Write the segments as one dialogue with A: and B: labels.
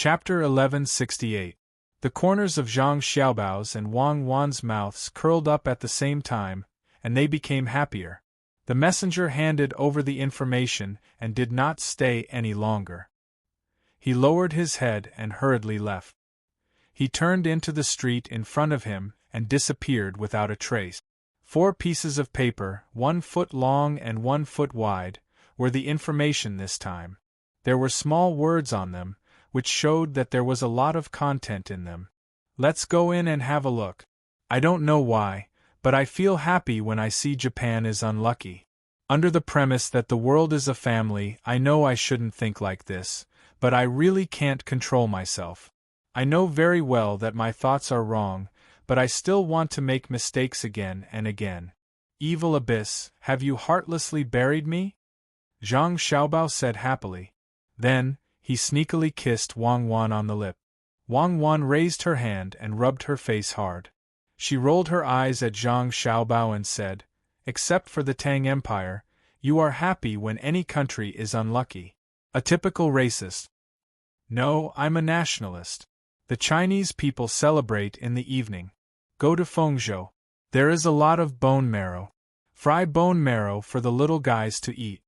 A: Chapter 1168. The corners of Zhang Xiaobao's and Wang Wan's mouths curled up at the same time, and they became happier. The messenger handed over the information and did not stay any longer. He lowered his head and hurriedly left. He turned into the street in front of him and disappeared without a trace. 4 pieces of paper, 1 foot long and 1 foot wide, were the information this time. There were small words on them, which showed that there was a lot of content in them. Let's go in and have a look. I don't know why, but I feel happy when I see Japan is unlucky. Under the premise that the world is a family, I know I shouldn't think like this, but I really can't control myself. I know very well that my thoughts are wrong, but I still want to make mistakes again and again. Evil abyss, have you heartlessly buried me? Zhang Xiaobao said happily. Then, he sneakily kissed Wang Wan on the lip. Wang Wan raised her hand and rubbed her face hard. She rolled her eyes at Zhang Xiaobao and said, "Except for the Tang Empire, you are happy when any country is unlucky. A typical racist." "No, I'm a nationalist. The Chinese people celebrate in the evening. Go to Fengzhou. There is a lot of bone marrow. Fry bone marrow for the little guys to eat.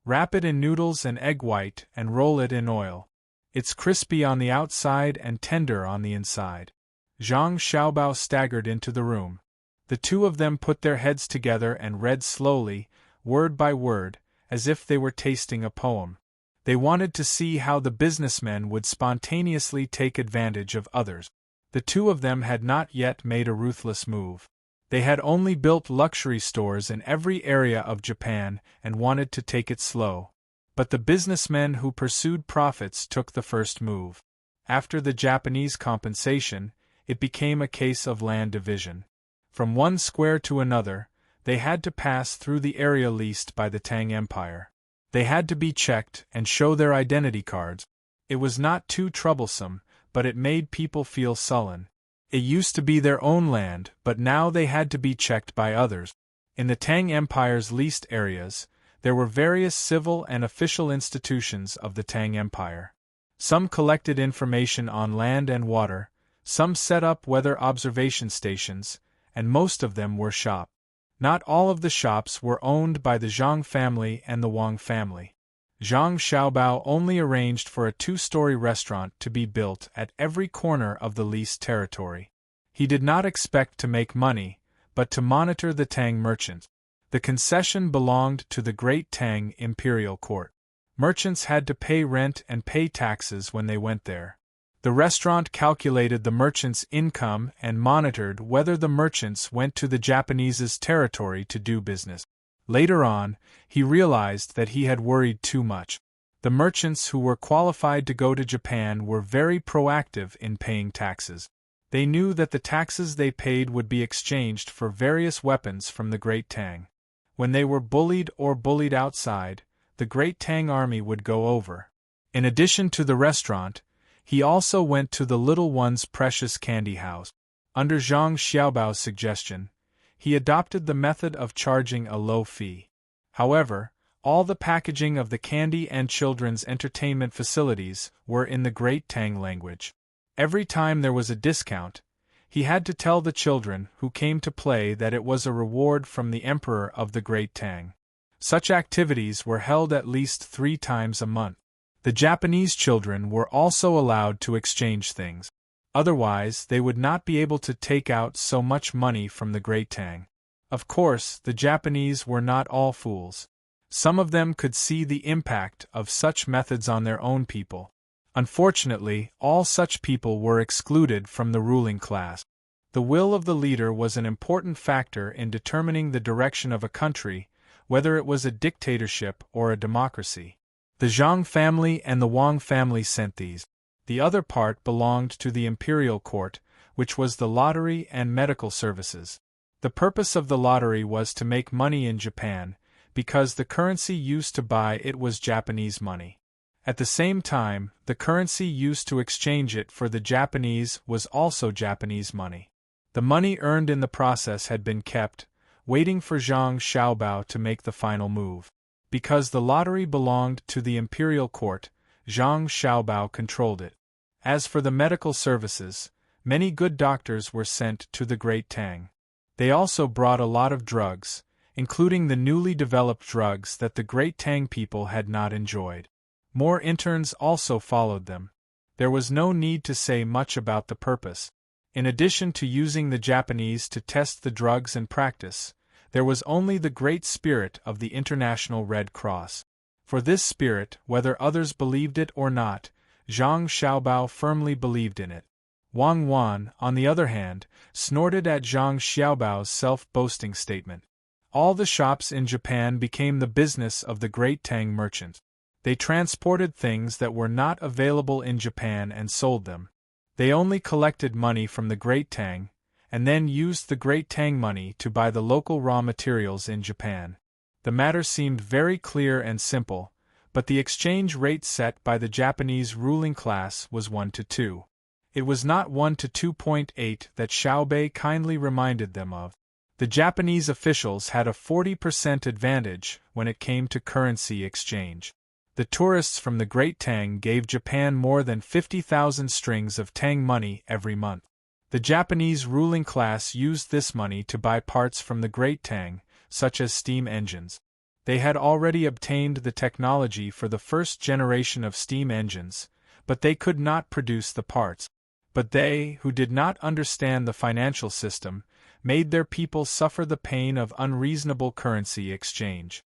A: Wrap it in noodles and egg white and roll it in oil. It's crispy on the outside and tender on the inside." Zhang Xiaobao staggered into the room. The two of them put their heads together and read slowly, word by word, as if they were tasting a poem. They wanted to see how the businessmen would spontaneously take advantage of others. The two of them had not yet made a ruthless move. They had only built luxury stores in every area of Japan and wanted to take it slow. But the businessmen who pursued profits took the first move. After the Japanese compensation, it became a case of land division. From one square to another, they had to pass through the area leased by the Tang Empire. They had to be checked and show their identity cards. It was not too troublesome, but it made people feel sullen. It used to be their own land, but now they had to be checked by others. In the Tang Empire's leased areas, there were various civil and official institutions of the Tang Empire. Some collected information on land and water, some set up weather observation stations, and most of them were shops. Not all of the shops were owned by the Zhang family and the Wang family. Zhang Xiaobao only arranged for a 2-story restaurant to be built at every corner of the leased territory. He did not expect to make money, but to monitor the Tang merchants. The concession belonged to the Great Tang Imperial Court. Merchants had to pay rent and pay taxes when they went there. The restaurant calculated the merchants' income and monitored whether the merchants went to the Japanese's territory to do business. Later on, he realized that he had worried too much. The merchants who were qualified to go to Japan were very proactive in paying taxes. They knew that the taxes they paid would be exchanged for various weapons from the Great Tang. When they were bullied or bullied outside, the Great Tang army would go over. In addition to the restaurant, he also went to the little one's precious candy house. Under Zhang Xiaobao's suggestion, he adopted the method of charging a low fee. However, all the packaging of the candy and children's entertainment facilities were in the Great Tang language. Every time there was a discount, he had to tell the children who came to play that it was a reward from the Emperor of the Great Tang. Such activities were held at least 3 times a month. The Japanese children were also allowed to exchange things. Otherwise, they would not be able to take out so much money from the Great Tang. Of course, the Japanese were not all fools. Some of them could see the impact of such methods on their own people. Unfortunately, all such people were excluded from the ruling class. The will of the leader was an important factor in determining the direction of a country, whether it was a dictatorship or a democracy. The Zhang family and the Wang family sent these. The other part belonged to the imperial court, which was the lottery and medical services. The purpose of the lottery was to make money in Japan, because the currency used to buy it was Japanese money. At the same time, the currency used to exchange it for the Japanese was also Japanese money. The money earned in the process had been kept, waiting for Zhang Xiaobao to make the final move. Because the lottery belonged to the imperial court, Zhang Xiaobao controlled it. As for the medical services, many good doctors were sent to the Great Tang. They also brought a lot of drugs, including the newly developed drugs that the Great Tang people had not enjoyed. More interns also followed them. There was no need to say much about the purpose. In addition to using the Japanese to test the drugs and practice, there was only the great spirit of the International Red Cross. For this spirit, whether others believed it or not, Zhang Xiaobao firmly believed in it. Wang Wan, on the other hand, snorted at Zhang Xiaobao's self-boasting statement. All the shops in Japan became the business of the Great Tang merchant. They transported things that were not available in Japan and sold them. They only collected money from the Great Tang, and then used the Great Tang money to buy the local raw materials in Japan. The matter seemed very clear and simple, but the exchange rate set by the Japanese ruling class was 1 to 2. It was not 1 to 2.8 that Xiaobei kindly reminded them of. The Japanese officials had a 40% advantage when it came to currency exchange. The tourists from the Great Tang gave Japan more than 50,000 strings of Tang money every month. The Japanese ruling class used this money to buy parts from the Great Tang, such as steam engines. They had already obtained the technology for the first generation of steam engines, but they could not produce the parts. But they, who did not understand the financial system, made their people suffer the pain of unreasonable currency exchange.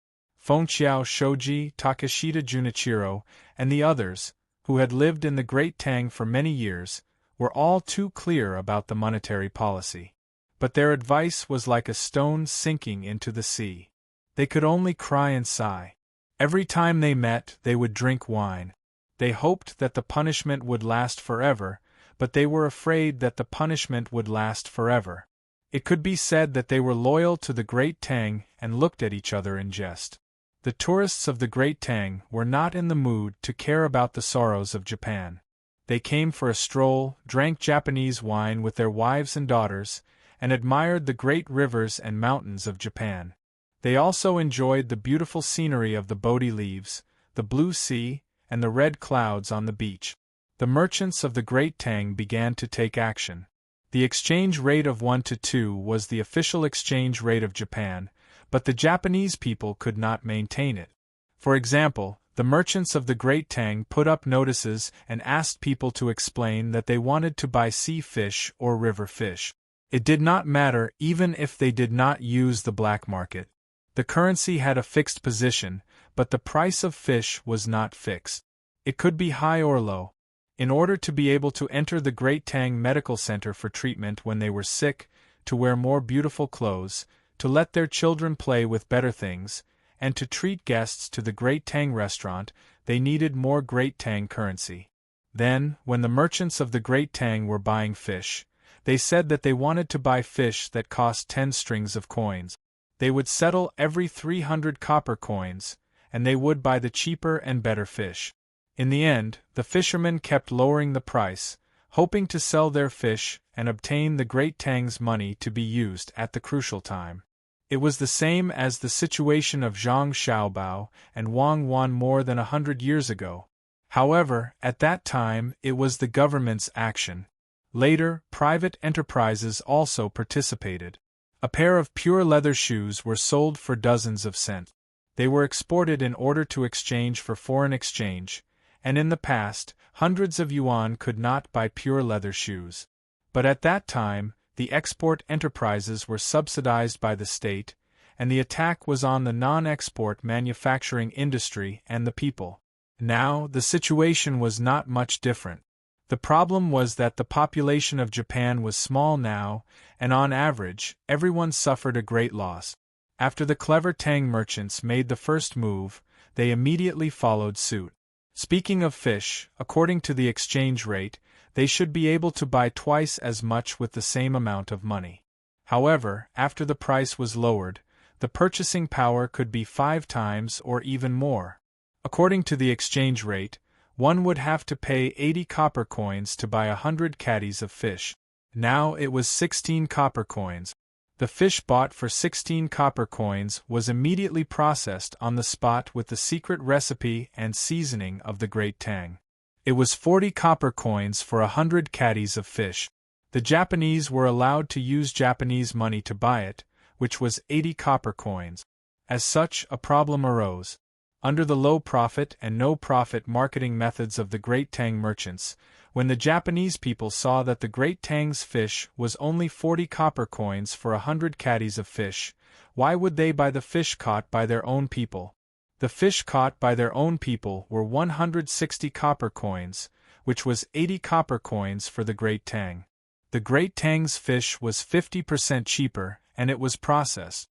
A: Fengqiao Shoji, Takeshita Junichiro, and the others, who had lived in the Great Tang for many years, were all too clear about the monetary policy. But their advice was like a stone sinking into the sea. They could only cry and sigh. Every time they met, they would drink wine. They hoped that the punishment would last forever, but they were afraid that the punishment would last forever. It could be said that they were loyal to the Great Tang and looked at each other in jest. The tourists of the Great Tang were not in the mood to care about the sorrows of Japan. They came for a stroll, drank Japanese wine with their wives and daughters, and admired the great rivers and mountains of Japan. They also enjoyed the beautiful scenery of the Bodhi leaves, the blue sea, and the red clouds on the beach. The merchants of the Great Tang began to take action. The exchange rate of 1 to 2 was the official exchange rate of Japan, but the Japanese people could not maintain it. For example, the merchants of the Great Tang put up notices and asked people to explain that they wanted to buy sea fish or river fish. It did not matter even if they did not use the black market. The currency had a fixed position, but the price of fish was not fixed. It could be high or low. In order to be able to enter the Great Tang Medical Center for treatment when they were sick, to wear more beautiful clothes, to let their children play with better things, and to treat guests to the Great Tang restaurant, they needed more Great Tang currency. Then, when the merchants of the Great Tang were buying fish, they said that they wanted to buy fish that cost 10 strings of coins. They would settle every 300 copper coins, and they would buy the cheaper and better fish. In the end, the fishermen kept lowering the price, hoping to sell their fish and obtain the Great Tang's money to be used at the crucial time. It was the same as the situation of Zhang Xiaobao and Wang Wan more than 100 years ago. However, at that time it was the government's action. Later, private enterprises also participated. A pair of pure leather shoes were sold for dozens of cents. They were exported in order to exchange for foreign exchange, and in the past, hundreds of yuan could not buy pure leather shoes. But at that time, the export enterprises were subsidized by the state, and the attack was on the non-export manufacturing industry and the people. Now, the situation was not much different. The problem was that the population of Japan was small now, and on average, everyone suffered a great loss. After the clever Tang merchants made the first move, they immediately followed suit. Speaking of fish, according to the exchange rate, they should be able to buy twice as much with the same amount of money. However, after the price was lowered, the purchasing power could be 5 times or even more. According to the exchange rate, one would have to pay 80 copper coins to buy 100 caddies of fish. Now it was 16 copper coins. The fish bought for 16 copper coins was immediately processed on the spot with the secret recipe and seasoning of the Great Tang. It was 40 copper coins for 100 caddies of fish. The Japanese were allowed to use Japanese money to buy it, which was 80 copper coins. As such, a problem arose. Under the low profit and no profit marketing methods of the Great Tang merchants, when the Japanese people saw that the Great Tang's fish was only 40 copper coins for 100 caddies of fish, why would they buy the fish caught by their own people? The fish caught by their own people were 160 copper coins, which was 80 copper coins for the Great Tang. The Great Tang's fish was 50% cheaper, and it was processed.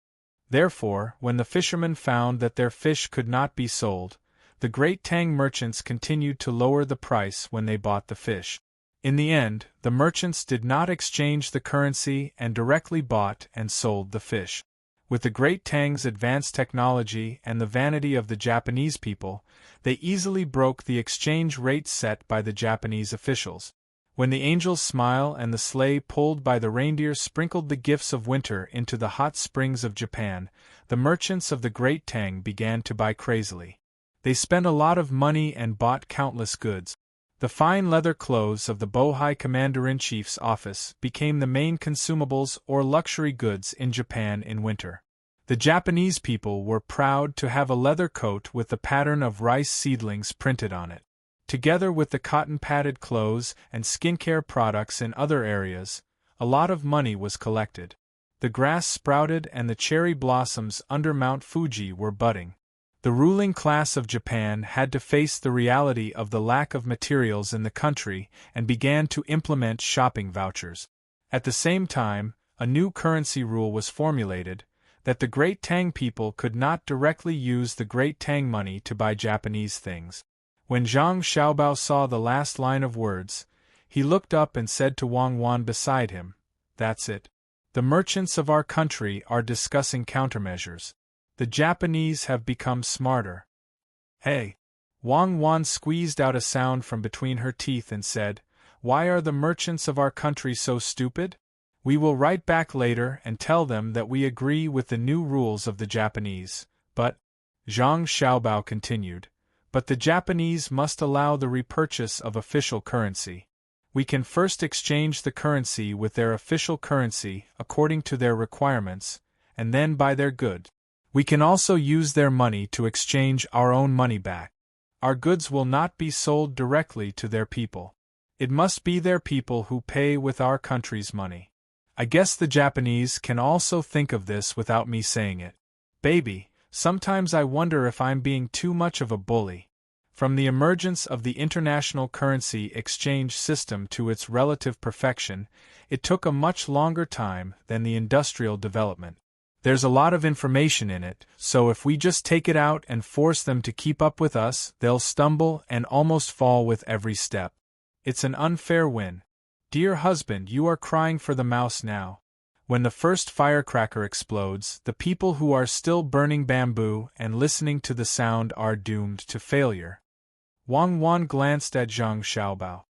A: Therefore, when the fishermen found that their fish could not be sold, the Great Tang merchants continued to lower the price when they bought the fish. In the end, the merchants did not exchange the currency and directly bought and sold the fish. With the Great Tang's advanced technology and the vanity of the Japanese people, they easily broke the exchange rate set by the Japanese officials. When the angel's smile and the sleigh pulled by the reindeer sprinkled the gifts of winter into the hot springs of Japan, the merchants of the Great Tang began to buy crazily. They spent a lot of money and bought countless goods. The fine leather clothes of the Bohai Commander-in-Chief's office became the main consumables or luxury goods in Japan in winter. The Japanese people were proud to have a leather coat with the pattern of rice seedlings printed on it. Together with the cotton-padded clothes and skincare products in other areas, a lot of money was collected. The grass sprouted and the cherry blossoms under Mount Fuji were budding. The ruling class of Japan had to face the reality of the lack of materials in the country and began to implement shopping vouchers. At the same time, a new currency rule was formulated, that the Great Tang people could not directly use the Great Tang money to buy Japanese things. When Zhang Xiaobao saw the last line of words, he looked up and said to Wang Wan beside him, "That's it. The merchants of our country are discussing countermeasures. The Japanese have become smarter." "Hey!" Wang Wan squeezed out a sound from between her teeth and said, "Why are the merchants of our country so stupid? We will write back later and tell them that we agree with the new rules of the Japanese, but," Zhang Xiaobao continued, "but the Japanese must allow the repurchase of official currency. We can first exchange the currency with their official currency according to their requirements, and then buy their goods. We can also use their money to exchange our own money back. Our goods will not be sold directly to their people. It must be their people who pay with our country's money. I guess the Japanese can also think of this without me saying it. Baby, sometimes I wonder if I'm being too much of a bully." From the emergence of the international currency exchange system to its relative perfection, it took a much longer time than the industrial development. There's a lot of information in it, so if we just take it out and force them to keep up with us, they'll stumble and almost fall with every step. It's an unfair win. Dear husband, you are crying for the mouse now. When the first firecracker explodes, the people who are still burning bamboo and listening to the sound are doomed to failure. Wang Wan glanced at Zhang Xiaobao.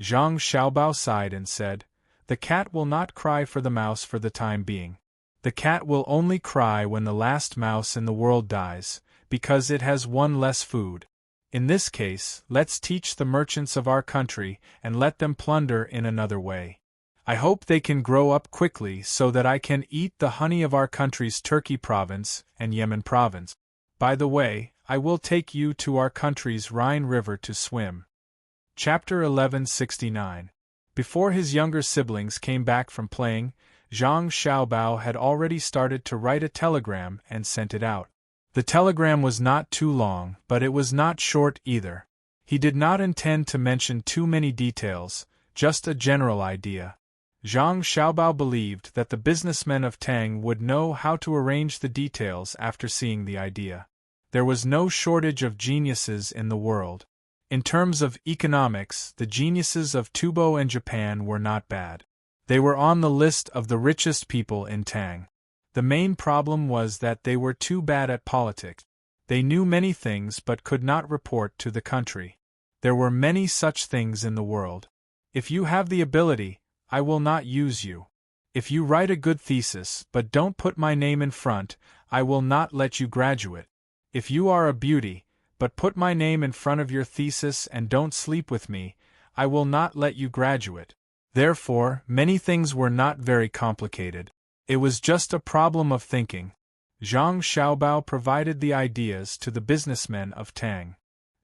A: Zhang Xiaobao sighed and said, "The cat will not cry for the mouse for the time being. The cat will only cry when the last mouse in the world dies, because it has one less food. In this case, let's teach the merchants of our country and let them plunder in another way. I hope they can grow up quickly so that I can eat the honey of our country's Turkey province and Yemen province. By the way, I will take you to our country's Rhine River to swim." Chapter 1169. Before his younger siblings came back from playing, Zhang Xiaobao had already started to write a telegram and sent it out. The telegram was not too long, but it was not short either. He did not intend to mention too many details, just a general idea. Zhang Xiaobao believed that the businessmen of Tang would know how to arrange the details after seeing the idea. There was no shortage of geniuses in the world. In terms of economics, the geniuses of Tubo and Japan were not bad. They were on the list of the richest people in Tang. The main problem was that they were too bad at politics. They knew many things but could not report to the country. There were many such things in the world. If you have the ability, I will not use you. If you write a good thesis but don't put my name in front, I will not let you graduate. If you are a beauty, but put my name in front of your thesis and don't sleep with me, I will not let you graduate. Therefore, many things were not very complicated. It was just a problem of thinking. Zhang Xiaobao provided the ideas to the businessmen of Tang.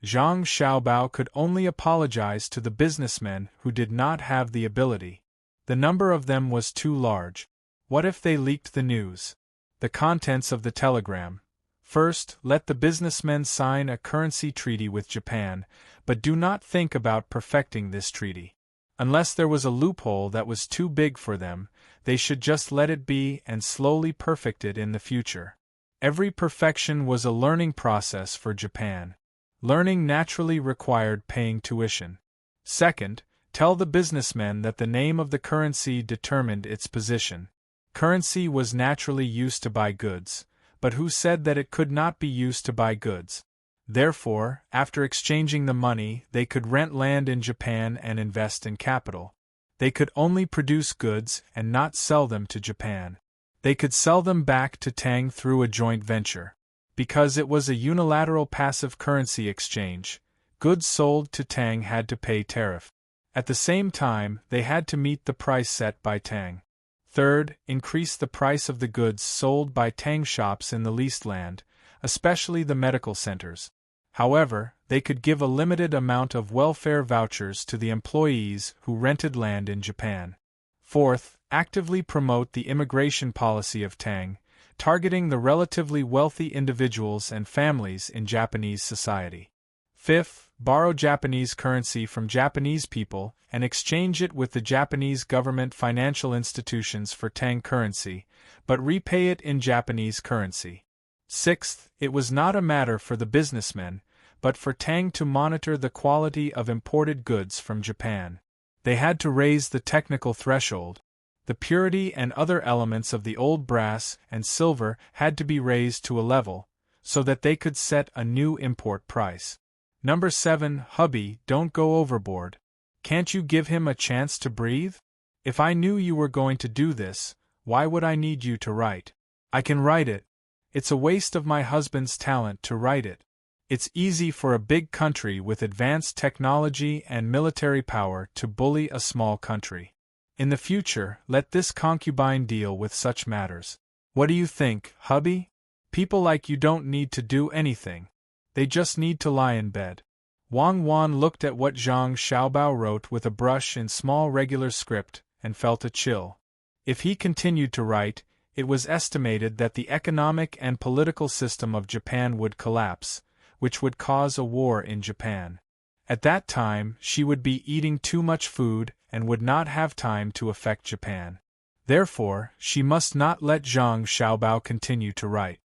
A: Zhang Xiaobao could only apologize to the businessmen who did not have the ability. The number of them was too large. What if they leaked the news? The contents of the telegram. First, let the businessmen sign a currency treaty with Japan, but do not think about perfecting this treaty. Unless there was a loophole that was too big for them, they should just let it be and slowly perfect it in the future. Every perfection was a learning process for Japan. Learning naturally required paying tuition. Second, tell the businessmen that the name of the currency determined its position. Currency was naturally used to buy goods, but who said that it could not be used to buy goods? Therefore, after exchanging the money, they could rent land in Japan and invest in capital. They could only produce goods and not sell them to Japan. They could sell them back to Tang through a joint venture. Because it was a unilateral passive currency exchange, goods sold to Tang had to pay tariff. At the same time, they had to meet the price set by Tang. Third, increase the price of the goods sold by Tang shops in the leased land, especially the medical centers. However, they could give a limited amount of welfare vouchers to the employees who rented land in Japan. Fourth, actively promote the immigration policy of Tang, targeting the relatively wealthy individuals and families in Japanese society. Fifth, borrow Japanese currency from Japanese people and exchange it with the Japanese government financial institutions for Tang currency, but repay it in Japanese currency. Sixth, it was not a matter for the businessmen, but for Tang to monitor the quality of imported goods from Japan. They had to raise the technical threshold. The purity and other elements of the old brass and silver had to be raised to a level, so that they could set a new import price. Number 7, hubby, don't go overboard. Can't you give him a chance to breathe? If I knew you were going to do this, why would I need you to write? I can write it. It's a waste of my husband's talent to write it. It's easy for a big country with advanced technology and military power to bully a small country. In the future, let this concubine deal with such matters. What do you think, hubby? People like you don't need to do anything. They just need to lie in bed. Wang Wan looked at what Zhang Xiaobao wrote with a brush in small regular script and felt a chill. If he continued to write, it was estimated that the economic and political system of Japan would collapse, which would cause a war in Japan. At that time, she would be eating too much food and would not have time to affect Japan. Therefore, she must not let Zhang Xiaobao continue to write.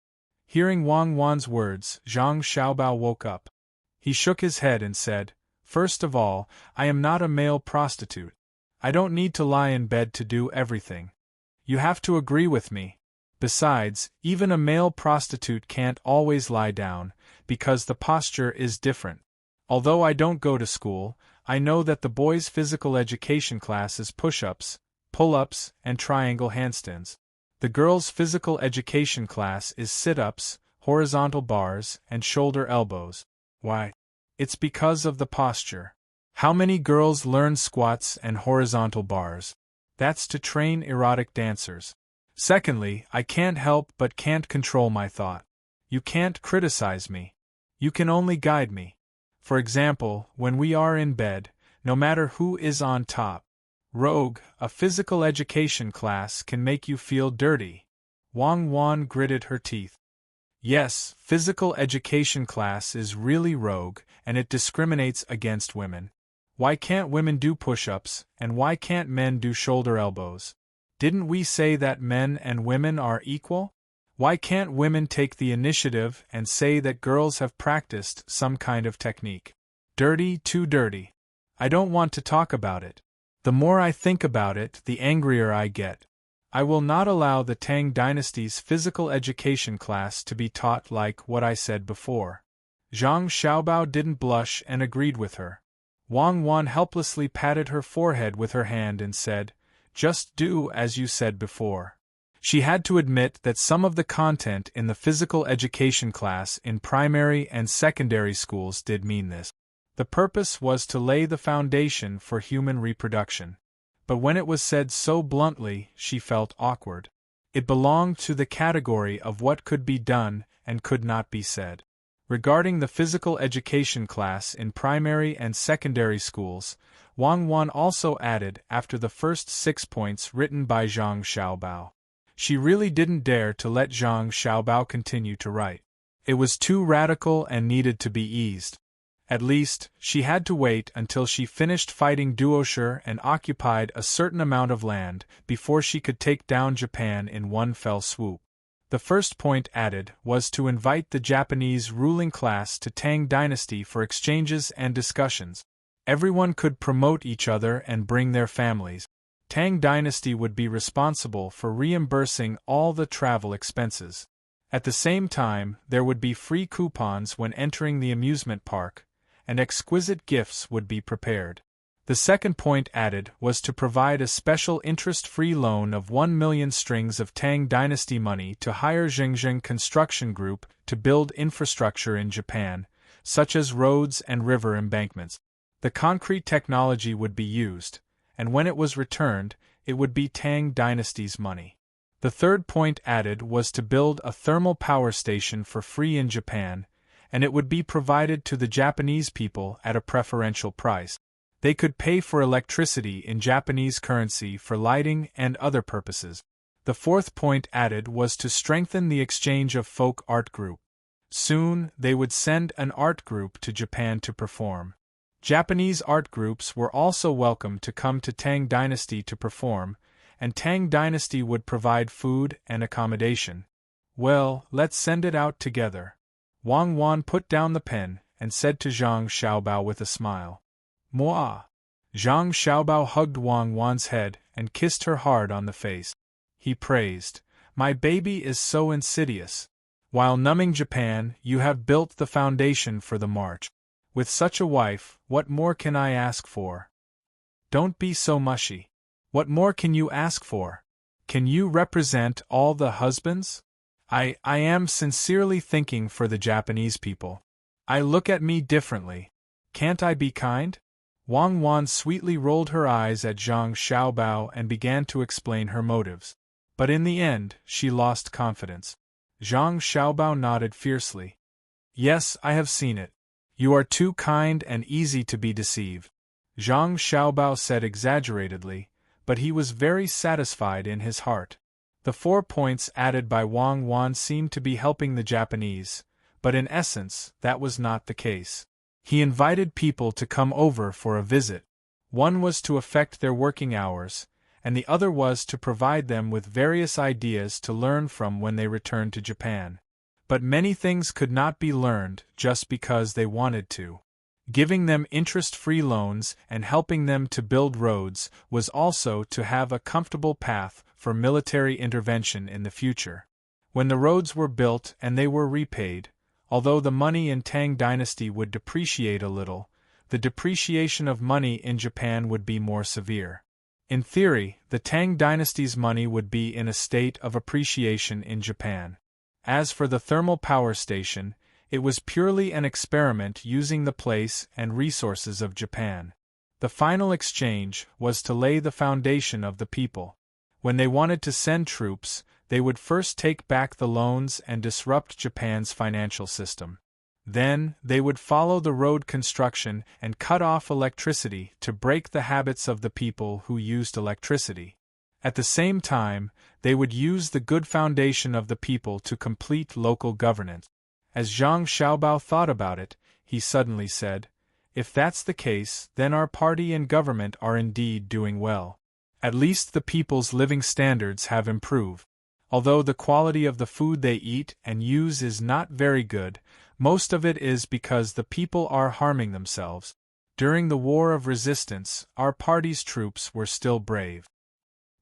A: Hearing Wang Wan's words, Zhang Xiaobao woke up. He shook his head and said, "First of all, I am not a male prostitute. I don't need to lie in bed to do everything. You have to agree with me. Besides, even a male prostitute can't always lie down, because the posture is different. Although I don't go to school, I know that the boys' physical education class is push-ups, pull-ups, and triangle handstands. The girls' physical education class is sit-ups, horizontal bars, and shoulder elbows. Why? It's because of the posture. How many girls learn squats and horizontal bars? That's to train erotic dancers. Secondly, I can't help but can't control my thought. You can't criticize me. You can only guide me. For example, when we are in bed, no matter who is on top. Rogue, a physical education class can make you feel dirty. Wang Wan gritted her teeth. Yes, physical education class is really rogue, and it discriminates against women. Why can't women do push-ups, and why can't men do shoulder elbows? Didn't we say that men and women are equal? Why can't women take the initiative and say that girls have practiced some kind of technique? Dirty, too dirty. I don't want to talk about it. The more I think about it, the angrier I get. I will not allow the Tang dynasty's physical education class to be taught like what I said before. Zhang Xiaobao didn't blush and agreed with her. Wang Wan helplessly patted her forehead with her hand and said, "Just do as you said before." She had to admit that some of the content in the physical education class in primary and secondary schools did mean this. The purpose was to lay the foundation for human reproduction. But when it was said so bluntly, she felt awkward. It belonged to the category of what could be done and could not be said. Regarding the physical education class in primary and secondary schools, Wang Wan also added after the first 6 points written by Zhang Xiaobao. She really didn't dare to let Zhang Xiaobao continue to write. It was too radical and needed to be eased. At least, she had to wait until she finished fighting Duoshu and occupied a certain amount of land before she could take down Japan in one fell swoop. The first point added was to invite the Japanese ruling class to Tang dynasty for exchanges and discussions. Everyone could promote each other and bring their families. Tang dynasty would be responsible for reimbursing all the travel expenses. At the same time, there would be free coupons when entering the amusement park, and exquisite gifts would be prepared. The second point added was to provide a special interest-free loan of 1 million strings of Tang dynasty money to hire Xingzheng Construction Group to build infrastructure in Japan, such as roads and river embankments. The concrete technology would be used, and when it was returned, it would be Tang dynasty's money. The third point added was to build a thermal power station for free in Japan, and it would be provided to the Japanese people at a preferential price. They could pay for electricity in Japanese currency for lighting and other purposes. The fourth point added was to strengthen the exchange of folk art group. Soon, they would send an art group to Japan to perform. Japanese art groups were also welcome to come to Tang dynasty to perform, and Tang dynasty would provide food and accommodation. Well, let's send it out together. Wang Wan put down the pen and said to Zhang Xiaobao with a smile. Moi. Zhang Xiaobao hugged Wang Wan's head and kissed her hard on the face. He praised, "My baby is so insidious. While numbing Japan, you have built the foundation for the march. With such a wife, what more can I ask for?" "Don't be so mushy. What more can you ask for? Can you represent all the husbands? I am sincerely thinking for the Japanese people. I look at me differently. Can't I be kind?" Wang Wan sweetly rolled her eyes at Zhang Xiaobao and began to explain her motives. But in the end, she lost confidence. Zhang Xiaobao nodded fiercely. "Yes, I have seen it. You are too kind and easy to be deceived," Zhang Xiaobao said exaggeratedly, but he was very satisfied in his heart. The 4 points added by Wang Wan seemed to be helping the Japanese, but in essence, that was not the case. He invited people to come over for a visit. One was to affect their working hours, and the other was to provide them with various ideas to learn from when they returned to Japan. But many things could not be learned just because they wanted to. Giving them interest-free loans and helping them to build roads was also to have a comfortable path for military intervention in the future. When the roads were built and they were repaid, although the money in Tang dynasty would depreciate a little, the depreciation of money in Japan would be more severe. In theory, the Tang dynasty's money would be in a state of appreciation in Japan. As for the thermal power station, it was purely an experiment using the place and resources of Japan. The final exchange was to lay the foundation of the people. When they wanted to send troops, they would first take back the loans and disrupt Japan's financial system. Then, they would follow the road construction and cut off electricity to break the habits of the people who used electricity. At the same time, they would use the good foundation of the people to complete local governance. As Zhang Xiaobao thought about it, he suddenly said, "If that's the case, then our party and government are indeed doing well. At least the people's living standards have improved. Although the quality of the food they eat and use is not very good, most of it is because the people are harming themselves. During the War of Resistance, our party's troops were still brave."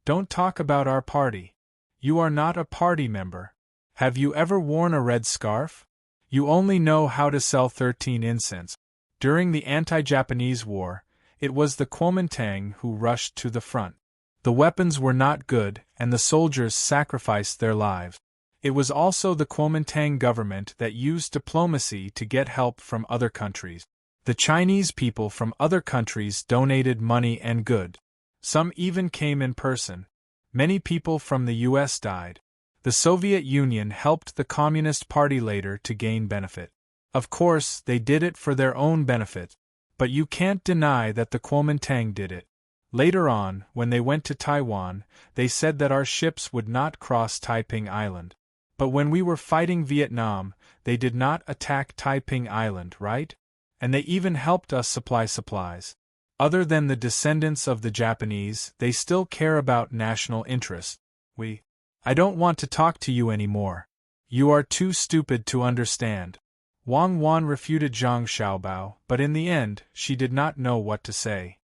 A: "Don't talk about our party. You are not a party member. Have you ever worn a red scarf? You only know how to sell 13 incense. During the anti-Japanese war, it was the Kuomintang who rushed to the front. The weapons were not good, and the soldiers sacrificed their lives. It was also the Kuomintang government that used diplomacy to get help from other countries. The Chinese people from other countries donated money and goods. Some even came in person. Many people from the US died. The Soviet Union helped the Communist Party later to gain benefit. Of course, they did it for their own benefit. But you can't deny that the Kuomintang did it. Later on, when they went to Taiwan, they said that our ships would not cross Taiping Island. But when we were fighting Vietnam, they did not attack Taiping Island, right? And they even helped us supply supplies. Other than the descendants of the Japanese, they still care about national interests. I don't want to talk to you anymore. You are too stupid to understand. Wang Wan refuted Zhang Xiaobao, but in the end, she did not know what to say.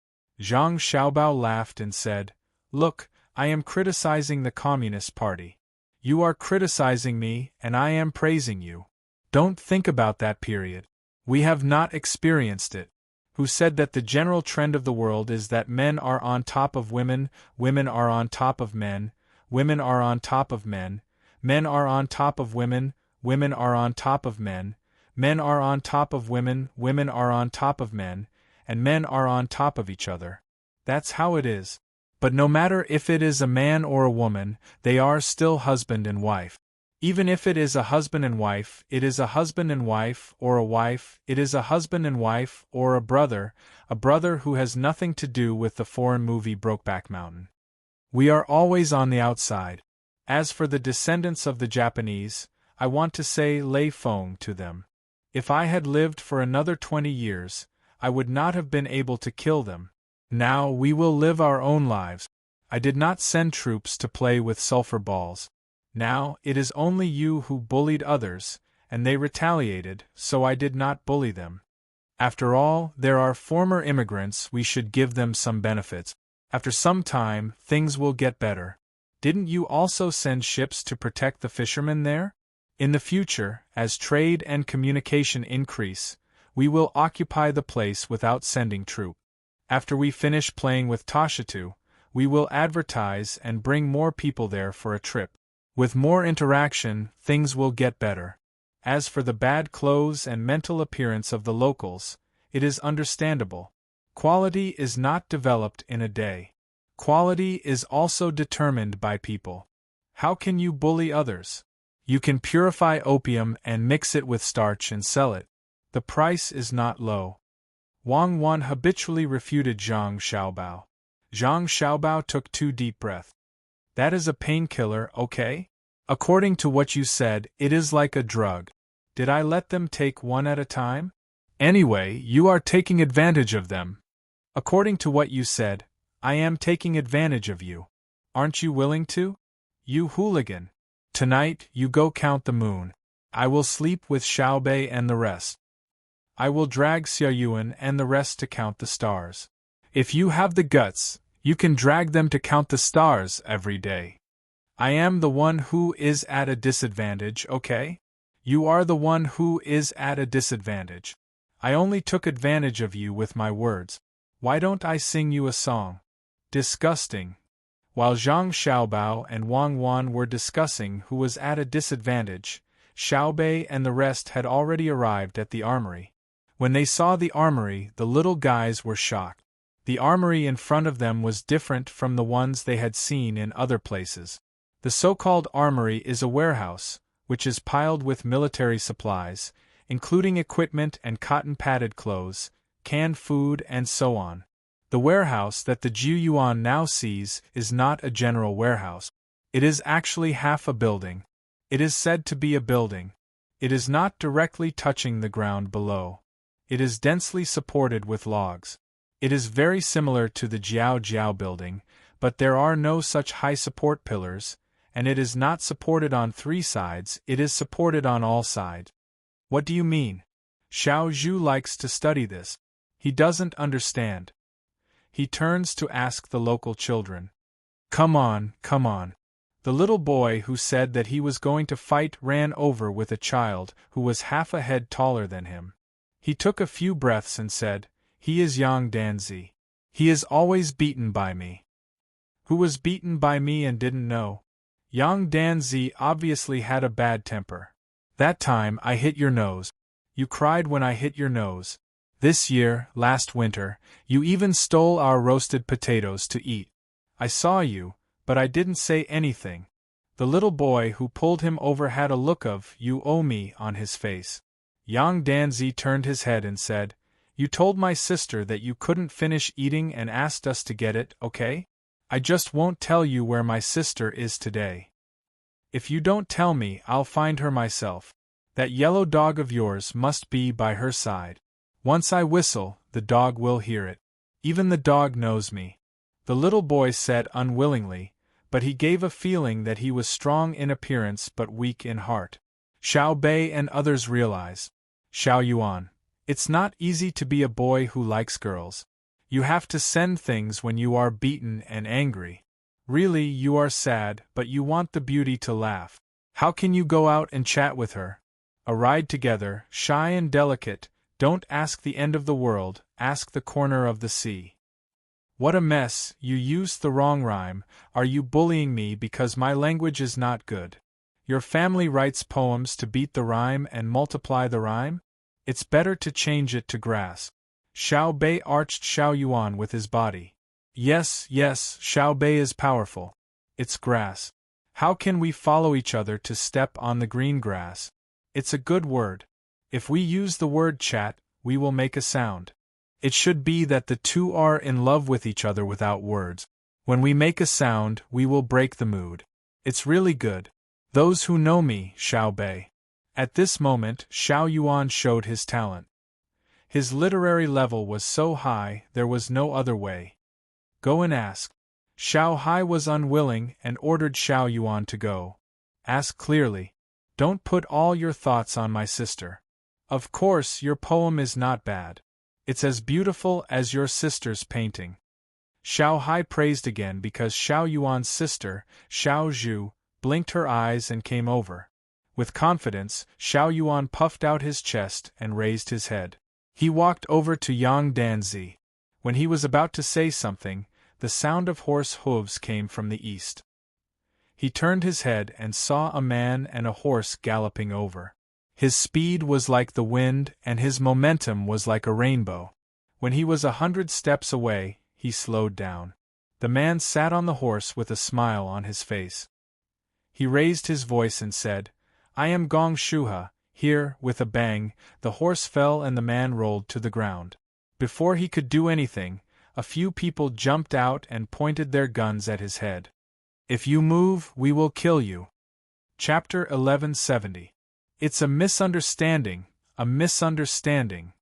A: Zhang Xiaobao laughed and said, "Look, I am criticizing the Communist Party. You are criticizing me, and I am praising you. Don't think about that period. We have not experienced it. Who said that the general trend of the world is that men are on top of women, women are on top of men, women are on top of men, men are on top of women, women are on top of men, men are on top of women, women are on top of men, and men are on top of each other. That's how it is. But no matter if it is a man or a woman, they are still husband and wife. Even if it is a husband and wife, it is a husband and wife, or a wife, it is a husband and wife, or a brother who has nothing to do with the foreign movie Brokeback Mountain. We are always on the outside. As for the descendants of the Japanese, I want to say Lei Feng to them. If I had lived for another 20 years, I would not have been able to kill them. Now we will live our own lives. I did not send troops to play with sulfur balls. Now it is only you who bullied others, and they retaliated, so I did not bully them. After all, there are former immigrants, we should give them some benefits. After some time, things will get better. Didn't you also send ships to protect the fishermen there? In the future, as trade and communication increase, we will occupy the place without sending troops. After we finish playing with Tashitu, we will advertise and bring more people there for a trip. With more interaction, things will get better. As for the bad clothes and mental appearance of the locals, it is understandable. Quality is not developed in a day. Quality is also determined by people. How can you bully others? You can purify opium and mix it with starch and sell it. The price is not low. Wang Wan habitually refuted Zhang Xiaobao. Zhang Xiaobao took 2 deep breaths. That is a painkiller, okay? According to what you said, it is like a drug. Did I let them take one at a time? Anyway, you are taking advantage of them. According to what you said, I am taking advantage of you. Aren't you willing to? You hooligan. Tonight, you go count the moon. I will sleep with Xiaobei and the rest. I will drag Xiaoyuan and the rest to count the stars. If you have the guts, you can drag them to count the stars every day. I am the one who is at a disadvantage, okay? You are the one who is at a disadvantage. I only took advantage of you with my words. Why don't I sing you a song? Disgusting. While Zhang Xiaobao and Wang Wan were discussing who was at a disadvantage, Xiaobei and the rest had already arrived at the armory. When they saw the armory, the little guys were shocked. The armory in front of them was different from the ones they had seen in other places. The so-called armory is a warehouse, which is piled with military supplies, including equipment and cotton-padded clothes, canned food and so on. The warehouse that the Jiuyuan now sees is not a general warehouse. It is actually half a building. It is said to be a building. It is not directly touching the ground below. It is densely supported with logs. It is very similar to the Jiao Jiao building, but there are no such high support pillars, and it is not supported on 3 sides, it is supported on all sides. What do you mean? Xiao Zhu likes to study this. He doesn't understand. He turns to ask the local children. Come on, come on. The little boy who said that he was going to fight ran over with a child who was half a head taller than him. He took a few breaths and said, He is Yang Danzi. He is always beaten by me. Who was beaten by me and didn't know? Yang Danzi obviously had a bad temper. That time I hit your nose. You cried when I hit your nose. This year, last winter, you even stole our roasted potatoes to eat. I saw you, but I didn't say anything. The little boy who pulled him over had a look of "you owe me" on his face. Yang Danzi turned his head and said, "You told my sister that you couldn't finish eating and asked us to get it, okay? I just won't tell you where my sister is today. If you don't tell me, I'll find her myself. That yellow dog of yours must be by her side. Once I whistle, the dog will hear it. Even the dog knows me." The little boy said unwillingly, but he gave a feeling that he was strong in appearance but weak in heart. Xiao Bei and others realize. Xiao Yuan. It's not easy to be a boy who likes girls. You have to send things when you are beaten and angry. Really, you are sad, but you want the beauty to laugh. How can you go out and chat with her? A ride together, shy and delicate. Don't ask the end of the world, ask the corner of the sea. What a mess, you used the wrong rhyme. Are you bullying me because my language is not good? Your family writes poems to beat the rhyme and multiply the rhyme? It's better to change it to grass. Xiao Bei arched Xiao Yuan with his body. Yes, Xiao Bei is powerful. It's grass. How can we follow each other to step on the green grass? It's a good word. If we use the word chat, we will make a sound. It should be that the two are in love with each other without words. When we make a sound, we will break the mood. It's really good. Those who know me, Xiao Bei. At this moment, Xiao Yuan showed his talent. His literary level was so high, there was no other way. Go and ask. Xiao Hai was unwilling and ordered Xiao Yuan to go. Ask clearly. Don't put all your thoughts on my sister. Of course, your poem is not bad. It's as beautiful as your sister's painting. Xiao Hai praised again because Xiao Yuan's sister, Xiao Zhu, blinked her eyes and came over. With confidence, Xiao Yuan puffed out his chest and raised his head. He walked over to Yang Danzi. When he was about to say something, the sound of horse hooves came from the east. He turned his head and saw a man and a horse galloping over. His speed was like the wind and his momentum was like a rainbow. When he was 100 steps away, he slowed down. The man sat on the horse with a smile on his face. He raised his voice and said, "I am Gong Shuha." Here, with a bang, the horse fell and the man rolled to the ground. Before he could do anything, a few people jumped out and pointed their guns at his head. "If you move, we will kill you." Chapter 1170. It's a misunderstanding, a misunderstanding.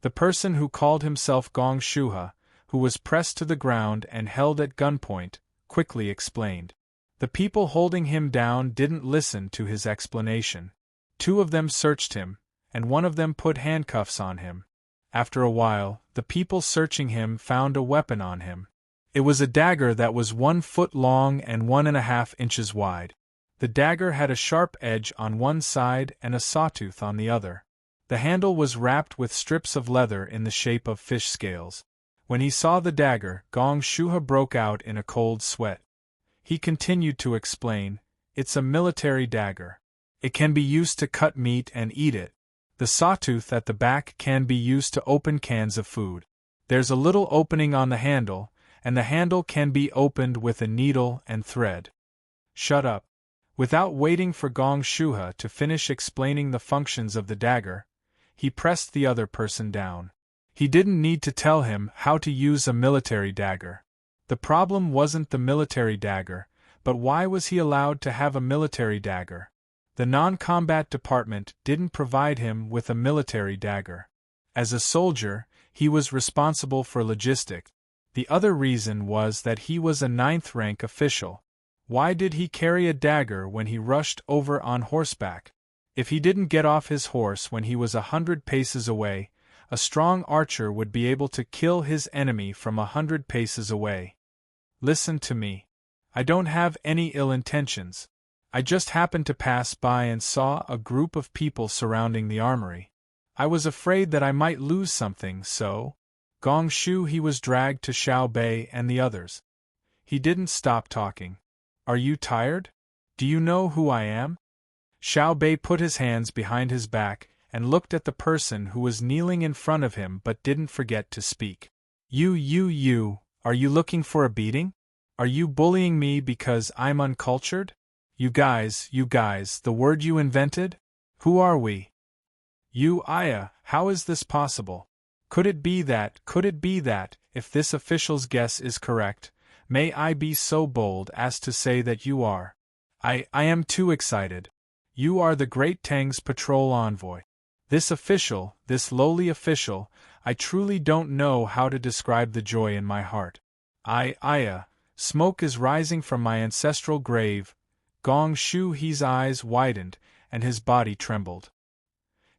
A: The person who called himself Gong Shuha, who was pressed to the ground and held at gunpoint, quickly explained. The people holding him down didn't listen to his explanation. 2 of them searched him, and 1 of them put handcuffs on him. After a while, the people searching him found a weapon on him. It was a dagger that was 1 foot long and 1.5 inches wide. The dagger had a sharp edge on one side and a sawtooth on the other. The handle was wrapped with strips of leather in the shape of fish scales. When he saw the dagger, Gong Shuha broke out in a cold sweat. He continued to explain, "It's a military dagger. It can be used to cut meat and eat it. The sawtooth at the back can be used to open cans of food. There's a little opening on the handle, and the handle can be opened with a needle and thread." Shut up. Without waiting for Gong Shuha to finish explaining the functions of the dagger, he pressed the other person down. He didn't need to tell him how to use a military dagger. The problem wasn't the military dagger, but why was he allowed to have a military dagger? The non-combat department didn't provide him with a military dagger. As a soldier, he was responsible for logistics. The other reason was that he was a 9th-rank official. Why did he carry a dagger when he rushed over on horseback? If he didn't get off his horse when he was 100 paces away, a strong archer would be able to kill his enemy from 100 paces away. Listen to me. I don't have any ill intentions. I just happened to pass by and saw a group of people surrounding the armory. I was afraid that I might lose something, so... Gong Shu he was dragged to Xiao Bei and the others. He didn't stop talking. Are you tired? Do you know who I am? Xiao Bei put his hands behind his back and looked at the person who was kneeling in front of him but didn't forget to speak. You, are you looking for a beating? Are you bullying me because I'm uncultured? You guys, the word you invented? Who are we? You, Aya, how is this possible? Could it be that, if this official's guess is correct, may I be so bold as to say that you are? I am too excited. You are the great Tang's patrol envoy. This official, this lowly official, I truly don't know how to describe the joy in my heart. Aya, smoke is rising from my ancestral grave. Gong Shu He's eyes widened, and his body trembled.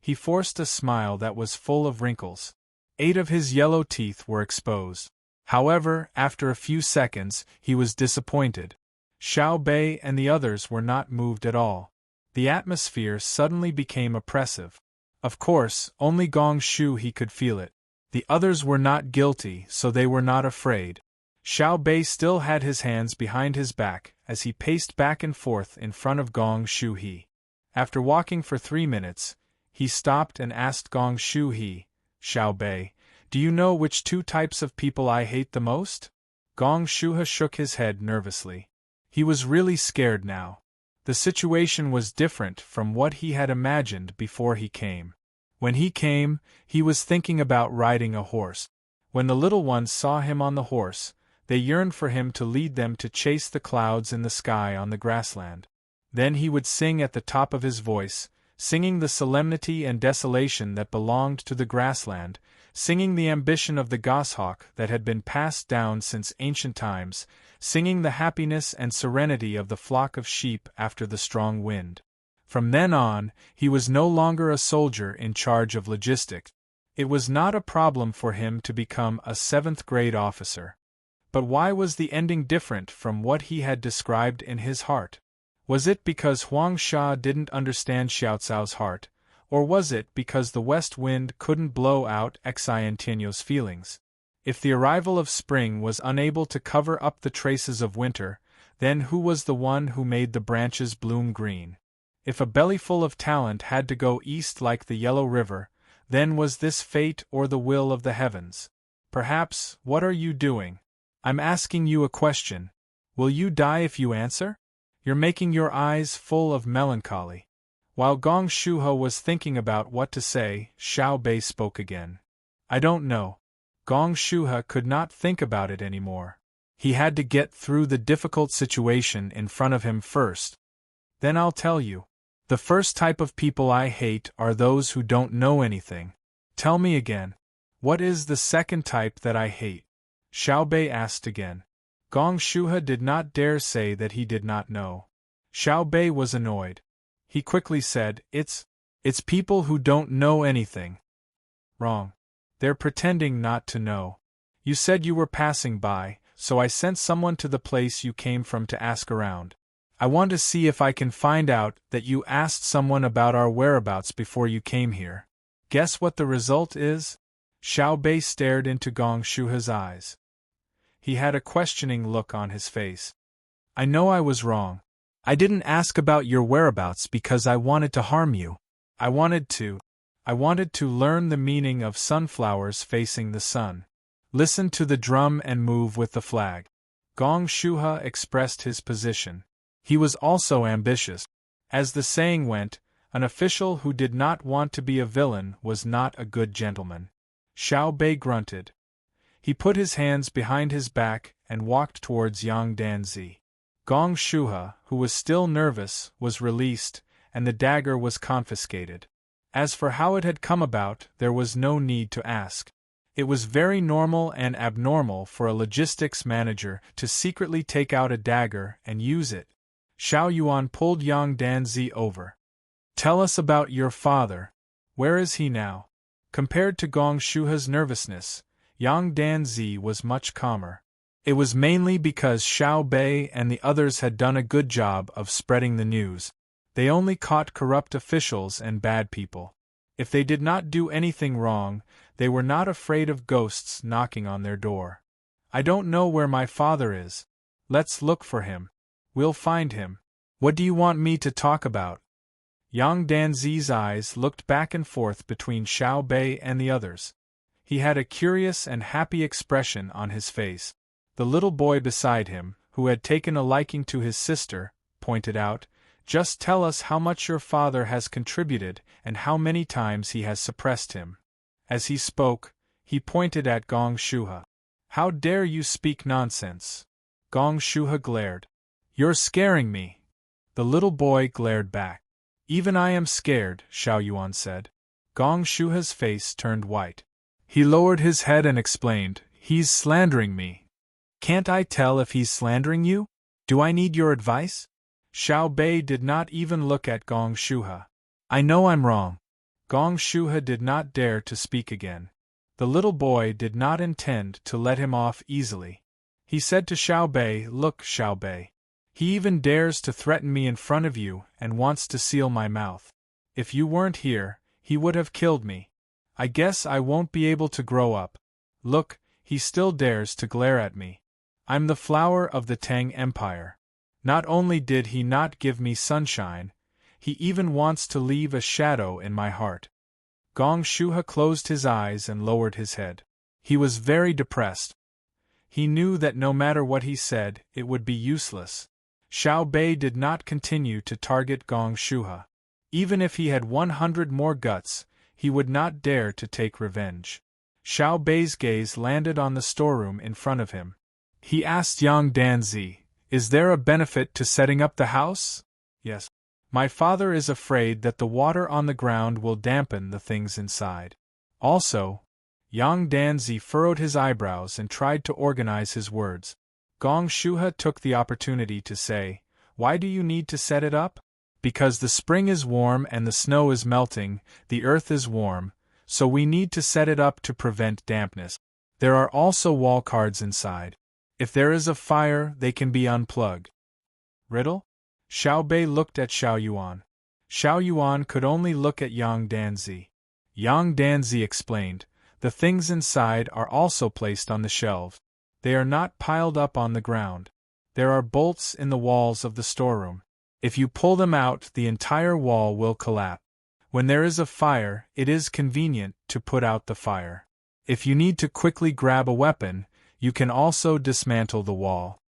A: He forced a smile that was full of wrinkles. 8 of his yellow teeth were exposed. However, after a few seconds, he was disappointed. Xiao Bei and the others were not moved at all. The atmosphere suddenly became oppressive. Of course, only Gong Shu he could feel it. The others were not guilty, so they were not afraid. Xiao Bei still had his hands behind his back as he paced back and forth in front of Gong Shu He. After walking for 3 minutes, he stopped and asked Gong Shu He, Xiao Bei, do you know which 2 types of people I hate the most? Gong Shuha shook his head nervously. He was really scared now. The situation was different from what he had imagined before he came. When he came, he was thinking about riding a horse. When the little ones saw him on the horse, they yearned for him to lead them to chase the clouds in the sky on the grassland. Then he would sing at the top of his voice, singing the solemnity and desolation that belonged to the grassland, singing the ambition of the goshawk that had been passed down since ancient times, singing the happiness and serenity of the flock of sheep after the strong wind. From then on, he was no longer a soldier in charge of logistics. It was not a problem for him to become a 7th-grade officer. But why was the ending different from what he had described in his heart? Was it because Huang Sha didn't understand Xiao Cao's heart, or was it because the west wind couldn't blow out Xiantianyo's feelings? If the arrival of spring was unable to cover up the traces of winter, then who was the one who made the branches bloom green? If a bellyful of talent had to go east like the Yellow River, then was this fate or the will of the heavens? Perhaps, what are you doing? I'm asking you a question. Will you die if you answer? You're making your eyes full of melancholy. While Gong Shuho was thinking about what to say, Xiao Bei spoke again. I don't know. Gong Shuha could not think about it anymore. He had to get through the difficult situation in front of him first. Then I'll tell you. The first type of people I hate are those who don't know anything. Tell me again. What is the second type that I hate? Xiao Bei asked again. Gong Shuha did not dare say that he did not know. Xiao Bei was annoyed. He quickly said, It's people who don't know anything. Wrong. They're pretending not to know. You said you were passing by, so I sent someone to the place you came from to ask around. I want to see if I can find out that you asked someone about our whereabouts before you came here. Guess what the result is? Xiao Bei stared into Gong Shuha's eyes. He had a questioning look on his face. I know I was wrong. I didn't ask about your whereabouts because I wanted to harm you. I wanted to learn the meaning of sunflowers facing the sun. Listen to the drum and move with the flag. Gong Shuha expressed his position. He was also ambitious. As the saying went, an official who did not want to be a villain was not a good gentleman. Xiao Bei grunted. He put his hands behind his back and walked towards Yang Danzi. Gong Shuha, who was still nervous, was released, and the dagger was confiscated. As for how it had come about, there was no need to ask. It was very normal and abnormal for a logistics manager to secretly take out a dagger and use it. Xiao Yuan pulled Yang Danzi over. Tell us about your father. Where is he now? Compared to Gong Shuha's nervousness, Yang Danzi was much calmer. It was mainly because Xiao Bei and the others had done a good job of spreading the news. They only caught corrupt officials and bad people. If they did not do anything wrong, they were not afraid of ghosts knocking on their door. I don't know where my father is. Let's look for him. We'll find him. What do you want me to talk about? Yang Danzi's eyes looked back and forth between Xiao Bei and the others. He had a curious and happy expression on his face. The little boy beside him, who had taken a liking to his sister, pointed out, "Just tell us how much your father has contributed and how many times he has suppressed him." As he spoke, he pointed at Gong Shuhe. "How dare you speak nonsense?" Gong Shuhe glared. "You're scaring me." The little boy glared back. "Even I am scared," Xiao Yuan said. Gong Shuhe's face turned white. He lowered his head and explained, "He's slandering me." "Can't I tell if he's slandering you? Do I need your advice?" Xiao Bei did not even look at Gong Shuhe. "I know I'm wrong." Gong Shuhe did not dare to speak again. The little boy did not intend to let him off easily. He said to Xiao Bei, "Look, Xiao Bei. He even dares to threaten me in front of you and wants to seal my mouth. If you weren't here, he would have killed me. I guess I won't be able to grow up. Look, he still dares to glare at me. I'm the flower of the Tang Empire. Not only did he not give me sunshine, he even wants to leave a shadow in my heart." Gong Shuhe closed his eyes and lowered his head. He was very depressed. He knew that no matter what he said, it would be useless. Xiao Bei did not continue to target Gong Shuhe. Even if he had 100 more guts, he would not dare to take revenge. Xiao Bei's gaze landed on the storeroom in front of him. He asked Yang Danzi, "Is there a benefit to setting up the house?" "Yes. My father is afraid that the water on the ground will dampen the things inside. Also," Yang Danzi furrowed his eyebrows and tried to organize his words. Gong Shuhe took the opportunity to say, "Why do you need to set it up?" "Because the spring is warm and the snow is melting, the earth is warm, so we need to set it up to prevent dampness. There are also wall cards inside. If there is a fire, they can be unplugged." "Riddle?" Xiao Bei looked at Xiao Yuan. Xiao Yuan could only look at Yang Danzi. Yang Danzi explained, "The things inside are also placed on the shelves. They are not piled up on the ground. There are bolts in the walls of the storeroom. If you pull them out, the entire wall will collapse. When there is a fire, it is convenient to put out the fire. If you need to quickly grab a weapon, you can also dismantle the wall."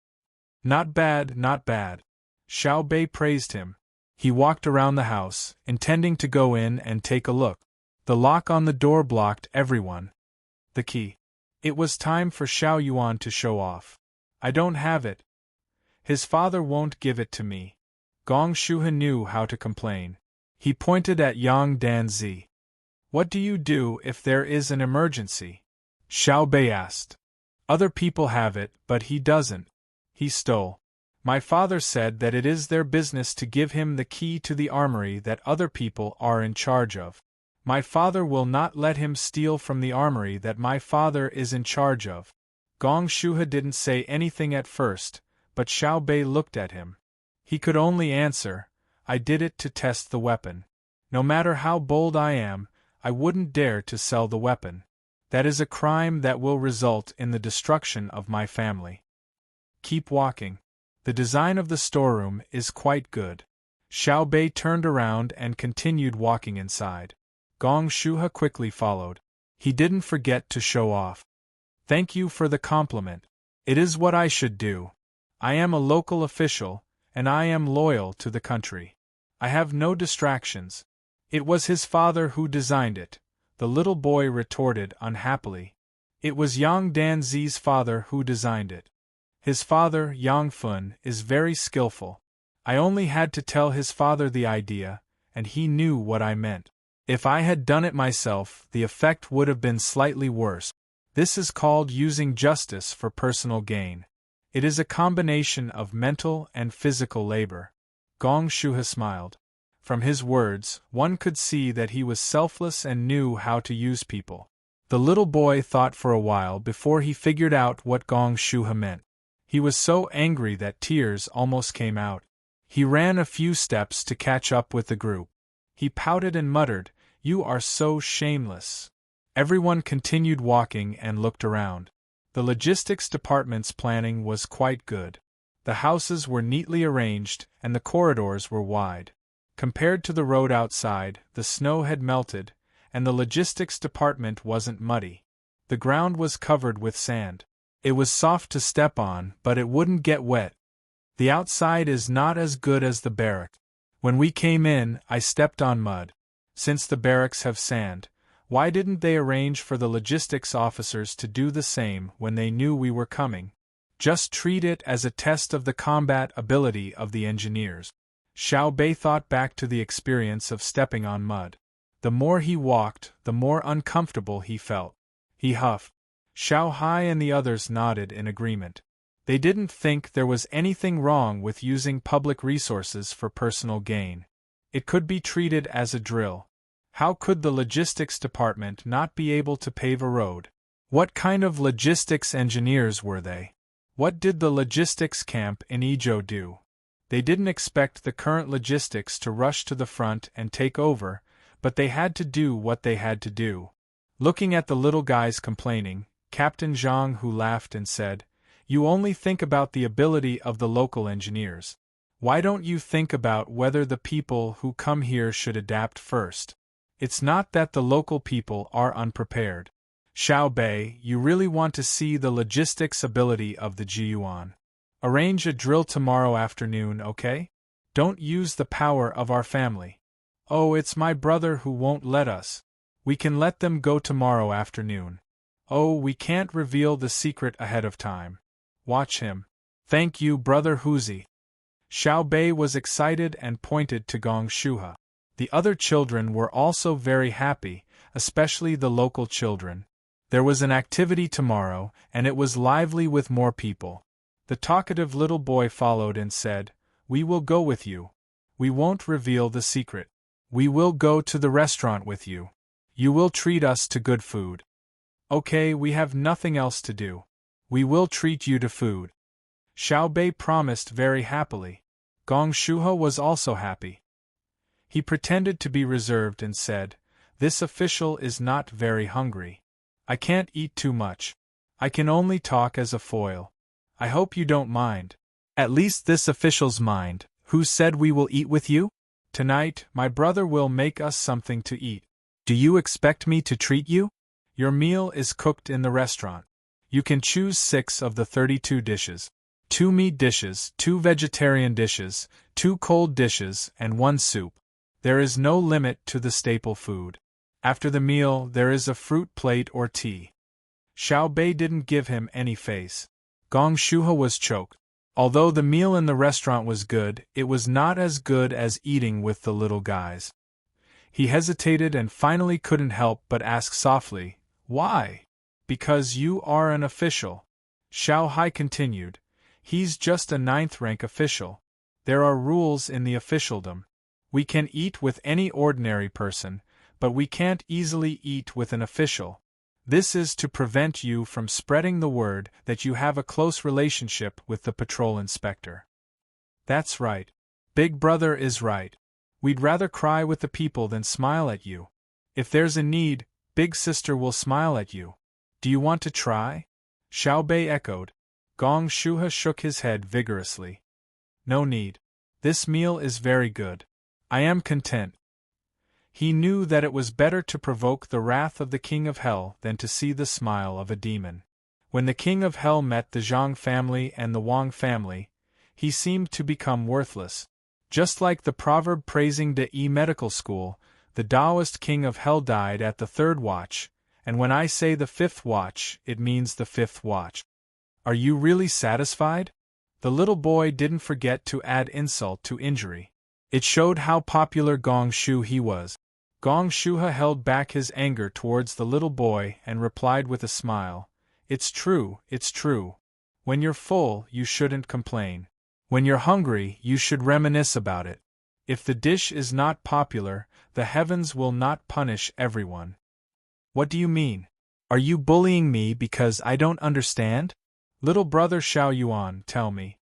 A: "Not bad, not bad." Xiao Bei praised him. He walked around the house, intending to go in and take a look. The lock on the door blocked everyone. The key. It was time for Xiao Yuan to show off. "I don't have it. His father won't give it to me." Gong Shuhe knew how to complain. He pointed at Yang Danzi. "What do you do if there is an emergency?" Xiao Bei asked. "Other people have it, but he doesn't. He stole. My father said that it is their business to give him the key to the armory that other people are in charge of. My father will not let him steal from the armory that my father is in charge of." Gong Shuhe didn't say anything at first, but Xiao Bei looked at him. He could only answer, "I did it to test the weapon. No matter how bold I am, I wouldn't dare to sell the weapon. That is a crime that will result in the destruction of my family." "Keep walking. The design of the storeroom is quite good." Xiao Bei turned around and continued walking inside. Gong Shuhe quickly followed. He didn't forget to show off. "Thank you for the compliment. It is what I should do. I am a local official, and I am loyal to the country. I have no distractions." "It was his father who designed it," the little boy retorted unhappily. "It was Yang Danzi's father who designed it. His father, Yang Fun, is very skillful. I only had to tell his father the idea, and he knew what I meant. If I had done it myself, the effect would have been slightly worse. This is called using justice for personal gain. It is a combination of mental and physical labor." Gong Shuhe smiled. From his words, one could see that he was selfless and knew how to use people. The little boy thought for a while before he figured out what Gong Shuhe meant. He was so angry that tears almost came out. He ran a few steps to catch up with the group. He pouted and muttered, "You are so shameless." Everyone continued walking and looked around. The logistics department's planning was quite good. The houses were neatly arranged, and the corridors were wide. Compared to the road outside, the snow had melted, and the logistics department wasn't muddy. The ground was covered with sand. It was soft to step on, but it wouldn't get wet. The outside is not as good as the barrack. When we came in, I stepped on mud. Since the barracks have sand, why didn't they arrange for the logistics officers to do the same when they knew we were coming? Just treat it as a test of the combat ability of the engineers. Xiao Bei thought back to the experience of stepping on mud. The more he walked, the more uncomfortable he felt. He huffed. Xiao Hai and the others nodded in agreement. They didn't think there was anything wrong with using public resources for personal gain. It could be treated as a drill. How could the logistics department not be able to pave a road? What kind of logistics engineers were they? What did the logistics camp in Izhou do? They didn't expect the current logistics to rush to the front and take over, but they had to do what they had to do. Looking at the little guys complaining, Captain Zhang Hu laughed and said, "You only think about the ability of the local engineers. Why don't you think about whether the people who come here should adapt first? It's not that the local people are unprepared. Xiao Bei, you really want to see the logistics ability of the Jiyuan. Arrange a drill tomorrow afternoon, okay? Don't use the power of our family. Oh, it's my brother who won't let us. We can let them go tomorrow afternoon. Oh, we can't reveal the secret ahead of time. Watch him. Thank you, Brother Huzi." Xiao Bei was excited and pointed to Gong Shuha. The other children were also very happy, especially the local children. There was an activity tomorrow, and it was lively with more people. The talkative little boy followed and said, "We will go with you. We won't reveal the secret. We will go to the restaurant with you. You will treat us to good food. Okay, we have nothing else to do. We will treat you to food." Xiao Bei promised very happily. Gong Shuha was also happy. He pretended to be reserved and said, "This official is not very hungry. I can't eat too much. I can only talk as a foil. I hope you don't mind." "At least this official's mind. Who said we will eat with you? Tonight, my brother will make us something to eat. Do you expect me to treat you? Your meal is cooked in the restaurant. You can choose 6 of the 32 dishes. 2 meat dishes, 2 vegetarian dishes, 2 cold dishes, and 1 soup. There is no limit to the staple food. After the meal, there is a fruit plate or tea." Xiao Bei didn't give him any face. Gong Shuha was choked. Although the meal in the restaurant was good, it was not as good as eating with the little guys. He hesitated and finally couldn't help but ask softly, "Why?" "Because you are an official." Xiao Hai continued, "He's just a 9th-rank official. There are rules in the officialdom. We can eat with any ordinary person, but we can't easily eat with an official. This is to prevent you from spreading the word that you have a close relationship with the patrol inspector." "That's right. Big Brother is right. We'd rather cry with the people than smile at you. If there's a need, Big Sister will smile at you. Do you want to try?" Xiao Bei echoed. Gong Shuha shook his head vigorously. "No need. This meal is very good. I am content." He knew that it was better to provoke the wrath of the King of Hell than to see the smile of a demon. When the King of Hell met the Zhang family and the Wang family, he seemed to become worthless. Just like the proverb praising the medical school, the Taoist King of Hell died at the 3rd watch, and when I say the 5th watch, it means the 5th watch. Are you really satisfied? The little boy didn't forget to add insult to injury. It showed how popular Gong Shu he was. Gong Shuha held back his anger towards the little boy and replied with a smile, "It's true, it's true. When you're full, you shouldn't complain. When you're hungry, you should reminisce about it. If the dish is not popular, the heavens will not punish everyone." "What do you mean? Are you bullying me because I don't understand? Little brother Xiao Yuan, tell me."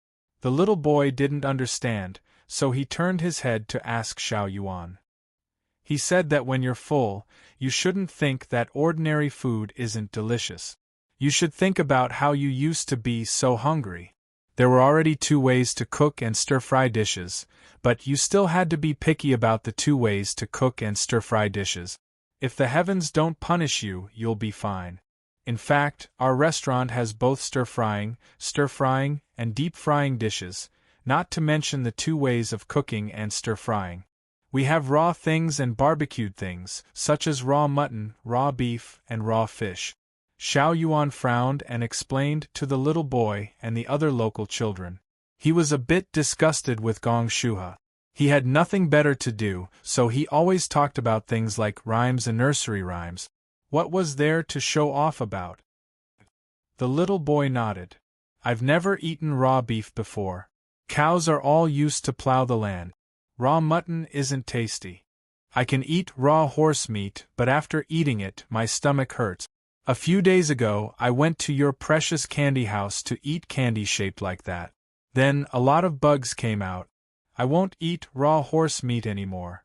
A: The little boy didn't understand, so he turned his head to ask Xiao Yuan. "He said that when you're full, you shouldn't think that ordinary food isn't delicious. You should think about how you used to be so hungry. There were already 2 ways to cook and stir-fry dishes, but you still had to be picky about the 2 ways to cook and stir-fry dishes. If the heavens don't punish you, you'll be fine. In fact, our restaurant has both stir-frying, and deep-frying dishes, not to mention the 2 ways of cooking and stir-frying. We have raw things and barbecued things, such as raw mutton, raw beef, and raw fish. Xiao Yuan frowned and explained to the little boy and the other local children. He was a bit disgusted with Gong Shuhe. He had nothing better to do, so he always talked about things like rhymes and nursery rhymes. What was there to show off about? The little boy nodded. I've never eaten raw beef before. Cows are all used to plow the land. Raw mutton isn't tasty. I can eat raw horse meat, but after eating it, my stomach hurts. A few days ago, I went to your precious candy house to eat candy shaped like that. Then, a lot of bugs came out. I won't eat raw horse meat anymore.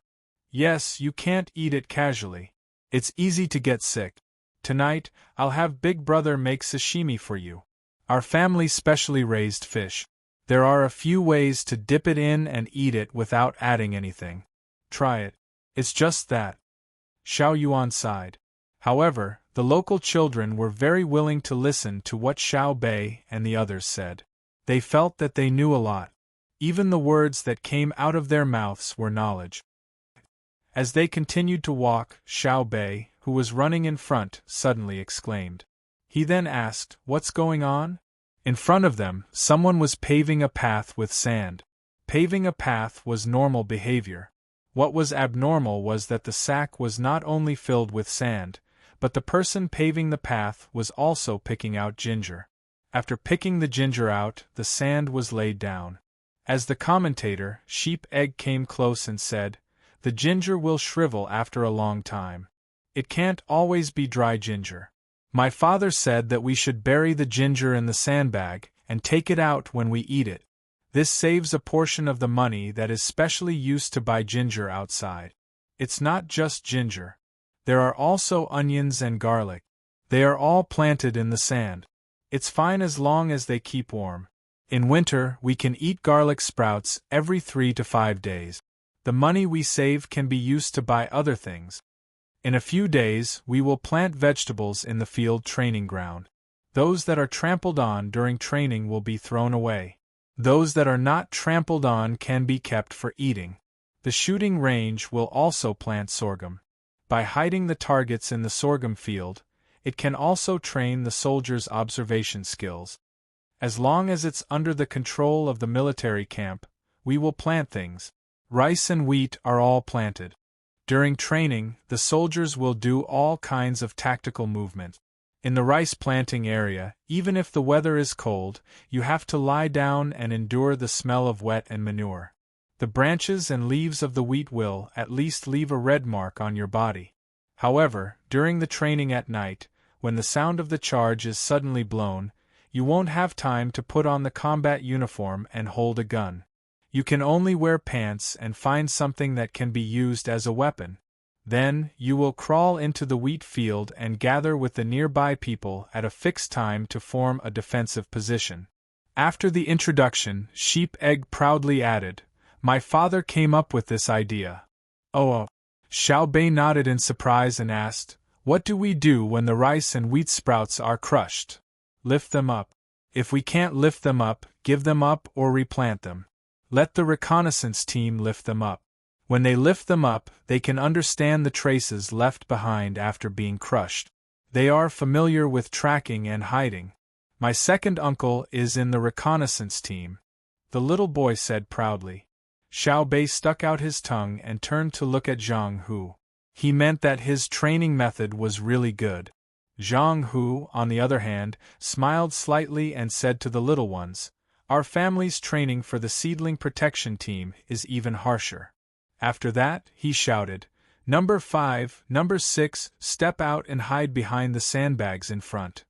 A: Yes, you can't eat it casually. It's easy to get sick. Tonight, I'll have Big Brother make sashimi for you. Our family specially raised fish. There are a few ways to dip it in and eat it without adding anything. Try it. It's just that. Xiao Yuan sighed. However, the local children were very willing to listen to what Xiao Bei and the others said. They felt that they knew a lot. Even the words that came out of their mouths were knowledge. As they continued to walk, Xiao Bei, who was running in front, suddenly exclaimed. He then asked, "What's going on?" In front of them, someone was paving a path with sand. Paving a path was normal behavior. What was abnormal was that the sack was not only filled with sand, but the person paving the path was also picking out ginger. After picking the ginger out, the sand was laid down. As the commentator, Sheep Egg came close and said, "The ginger will shrivel after a long time. It can't always be dry ginger. My father said that we should bury the ginger in the sandbag and take it out when we eat it. This saves a portion of the money that is specially used to buy ginger outside. It's not just ginger. There are also onions and garlic. They are all planted in the sand. It's fine as long as they keep warm. In winter, we can eat garlic sprouts every 3 to 5 days. The money we save can be used to buy other things. In a few days, we will plant vegetables in the field training ground. Those that are trampled on during training will be thrown away. Those that are not trampled on can be kept for eating. The shooting range will also plant sorghum. By hiding the targets in the sorghum field, it can also train the soldiers' observation skills. As long as it's under the control of the military camp, we will plant things. Rice and wheat are all planted. During training, the soldiers will do all kinds of tactical movement. In the rice planting area, even if the weather is cold, you have to lie down and endure the smell of wet and manure. The branches and leaves of the wheat will at least leave a red mark on your body. However, during the training at night, when the sound of the charge is suddenly blown, you won't have time to put on the combat uniform and hold a gun. You can only wear pants and find something that can be used as a weapon. Then, you will crawl into the wheat field and gather with the nearby people at a fixed time to form a defensive position. After the introduction, Sheep Egg proudly added, "My father came up with this idea." Oh. Xiao Bei nodded in surprise and asked, "What do we do when the rice and wheat sprouts are crushed?" "Lift them up. If we can't lift them up, give them up or replant them. Let the reconnaissance team lift them up. When they lift them up, they can understand the traces left behind after being crushed. They are familiar with tracking and hiding. My second uncle is in the reconnaissance team," the little boy said proudly. Xiao Bei stuck out his tongue and turned to look at Zhang Hu. He meant that his training method was really good. Zhang Hu, on the other hand, smiled slightly and said to the little ones, "Our family's training for the seedling protection team is even harsher." After that, he shouted, "Number 5, Number 6, step out and hide behind the sandbags in front."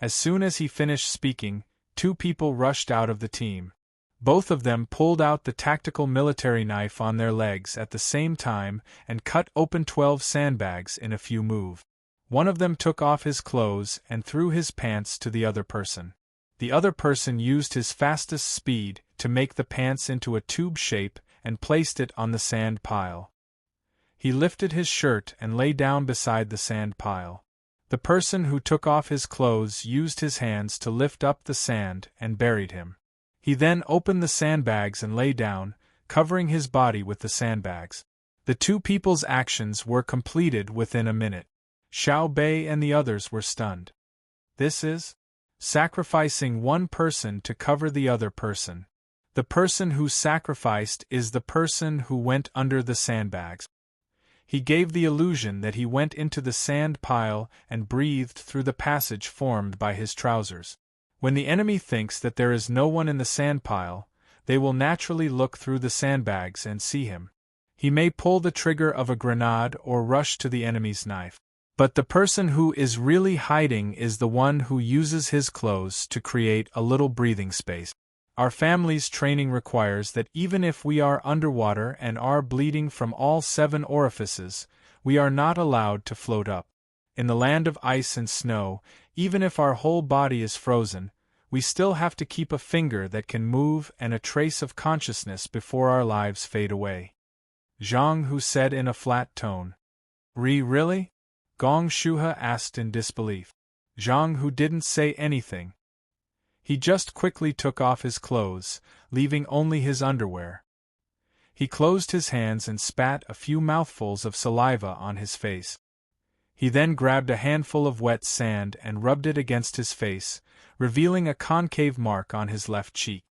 A: As soon as he finished speaking, 2 people rushed out of the team. Both of them pulled out the tactical military knife on their legs at the same time and cut open 12 sandbags in a few moves. One of them took off his clothes and threw his pants to the other person. The other person used his fastest speed to make the pants into a tube shape and placed it on the sand pile. He lifted his shirt and lay down beside the sand pile. The person who took off his clothes used his hands to lift up the sand and buried him. He then opened the sandbags and lay down, covering his body with the sandbags. The two people's actions were completed within a minute. Xiao Bei and the others were stunned. This is sacrificing one person to cover the other person. The person who sacrificed is the person who went under the sandbags. He gave the illusion that he went into the sand pile and breathed through the passage formed by his trousers. When the enemy thinks that there is no one in the sand pile, they will naturally look through the sandbags and see him. He may pull the trigger of a grenade or rush to the enemy's knife. But the person who is really hiding is the one who uses his clothes to create a little breathing space. Our family's training requires that even if we are underwater and are bleeding from all 7 orifices, we are not allowed to float up. In the land of ice and snow, even if our whole body is frozen, we still have to keep a finger that can move and a trace of consciousness before our lives fade away. Zhang Hu said in a flat tone. Really? Gong Shuhe asked in disbelief. Zhang Hu didn't say anything. He just quickly took off his clothes, leaving only his underwear. He closed his hands and spat a few mouthfuls of saliva on his face. He then grabbed a handful of wet sand and rubbed it against his face, revealing a concave mark on his left cheek.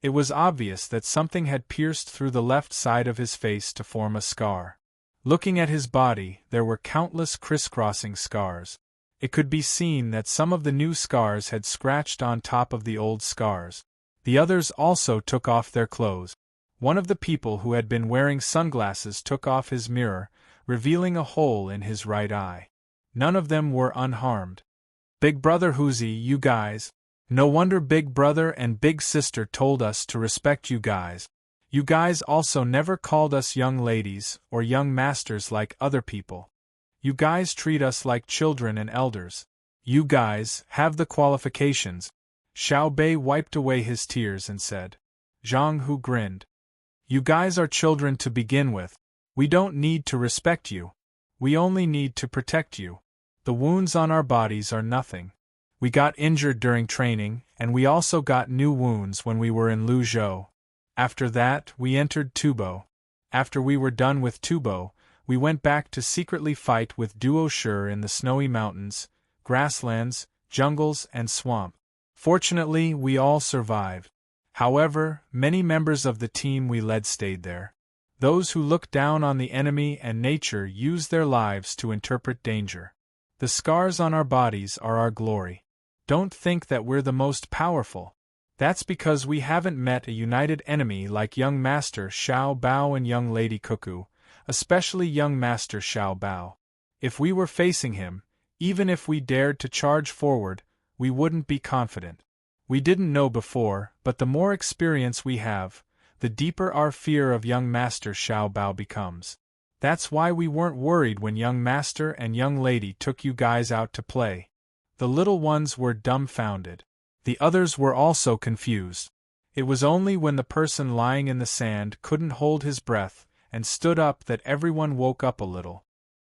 A: It was obvious that something had pierced through the left side of his face to form a scar. Looking at his body, there were countless crisscrossing scars. It could be seen that some of the new scars had scratched on top of the old scars. The others also took off their clothes. One of the people who had been wearing sunglasses took off his mirror, revealing a hole in his right eye. None of them were unharmed. Big Brother Huzi, you guys. No wonder Big Brother and Big Sister told us to respect you guys. You guys also never called us young ladies or young masters like other people. You guys treat us like children and elders. You guys have the qualifications. Xiao Bei wiped away his tears and said. Zhang Hu grinned. You guys are children to begin with. We don't need to respect you. We only need to protect you. The wounds on our bodies are nothing. We got injured during training, and we also got new wounds when we were in Luzhou. After that, we entered Tubo. After we were done with Tubo, we went back to secretly fight with Duo Shi in the snowy mountains, grasslands, jungles, and swamp. Fortunately, we all survived. However, many members of the team we led stayed there. Those who look down on the enemy and nature use their lives to interpret danger. The scars on our bodies are our glory. Don't think that we're the most powerful. That's because we haven't met a united enemy like young Master Xiao Bao and young Lady Cuckoo, especially young Master Xiao Bao. If we were facing him, even if we dared to charge forward, we wouldn't be confident. We didn't know before, but the more experience we have, the deeper our fear of young Master Xiao Bao becomes. That's why we weren't worried when young Master and young Lady took you guys out to play. The little ones were dumbfounded. The others were also confused. It was only when the person lying in the sand couldn't hold his breath and stood up that everyone woke up a little.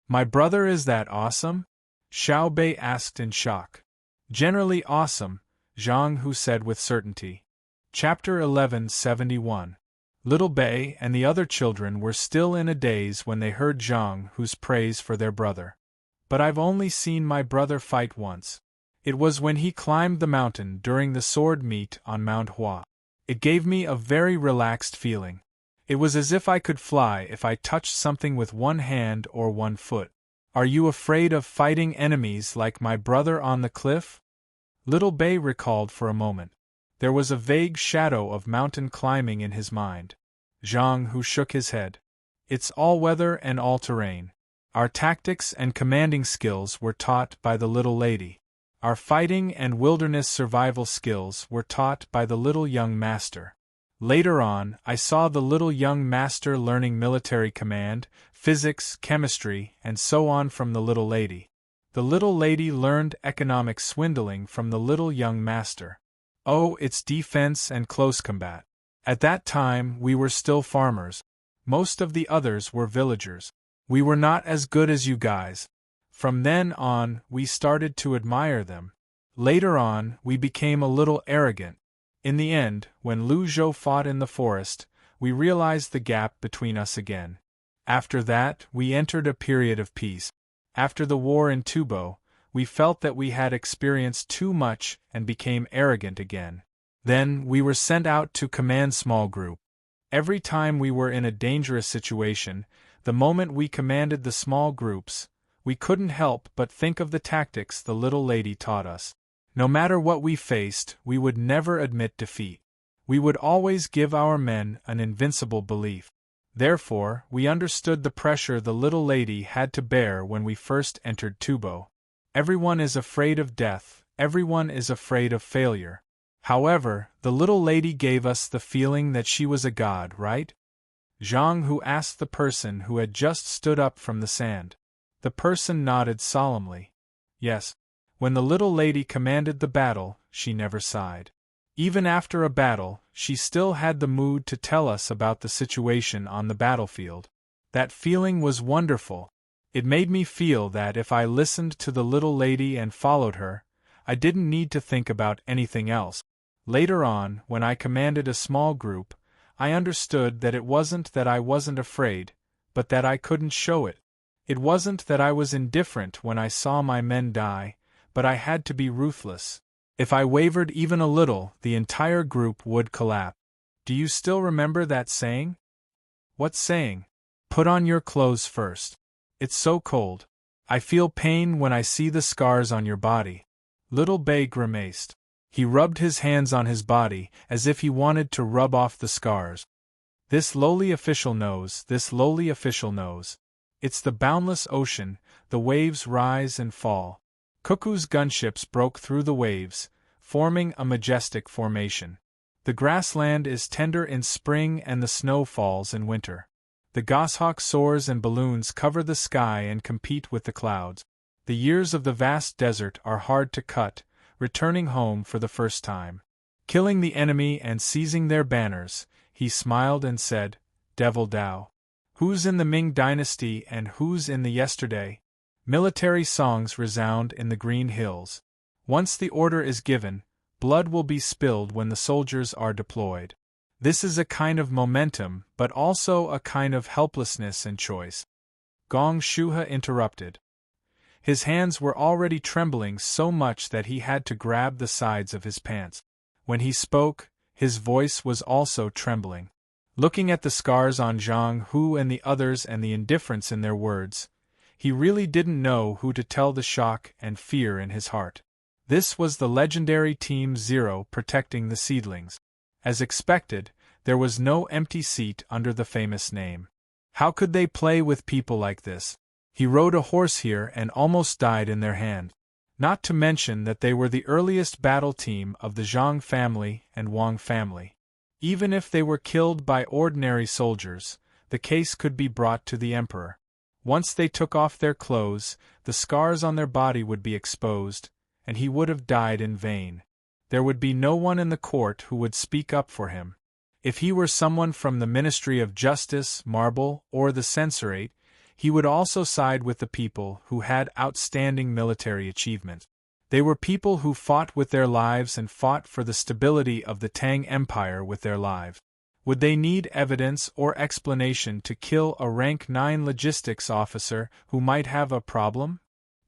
A: My brother is that awesome? Xiao Bei asked in shock. Generally awesome, Zhang Hu said with certainty. Chapter 1171. Little Bei and the other children were still in a daze when they heard Zhang Hu's praise for their brother. But I've only seen my brother fight once. It was when he climbed the mountain during the sword meet on Mount Hua. It gave me a very relaxed feeling. It was as if I could fly if I touched something with one hand or one foot. Are you afraid of fighting enemies like my brother on the cliff? Little Bei recalled for a moment. There was a vague shadow of mountain climbing in his mind. Zhang Hu shook his head. It's all weather and all terrain. Our tactics and commanding skills were taught by the little lady. Our fighting and wilderness survival skills were taught by the little young master. Later on, I saw the little young master learning military command, physics, chemistry, and so on from the little lady. The little lady learned economic swindling from the little young master. Oh, it's defense and close combat. At that time, we were still farmers. Most of the others were villagers. We were not as good as you guys. From then on, we started to admire them. Later on, we became a little arrogant. In the end, when Lu Zhou fought in the forest, we realized the gap between us again. After that, we entered a period of peace. After the war in Tubo, we felt that we had experienced too much and became arrogant again. Then, we were sent out to command small group. Every time we were in a dangerous situation, the moment we commanded the small groups, we couldn't help but think of the tactics the little lady taught us. No matter what we faced, we would never admit defeat. We would always give our men an invincible belief. Therefore, we understood the pressure the little lady had to bear when we first entered Tubo. Everyone is afraid of death, everyone is afraid of failure. However, the little lady gave us the feeling that she was a god, right? Zhang Hu asked the person who had just stood up from the sand. The person nodded solemnly. Yes. When the little lady commanded the battle, she never sighed. Even after a battle, she still had the mood to tell us about the situation on the battlefield. That feeling was wonderful. It made me feel that if I listened to the little lady and followed her, I didn't need to think about anything else. Later on, when I commanded a small group, I understood that it wasn't that I wasn't afraid, but that I couldn't show it. It wasn't that I was indifferent when I saw my men die, but I had to be ruthless. If I wavered even a little, the entire group would collapse. Do you still remember that saying? What saying? Put on your clothes first. It's so cold. I feel pain when I see the scars on your body. Little Bei grimaced. He rubbed his hands on his body, as if he wanted to rub off the scars. This lowly official knows, this lowly official knows. It's the boundless ocean, the waves rise and fall. Cuckoo's gunships broke through the waves, forming a majestic formation. The grassland is tender in spring and the snow falls in winter. The goshawk soars and balloons cover the sky and compete with the clouds. The years of the vast desert are hard to cut, returning home for the first time. Killing the enemy and seizing their banners, he smiled and said, Devil Dao. Who's in the Ming dynasty and who's in the yesterday? Military songs resound in the green hills. Once the order is given, blood will be spilled when the soldiers are deployed. This is a kind of momentum, but also a kind of helplessness and choice. Gong Shuha interrupted. His hands were already trembling so much that he had to grab the sides of his pants. When he spoke, his voice was also trembling. Looking at the scars on Zhang Hu and the others and the indifference in their words, he really didn't know who to tell the shock and fear in his heart. This was the legendary Team Zero protecting the seedlings. As expected, there was no empty seat under the famous name. How could they play with people like this? He rode a horse here and almost died in their hand. Not to mention that they were the earliest battle team of the Zhang family and Wang family. Even if they were killed by ordinary soldiers, the case could be brought to the emperor. Once they took off their clothes, the scars on their body would be exposed, and he would have died in vain. There would be no one in the court who would speak up for him. If he were someone from the Ministry of Justice, Marble, or the Censorate, he would also side with the people who had outstanding military achievement. They were people who fought with their lives and fought for the stability of the Tang Empire with their lives. Would they need evidence or explanation to kill a rank 9 logistics officer who might have a problem?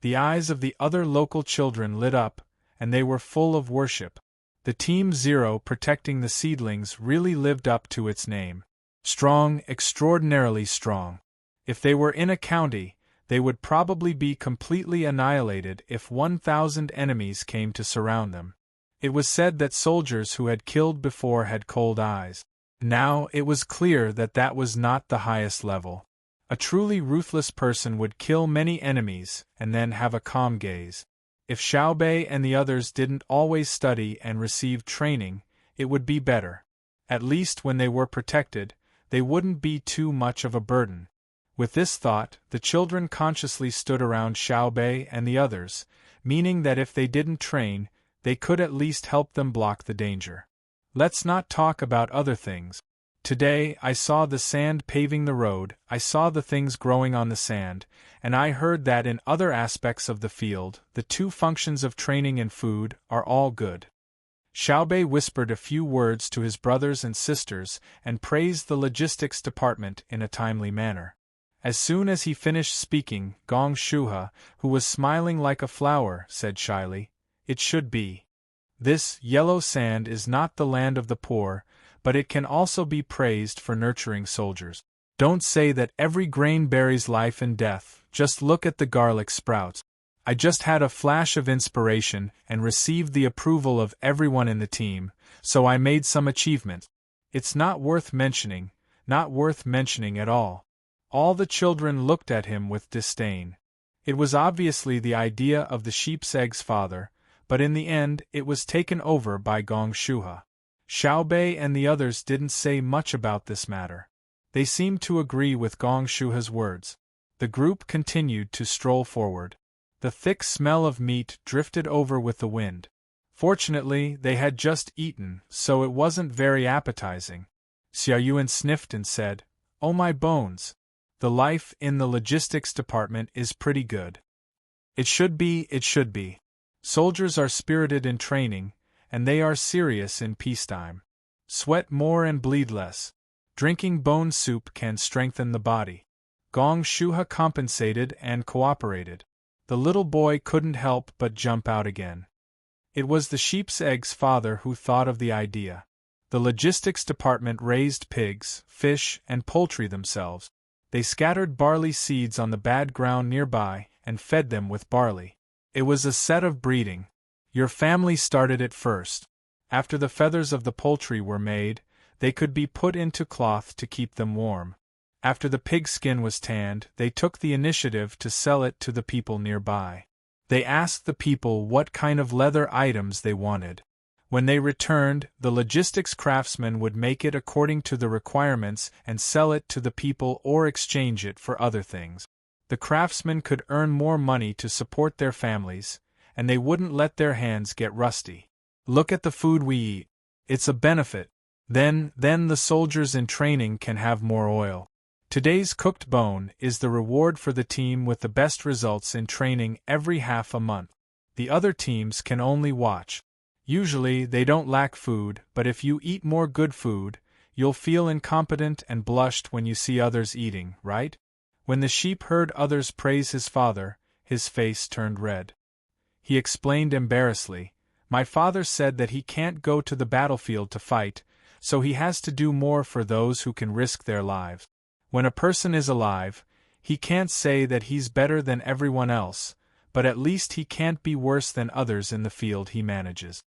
A: The eyes of the other local children lit up, and they were full of worship. The Team Zero protecting the seedlings really lived up to its name. Strong, extraordinarily strong. If they were in a county, they would probably be completely annihilated if 1,000 enemies came to surround them. It was said that soldiers who had killed before had cold eyes. Now it was clear that that was not the highest level. A truly ruthless person would kill many enemies and then have a calm gaze. If Xiaobei and the others didn't always study and receive training, it would be better. At least when they were protected, they wouldn't be too much of a burden. With this thought, the children consciously stood around Xiaobei and the others, meaning that if they didn't train, They could at least help them block the danger. Let's not talk about other things. Today I saw the sand paving the road, I saw the things growing on the sand, and I heard that in other aspects of the field, the two functions of training and food are all good. Xiaobei whispered a few words to his brothers and sisters and praised the logistics department in a timely manner. As soon as he finished speaking, Gong Shuhe, who was smiling like a flower, said shyly, "It should be. This yellow sand is not the land of the poor, but it can also be praised for nurturing soldiers. Don't say that every grain buries life and death, just look at the garlic sprouts. I just had a flash of inspiration and received the approval of everyone in the team, so I made some achievement. It's not worth mentioning at all." All the children looked at him with disdain. It was obviously the idea of the sheep's egg's father, but in the end it was taken over by Gong Shuhe. Xiaobei and the others didn't say much about this matter. They seemed to agree with Gong Shuhe's words. The group continued to stroll forward. The thick smell of meat drifted over with the wind. Fortunately, they had just eaten, so it wasn't very appetizing. Xiaoyuan sniffed and said, "Oh my bones! The life in the logistics department is pretty good. It should be. Soldiers are spirited in training, and they are serious in peacetime. Sweat more and bleed less. Drinking bone soup can strengthen the body." Gong Shuhe compensated and cooperated. The little boy couldn't help but jump out again. It was the sheep's egg's father who thought of the idea. The logistics department raised pigs, fish, and poultry themselves. They scattered barley seeds on the bad ground nearby and fed them with barley. It was a set of breeding. Your family started it first. After the feathers of the poultry were made, they could be put into cloth to keep them warm. After the pig skin was tanned, they took the initiative to sell it to the people nearby. They asked the people what kind of leather items they wanted. When they returned, the logistics craftsman would make it according to the requirements and sell it to the people or exchange it for other things. The craftsmen could earn more money to support their families, and they wouldn't let their hands get rusty. Look at the food we eat. It's a benefit. Then the soldiers in training can have more oil. Today's cooked bone is the reward for the team with the best results in training every half a month. The other teams can only watch. Usually they don't lack food, but if you eat more good food, you'll feel incompetent and blushed when you see others eating, right? When the sheep heard others praise his father, his face turned red. He explained embarrassedly, "My father said that he can't go to the battlefield to fight, so he has to do more for those who can risk their lives. When a person is alive, he can't say that he's better than everyone else, but at least he can't be worse than others in the field he manages."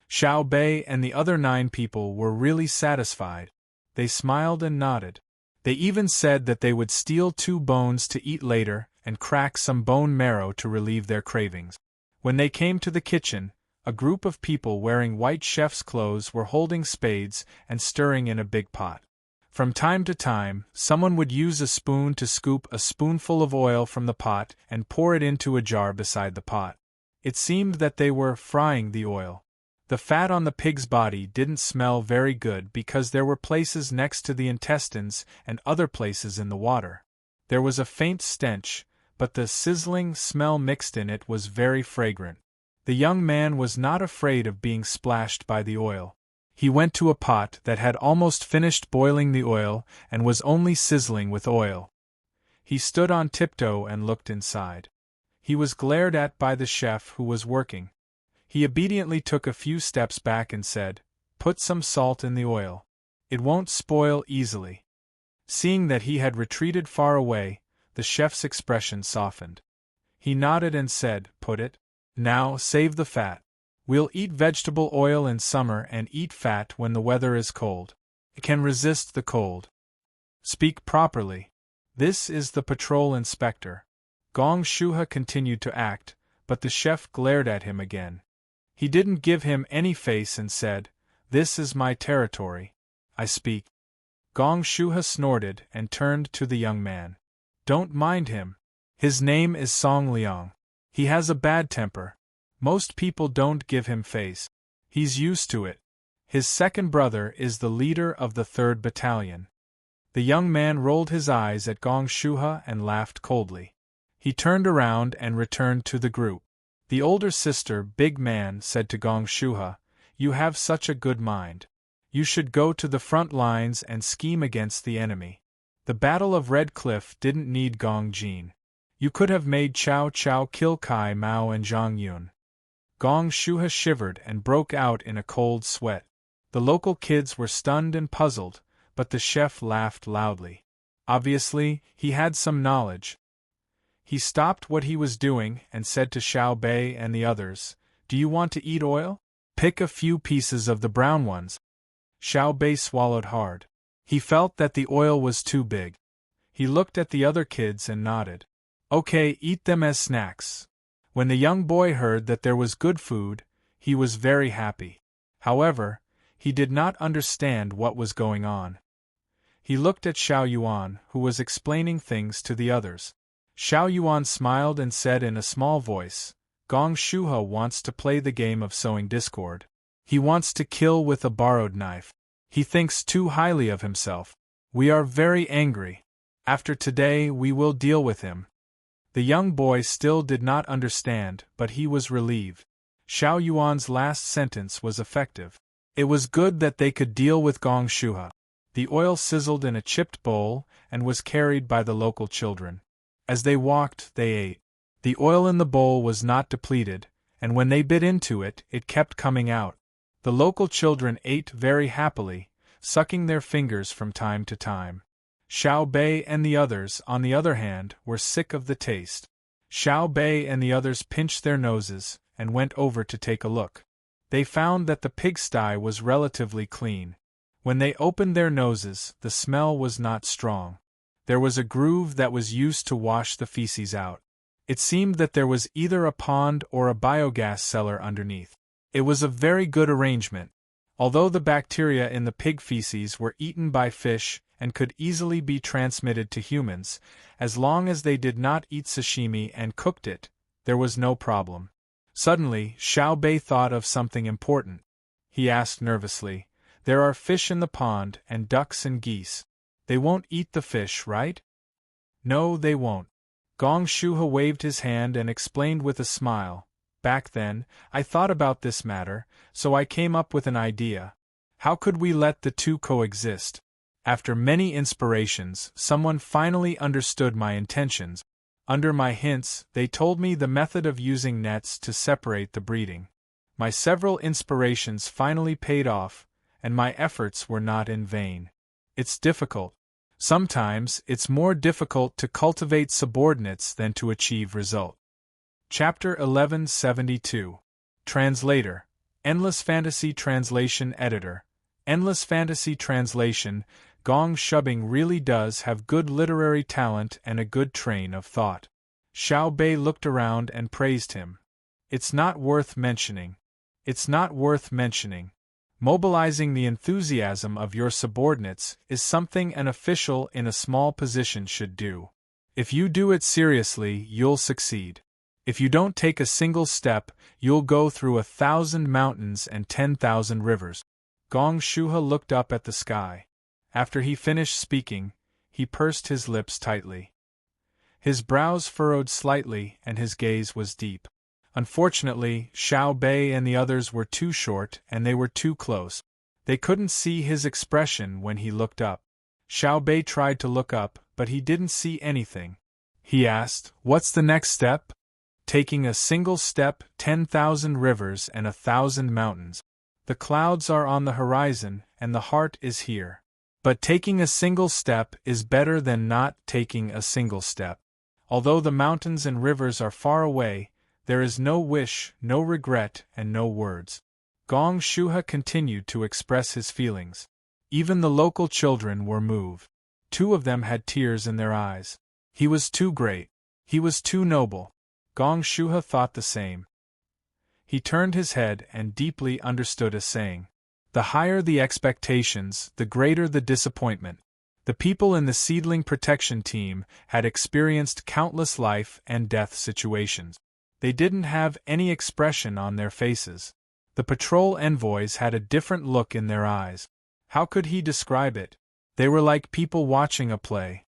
A: Xiaobei and the other 9 people were really satisfied. They smiled and nodded. They even said that they would steal 2 bones to eat later and crack some bone marrow to relieve their cravings. When they came to the kitchen, a group of people wearing white chef's clothes were holding spades and stirring in a big pot. From time to time, someone would use a spoon to scoop a spoonful of oil from the pot and pour it into a jar beside the pot. It seemed that they were frying the oil. The fat on the pig's body didn't smell very good because there were places next to the intestines and other places in the water. There was a faint stench, but the sizzling smell mixed in it was very fragrant. The young man was not afraid of being splashed by the oil. He went to a pot that had almost finished boiling the oil and was only sizzling with oil. He stood on tiptoe and looked inside. He was glared at by the chef who was working. He obediently took a few steps back and said, "Put some salt in the oil. It won't spoil easily." Seeing that he had retreated far away, the chef's expression softened. He nodded and said, "Put it. Now save the fat. We'll eat vegetable oil in summer and eat fat when the weather is cold. It can resist the cold. Speak properly. This is the patrol inspector." Gong Shuhe continued to act, but the chef glared at him again. He didn't give him any face and said, "This is my territory. I speak." Gong Shuhe snorted and turned to the young man. "Don't mind him. His name is Song Liang. He has a bad temper. Most people don't give him face. He's used to it. His second brother is the leader of the 3rd Battalion. The young man rolled his eyes at Gong Shuha and laughed coldly. He turned around and returned to the group. The older sister, big man, said to Gong Shuha, "You have such a good mind. You should go to the front lines and scheme against the enemy. The Battle of Red Cliff didn't need Gong Jin. You could have made Cao Cao kill Kai Mao and Zhang Yun." Gong Shuha shivered and broke out in a cold sweat. The local kids were stunned and puzzled, but the chef laughed loudly. Obviously, he had some knowledge. He stopped what he was doing and said to Xiao Bei and the others, "Do you want to eat oil? Pick a few pieces of the brown ones." Xiao Bei swallowed hard. He felt that the oil was too big. He looked at the other kids and nodded. "Okay, eat them as snacks." When the young boy heard that there was good food, he was very happy. However, he did not understand what was going on. He looked at Xiao Yuan, who was explaining things to the others. Xiao Yuan smiled and said in a small voice, "Gong Shuha wants to play the game of sowing discord. He wants to kill with a borrowed knife. He thinks too highly of himself. We are very angry. After today we will deal with him." The young boy still did not understand, but he was relieved. Xiao Yuan's last sentence was effective. It was good that they could deal with Gong Shuha. The oil sizzled in a chipped bowl and was carried by the local children. As they walked, they ate. The oil in the bowl was not depleted, and when they bit into it, it kept coming out. The local children ate very happily, sucking their fingers from time to time. Xiao Bei and the others, on the other hand, were sick of the taste. Xiao Bei and the others pinched their noses and went over to take a look. They found that the pigsty was relatively clean. When they opened their noses, the smell was not strong. There was a groove that was used to wash the feces out. It seemed that there was either a pond or a biogas cellar underneath. It was a very good arrangement. Although the bacteria in the pig feces were eaten by fish and could easily be transmitted to humans, as long as they did not eat sashimi and cooked it, there was no problem. Suddenly, Xiao Bei thought of something important. He asked nervously, "There are fish in the pond and ducks and geese. They won't eat the fish, right?" "No, they won't." Gong Shuha waved his hand and explained with a smile, "Back then, I thought about this matter, so I came up with an idea. How could we let the two coexist? After many inspirations, someone finally understood my intentions. Under my hints, they told me the method of using nets to separate the breeding. My several inspirations finally paid off, and my efforts were not in vain. It's difficult. Sometimes it's more difficult to cultivate subordinates than to achieve result." Chapter 1172. Translator. Endless Fantasy Translation Editor. Endless Fantasy Translation. Gong Shubbing really does have good literary talent and a good train of thought. Xiao Bei looked around and praised him. "It's not worth mentioning. It's not worth mentioning. Mobilizing the enthusiasm of your subordinates is something an official in a small position should do. If you do it seriously, you'll succeed. If you don't take a single step, you'll go through 1,000 mountains and 10,000 rivers." Gong Shuha looked up at the sky. After he finished speaking, he pursed his lips tightly. His brows furrowed slightly and his gaze was deep. Unfortunately, Xiao Bei and the others were too short and they were too close. They couldn't see his expression when he looked up. Xiao Bei tried to look up, but he didn't see anything. He asked, "What's the next step?" "Taking a single step, 10,000 rivers and 1,000 mountains. The clouds are on the horizon and the heart is here. But taking a single step is better than not taking a single step. Although the mountains and rivers are far away, there is no wish, no regret, and no words." Gong Shuha continued to express his feelings. Even the local children were moved. 2 of them had tears in their eyes. He was too great. He was too noble. Gong Shuha thought the same. He turned his head and deeply understood a saying. The higher the expectations, the greater the disappointment. The people in the seedling protection team had experienced countless life and death situations. They didn't have any expression on their faces. The patrol envoys had a different look in their eyes. How could he describe it? They were like people watching a play.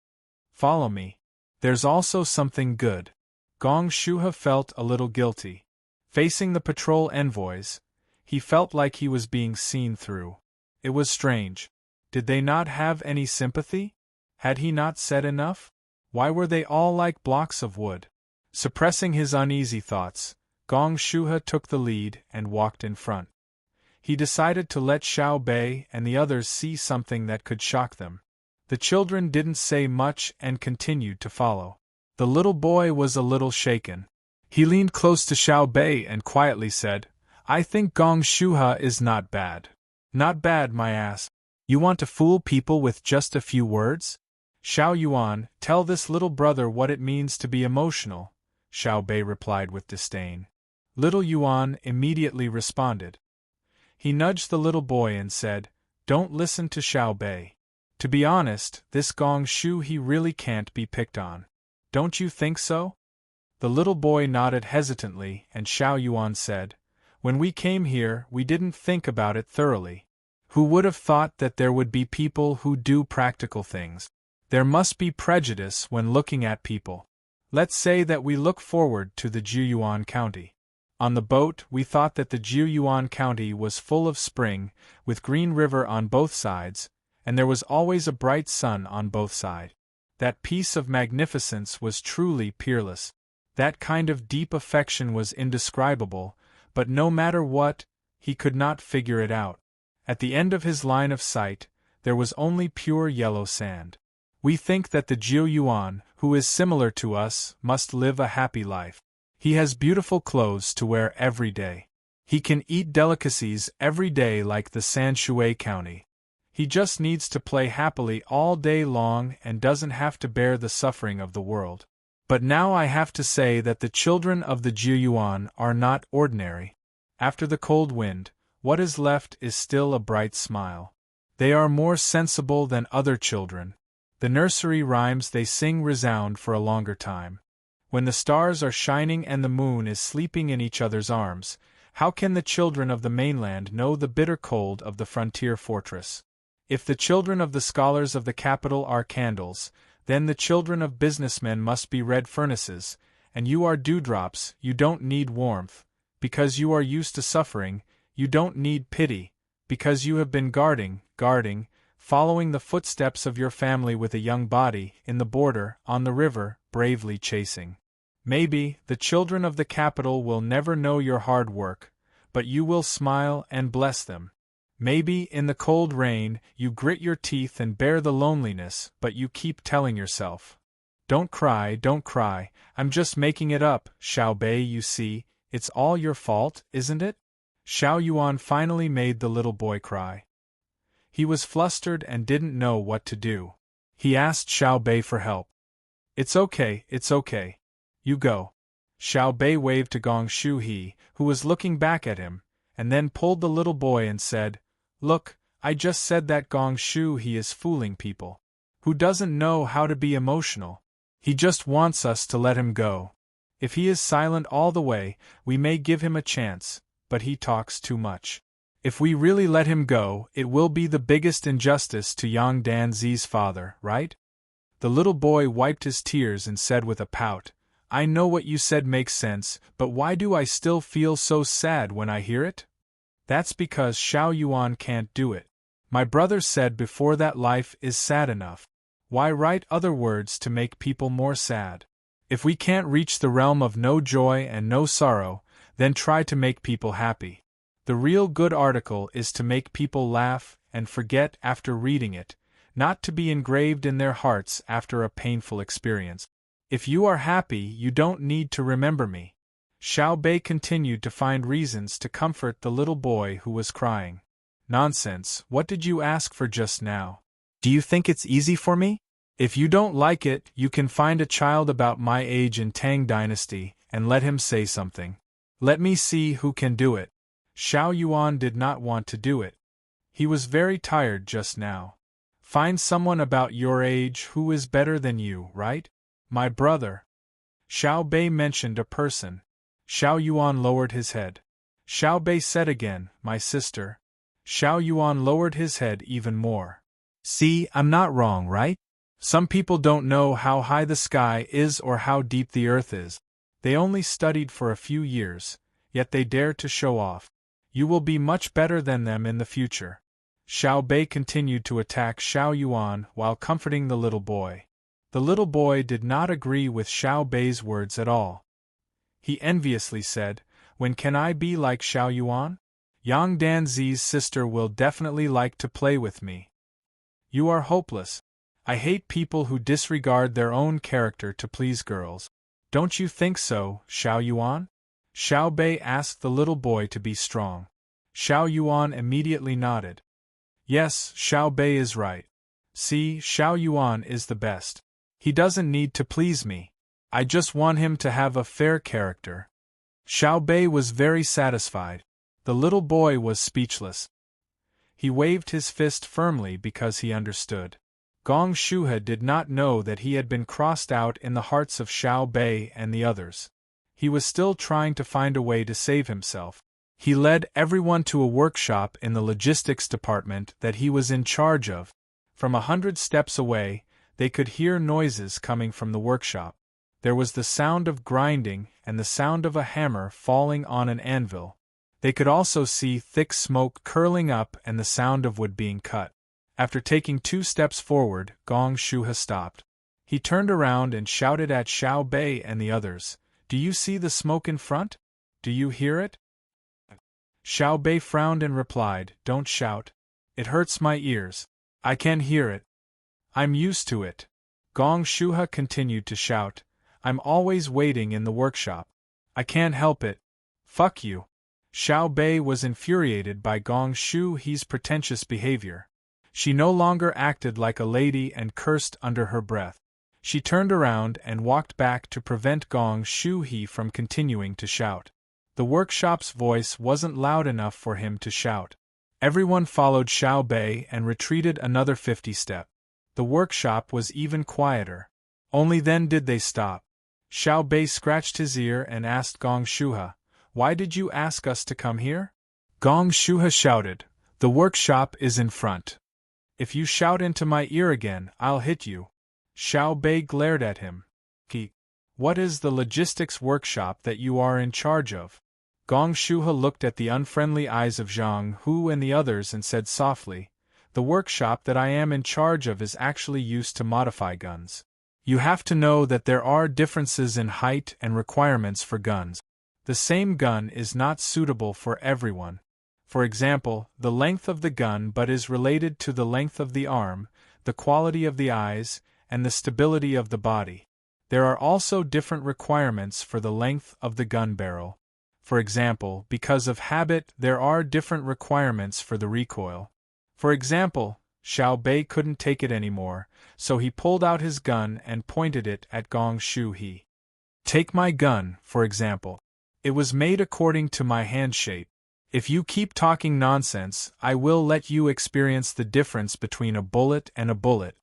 A: Follow me. There's also something good. Gong Shuha felt a little guilty. Facing the patrol envoys, he felt like he was being seen through. It was strange. Did they not have any sympathy? Had he not said enough? Why were they all like blocks of wood? Suppressing his uneasy thoughts, Gong Shuha took the lead and walked in front. He decided to let Xiao Bei and the others see something that could shock them. The children didn't say much and continued to follow. The little boy was a little shaken. He leaned close to Xiao Bei and quietly said, "I think Gong Shuha is not bad." "Not bad, my ass. You want to fool people with just a few words? Xiao Yuan, tell this little brother what it means to be emotional," Xiao Bei replied with disdain. Little Yuan immediately responded. He nudged the little boy and said, "Don't listen to Xiao Bei. To be honest, this Gong Shu he really can't be picked on. Don't you think so?" The little boy nodded hesitantly and Xiao Yuan said, "When we came here, we didn't think about it thoroughly. Who would have thought that there would be people who do practical things? There must be prejudice when looking at people. Let's say that we look forward to the Jiuyuan County. On the boat, we thought that the Jiuyuan County was full of spring, with green river on both sides, and there was always a bright sun on both sides. That piece of magnificence was truly peerless. That kind of deep affection was indescribable, but no matter what, he could not figure it out. At the end of his line of sight, there was only pure yellow sand. We think that the Jiuyuan, who is similar to us, must live a happy life. He has beautiful clothes to wear every day. He can eat delicacies every day like the Sanshui County. He just needs to play happily all day long and doesn't have to bear the suffering of the world. But now I have to say that the children of the Jiuyuan are not ordinary. After the cold wind, what is left is still a bright smile. They are more sensible than other children. The nursery rhymes they sing resound for a longer time. When the stars are shining and the moon is sleeping in each other's arms, how can the children of the mainland know the bitter cold of the frontier fortress? If the children of the scholars of the capital are candles, then the children of businessmen must be red furnaces, and you are dewdrops. You don't need warmth, because you are used to suffering. You don't need pity, because you have been guarding, following the footsteps of your family with a young body, in the border, on the river, bravely chasing. Maybe, the children of the capital will never know your hard work, but you will smile and bless them. Maybe, in the cold rain, you grit your teeth and bear the loneliness, but you keep telling yourself, don't cry, I'm just making it up, Xiao Bei, you see, it's all your fault, isn't it?" Xiao Yuan finally made the little boy cry. He was flustered and didn't know what to do. He asked Xiao Bei for help. It's okay. You go." Xiao Bei waved to Gong Shu He, who was looking back at him, and then pulled the little boy and said, "Look, I just said that Gong Shu He is fooling people. Who doesn't know how to be emotional. He just wants us to let him go. If he is silent all the way, we may give him a chance, but he talks too much. If we really let him go, it will be the biggest injustice to Yang Danzi's father, right?" The little boy wiped his tears and said with a pout, "I know what you said makes sense, but why do I still feel so sad when I hear it? That's because Xiao Yuan can't do it. My brother said before that life is sad enough. Why write other words to make people more sad? If we can't reach the realm of no joy and no sorrow, then try to make people happy. The real good article is to make people laugh and forget after reading it, not to be engraved in their hearts after a painful experience. If you are happy, you don't need to remember me." Xiao Bei continued to find reasons to comfort the little boy who was crying. "Nonsense, what did you ask for just now? Do you think it's easy for me? If you don't like it, you can find a child about my age in Tang Dynasty, and let him say something. Let me see who can do it." Xiao Yuan did not want to do it. He was very tired just now. Find someone about your age who is better than you, right? My brother. Xiao Bei mentioned a person. Xiao Yuan lowered his head. Xiao Bei said again, my sister. Xiao Yuan lowered his head even more. See, I'm not wrong, right? Some people don't know how high the sky is or how deep the earth is. They only studied for a few years, yet they dare to show off. You will be much better than them in the future. Xiao Bei continued to attack Xiao Yuan while comforting the little boy. The little boy did not agree with Xiao Bei's words at all. He enviously said, when can I be like Xiao Yuan? Yang Danzi's sister will definitely like to play with me. You are hopeless. I hate people who disregard their own character to please girls. Don't you think so, Xiao Yuan? Xiao Bei asked the little boy to be strong. Xiao Yuan immediately nodded. Yes, Xiao Bei is right. See, Xiao Yuan is the best. He doesn't need to please me. I just want him to have a fair character. Xiao Bei was very satisfied. The little boy was speechless. He waved his fist firmly because he understood. Gong Shuhe did not know that he had been crossed out in the hearts of Xiao Bei and the others. He was still trying to find a way to save himself. He led everyone to a workshop in the logistics department that he was in charge of. From 100 steps away, they could hear noises coming from the workshop. There was the sound of grinding and the sound of a hammer falling on an anvil. They could also see thick smoke curling up and the sound of wood being cut. After taking 2 steps forward, Gong Shuhe stopped. He turned around and shouted at Xiao Bei and the others, "Do you see the smoke in front? Do you hear it?" Xiao Bei frowned and replied, "Don't shout. It hurts my ears. I can hear it. I'm used to it." Gong Shuhe continued to shout, "I'm always waiting in the workshop. I can't help it. Fuck you." Xiao Bei was infuriated by Gong Shuhe's pretentious behavior. She no longer acted like a lady and cursed under her breath. She turned around and walked back to prevent Gong Shuhe from continuing to shout. The workshop's voice wasn't loud enough for him to shout. Everyone followed Xiao Bei and retreated another 50 steps. The workshop was even quieter. Only then did they stop. Xiao Bei scratched his ear and asked Gong Shuhe, "Why did you ask us to come here?" Gong Shuhe shouted, "The workshop is in front. If you shout into my ear again, I'll hit you." Xiao Bei glared at him. What is the logistics workshop that you are in charge of?" Gong Shuhe looked at the unfriendly eyes of Zhang Hu and the others and said softly, "The workshop that I am in charge of is actually used to modify guns. You have to know that there are differences in height and requirements for guns. The same gun is not suitable for everyone. For example, the length of the gun but is related to the length of the arm, the quality of the eyes, and the stability of the body. There are also different requirements for the length of the gun barrel. For example, because of habit, there are different requirements for the recoil. For example, Xiao Bei couldn't take it anymore, so he pulled out his gun and pointed it at Gong Shuhe. "Take my gun, for example. It was made according to my hand shape. If you keep talking nonsense, I will let you experience the difference between a bullet and a bullet."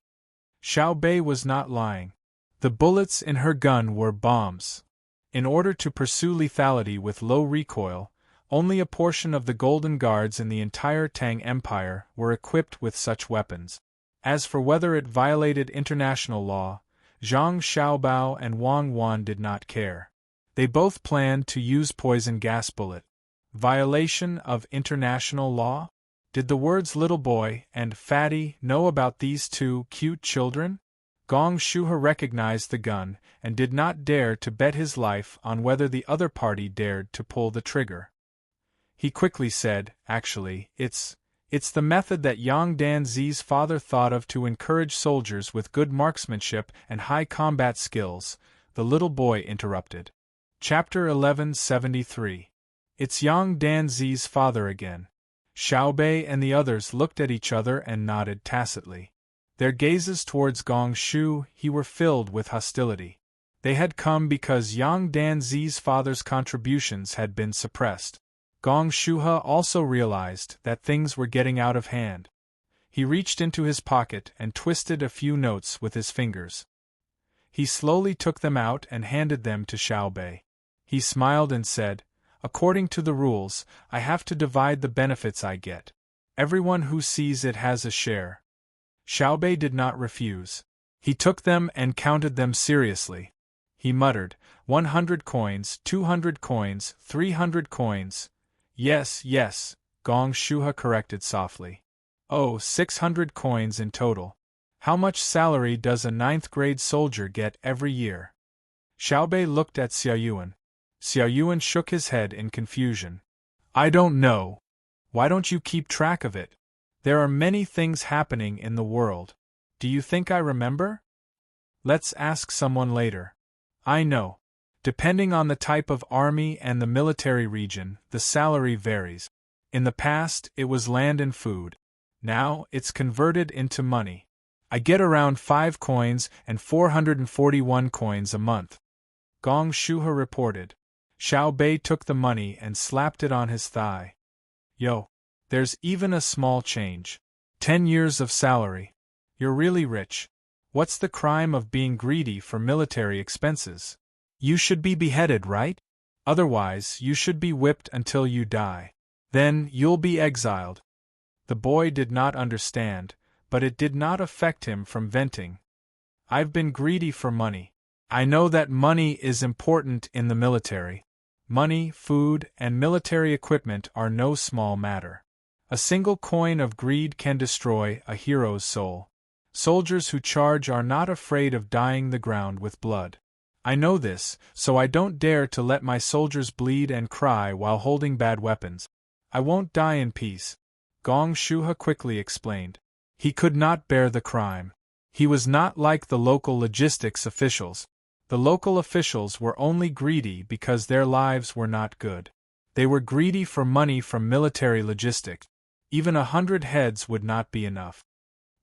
A: Xiao Bei was not lying. The bullets in her gun were bombs. In order to pursue lethality with low recoil, only a portion of the Golden Guards in the entire Tang Empire were equipped with such weapons. As for whether it violated international law, Zhang Xiaobao and Wang Wan did not care. They both planned to use poison gas bullet. Violation of international law? Did the words little boy and fatty know about these two cute children? Gong Shuhe recognized the gun and did not dare to bet his life on whether the other party dared to pull the trigger. He quickly said, "Actually, it's the method that Yang Danzi's father thought of to encourage soldiers with good marksmanship and high combat skills," the little boy interrupted. Chapter 1173. It's Yang Danzi's father again. Xiao Bei and the others looked at each other and nodded tacitly. Their gazes towards Gong Shuhe were filled with hostility. They had come because Yang Danzi's father's contributions had been suppressed. Gong Shuhe also realized that things were getting out of hand. He reached into his pocket and twisted a few notes with his fingers. He slowly took them out and handed them to Xiao Bei. He smiled and said, "According to the rules, I have to divide the benefits I get. Everyone who sees it has a share." Xiaobei did not refuse. He took them and counted them seriously. He muttered, 100 coins, 200 coins, 300 coins. Yes, yes, Gong Shuha corrected softly. Oh, 600 coins in total. How much salary does a 9th-grade soldier get every year? Xiaobei looked at Xiaoyuan. Xiaoyuan shook his head in confusion. I don't know. Why don't you keep track of it? There are many things happening in the world. Do you think I remember? Let's ask someone later. I know. Depending on the type of army and the military region, the salary varies. In the past, it was land and food. Now, it's converted into money. I get around 5 coins and 441 coins a month. Gong Shuha reported. Xiaobei took the money and slapped it on his thigh. Yo, there's even a small change. 10 years of salary. You're really rich. What's the crime of being greedy for military expenses? You should be beheaded, right? Otherwise, you should be whipped until you die. Then, you'll be exiled. The boy did not understand, but it did not affect him from venting. I've been greedy for money. I know that money is important in the military. Money, food, and military equipment are no small matter. A single coin of greed can destroy a hero's soul. Soldiers who charge are not afraid of dyeing the ground with blood. I know this, so I don't dare to let my soldiers bleed and cry while holding bad weapons. I won't die in peace. Gong Shuha quickly explained. He could not bear the crime. He was not like the local logistics officials. The local officials were only greedy because their lives were not good. They were greedy for money from military logistics. Even 100 heads would not be enough.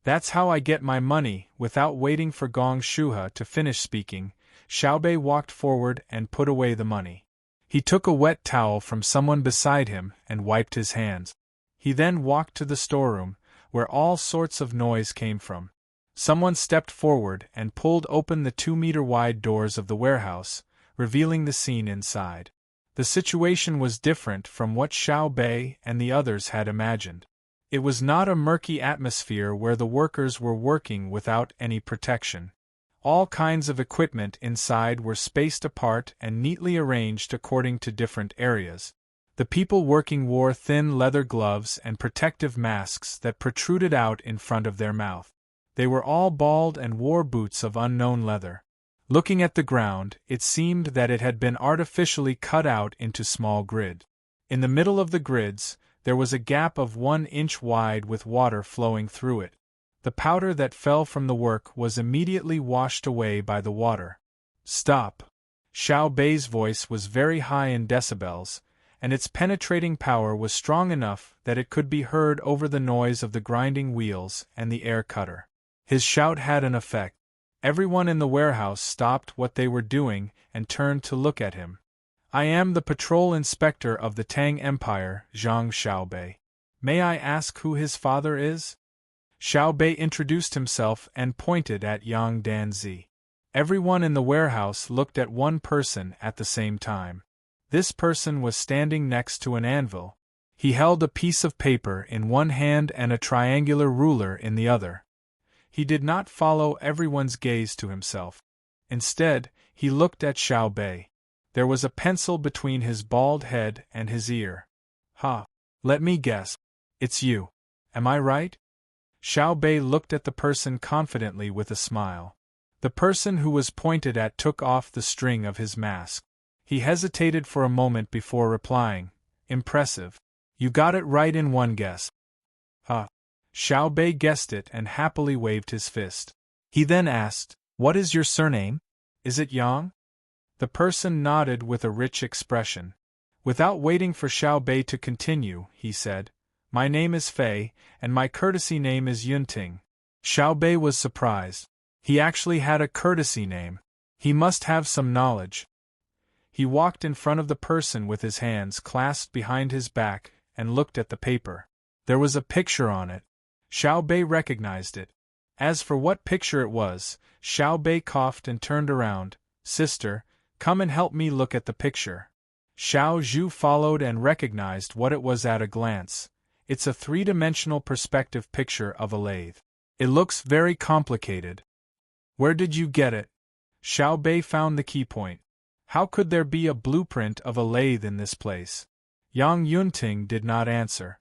A: That's how I get my money. Without waiting for Gong Shuha to finish speaking, Xiaobei walked forward and put away the money. He took a wet towel from someone beside him and wiped his hands. He then walked to the storeroom, where all sorts of noise came from. Someone stepped forward and pulled open the 2-meter-wide doors of the warehouse, revealing the scene inside. The situation was different from what Xiaobei and the others had imagined. It was not a murky atmosphere where the workers were working without any protection. All kinds of equipment inside were spaced apart and neatly arranged according to different areas. The people working wore thin leather gloves and protective masks that protruded out in front of their mouth. They were all bald and wore boots of unknown leather. Looking at the ground, it seemed that it had been artificially cut out into small grids. In the middle of the grids, there was a gap of 1 inch wide with water flowing through it. The powder that fell from the work was immediately washed away by the water. Stop! Xiaobei's voice was very high in decibels, and its penetrating power was strong enough that it could be heard over the noise of the grinding wheels and the air cutter. His shout had an effect. Everyone in the warehouse stopped what they were doing and turned to look at him. I am the patrol inspector of the Tang Empire, Zhang Xiaobei. May I ask who his father is? Xiaobei introduced himself and pointed at Yang Danzi. Everyone in the warehouse looked at one person at the same time. This person was standing next to an anvil. He held a piece of paper in one hand and a triangular ruler in the other. He did not follow everyone's gaze to himself. Instead, he looked at Xiaobei. There was a pencil between his bald head and his ear. Ha! Let me guess. It's you. Am I right? Xiaobei looked at the person confidently with a smile. The person who was pointed at took off the string of his mask. He hesitated for a moment before replying. Impressive. You got it right in one guess. Ha! Xiaobei guessed it and happily waved his fist. He then asked, What is your surname? Is it Yang? The person nodded with a rich expression. Without waiting for Xiaobei to continue, he said, My name is Fei, and my courtesy name is Yunting. Xiaobei was surprised. He actually had a courtesy name. He must have some knowledge. He walked in front of the person with his hands clasped behind his back and looked at the paper. There was a picture on it. Xiaobei recognized it. As for what picture it was, Xiaobei coughed and turned around. Sister, Come and help me look at the picture. Xiao Zhu followed and recognized what it was at a glance. It's a three-dimensional perspective picture of a lathe. It looks very complicated. Where did you get it? Xiao Bei found the key point. How could there be a blueprint of a lathe in this place? Yang Yunting did not answer.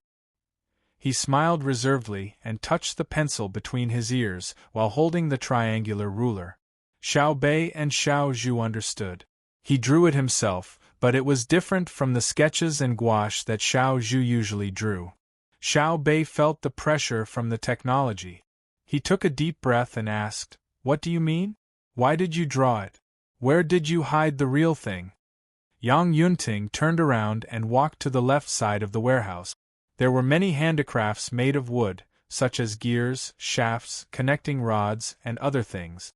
A: He smiled reservedly and touched the pencil between his ears while holding the triangular ruler. Xiao Bei and Xiao Zhu understood. He drew it himself, but it was different from the sketches and gouache that Xiao Zhu usually drew. Xiao Bei felt the pressure from the technology. He took a deep breath and asked, "What do you mean? Why did you draw it? Where did you hide the real thing?" Yang Yunting turned around and walked to the left side of the warehouse. There were many handicrafts made of wood, such as gears, shafts, connecting rods, and other things.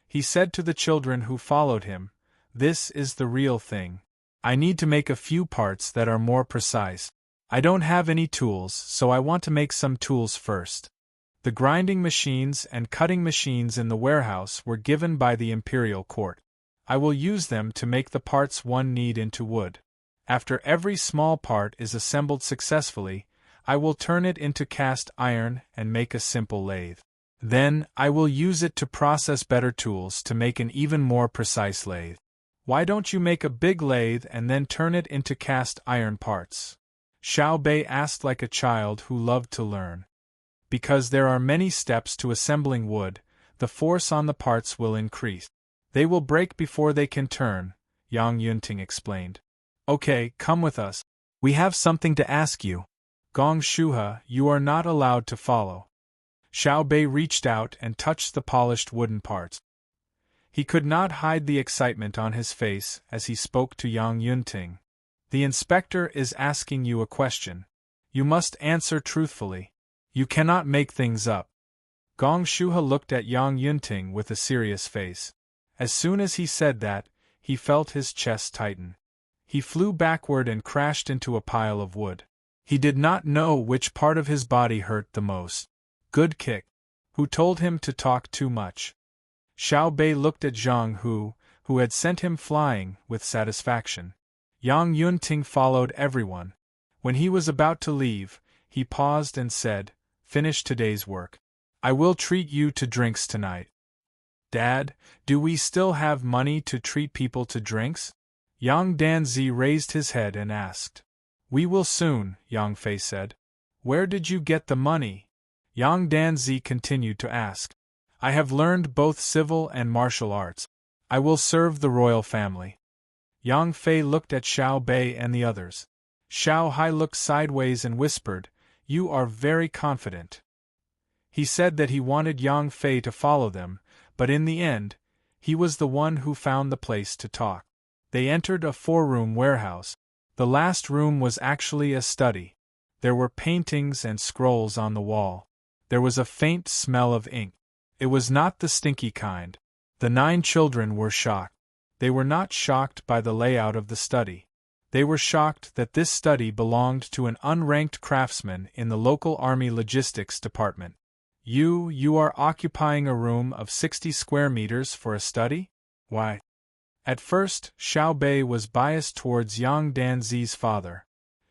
A: He said to the children who followed him, "This is the real thing. I need to make a few parts that are more precise. I don't have any tools, so I want to make some tools first." The grinding machines and cutting machines in the warehouse were given by the imperial court. I will use them to make the parts one need into wood. After every small part is assembled successfully, I will turn it into cast iron and make a simple lathe. Then, I will use it to process better tools to make an even more precise lathe. Why don't you make a big lathe and then turn it into cast iron parts? Xiao Bei asked like a child who loved to learn. Because there are many steps to assembling wood, the force on the parts will increase. They will break before they can turn, Yang Yunting explained. Okay, come with us. We have something to ask you. Gong Shuhe, you are not allowed to follow. Xiao Bei reached out and touched the polished wooden parts. He could not hide the excitement on his face as he spoke to Yang Yunting. The inspector is asking you a question. You must answer truthfully. You cannot make things up. Gong Shuhe looked at Yang Yunting with a serious face. As soon as he said that, he felt his chest tighten. He flew backward and crashed into a pile of wood. He did not know which part of his body hurt the most. Good kick. Who told him to talk too much? Xiao Bei looked at Zhang Hu, who had sent him flying, with satisfaction. Yang Yunting followed everyone. When he was about to leave, he paused and said, "Finish today's work. I will treat you to drinks tonight." "Dad, do we still have money to treat people to drinks?" Yang Danzi raised his head and asked. "We will soon," Yang Fei said. "Where did you get the money?" Yang Danzi continued to ask. "I have learned both civil and martial arts. I will serve the royal family." Yang Fei looked at Xiao Bei and the others. Xiao Hai looked sideways and whispered, "You are very confident." He said that he wanted Yang Fei to follow them, but in the end, he was the one who found the place to talk. They entered a 4-room warehouse. The last room was actually a study. There were paintings and scrolls on the wall. There was a faint smell of ink. It was not the stinky kind. The 9 children were shocked. They were not shocked by the layout of the study. They were shocked that this study belonged to an unranked craftsman in the local army logistics department. You are occupying a room of 60 square meters for a study? Why? At first, Xiao Bei was biased towards Yang Danzi's father.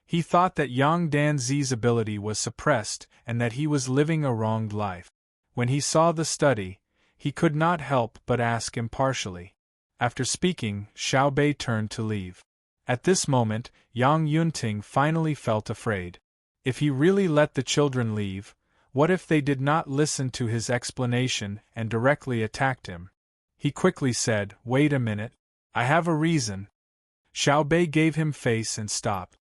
A: He thought that Yang Danzi's ability was suppressed and that he was living a wronged life. When he saw the study, he could not help but ask impartially. After speaking, Xiao Bei turned to leave. At this moment, Yang Yunting finally felt afraid. If he really let the children leave, what if they did not listen to his explanation and directly attacked him? He quickly said, "Wait a minute. I have a reason." Xiao Bei gave him face and stopped.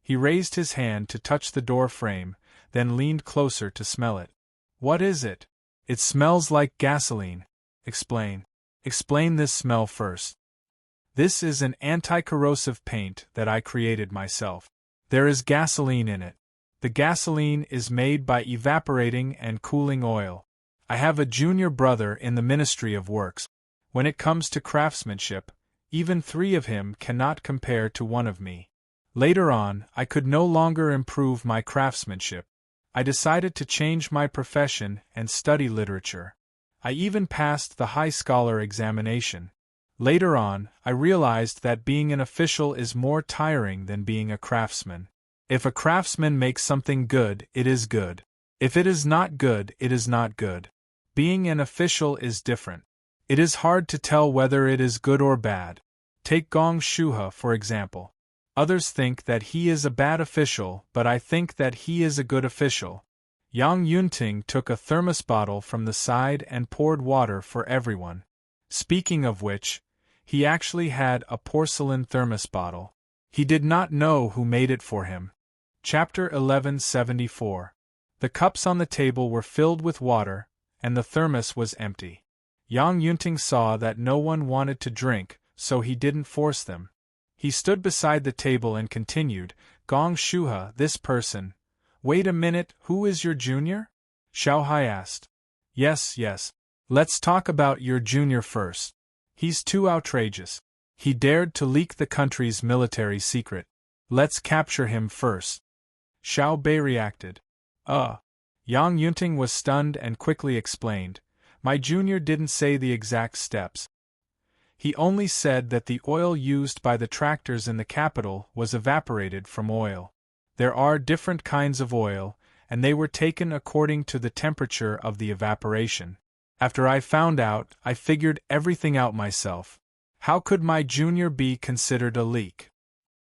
A: He raised his hand to touch the door frame, then leaned closer to smell it. "What is it?" "It smells like gasoline." "Explain. Explain this smell first." "This is an anti-corrosive paint that I created myself. There is gasoline in it. The gasoline is made by evaporating and cooling oil. I have a junior brother in the Ministry of Works. When it comes to craftsmanship, even 3 of him cannot compare to 1 of me. Later on, I could no longer improve my craftsmanship. I decided to change my profession and study literature. I even passed the High Scholar examination. Later on, I realized that being an official is more tiring than being a craftsman. If a craftsman makes something good, it is good. If it is not good, it is not good. Being an official is different. It is hard to tell whether it is good or bad. Take Gong Shuha, for example. Others think that he is a bad official, but I think that he is a good official. Yang Yunting took a thermos bottle from the side and poured water for everyone. Speaking of which, he actually had a porcelain thermos bottle. He did not know who made it for him. Chapter 1174. The cups on the table were filled with water, and the thermos was empty. Yang Yunting saw that no one wanted to drink, so he didn't force them. He stood beside the table and continued, Gong Shuha, this person. Wait a minute, who is your junior? Xiao Hai asked. Yes. Let's talk about your junior first. He's too outrageous. He dared to leak the country's military secret. Let's capture him first. Xiao Bei reacted. Yang Yunting was stunned and quickly explained. My junior didn't say the exact steps. He only said that the oil used by the tractors in the capital was evaporated from oil. There are different kinds of oil, and they were taken according to the temperature of the evaporation. After I found out, I figured everything out myself. How could my junior be considered a leak?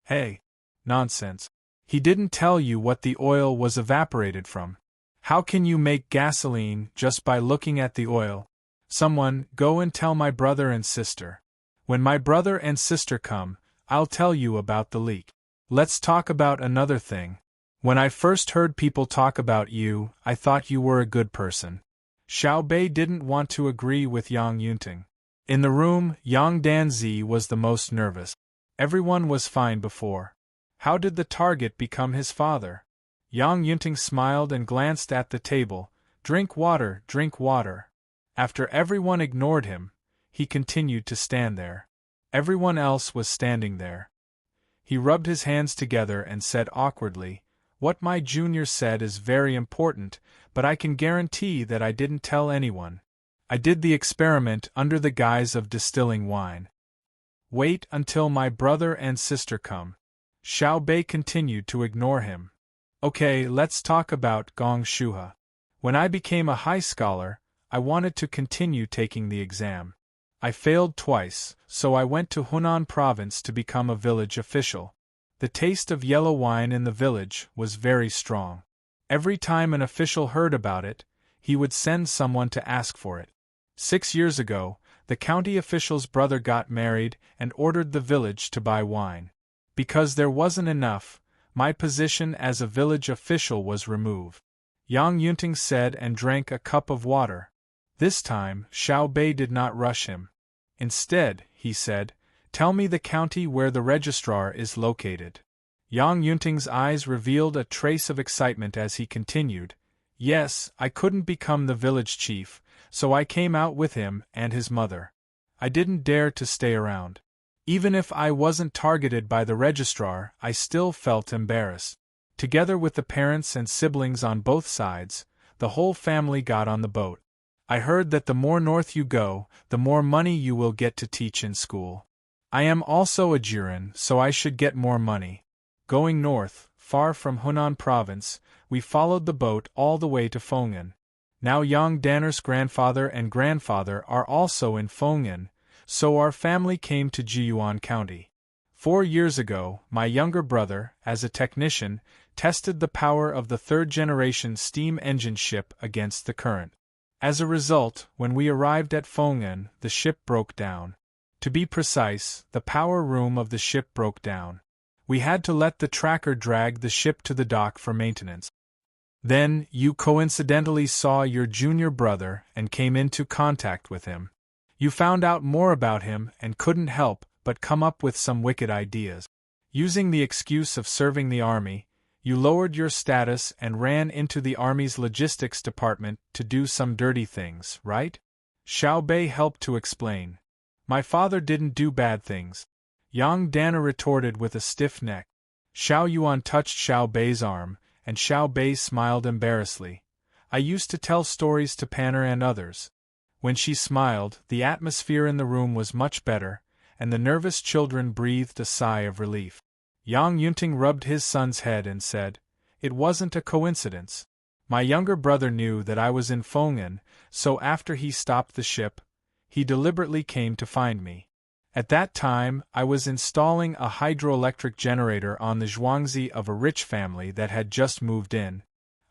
A: Hey! Nonsense. He didn't tell you what the oil was evaporated from. How can you make gasoline just by looking at the oil? Someone, go and tell my brother and sister. When my brother and sister come, I'll tell you about the leak. Let's talk about another thing. When I first heard people talk about you, I thought you were a good person. Xiao Bei didn't want to agree with Yang Yunting. In the room, Yang Danzi was the most nervous. Everyone was fine before. How did the target become his father? Yang Yunting smiled and glanced at the table. Drink water, drink water. After everyone ignored him, he continued to stand there. Everyone else was standing there. He rubbed his hands together and said awkwardly, What my junior said is very important, but I can guarantee that I didn't tell anyone. I did the experiment under the guise of distilling wine. Wait until my brother and sister come. Xiao Bei continued to ignore him. Okay, let's talk about Gong Shuha. When I became a high scholar, I wanted to continue taking the exam. I failed twice, so I went to Hunan province to become a village official. The taste of yellow wine in the village was very strong. Every time an official heard about it, he would send someone to ask for it. 6 years ago, the county official's brother got married and ordered the village to buy wine. Because there wasn't enough, my position as a village official was removed. Yang Yunting said and drank a cup of water. This time, Xiao Bei did not rush him. Instead, he said, Tell me the county where the registrar is located. Yang Yunting's eyes revealed a trace of excitement as he continued, Yes, I couldn't become the village chief, so I came out with him and his mother. I didn't dare to stay around. Even if I wasn't targeted by the registrar, I still felt embarrassed. Together with the parents and siblings on both sides, the whole family got on the boat. I heard that the more north you go, the more money you will get to teach in school. I am also a Jiren, so I should get more money. Going north, far from Hunan province, we followed the boat all the way to Feng'an. Now Yang Danner's grandfather and grandfather are also in Feng'an, so our family came to Jiyuan County. 4 years ago, my younger brother, as a technician, tested the power of the third-generation steam engine ship against the current. As a result, when we arrived at Feng'an, the ship broke down. To be precise, the power room of the ship broke down. We had to let the tracker drag the ship to the dock for maintenance. Then, you coincidentally saw your junior brother and came into contact with him. You found out more about him and couldn't help but come up with some wicked ideas. Using the excuse of serving the army, you lowered your status and ran into the army's logistics department to do some dirty things, right? Xiao Bei helped to explain. My father didn't do bad things. Yang Danner retorted with a stiff neck. Xiao Yuan touched Xiao Bei's arm, and Xiao Bei smiled embarrassedly. I used to tell stories to Panner and others. When she smiled, the atmosphere in the room was much better, and the nervous children breathed a sigh of relief. Yang Yunting rubbed his son's head and said, "It wasn't a coincidence. My younger brother knew that I was in Feng'an, so after he stopped the ship, he deliberately came to find me. At that time, I was installing a hydroelectric generator on the Zhuangzi of a rich family that had just moved in.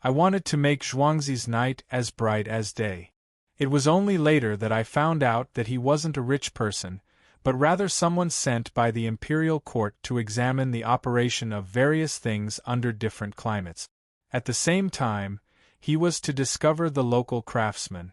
A: I wanted to make Zhuangzi's night as bright as day. It was only later that I found out that he wasn't a rich person, but rather someone sent by the imperial court to examine the operation of various things under different climates. At the same time, he was to discover the local craftsman.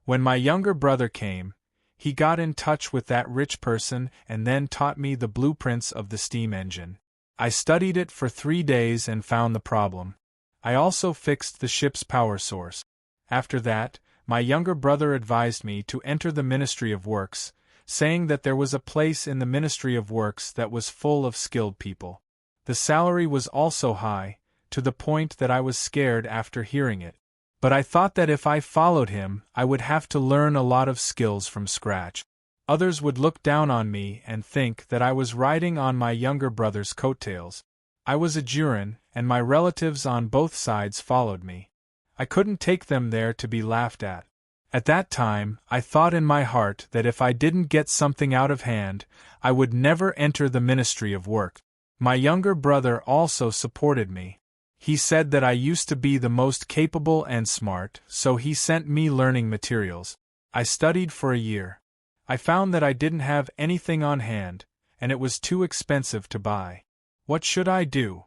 A: When my younger brother came, he got in touch with that rich person and then taught me the blueprints of the steam engine. I studied it for 3 days and found the problem. I also fixed the ship's power source. After that, my younger brother advised me to enter the Ministry of Works, saying that there was a place in the Ministry of Works that was full of skilled people. The salary was also high, to the point that I was scared after hearing it. But I thought that if I followed him, I would have to learn a lot of skills from scratch. Others would look down on me and think that I was riding on my younger brother's coattails. I was a Jurin, and my relatives on both sides followed me. I couldn't take them there to be laughed at. At that time, I thought in my heart that if I didn't get something out of hand, I would never enter the Ministry of Work. My younger brother also supported me. He said that I used to be the most capable and smart, so he sent me learning materials. I studied for a year. I found that I didn't have anything on hand, and it was too expensive to buy. What should I do?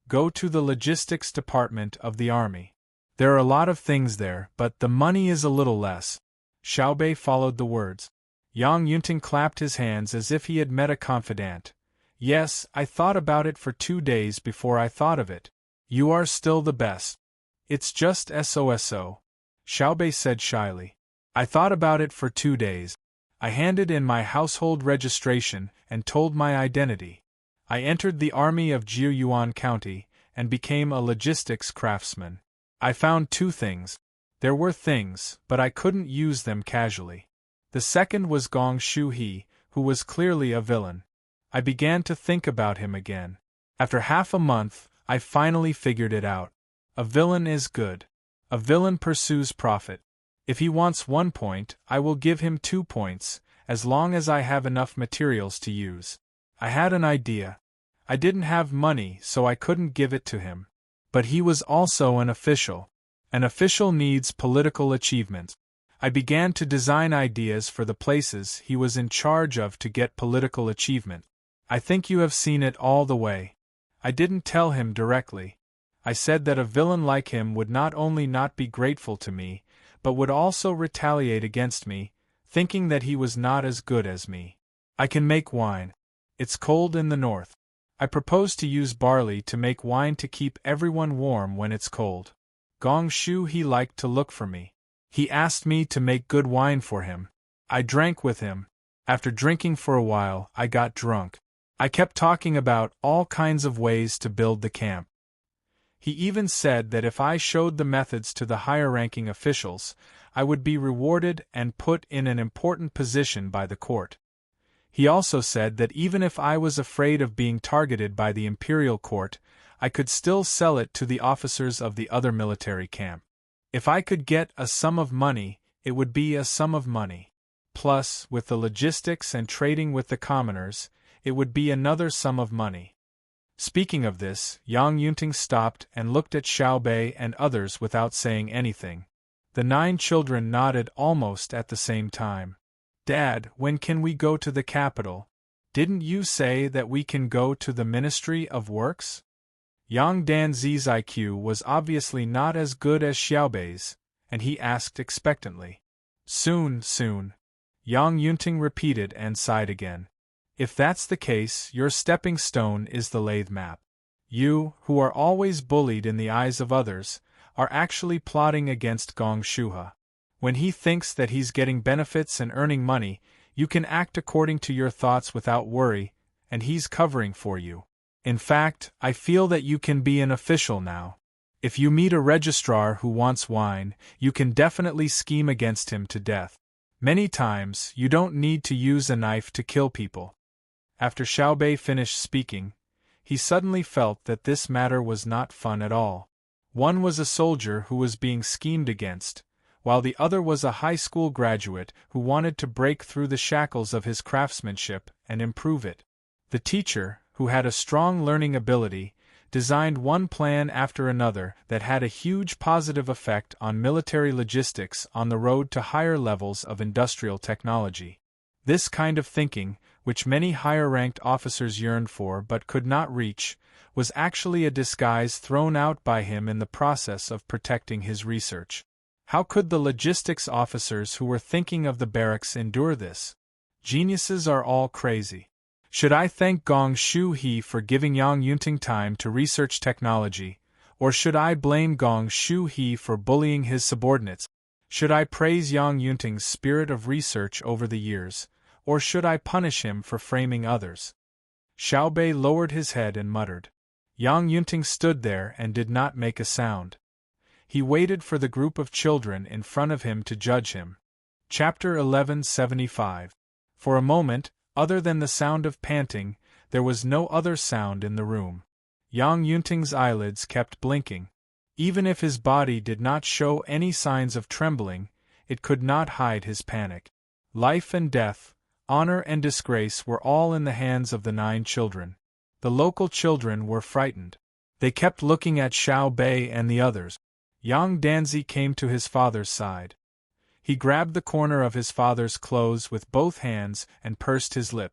A: Go to the logistics department of the army. There are a lot of things there, but the money is a little less. Xiaobei followed the words. Yang Yunting clapped his hands as if he had met a confidant. Yes, I thought about it for 2 days before I thought of it. You are still the best. It's just SOSO, Xiaobei said shyly. I thought about it for 2 days. I handed in my household registration and told my identity. I entered the army of Jiuyuan County and became a logistics craftsman. I found 2 things. There were things, but I couldn't use them casually. The second was Gong Shuhe, who was clearly a villain. I began to think about him again. After half a month, I finally figured it out. A villain is good. A villain pursues profit. If he wants 1 point, I will give him 2 points, as long as I have enough materials to use. I had an idea. I didn't have money, so I couldn't give it to him. But he was also an official. An official needs political achievement. I began to design ideas for the places he was in charge of to get political achievement. I think you have seen it all the way. I didn't tell him directly. I said that a villain like him would not only not be grateful to me, but would also retaliate against me, thinking that he was not as good as me. I can make wine. It's cold in the north. I propose to use barley to make wine to keep everyone warm when it's cold. Gong Shu he liked to look for me. He asked me to make good wine for him. I drank with him. After drinking for a while, I got drunk. I kept talking about all kinds of ways to build the camp. He even said that if I showed the methods to the higher-ranking officials, I would be rewarded and put in an important position by the court. He also said that even if I was afraid of being targeted by the imperial court, I could still sell it to the officers of the other military camp. If I could get a sum of money, it would be a sum of money. Plus, with the logistics and trading with the commoners, it would be another sum of money. Speaking of this, Yang Yunting stopped and looked at Xiaobei and others without saying anything. The 9 children nodded almost at the same time. Dad, when can we go to the capital? Didn't you say that we can go to the Ministry of Works? Yang Danzi's IQ was obviously not as good as Xiaobei's, and he asked expectantly. Soon, soon. Yang Yunting repeated and sighed again. If that's the case, your stepping stone is the lathe map. You, who are always bullied in the eyes of others, are actually plotting against Gong Shuhe. When he thinks that he's getting benefits and earning money, you can act according to your thoughts without worry, and he's covering for you. In fact, I feel that you can be an official now. If you meet a registrar who wants wine, you can definitely scheme against him to death. Many times, you don't need to use a knife to kill people. After Xiaobei finished speaking, he suddenly felt that this matter was not fun at all. One was a soldier who was being schemed against, while the other was a high school graduate who wanted to break through the shackles of his craftsmanship and improve it. The teacher, who had a strong learning ability, designed one plan after another that had a huge positive effect on military logistics on the road to higher levels of industrial technology. This kind of thinking, which many higher-ranked officers yearned for but could not reach, was actually a disguise thrown out by him in the process of protecting his research. How could the logistics officers who were thinking of the barracks endure this? Geniuses are all crazy. Should I thank Gong Shu He for giving Yang Yunting time to research technology, or should I blame Gong Shu He for bullying his subordinates? Should I praise Yang Yunting's spirit of research over the years, or should I punish him for framing others? Xiaobei lowered his head and muttered. Yang Yunting stood there and did not make a sound. He waited for the group of children in front of him to judge him. Chapter 1175. For a moment, other than the sound of panting, there was no other sound in the room. Yang Yunting's eyelids kept blinking. Even if his body did not show any signs of trembling, it could not hide his panic. Life and death, honor and disgrace were all in the hands of the 9 children. The local children were frightened. They kept looking at Xiaobei and the others. Yang Danzi came to his father's side. He grabbed the corner of his father's clothes with both hands and pursed his lip.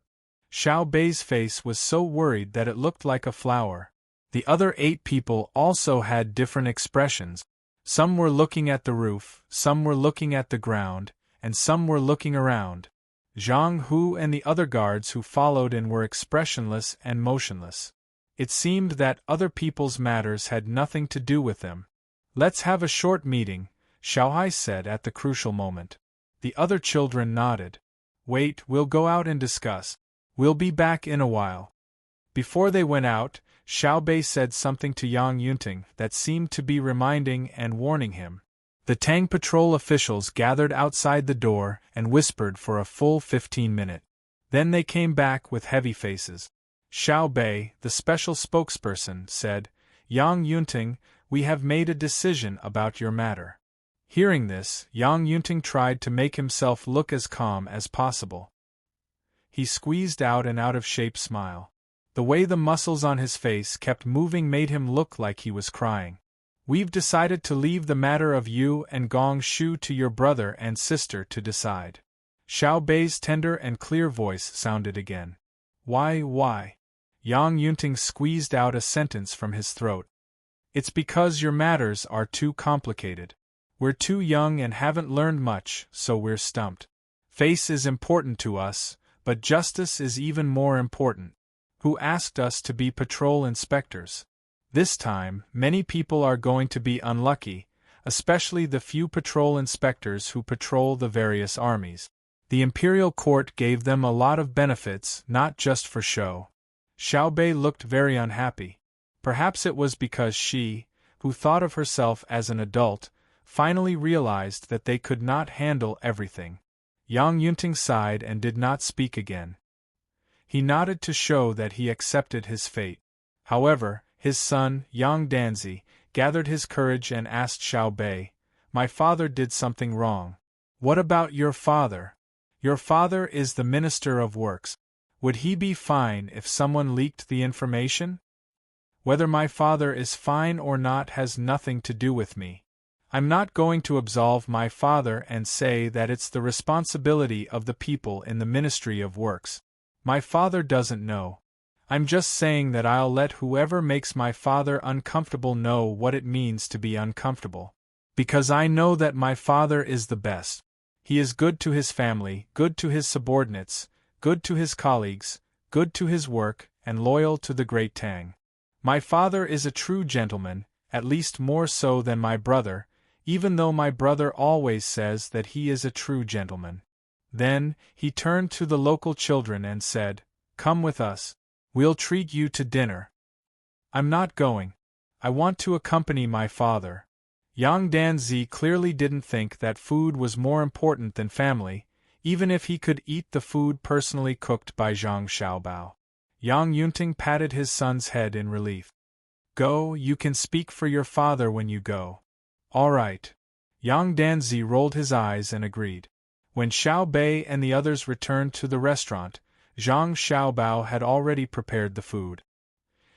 A: Xiaobei's face was so worried that it looked like a flower. The other 8 people also had different expressions. Some were looking at the roof, some were looking at the ground, and some were looking around. Zhang Hu and the other guards who followed in were expressionless and motionless. It seemed that other people's matters had nothing to do with them. "Let's have a short meeting," Xiaohai said at the crucial moment. The other children nodded. "Wait, we'll go out and discuss. We'll be back in a while." Before they went out, Xiaobei said something to Yang Yunting that seemed to be reminding and warning him. The Tang patrol officials gathered outside the door and whispered for a full 15 minutes. Then they came back with heavy faces. Xiaobei, the special spokesperson, said, "Yang Yunting, we have made a decision about your matter." Hearing this, Yang Yunting tried to make himself look as calm as possible. He squeezed out an out-of-shape smile. The way the muscles on his face kept moving made him look like he was crying. "We've decided to leave the matter of you and Gong Shu to your brother and sister to decide." Xiaobei's tender and clear voice sounded again. Why? Yang Yunting squeezed out a sentence from his throat. "It's because your matters are too complicated. We're too young and haven't learned much, so we're stumped. Face is important to us, but justice is even more important. Who asked us to be patrol inspectors? This time, many people are going to be unlucky, especially the few patrol inspectors who patrol the various armies. The imperial court gave them a lot of benefits, not just for show." Xiaobei looked very unhappy. Perhaps it was because she, who thought of herself as an adult, finally realized that they could not handle everything. Yang Yunting sighed and did not speak again. He nodded to show that he accepted his fate. However, his son, Yang Danzi, gathered his courage and asked Xiaobei, "My father did something wrong." "What about your father?" "Your father is the Minister of Works. Would he be fine if someone leaked the information?" "Whether my father is fine or not has nothing to do with me. I'm not going to absolve my father and say that it's the responsibility of the people in the Ministry of Works. My father doesn't know. I'm just saying that I'll let whoever makes my father uncomfortable know what it means to be uncomfortable. Because I know that my father is the best. He is good to his family, good to his subordinates, good to his colleagues, good to his work, and loyal to the great Tang. My father is a true gentleman, at least more so than my brother, even though my brother always says that he is a true gentleman." Then, he turned to the local children and said, "Come with us. We'll treat you to dinner." "I'm not going. I want to accompany my father." Yang Danzi clearly didn't think that food was more important than family. even if he could eat the food personally cooked by Zhang Xiaobao. Yang Yunting patted his son's head in relief. Go, you can speak for your father when you go. All right. Yang Danzi rolled his eyes and agreed. When Xiao Bei and the others returned to the restaurant, Zhang Xiaobao had already prepared the food.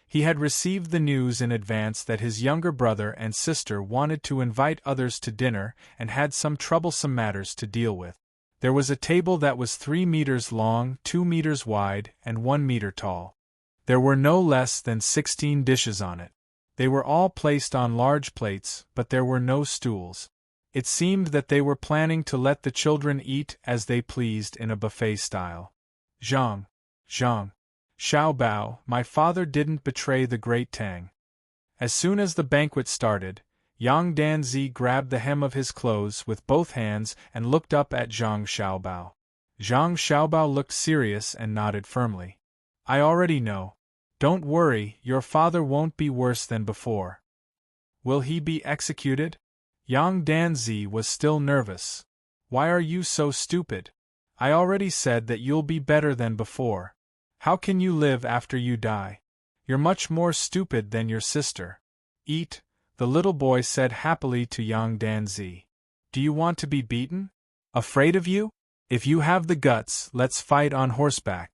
A: He had received the news in advance that his younger brother and sister wanted to invite others to dinner and had some troublesome matters to deal with. There was a table that was 3 meters long, 2 meters wide, and 1 meter tall. There were no less than 16 dishes on it. They were all placed on large plates, but there were no stools. It seemed that they were planning to let the children eat as they pleased in a buffet style. Zhang Xiaobao, my father didn't betray the great Tang. As soon as the banquet started, Yang Danzi grabbed the hem of his clothes with both hands and looked up at Zhang Xiaobao. Zhang Xiaobao looked serious and nodded firmly. I already know. Don't worry, your father won't be worse than before. Will he be executed? Yang Danzi was still nervous. Why are you so stupid? I already said that you'll be better than before. How can you live after you die? You're much more stupid than your sister. Eat, the little boy said happily to Yang Danzi. Do you want to be beaten? Afraid of you? If you have the guts, let's fight on horseback.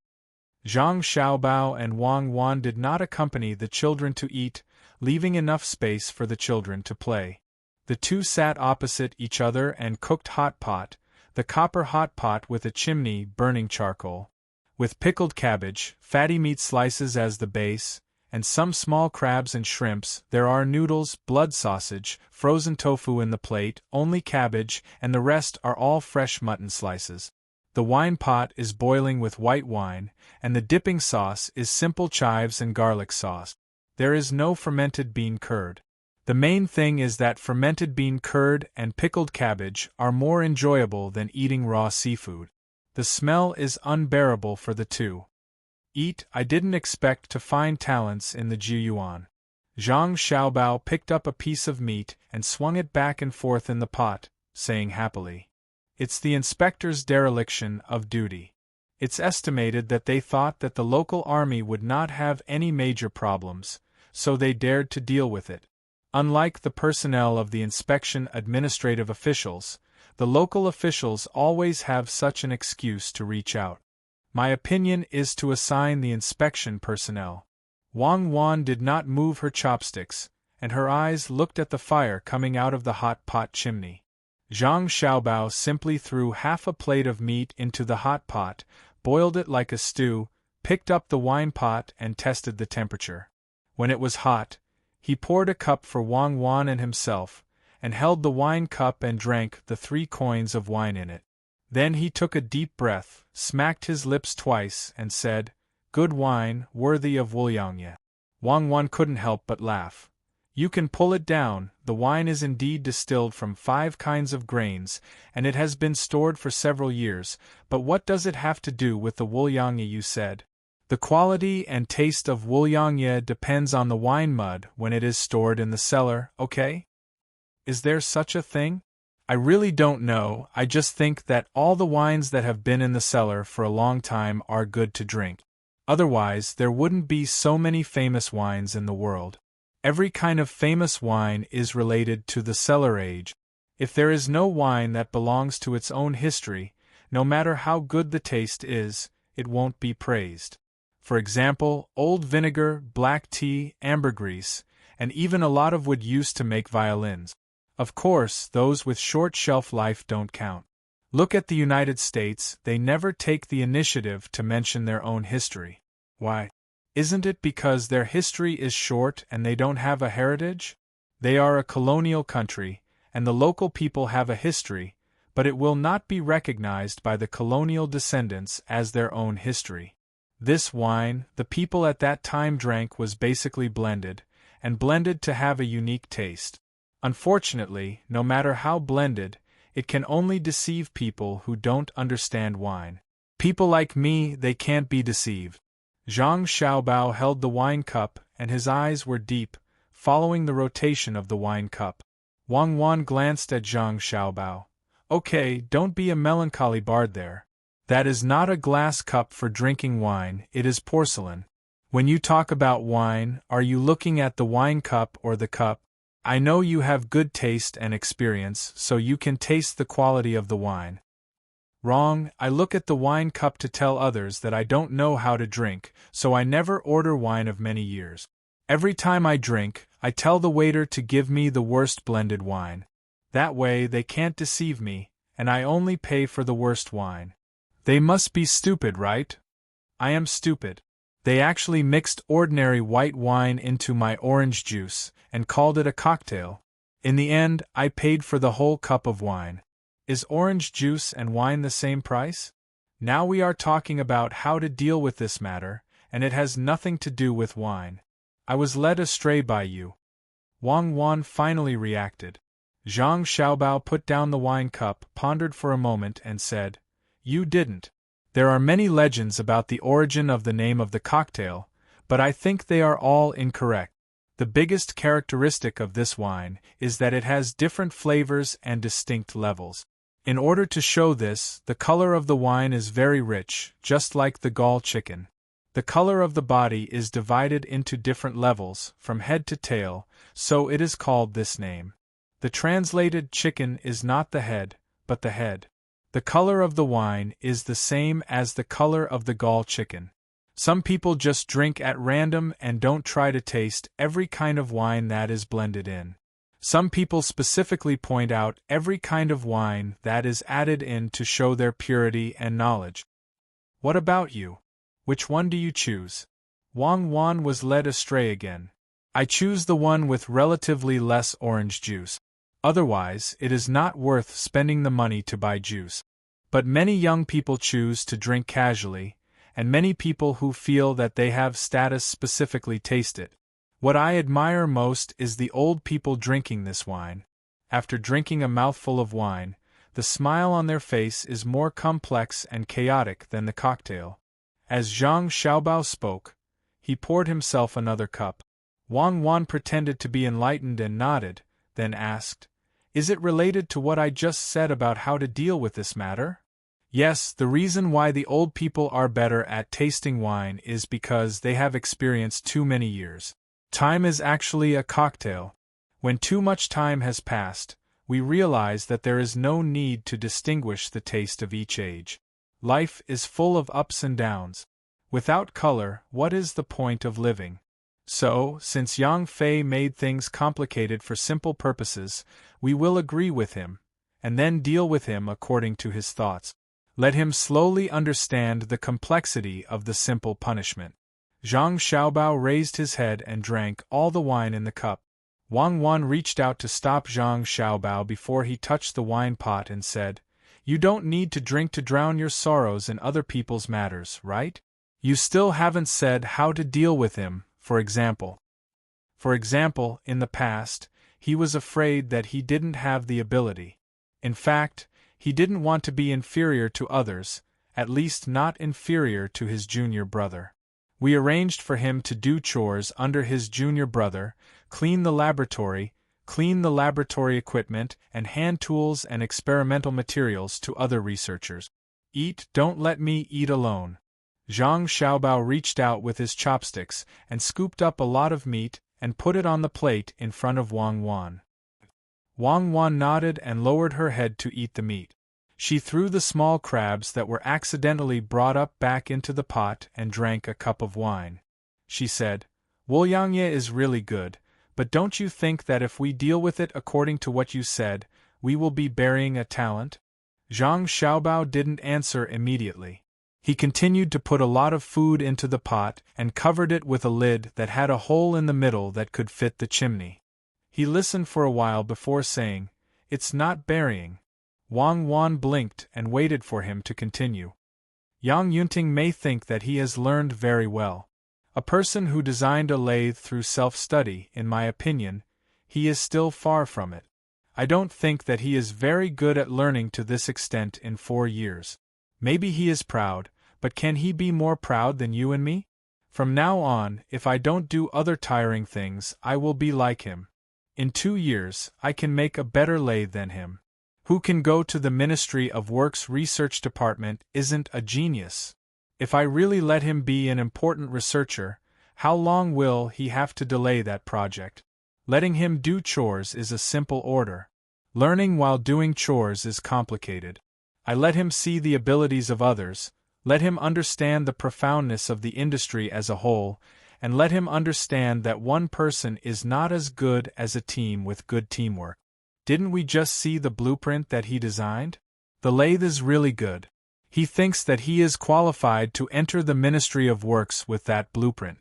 A: Zhang Xiaobao and Wang Wan did not accompany the children to eat, leaving enough space for the children to play. The two sat opposite each other and cooked hot pot, the copper hot pot with a chimney burning charcoal. With pickled cabbage, fatty meat slices as the base, and some small crabs and shrimps, there are noodles, blood sausage, frozen tofu in the plate, only cabbage, and the rest are all fresh mutton slices. The wine pot is boiling with white wine, and the dipping sauce is simple chives and garlic sauce. There is no fermented bean curd. The main thing is that fermented bean curd and pickled cabbage are more enjoyable than eating raw seafood. The smell is unbearable for the two. Eat, I didn't expect to find talents in the Jiyuan. Zhang Xiaobao picked up a piece of meat and swung it back and forth in the pot, saying happily, it's the inspector's dereliction of duty. It's estimated that they thought that the local army would not have any major problems, so they dared to deal with it. Unlike the personnel of the inspection administrative officials, the local officials always have such an excuse to reach out. My opinion is to assign the inspection personnel. Wang Wan did not move her chopsticks, and her eyes looked at the fire coming out of the hot pot chimney. Zhang Xiaobao simply threw half a plate of meat into the hot pot, boiled it like a stew, picked up the wine pot and tested the temperature. When it was hot, he poured a cup for Wang Wan and himself, and held the wine cup and drank the 3 coins of wine in it. Then he took a deep breath, smacked his lips twice, and said, "Good wine, worthy of Wuliangye." Wang Wan couldn't help but laugh. You can pull it down, the wine is indeed distilled from 5 kinds of grains, and it has been stored for several years, but what does it have to do with the Wuliangye you said? The quality and taste of Wuliangye depends on the wine mud when it is stored in the cellar, okay? Is there such a thing? I really don't know, I just think that all the wines that have been in the cellar for a long time are good to drink. Otherwise, there wouldn't be so many famous wines in the world. Every kind of famous wine is related to the cellar age. If there is no wine that belongs to its own history, no matter how good the taste is, it won't be praised. For example, old vinegar, black tea, ambergris, and even a lot of wood used to make violins. Of course, those with short shelf life don't count. Look at the United States, they never take the initiative to mention their own history. Why? Isn't it because their history is short and they don't have a heritage? They are a colonial country, and the local people have a history, but it will not be recognized by the colonial descendants as their own history. This wine, the people at that time drank, was basically blended, and blended to have a unique taste. Unfortunately, no matter how blended, it can only deceive people who don't understand wine. People like me, they can't be deceived. Zhang Xiaobao held the wine cup, and his eyes were deep, following the rotation of the wine cup. Wang Wan glanced at Zhang Xiaobao. Okay, don't be a melancholy bard there. That is not a glass cup for drinking wine, it is porcelain. When you talk about wine, are you looking at the wine cup or the cup? I know you have good taste and experience, so you can taste the quality of the wine. Wrong, I look at the wine cup to tell others that I don't know how to drink, so I never order wine of many years. Every time I drink, I tell the waiter to give me the worst blended wine. That way they can't deceive me, and I only pay for the worst wine. They must be stupid, right? I am stupid. They actually mixed ordinary white wine into my orange juice, and called it a cocktail. In the end, I paid for the whole cup of wine. Is orange juice and wine the same price? Now we are talking about how to deal with this matter, and it has nothing to do with wine. I was led astray by you. Wang Wan finally reacted. Zhang Xiaobao put down the wine cup, pondered for a moment, and said, "You didn't. There are many legends about the origin of the name of the cocktail, but I think they are all incorrect. The biggest characteristic of this wine is that it has different flavors and distinct levels. In order to show this, the color of the wine is very rich, just like the gall chicken. The color of the body is divided into different levels, from head to tail, so it is called this name. The translated chicken is not the head, but the head. The color of the wine is the same as the color of the gall chicken. Some people just drink at random and don't try to taste every kind of wine that is blended in. Some people specifically point out every kind of wine that is added in to show their purity and knowledge. What about you? Which one do you choose?" Wang Wan was led astray again. "I choose the one with relatively less orange juice. Otherwise, it is not worth spending the money to buy juice. But many young people choose to drink casually, and many people who feel that they have status specifically taste it. What I admire most is the old people drinking this wine. After drinking a mouthful of wine, the smile on their face is more complex and chaotic than the cocktail." As Zhang Xiaobao spoke, he poured himself another cup. Wang Wan pretended to be enlightened and nodded, then asked, "Is it related to what I just said about how to deal with this matter?" "Yes, the reason why the old people are better at tasting wine is because they have experienced too many years. Time is actually a cocktail. When too much time has passed, we realize that there is no need to distinguish the taste of each age. Life is full of ups and downs. Without color, what is the point of living? So, since Yang Fei made things complicated for simple purposes, we will agree with him, and then deal with him according to his thoughts. Let him slowly understand the complexity of the simple punishment." Zhang Xiaobao raised his head and drank all the wine in the cup. Wang Wan reached out to stop Zhang Xiaobao before he touched the wine pot and said, "You don't need to drink to drown your sorrows in other people's matters, right? You still haven't said how to deal with him. For example, in the past, he was afraid that he didn't have the ability. In fact, he didn't want to be inferior to others, at least not inferior to his junior brother. We arranged for him to do chores under his junior brother, clean the laboratory equipment, and hand tools and experimental materials to other researchers. Don't let me eat alone." Zhang Xiaobao reached out with his chopsticks and scooped up a lot of meat and put it on the plate in front of Wang Wan. Wang Wan nodded and lowered her head to eat the meat. She threw the small crabs that were accidentally brought up back into the pot and drank a cup of wine. She said, "Woyangye is really good, but don't you think that if we deal with it according to what you said, we will be burying a talent?" Zhang Xiaobao didn't answer immediately. He continued to put a lot of food into the pot and covered it with a lid that had a hole in the middle that could fit the chimney. He listened for a while before saying, "It's not burying." Wang Wan blinked and waited for him to continue. "Yang Yunting may think that he has learned very well. A person who designed a lathe through self-study, in my opinion, he is still far from it. I don't think that he is very good at learning to this extent in 4 years. Maybe he is proud, but can he be more proud than you and me? From now on, if I don't do other tiring things, I will be like him. In 2 years, I can make a better lathe than him. Who can go to the Ministry of Works Research Department isn't a genius. If I really let him be an important researcher, how long will he have to delay that project? Letting him do chores is a simple order. Learning while doing chores is complicated. I let him see the abilities of others, let him understand the profoundness of the industry as a whole, and let him understand that one person is not as good as a team with good teamwork. Didn't we just see the blueprint that he designed? The lathe is really good. He thinks that he is qualified to enter the Ministry of Works with that blueprint.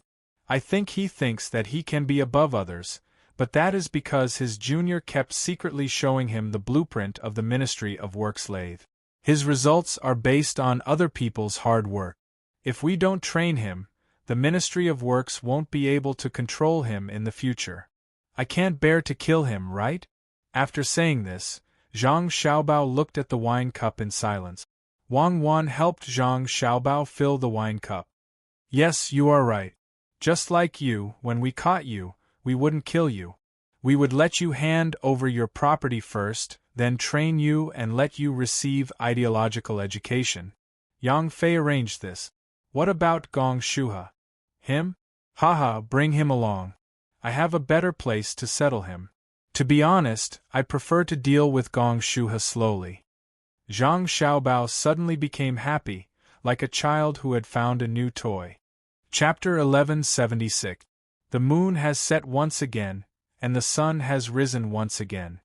A: I think he thinks that he can be above others, but that is because his junior kept secretly showing him the blueprint of the Ministry of Works lathe. His results are based on other people's hard work. If we don't train him, the Ministry of Works won't be able to control him in the future. I can't bear to kill him, right? After saying this, Zhang Xiaobao looked at the wine cup in silence. Wang Wan helped Zhang Xiaobao fill the wine cup. Yes, you are right. Just like you, when we caught you, we wouldn't kill you. We would let you hand over your property first, then train you and let you receive ideological education. Yang Fei arranged this. What about Gong Shuha? Him? Haha, bring him along. I have a better place to settle him. To be honest, I prefer to deal with Gong Shuha slowly. Zhang Xiaobao suddenly became happy, like a child who had found a new toy. Chapter 1176. The moon has set once again, and the sun has risen once again.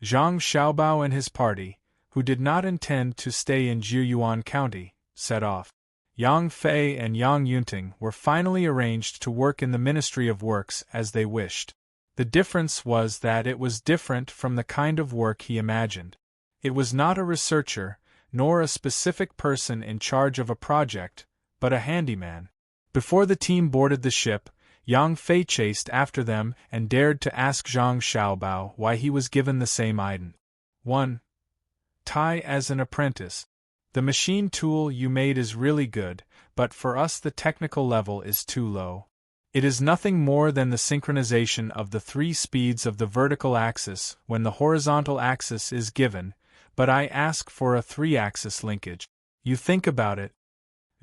A: Zhang Xiaobao and his party, who did not intend to stay in Jiuyuan County, set off. Yang Fei and Yang Yunting were finally arranged to work in the Ministry of Works as they wished. The difference was that it was different from the kind of work he imagined. It was not a researcher, nor a specific person in charge of a project, but a handyman. Before the team boarded the ship, Yang Fei chased after them and dared to ask Zhang Xiaobao why he was given the same item. 1. Tai as an apprentice. The machine tool you made is really good, but for us the technical level is too low. It is nothing more than the synchronization of the 3 speeds of the vertical axis when the horizontal axis is given, but I ask for a 3-axis linkage. You think about it.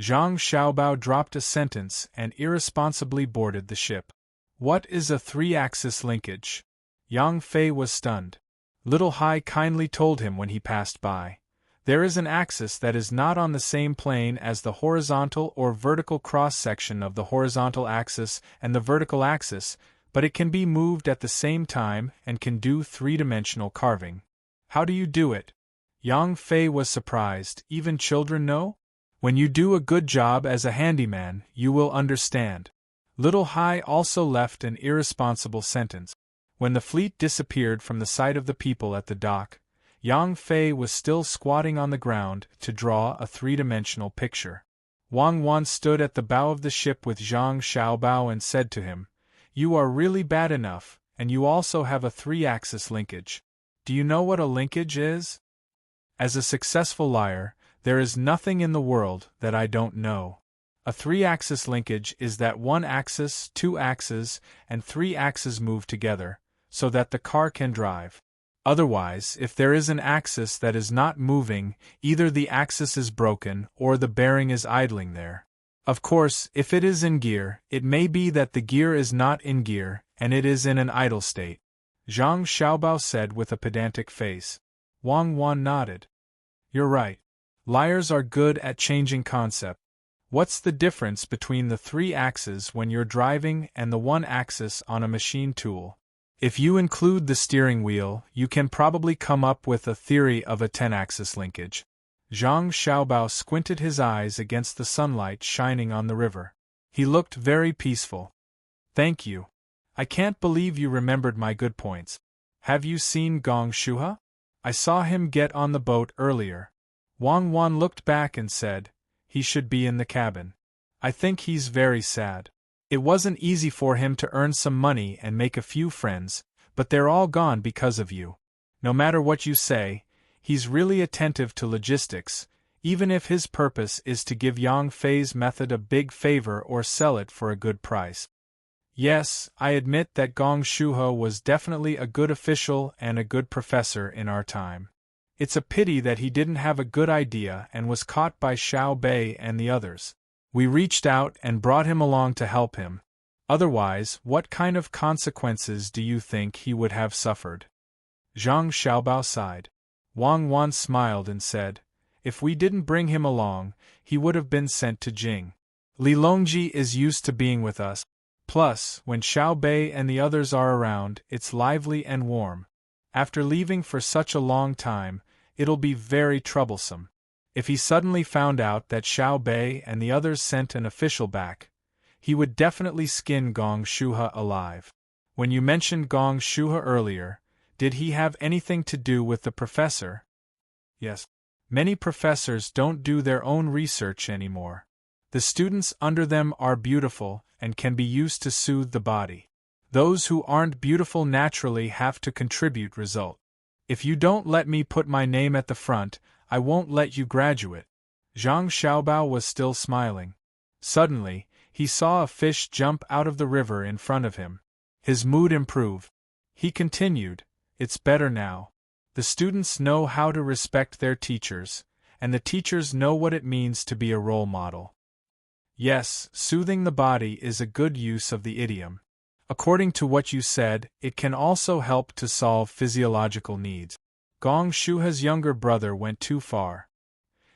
A: Zhang Xiaobao dropped a sentence and irresponsibly boarded the ship. What is a 3-axis linkage? Yang Fei was stunned. Little Hai kindly told him when he passed by. There is an axis that is not on the same plane as the horizontal or vertical cross-section of the horizontal axis and the vertical axis, but it can be moved at the same time and can do 3-dimensional carving. How do you do it? Yang Fei was surprised. Even children know? When you do a good job as a handyman, you will understand. Little Hai also left an irresponsible sentence. When the fleet disappeared from the sight of the people at the dock, Yang Fei was still squatting on the ground to draw a 3-dimensional picture. Wang Wan stood at the bow of the ship with Zhang Xiaobao and said to him, "You are really bad enough, and you also have a 3-axis linkage. Do you know what a linkage is?" As a successful liar, there is nothing in the world that I don't know. A 3-axis linkage is that 1 axis, 2 axes, and 3 axes move together, so that the car can drive. Otherwise, if there is an axis that is not moving, either the axis is broken or the bearing is idling there. Of course, if it is in gear, it may be that the gear is not in gear, and it is in an idle state. Zhang Xiaobao said with a pedantic face. Wang Wan nodded. You're right. Liars are good at changing concept. What's the difference between the 3 axes when you're driving and the 1 axis on a machine tool? If you include the steering wheel, you can probably come up with a theory of a 10-axis linkage. Zhang Xiaobao squinted his eyes against the sunlight shining on the river. He looked very peaceful. Thank you. I can't believe you remembered my good points. Have you seen Gong Shuha? I saw him get on the boat earlier. Wang Wan looked back and said, he should be in the cabin. I think he's very sad. It wasn't easy for him to earn some money and make a few friends, but they're all gone because of you. No matter what you say, he's really attentive to logistics, even if his purpose is to give Yang Fei's method a big favor or sell it for a good price. Yes, I admit that Gong Shuho was definitely a good official and a good professor in our time. It's a pity that he didn't have a good idea and was caught by Xiao Bei and the others. We reached out and brought him along to help him. Otherwise, what kind of consequences do you think he would have suffered? Zhang Xiaobao sighed. Wang Wan smiled and said, if we didn't bring him along, he would have been sent to Jing. Li Longji is used to being with us. Plus, when Xiao Bei and the others are around, it's lively and warm. After leaving for such a long time, it'll be very troublesome. If he suddenly found out that Xiao Bei and the others sent an official back, he would definitely skin Gong Shuhe alive. When you mentioned Gong Shuhe earlier, did he have anything to do with the professor? Yes. Many professors don't do their own research anymore. The students under them are beautiful and can be used to soothe the body. Those who aren't beautiful naturally have to contribute result. If you don't let me put my name at the front, I won't let you graduate. Zhang Xiaobao was still smiling. Suddenly, he saw a fish jump out of the river in front of him. His mood improved. He continued, it's better now. The students know how to respect their teachers, and the teachers know what it means to be a role model. Yes, soothing the body is a good use of the idiom. According to what you said, it can also help to solve physiological needs. Gong Shuhe's younger brother went too far.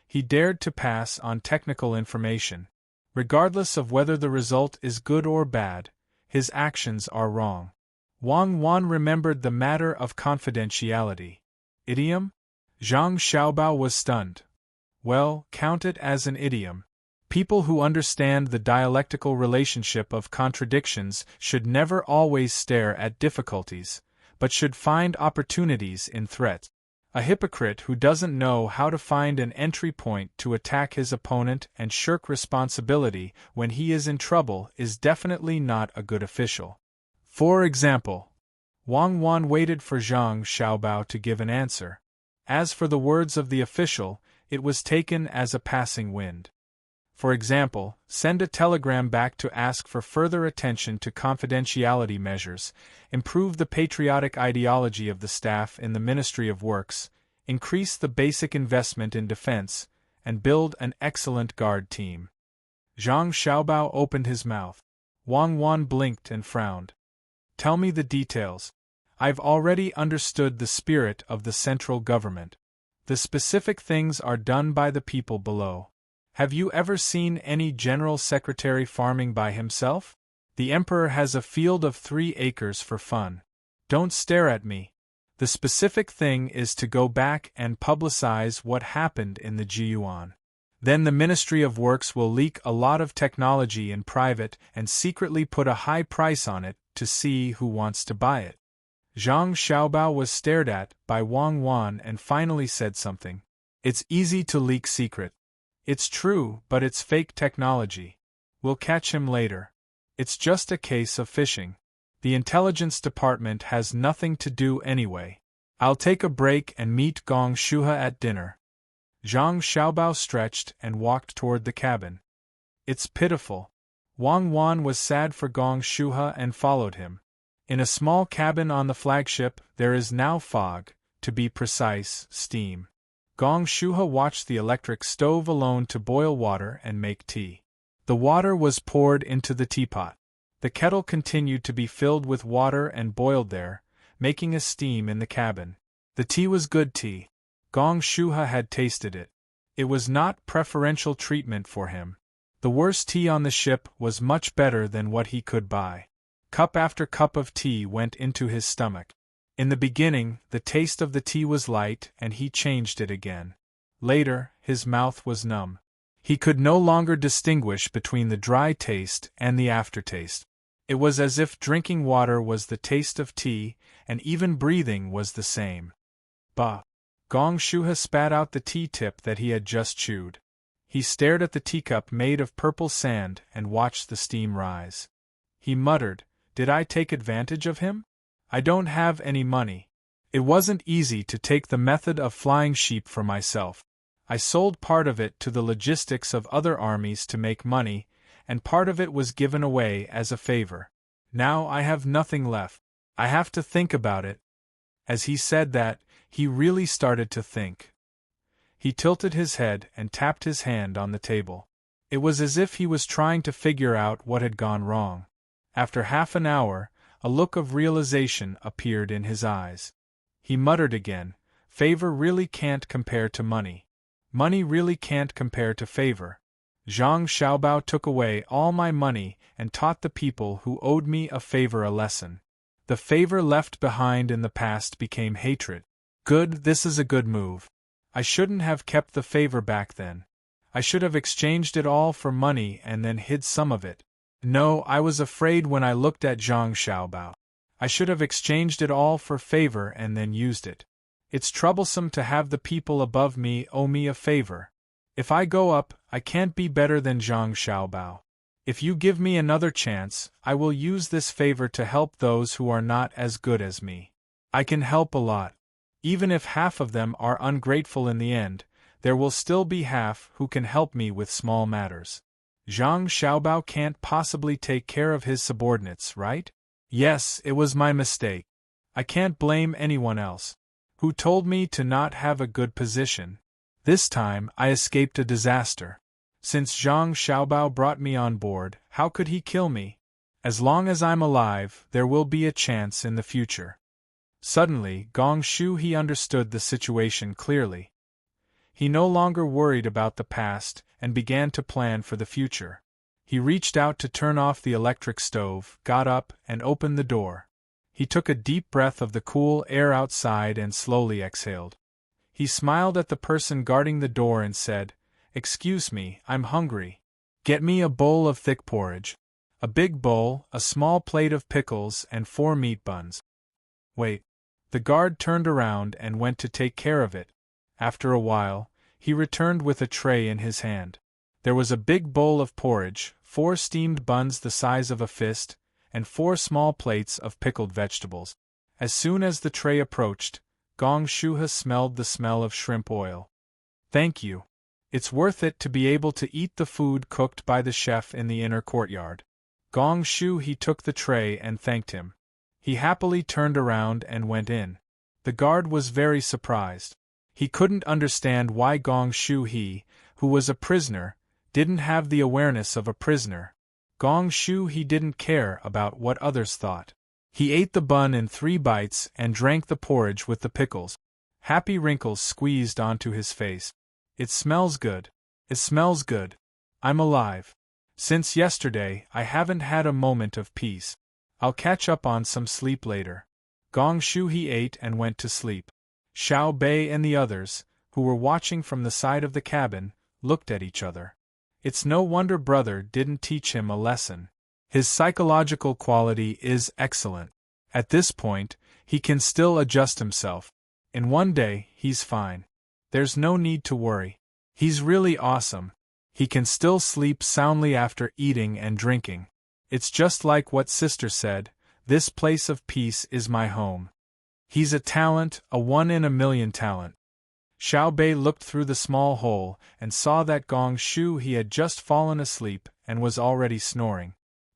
A: He dared to pass on technical information. Regardless of whether the result is good or bad, his actions are wrong. Wang Wan remembered the matter of confidentiality. Idiom? Zhang Xiaobao was stunned. Well, count it as an idiom. People who understand the dialectical relationship of contradictions should never always stare at difficulties, but should find opportunities in threats. A hypocrite who doesn't know how to find an entry point to attack his opponent and shirk responsibility when he is in trouble is definitely not a good official. For example, Wang Wan waited for Zhang Xiaobao to give an answer. As for the words of the official, it was taken as a passing wind. For example, send a telegram back to ask for further attention to confidentiality measures, improve the patriotic ideology of the staff in the Ministry of Works, increase the basic investment in defense, and build an excellent guard team. Zhang Xiaobao opened his mouth. Wang Wan blinked and frowned. Tell me the details. I've already understood the spirit of the central government. The specific things are done by the people below. Have you ever seen any general secretary farming by himself? The emperor has a field of 3 acres for fun. Don't stare at me. The specific thing is to go back and publicize what happened in the Jiyuan. Then the Ministry of Works will leak a lot of technology in private and secretly put a high price on it to see who wants to buy it. Zhang Xiaobao was stared at by Wang Wan and finally said something. It's easy to leak secret. It's true, but it's fake technology. We'll catch him later. It's just a case of phishing. The intelligence department has nothing to do anyway. I'll take a break and meet Gong Shuhe at dinner. Zhang Xiaobao stretched and walked toward the cabin. It's pitiful. Wang Wan was sad for Gong Shuhe and followed him. In a small cabin on the flagship, there is now fog, to be precise, steam. Gong Shuhe watched the electric stove alone to boil water and make tea. The water was poured into the teapot. The kettle continued to be filled with water and boiled there, making a steam in the cabin. The tea was good tea. Gong Shuhe had tasted it. It was not preferential treatment for him. The worst tea on the ship was much better than what he could buy. Cup after cup of tea went into his stomach. In the beginning, the taste of the tea was light and he changed it again. Later, his mouth was numb. He could no longer distinguish between the dry taste and the aftertaste. It was as if drinking water was the taste of tea, and even breathing was the same. Bah! Gong Shuhe spat out the tea tip that he had just chewed. He stared at the teacup made of purple sand and watched the steam rise. He muttered, "Did I take advantage of him? I don't have any money. It wasn't easy to take the method of flying sheep for myself. I sold part of it to the logistics of other armies to make money, and part of it was given away as a favor. Now I have nothing left. I have to think about it." As he said that, he really started to think. He tilted his head and tapped his hand on the table. It was as if he was trying to figure out what had gone wrong. After half an hour, a look of realization appeared in his eyes. He muttered again, "Favor really can't compare to money. Money really can't compare to favor. Zhang Xiaobao took away all my money and taught the people who owed me a favor a lesson. The favor left behind in the past became hatred. Good, this is a good move. I shouldn't have kept the favor back then. I should have exchanged it all for money and then hid some of it. No, I was afraid when I looked at Zhang Xiaobao. I should have exchanged it all for favor and then used it. It's troublesome to have the people above me owe me a favor. If I go up, I can't be better than Zhang Xiaobao. If you give me another chance, I will use this favor to help those who are not as good as me. I can help a lot. Even if half of them are ungrateful in the end, there will still be half who can help me with small matters. Zhang Xiaobao can't possibly take care of his subordinates, right? Yes, it was my mistake. I can't blame anyone else. Who told me to not have a good position? This time, I escaped a disaster. Since Zhang Xiaobao brought me on board, how could he kill me? As long as I'm alive, there will be a chance in the future." Suddenly, Gong Shu he understood the situation clearly. He no longer worried about the past and began to plan for the future. He reached out to turn off the electric stove, got up, and opened the door. He took a deep breath of the cool air outside and slowly exhaled. He smiled at the person guarding the door and said, "Excuse me, I'm hungry. Get me a bowl of thick porridge. A big bowl, a small plate of pickles, and 4 meat buns." Wait. The guard turned around and went to take care of it. After a while, he returned with a tray in his hand. There was a big bowl of porridge, 4 steamed buns the size of a fist, and 4 small plates of pickled vegetables. As soon as the tray approached, Gong Shuha smelled the smell of shrimp oil. "Thank you. It's worth it to be able to eat the food cooked by the chef in the inner courtyard." Gong Shu he took the tray and thanked him. He happily turned around and went in. The guard was very surprised. He couldn't understand why Gong Shu he, who was a prisoner, didn't have the awareness of a prisoner. Gong Shu he didn't care about what others thought. He ate the bun in 3 bites and drank the porridge with the pickles. Happy wrinkles squeezed onto his face. "It smells good. It smells good. I'm alive. Since yesterday, I haven't had a moment of peace. I'll catch up on some sleep later." Gong Shu he ate and went to sleep. Xiao Bei and the others, who were watching from the side of the cabin, looked at each other. It's no wonder brother didn't teach him a lesson. His psychological quality is excellent. At this point, he can still adjust himself. In one day, he's fine. There's no need to worry. He's really awesome. He can still sleep soundly after eating and drinking. It's just like what Sister said, this place of peace is my home. He's a talent, a 1 in a million talent. Xiao Bei looked through the small hole and saw that Gong Shu he had just fallen asleep and was already snoring.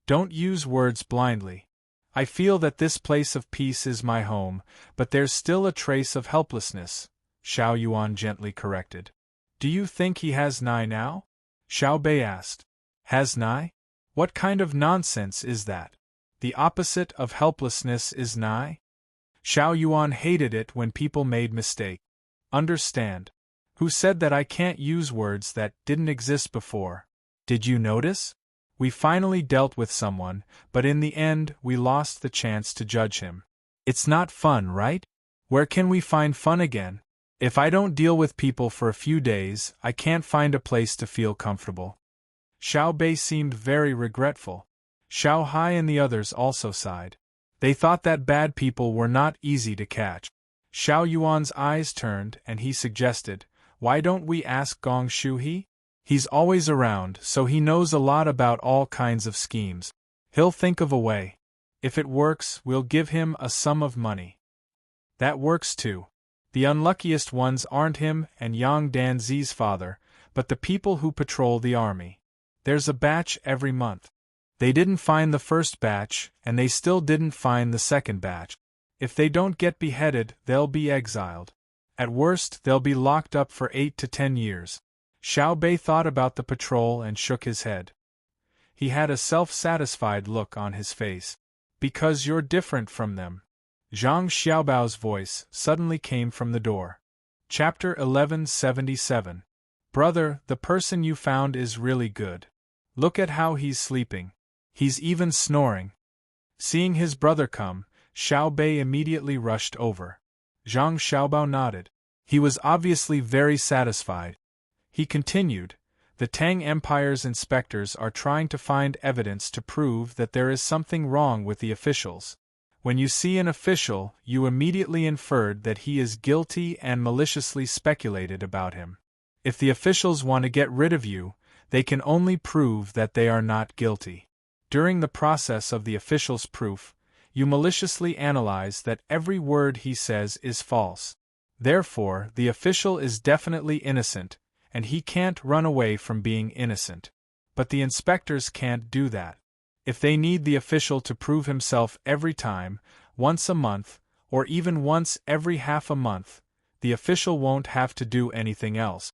A: "Don't use words blindly. I feel that this place of peace is my home, but there's still a trace of helplessness," Xiao Yuan gently corrected. "Do you think he has Nai now?" Xiao Bei asked. "Has Nai? What kind of nonsense is that? The opposite of helplessness is Nai?" Xiao Yuan hated it when people made mistakes. "Understand? Who said that I can't use words that didn't exist before? Did you notice? We finally dealt with someone, but in the end we lost the chance to judge him. It's not fun, right? Where can we find fun again? If I don't deal with people for a few days, I can't find a place to feel comfortable." Xiao Bei seemed very regretful. Xiao Hai and the others also sighed. They thought that bad people were not easy to catch. Xiao Yuan's eyes turned and he suggested, "Why don't we ask Gong Shu he? He's always around, so he knows a lot about all kinds of schemes. He'll think of a way. If it works, we'll give him a sum of money." That works too. The unluckiest ones aren't him and Yang Danzi's father, but the people who patrol the army. There's a batch every month. They didn't find the first batch, and they still didn't find the second batch. If they don't get beheaded, they'll be exiled. At worst, they'll be locked up for 8 to 10 years. Xiao Bei thought about the patrol and shook his head. He had a self-satisfied look on his face. Because you're different from them. Zhang Xiaobao's voice suddenly came from the door. Chapter 1177. Brother, the person you found is really good. Look at how he's sleeping. He's even snoring. Seeing his brother come, Xiao Bei immediately rushed over. Zhang Xiaobao nodded. He was obviously very satisfied. He continued, the Tang Empire's inspectors are trying to find evidence to prove that there is something wrong with the officials. When you see an official, you immediately inferred that he is guilty and maliciously speculated about him. If the officials want to get rid of you, they can only prove that they are not guilty. During the process of the official's proof, you maliciously analyze that every word he says is false. Therefore, the official is definitely innocent, and he can't run away from being innocent. But the inspectors can't do that. If they need the official to prove himself every time, once a month, or even once every half a month, the official won't have to do anything else.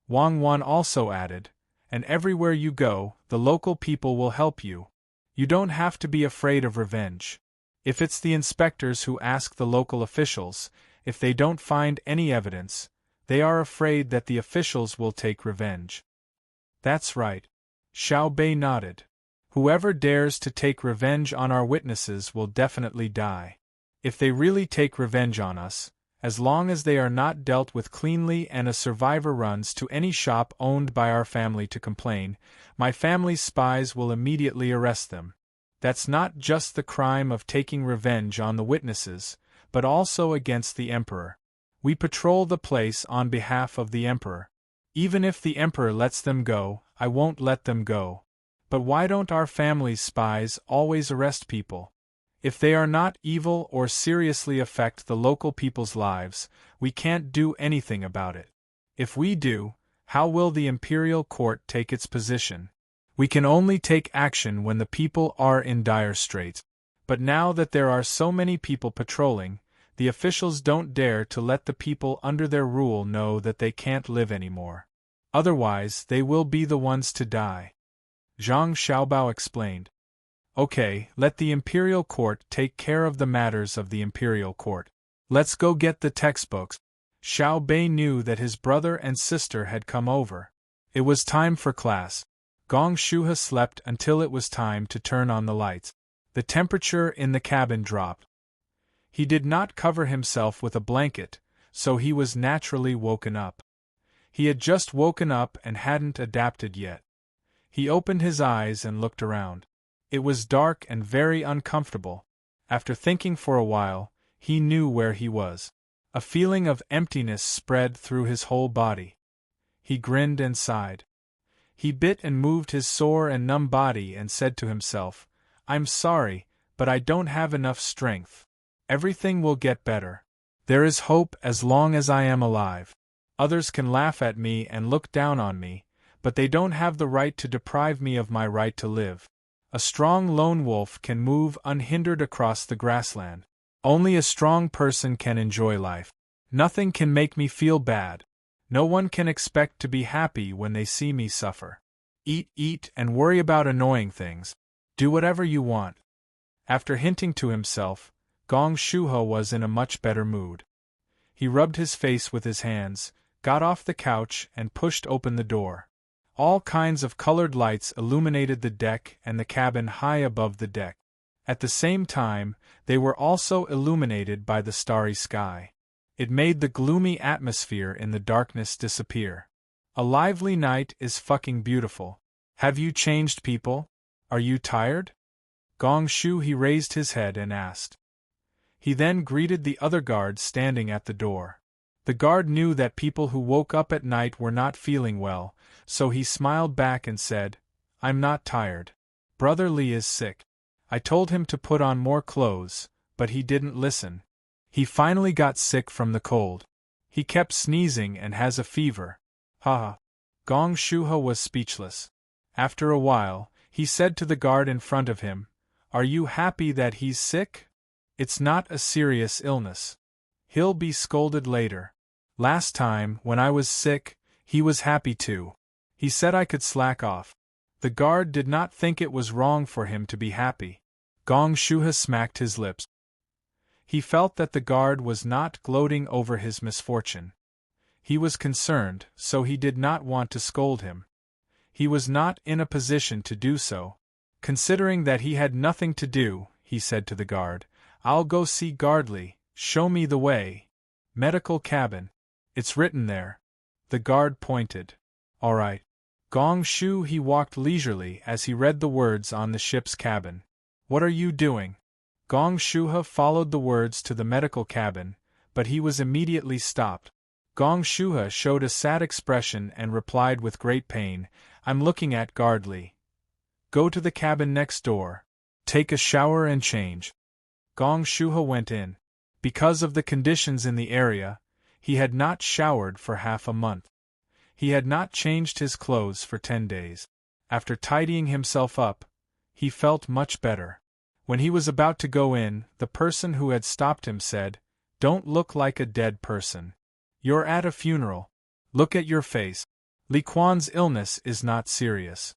A: Wang Wan also added, and everywhere you go, the local people will help you. You don't have to be afraid of revenge. If it's the inspectors who ask the local officials, if they don't find any evidence, they are afraid that the officials will take revenge. That's right. Xiao Bei nodded. Whoever dares to take revenge on our witnesses will definitely die. If they really take revenge on us, as long as they are not dealt with cleanly and a survivor runs to any shop owned by our family to complain, my family's spies will immediately arrest them. That's not just the crime of taking revenge on the witnesses, but also against the emperor. We patrol the place on behalf of the emperor. Even if the emperor lets them go, I won't let them go. But why don't our family's spies always arrest people? If they are not evil or seriously affect the local people's lives, we can't do anything about it. If we do, how will the imperial court take its position? We can only take action when the people are in dire straits. But now that there are so many people patrolling, the officials don't dare to let the people under their rule know that they can't live anymore. Otherwise, they will be the ones to die. Zhang Xiaobao explained. Okay, let the imperial court take care of the matters of the imperial court. Let's go get the textbooks. Xiao Bei knew that his brother and sister had come over. It was time for class. Gong Shuhe slept until it was time to turn on the lights. The temperature in the cabin dropped. He did not cover himself with a blanket, so he was naturally woken up. He had just woken up and hadn't adapted yet. He opened his eyes and looked around. It was dark and very uncomfortable. After thinking for a while, he knew where he was. A feeling of emptiness spread through his whole body. He grinned and sighed. He bit and moved his sore and numb body and said to himself, I'm sorry, but I don't have enough strength. Everything will get better. There is hope as long as I am alive. Others can laugh at me and look down on me, but they don't have the right to deprive me of my right to live. A strong lone wolf can move unhindered across the grassland. Only a strong person can enjoy life. Nothing can make me feel bad. No one can expect to be happy when they see me suffer. Eat, and worry about annoying things. Do whatever you want. After hinting to himself, Gong Shuhe was in a much better mood. He rubbed his face with his hands, got off the couch and pushed open the door. All kinds of colored lights illuminated the deck and the cabin high above the deck. At the same time, they were also illuminated by the starry sky. It made the gloomy atmosphere in the darkness disappear. A lively night is fucking beautiful. Have you changed people? Are you tired? Gong Shuhe raised his head and asked. He then greeted the other guards standing at the door. The guard knew that people who woke up at night were not feeling well, so he smiled back and said, I'm not tired. Brother Li is sick. I told him to put on more clothes, but he didn't listen. He finally got sick from the cold. He kept sneezing and has a fever. Haha. Gong Shuhe was speechless. After a while, he said to the guard in front of him, Are you happy that he's sick? It's not a serious illness. He'll be scolded later. Last time, when I was sick, he was happy too. He said I could slack off. The guard did not think it was wrong for him to be happy. Gong Shuha smacked his lips. He felt that the guard was not gloating over his misfortune. He was concerned, so he did not want to scold him. He was not in a position to do so. Considering that he had nothing to do, he said to the guard, "I'll go see Gardley, show me the way. Medical cabin. It's written there." The guard pointed. "All right." Gong Shu he walked leisurely as he read the words on the ship's cabin. "What are you doing?" Gong Shuha followed the words to the medical cabin, but he was immediately stopped. Gong Shuha showed a sad expression and replied with great pain, "I'm looking at Gardley. Go to the cabin next door. Take a shower and change." Gong Shuha went in. Because of the conditions in the area, he had not showered for half a month. He had not changed his clothes for 10 days. After tidying himself up, he felt much better. When he was about to go in, the person who had stopped him said, "Don't look like a dead person. You're at a funeral. Look at your face. Li Quan's illness is not serious."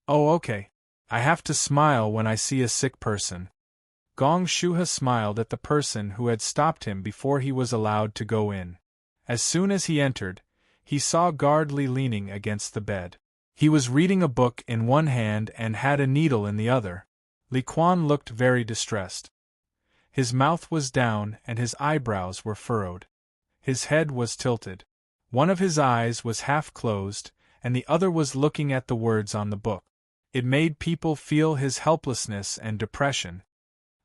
A: "Oh, okay. I have to smile when I see a sick person." Gong Shuha smiled at the person who had stopped him before he was allowed to go in. As soon as he entered, he saw Gardley leaning against the bed. He was reading a book in one hand and had a needle in the other. Li Quan looked very distressed. His mouth was down and his eyebrows were furrowed. His head was tilted. One of his eyes was half closed, and the other was looking at the words on the book. It made people feel his helplessness and depression.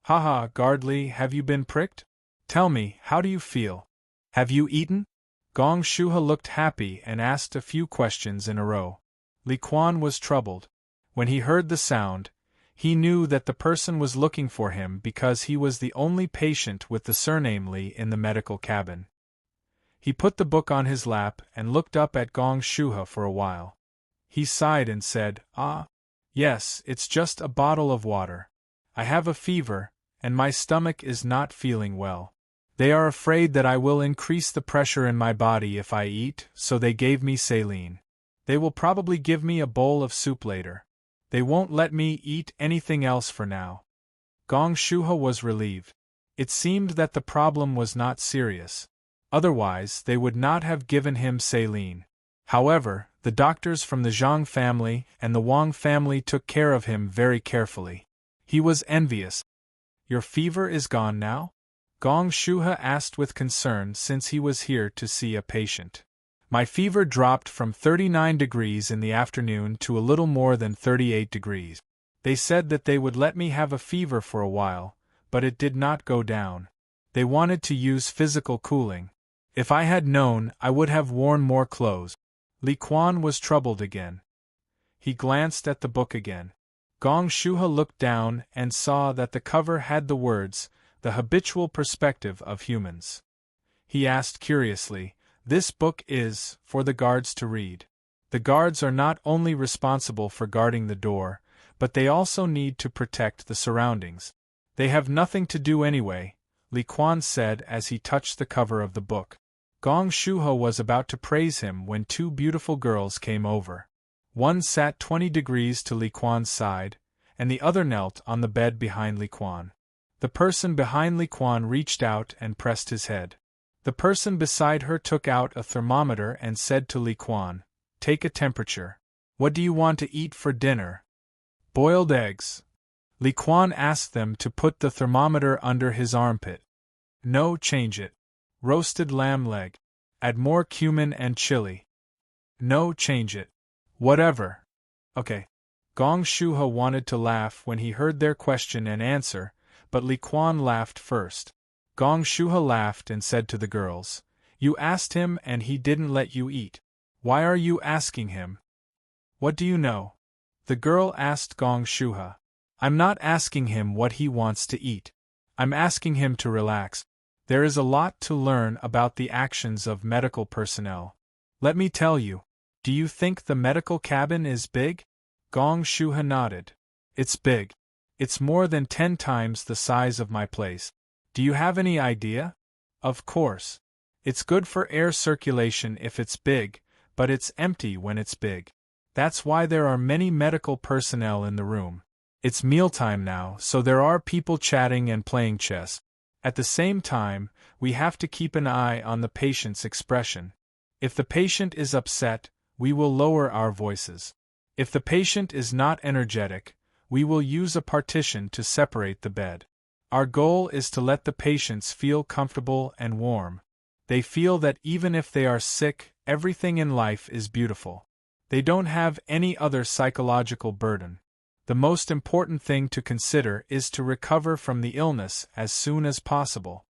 A: "Haha, Gardley, have you been pricked? Tell me, how do you feel? Have you eaten?" Gong Shuha looked happy and asked a few questions in a row. Li Quan was troubled. When he heard the sound, he knew that the person was looking for him because he was the only patient with the surname Li in the medical cabin. He put the book on his lap and looked up at Gong Shuha for a while. He sighed and said, "Ah, yes, it's just a bottle of water. I have a fever, and my stomach is not feeling well. They are afraid that I will increase the pressure in my body if I eat, so they gave me saline. They will probably give me a bowl of soup later. They won't let me eat anything else for now." Gong Shuha was relieved. It seemed that the problem was not serious. Otherwise, they would not have given him saline. However, the doctors from the Zhang family and the Wang family took care of him very carefully. He was envious. "Your fever is gone now?" Gong Shuha asked with concern since he was here to see a patient. "My fever dropped from 39 degrees in the afternoon to a little more than 38 degrees. They said that they would let me have a fever for a while, but it did not go down. They wanted to use physical cooling. If I had known, I would have worn more clothes." Li Quan was troubled again. He glanced at the book again. Gong Shuha looked down and saw that the cover had the words, "The Habitual Perspective of Humans." He asked curiously, "This book is for the guards to read?" The guards are not only responsible for guarding the door, but they also need to protect the surroundings. "They have nothing to do anyway," Li Quan said as he touched the cover of the book. Gong Shuha was about to praise him when two beautiful girls came over. One sat 20 degrees to Li Quan's side, and the other knelt on the bed behind Li Quan. The person behind Li Quan reached out and pressed his head. The person beside her took out a thermometer and said to Li Quan, "Take a temperature. What do you want to eat for dinner?" "Boiled eggs." Li Quan asked them to put the thermometer under his armpit. "No, change it." "Roasted lamb leg. Add more cumin and chili." "No, change it." "Whatever." "Okay." Gong Shuha wanted to laugh when he heard their question and answer, but Li Quan laughed first. Gong Shuha laughed and said to the girls, "You asked him and he didn't let you eat. Why are you asking him?" "What do you know?" The girl asked Gong Shuha. "I'm not asking him what he wants to eat. I'm asking him to relax. There is a lot to learn about the actions of medical personnel. Let me tell you. Do you think the medical cabin is big?" Gong Shuha nodded. "It's big. It's more than 10 times the size of my place. Do you have any idea? Of course. It's good for air circulation if it's big, but it's empty when it's big. That's why there are many medical personnel in the room. It's mealtime now, so there are people chatting and playing chess. At the same time, we have to keep an eye on the patient's expression. If the patient is upset, we will lower our voices. If the patient is not energetic, we will use a partition to separate the bed. Our goal is to let the patients feel comfortable and warm. They feel that even if they are sick, everything in life is beautiful. They don't have any other psychological burden. The most important thing to consider is to recover from the illness as soon as possible.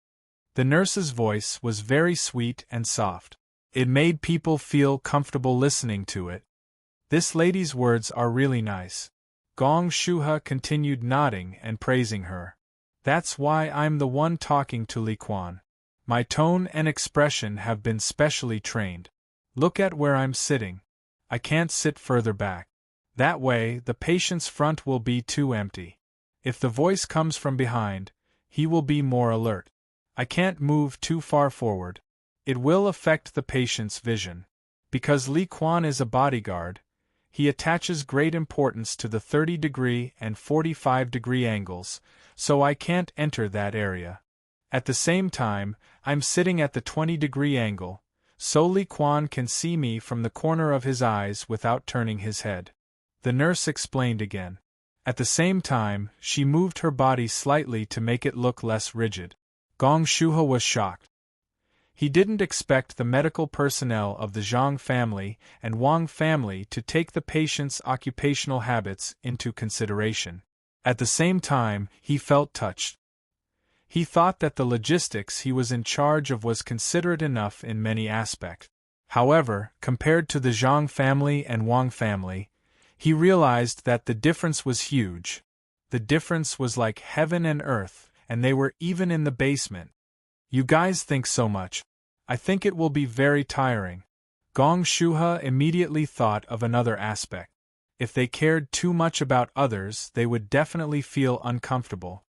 A: The nurse's voice was very sweet and soft. It made people feel comfortable listening to it. This lady's words are really nice. Gong Shuhe continued nodding and praising her. That's why I'm the one talking to Li Quan. My tone and expression have been specially trained. Look at where I'm sitting. I can't sit further back. That way, the patient's front will be too empty. If the voice comes from behind, he will be more alert. I can't move too far forward. It will affect the patient's vision. Because Li Quan is a bodyguard, he attaches great importance to the 30-degree and 45-degree angles, so I can't enter that area. At the same time, I'm sitting at the 20-degree angle, so Li Quan can see me from the corner of his eyes without turning his head. The nurse explained again. At the same time, she moved her body slightly to make it look less rigid. Gong Shuhe was shocked. He didn't expect the medical personnel of the Zhang family and Wang family to take the patient's occupational habits into consideration. At the same time, he felt touched. He thought that the logistics he was in charge of was considerate enough in many aspects. However, compared to the Zhang family and Wang family, he realized that the difference was huge. The difference was like heaven and earth, and they were even in the basement. You guys think so much. I think it will be very tiring. Gong Shuhe immediately thought of another aspect. If they cared too much about others, they would definitely feel uncomfortable.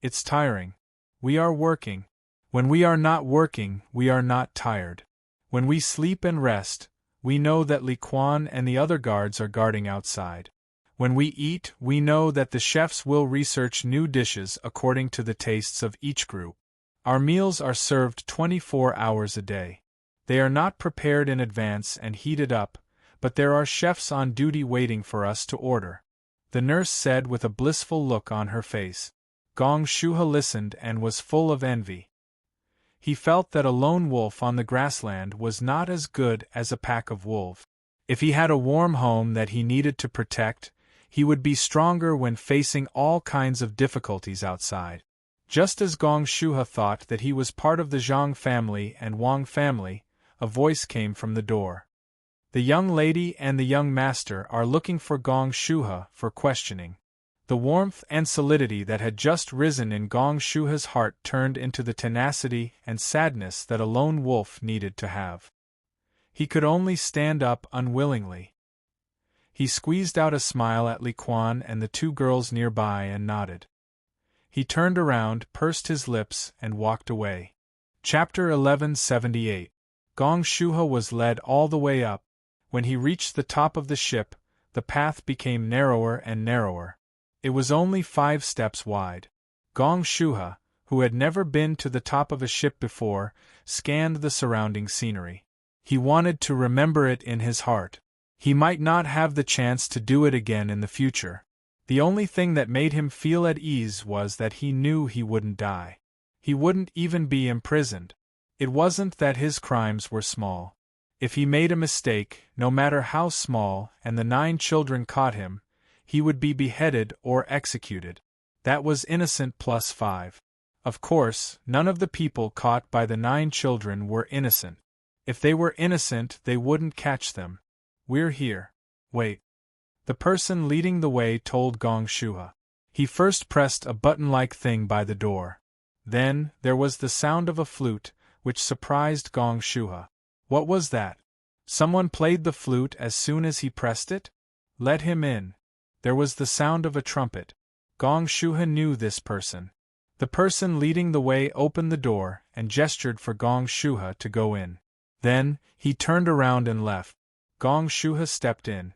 A: It's tiring. We are working. When we are not working, we are not tired. When we sleep and rest, we know that Li Quan and the other guards are guarding outside. When we eat, we know that the chefs will research new dishes according to the tastes of each group. Our meals are served 24 hours a day. They are not prepared in advance and heated up, but there are chefs on duty waiting for us to order. The nurse said with a blissful look on her face. Gong Shuhe listened and was full of envy. He felt that a lone wolf on the grassland was not as good as a pack of wolves. If he had a warm home that he needed to protect, he would be stronger when facing all kinds of difficulties outside. Just as Gong Shuhe thought that he was part of the Zhang family and Wang family, a voice came from the door. The young lady and the young master are looking for Gong Shuhe for questioning. The warmth and solidity that had just risen in Gong Shuhe's heart turned into the tenacity and sadness that a lone wolf needed to have. He could only stand up unwillingly. He squeezed out a smile at Li Quan and the two girls nearby and nodded. He turned around, pursed his lips, and walked away. Chapter 1178. Gong Shuhe was led all the way up. When he reached the top of the ship, the path became narrower and narrower. It was only 5 steps wide. Gong Shuhe, who had never been to the top of a ship before, scanned the surrounding scenery. He wanted to remember it in his heart. He might not have the chance to do it again in the future. The only thing that made him feel at ease was that he knew he wouldn't die. He wouldn't even be imprisoned. It wasn't that his crimes were small. If he made a mistake, no matter how small, and the 9 children caught him, he would be beheaded or executed. That was innocent plus 5. Of course, none of the people caught by the 9 children were innocent. If they were innocent, they wouldn't catch them. We're here. Wait. The person leading the way told Gong Shuhe. He first pressed a button-like thing by the door. Then, there was the sound of a flute, which surprised Gong Shuhe. What was that? Someone played the flute as soon as he pressed it? Let him in. There was the sound of a trumpet. Gong Shuhe knew this person. The person leading the way opened the door and gestured for Gong Shuhe to go in. Then, he turned around and left. Gong Shuhe stepped in.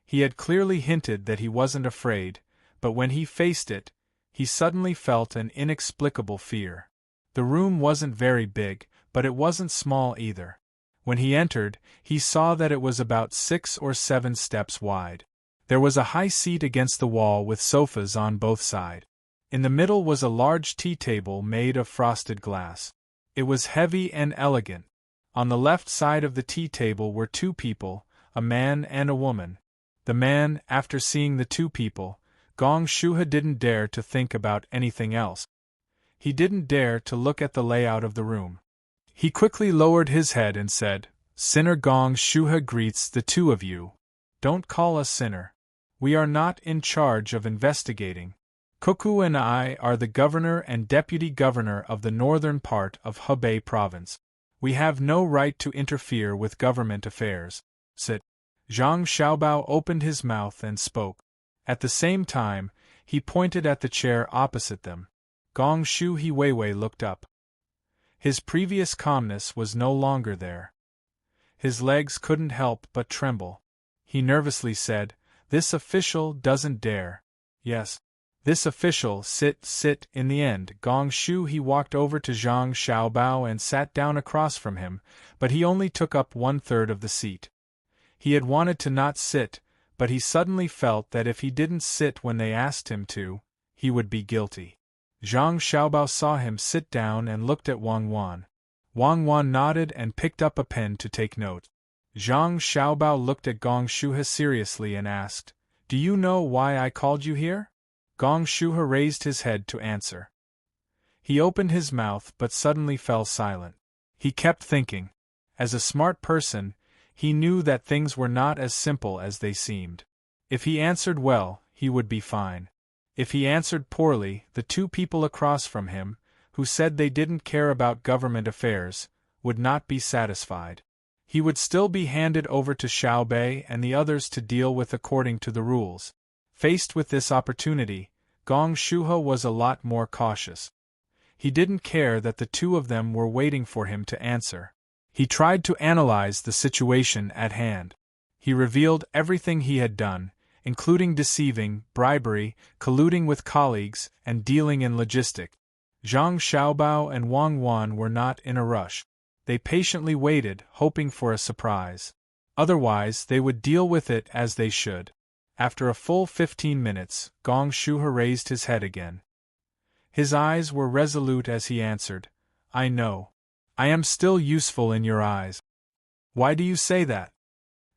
A: He had clearly hinted that he wasn't afraid, but when he faced it, he suddenly felt an inexplicable fear. The room wasn't very big, but it wasn't small either. When he entered, he saw that it was about 6 or 7 steps wide. There was a high seat against the wall with sofas on both sides. In the middle was a large tea table made of frosted glass. It was heavy and elegant. On the left side of the tea table were 2 people, a man and a woman. The man, after seeing the 2 people, Gong Shuhe didn't dare to think about anything else. He didn't dare to look at the layout of the room. He quickly lowered his head and said, "Sinner Gong Shuhe greets the 2 of you. Don't call us sinner. We are not in charge of investigating. Koku and I are the governor and deputy governor of the northern part of Hebei province. We have no right to interfere with government affairs. Sit." Zhang Xiaobao opened his mouth and spoke. At the same time, he pointed at the chair opposite them. Gong Shu Weiwei looked up. His previous calmness was no longer there. His legs couldn't help but tremble. He nervously said, "This official doesn't dare." "Yes. This official sit." In the end, Gong Shu walked over to Zhang Xiaobao and sat down across from him, but he only took up 1/3 of the seat. He had wanted to not sit, but he suddenly felt that if he didn't sit when they asked him to, he would be guilty. Zhang Xiaobao saw him sit down and looked at Wang Wan. Wang Wan nodded and picked up a pen to take note. Zhang Xiaobao looked at Gong Shuhe seriously and asked, "Do you know why I called you here?" Gong Shuhe raised his head to answer. He opened his mouth but suddenly fell silent. He kept thinking. As a smart person, he knew that things were not as simple as they seemed. If he answered well, he would be fine. If he answered poorly, the 2 people across from him, who said they didn't care about government affairs, would not be satisfied. He would still be handed over to Xiaobei and the others to deal with according to the rules. Faced with this opportunity, Gong Shuhe was a lot more cautious. He didn't care that the 2 of them were waiting for him to answer. He tried to analyze the situation at hand. He revealed everything he had done, including deceiving, bribery, colluding with colleagues, and dealing in logistics. Zhang Xiaobao and Wang Wan were not in a rush. They patiently waited, hoping for a surprise. Otherwise, they would deal with it as they should. After a full 15 minutes, Gong Shuhe raised his head again. His eyes were resolute as he answered, "I know. I am still useful in your eyes." "Why do you say that?"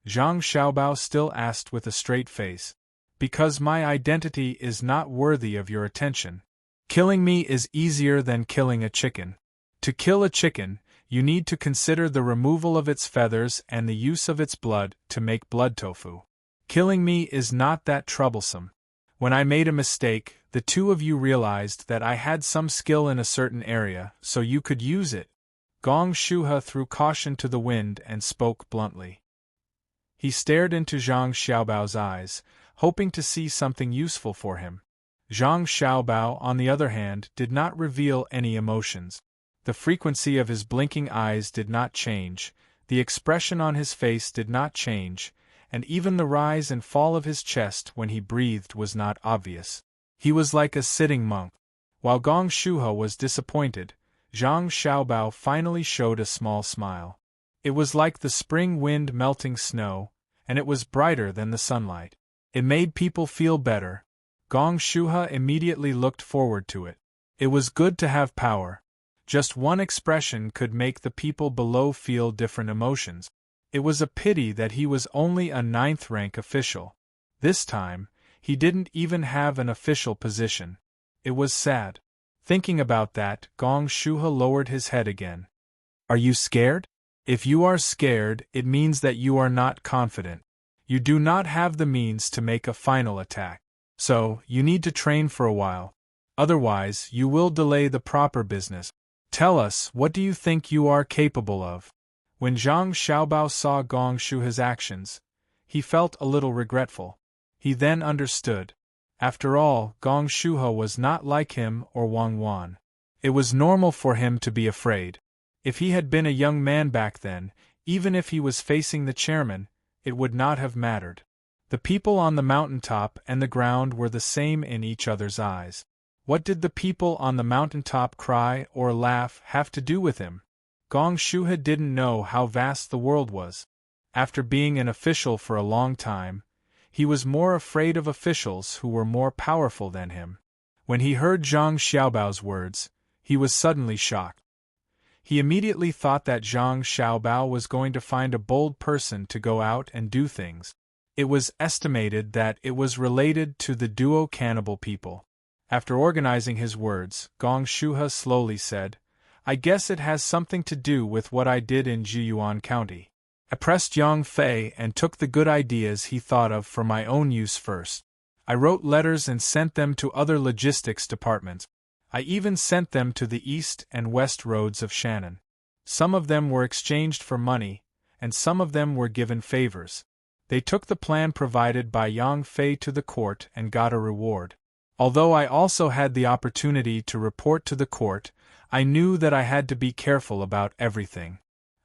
A: Zhang Xiaobao still asked with a straight face. "Because my identity is not worthy of your attention. Killing me is easier than killing a chicken. To kill a chicken, you need to consider the removal of its feathers and the use of its blood to make blood tofu. Killing me is not that troublesome. When I made a mistake, the 2 of you realized that I had some skill in a certain area, so you could use it." Gong Shuhe threw caution to the wind and spoke bluntly. He stared into Zhang Xiaobao's eyes, hoping to see something useful for him. Zhang Xiaobao, on the other hand, did not reveal any emotions. The frequency of his blinking eyes did not change, the expression on his face did not change, and even the rise and fall of his chest when he breathed was not obvious. He was like a sitting monk. While Gong Shuhe was disappointed, Zhang Xiaobao finally showed a small smile. It was like the spring wind melting snow, and it was brighter than the sunlight. It made people feel better. Gong Shuhe immediately looked forward to it. It was good to have power. Just one expression could make the people below feel different emotions. It was a pity that he was only a 9th-rank official. This time, he didn't even have an official position. It was sad. Thinking about that, Gong Shuhe lowered his head again. "Are you scared? If you are scared, it means that you are not confident. You do not have the means to make a final attack. So, you need to train for a while. Otherwise, you will delay the proper business. Tell us, what do you think you are capable of?" When Zhang Xiaobao saw Gong Shuhe's actions, he felt a little regretful. He then understood. After all, Gong Shuhe was not like him or Wang Wan. It was normal for him to be afraid. If he had been a young man back then, even if he was facing the chairman, it would not have mattered. The people on the mountaintop and the ground were the same in each other's eyes. What did the people on the mountaintop cry or laugh have to do with him? Gong Shuhe didn't know how vast the world was. After being an official for a long time, he was more afraid of officials who were more powerful than him. When he heard Zhang Xiaobao's words, he was suddenly shocked. He immediately thought that Zhang Xiaobao was going to find a bold person to go out and do things. It was estimated that it was related to the duo cannibal people. After organizing his words, Gong Shuhe slowly said, "I guess it has something to do with what I did in Jiyuan County. I pressed Yang Fei and took the good ideas he thought of for my own use first. I wrote letters and sent them to other logistics departments. I even sent them to the east and west roads of Shannon. Some of them were exchanged for money, and some of them were given favors. They took the plan provided by Yang Fei to the court and got a reward. Although I also had the opportunity to report to the court, I knew that I had to be careful about everything.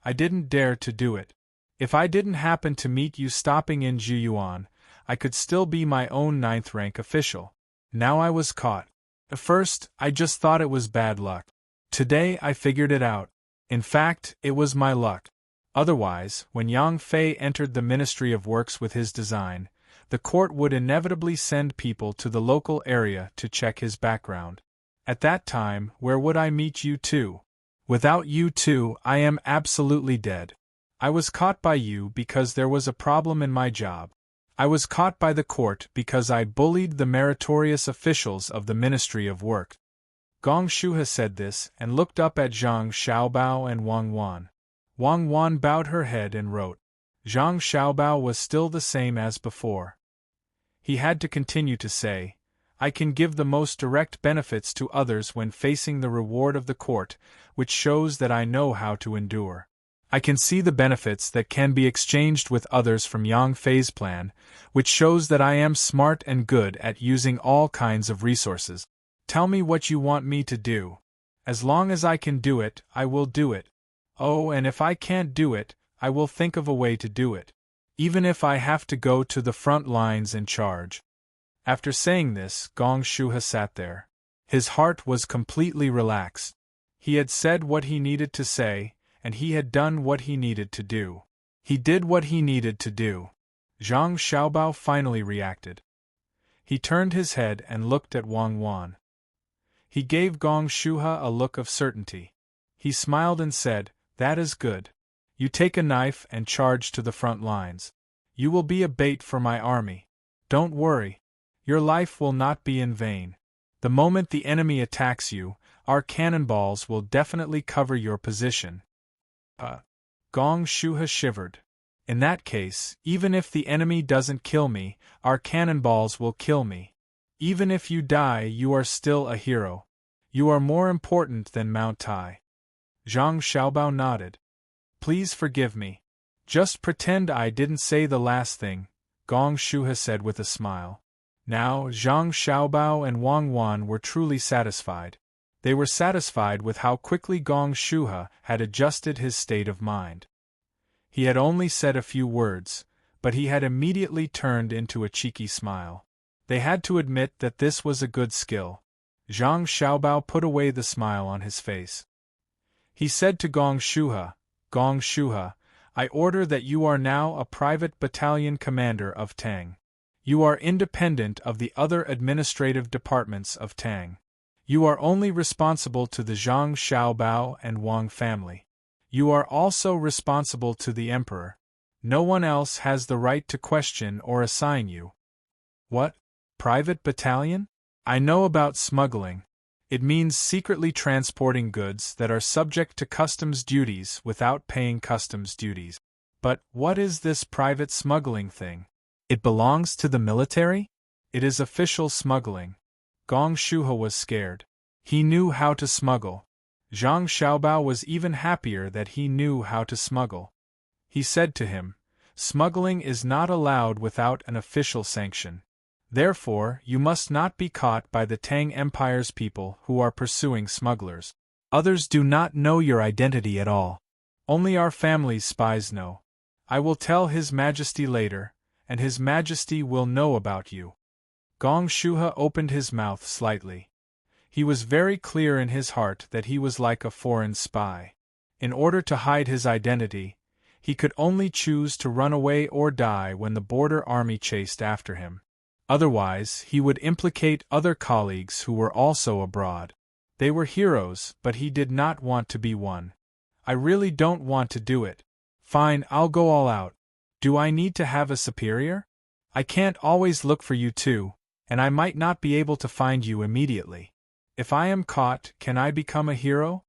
A: I didn't dare to do it. If I didn't happen to meet you stopping in Jiyuan, I could still be my own 9th-rank official. Now I was caught. At first, I just thought it was bad luck. Today I figured it out. In fact, it was my luck. Otherwise, when Yang Fei entered the Ministry of Works with his design, the court would inevitably send people to the local area to check his background. At that time, where would I meet you two? Without you two, I am absolutely dead. I was caught by you because there was a problem in my job. I was caught by the court because I bullied the meritorious officials of the Ministry of Work." Gong Shuhe said this and looked up at Zhang Xiaobao and Wang Wan. Wang Wan bowed her head and wrote. Zhang Xiaobao was still the same as before. He had to continue to say, "I can give the most direct benefits to others when facing the reward of the court, which shows that I know how to endure. I can see the benefits that can be exchanged with others from Yang Fei's plan, which shows that I am smart and good at using all kinds of resources. Tell me what you want me to do. As long as I can do it, I will do it. Oh, and if I can't do it, I will think of a way to do it. Even if I have to go to the front lines and charge." After saying this, Gong Shuhe sat there. His heart was completely relaxed. He had said what he needed to say, and he had done what he needed to do. He did what he needed to do. Zhang Xiaobao finally reacted. He turned his head and looked at Wang Wan. He gave Gong Shuhe a look of certainty. He smiled and said, "That is good. You take a knife and charge to the front lines. You will be a bait for my army. Don't worry. Your life will not be in vain. The moment the enemy attacks you, our cannonballs will definitely cover your position." Gong Shuhe shivered. "In that case, even if the enemy doesn't kill me, our cannonballs will kill me. Even if you die, you are still a hero. You are more important than Mount Tai." Zhang Xiaobao nodded. "Please forgive me. Just pretend I didn't say the last thing," Gong Shuhe said with a smile. Now, Zhang Xiaobao and Wang Wan were truly satisfied. They were satisfied with how quickly Gong Shuhe had adjusted his state of mind. He had only said a few words, but he had immediately turned into a cheeky smile. They had to admit that this was a good skill. Zhang Xiaobao put away the smile on his face. He said to Gong Shuhe, "Gong Shuhe, I order that you are now a private battalion commander of Tang. You are independent of the other administrative departments of Tang. You are only responsible to the Zhang Xiaobao and Wang family. You are also responsible to the emperor. No one else has the right to question or assign you." "What? Private battalion? I know about smuggling. It means secretly transporting goods that are subject to customs duties without paying customs duties. But what is this private smuggling thing? It belongs to the military? It is official smuggling." Gong Shuhe was scared. He knew how to smuggle. Zhang Xiaobao was even happier that he knew how to smuggle. He said to him, "Smuggling is not allowed without an official sanction. Therefore, you must not be caught by the Tang Empire's people who are pursuing smugglers. Others do not know your identity at all. Only our family's spies know. I will tell His Majesty later, and His Majesty will know about you." Gong Shuha opened his mouth slightly. He was very clear in his heart that he was like a foreign spy. In order to hide his identity, he could only choose to run away or die when the border army chased after him. Otherwise, he would implicate other colleagues who were also abroad. They were heroes, but he did not want to be one. "I really don't want to do it. Fine, I'll go all out. Do I need to have a superior? I can't always look for you too, and I might not be able to find you immediately. If I am caught, can I become a hero?"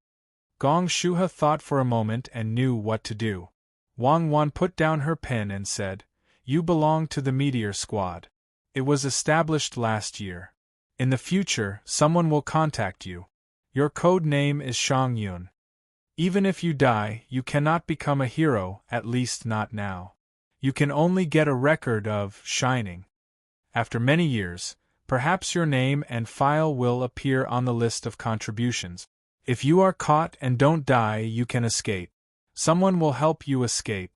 A: Gong Shuha thought for a moment and knew what to do. Wang Wan put down her pen and said, "You belong to the Meteor Squad. It was established last year. In the future, someone will contact you. Your code name is Shang Yun. Even if you die, you cannot become a hero, at least not now. You can only get a record of shining. After many years, perhaps your name and file will appear on the list of contributions. If you are caught and don't die, you can escape. Someone will help you escape.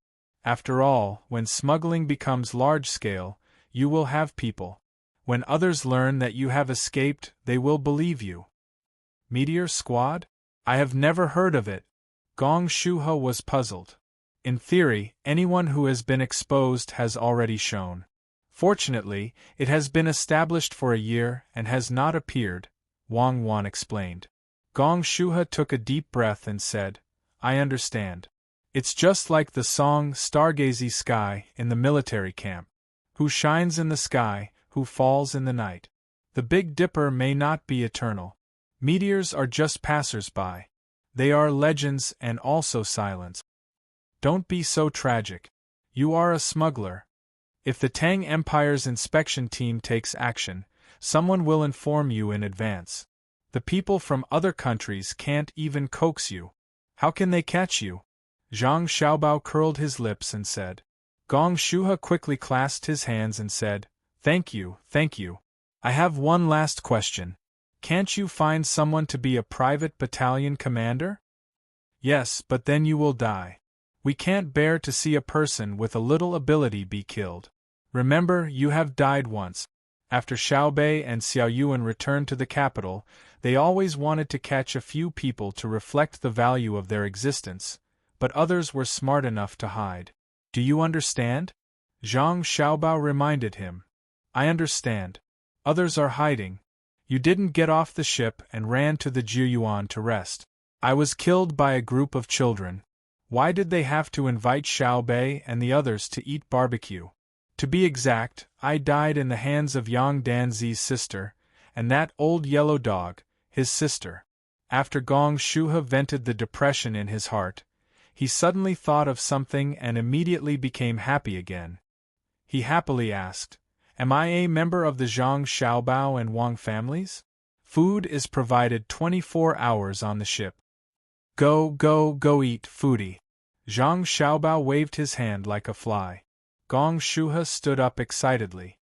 A: After all, when smuggling becomes large-scale, you will have people. When others learn that you have escaped, they will believe you." Meteor Squad? I have never heard of it. Gong Shuha was puzzled. In theory, anyone who has been exposed has already shown. Fortunately, it has been established for a year and has not appeared, Wang Wan explained. Gong Shuha took a deep breath and said, "I understand. It's just like the song Stargazy Sky in the military camp. Who shines in the sky, who falls in the night. The Big Dipper may not be eternal. Meteors are just passers-by. They are legends and also silence. Don't be so tragic. You are a smuggler. If the Tang Empire's inspection team takes action, someone will inform you in advance. The people from other countries can't even coax you. How can they catch you?" Zhang Xiaobao curled his lips and said. Gong Shuha quickly clasped his hands and said, Thank you. I have one last question. Can't you find someone to be a private battalion commander?" "Yes, but then you will die. We can't bear to see a person with a little ability be killed. Remember, you have died once." After Xiao Bei and Xiao Yuan returned to the capital, they always wanted to catch a few people to reflect the value of their existence, but others were smart enough to hide. "Do you understand?" Zhang Xiaobao reminded him. "I understand. Others are hiding. You didn't get off the ship and ran to the Jiyuan to rest. I was killed by a group of children. Why did they have to invite Xiao Bei and the others to eat barbecue? To be exact, I died in the hands of Yang Danzi's sister, and that old yellow dog, his sister." After Gong Shuha vented the depression in his heart, he suddenly thought of something and immediately became happy again. He happily asked, "Am I a member of the Zhang Xiaobao and Wang families? Food is provided 24 hours on the ship. Go eat, foodie." Zhang Xiaobao waved his hand like a fly. Gong Shuha stood up excitedly.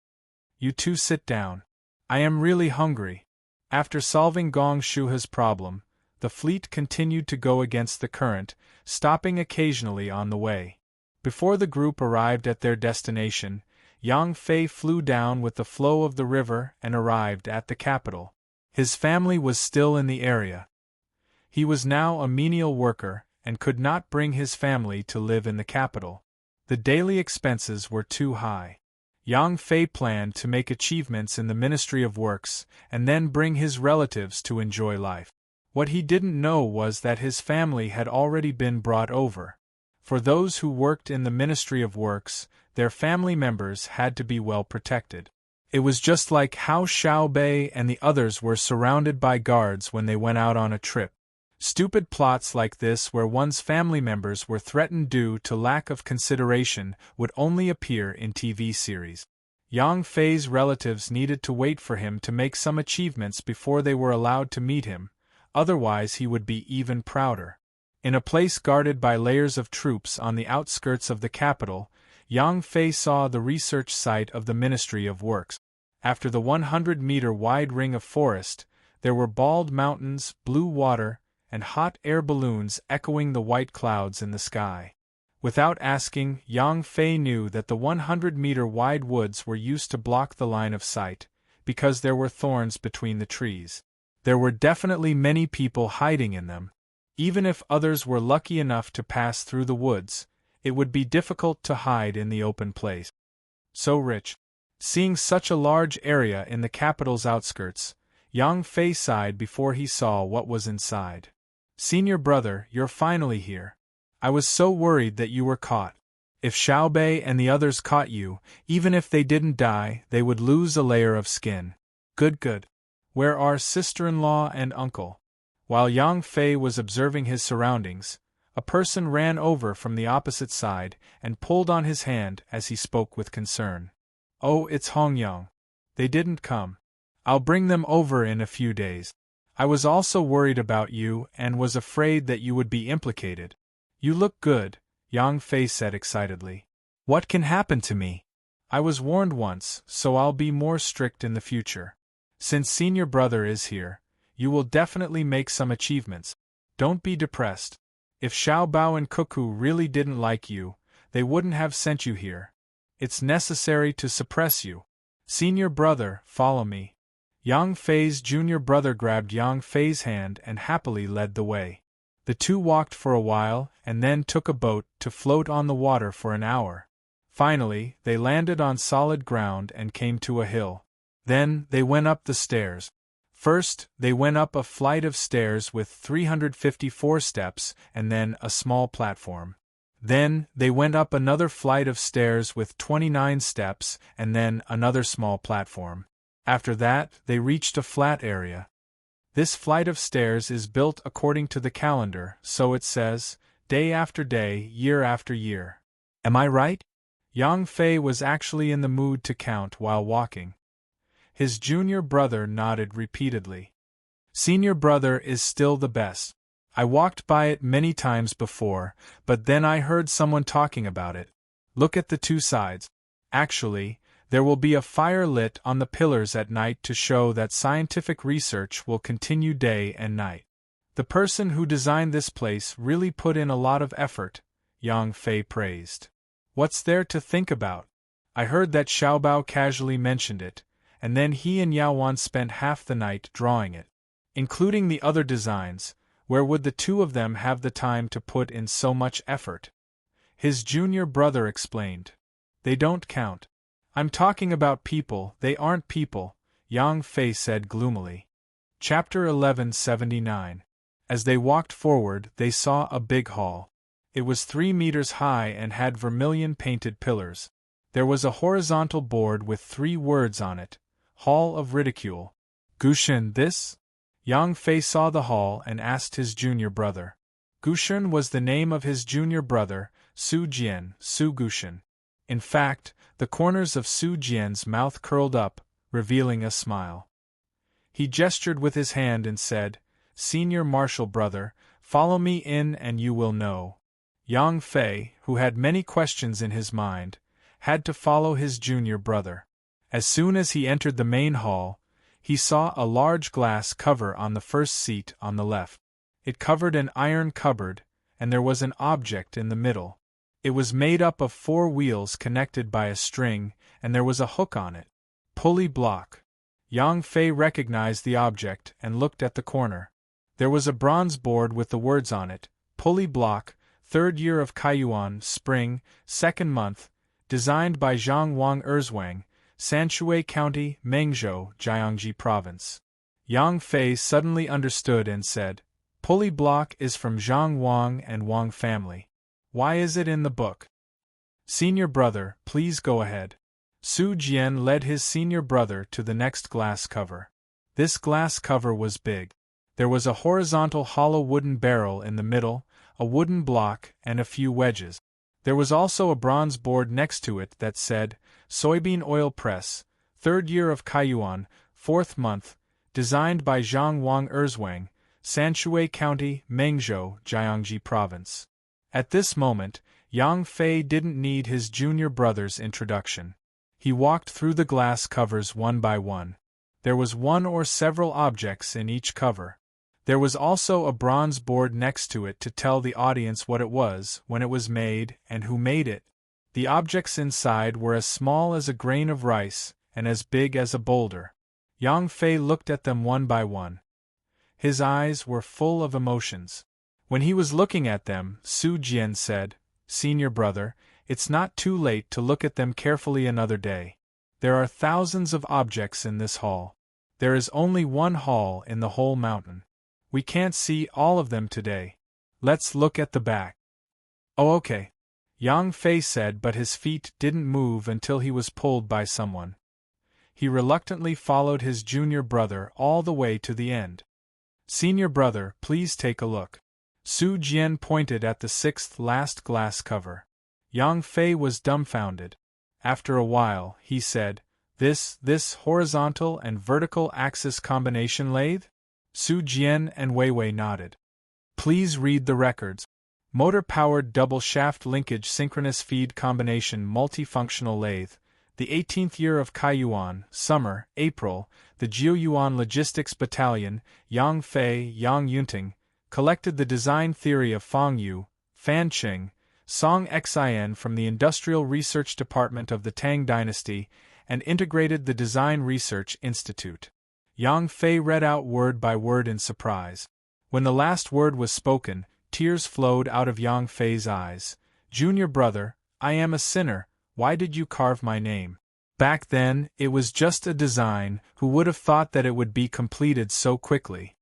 A: "You two sit down. I am really hungry." After solving Gong Shuha's problem, the fleet continued to go against the current, stopping occasionally on the way. Before the group arrived at their destination, Yang Fei flew down with the flow of the river and arrived at the capital. His family was still in the area. He was now a menial worker and could not bring his family to live in the capital. The daily expenses were too high. Yang Fei planned to make achievements in the Ministry of Works and then bring his relatives to enjoy life. What he didn't know was that his family had already been brought over. For those who worked in the Ministry of Works, their family members had to be well protected. It was just like how Xiao Bei and the others were surrounded by guards when they went out on a trip. Stupid plots like this where one's family members were threatened due to lack of consideration would only appear in TV series. Yang Fei's relatives needed to wait for him to make some achievements before they were allowed to meet him, otherwise he would be even prouder. In a place guarded by layers of troops on the outskirts of the capital, Yang Fei saw the research site of the Ministry of Works. After the 100-meter-wide ring of forest, there were bald mountains, blue water, and hot air balloons echoing the white clouds in the sky. Without asking, Yang Fei knew that the 100-meter-wide woods were used to block the line of sight, because there were thorns between the trees. There were definitely many people hiding in them. Even if others were lucky enough to pass through the woods, it would be difficult to hide in the open place. So rich. Seeing such a large area in the capital's outskirts, Yang Fei sighed before he saw what was inside. "Senior brother, you're finally here. I was so worried that you were caught. If Xiaobei and the others caught you, even if they didn't die, they would lose a layer of skin." Good. "Where are sister-in-law and uncle?" While Yang Fei was observing his surroundings, a person ran over from the opposite side and pulled on his hand as he spoke with concern. "Oh, it's Hongyang. They didn't come. I'll bring them over in a few days. I was also worried about you and was afraid that you would be implicated." "You look good," Yang Fei said excitedly. "What can happen to me? I was warned once, so I'll be more strict in the future. Since senior brother is here, you will definitely make some achievements. Don't be depressed. If Xiao Bao and Cuckoo really didn't like you, they wouldn't have sent you here. It's necessary to suppress you. Senior brother, follow me." Yang Fei's junior brother grabbed Yang Fei's hand and happily led the way. The two walked for a while and then took a boat to float on the water for an hour. Finally, they landed on solid ground and came to a hill. Then, they went up the stairs. First, they went up a flight of stairs with 354 steps and then a small platform. Then, they went up another flight of stairs with 29 steps and then another small platform. After that, they reached a flat area. This flight of stairs is built according to the calendar, so it says, day after day, year after year. Am I right? Yang Fei was actually in the mood to count while walking. His junior brother nodded repeatedly. "Senior brother is still the best. I walked by it many times before, but then I heard someone talking about it. Look at the two sides. Actually, there will be a fire lit on the pillars at night to show that scientific research will continue day and night. The person who designed this place really put in a lot of effort," Yang Fei praised. "What's there to think about? I heard that Xiaobao casually mentioned it, and then he and Yaowan spent half the night drawing it. Including the other designs, where would the two of them have the time to put in so much effort?" His junior brother explained. "They don't count. I'm talking about people, they aren't people," Yang Fei said gloomily. Chapter 1179. As they walked forward, they saw a big hall. It was 3 meters high and had vermilion-painted pillars. There was a horizontal board with 3 words on it, Hall of Ridicule. "Gushen this?" Yang Fei saw the hall and asked his junior brother. Gushen was the name of his junior brother, Su Jian, Su Gushen. In fact, the corners of Su Jian's mouth curled up, revealing a smile. He gestured with his hand and said, "Senior marshal brother, follow me in and you will know." Yang Fei, who had many questions in his mind, had to follow his junior brother. As soon as he entered the main hall, he saw a large glass cover on the first seat on the left. It covered an iron cupboard, and there was an object in the middle. It was made up of 4 wheels connected by a string, and there was a hook on it. Pulley block. Yang Fei recognized the object and looked at the corner. There was a bronze board with the words on it, Pulley block, 3rd year of Kaiyuan, spring, 2nd month, designed by Zhang Wang Erzwang, Sanshui County, Mengzhou, Jiangxi Province. Yang Fei suddenly understood and said, "Pulley block is from Zhang Wang and Wang family. Why is it in the book?" "Senior brother, please go ahead." Su Jian led his senior brother to the next glass cover. This glass cover was big. There was a horizontal hollow wooden barrel in the middle, a wooden block, and a few wedges. There was also a bronze board next to it that said, Soybean Oil Press, 3rd year of Kaiyuan, 4th month, designed by Zhang Wang Erzwang, Sanshui County, Mengzhou, Jiangxi Province. At this moment, Yang Fei didn't need his junior brother's introduction. He walked through the glass covers one by one. There was one or several objects in each cover. There was also a bronze board next to it to tell the audience what it was, when it was made, and who made it. The objects inside were as small as a grain of rice, and as big as a boulder. Yang Fei looked at them one by one. His eyes were full of emotions. When he was looking at them, Su Jian said, "Senior brother, it's not too late to look at them carefully another day. There are thousands of objects in this hall. There is only one hall in the whole mountain. We can't see all of them today. Let's look at the back." "Oh, okay," Yang Fei said, but his feet didn't move until he was pulled by someone. He reluctantly followed his junior brother all the way to the end. "Senior brother, please take a look." Su Jian pointed at the sixth last glass cover. Yang Fei was dumbfounded. After a while, he said, This horizontal and vertical axis combination lathe?" Su Jian and Wei Wei nodded. "Please read the records. Motor-powered double-shaft linkage synchronous feed combination multifunctional lathe, the 18th year of Kaiyuan, summer, April, the Jiuyuan Logistics Battalion, Yang Fei, Yang Yunting, collected the design theory of Fang Yu, Fan Qing, Song Xin from the Industrial Research Department of the Tang Dynasty, and integrated the Design Research Institute. Yang Fei read out word by word in surprise. When the last word was spoken, tears flowed out of Yang Fei's eyes. "Junior brother, I am a sinner, why did you carve my name? Back then, it was just a design, who would have thought that it would be completed so quickly?"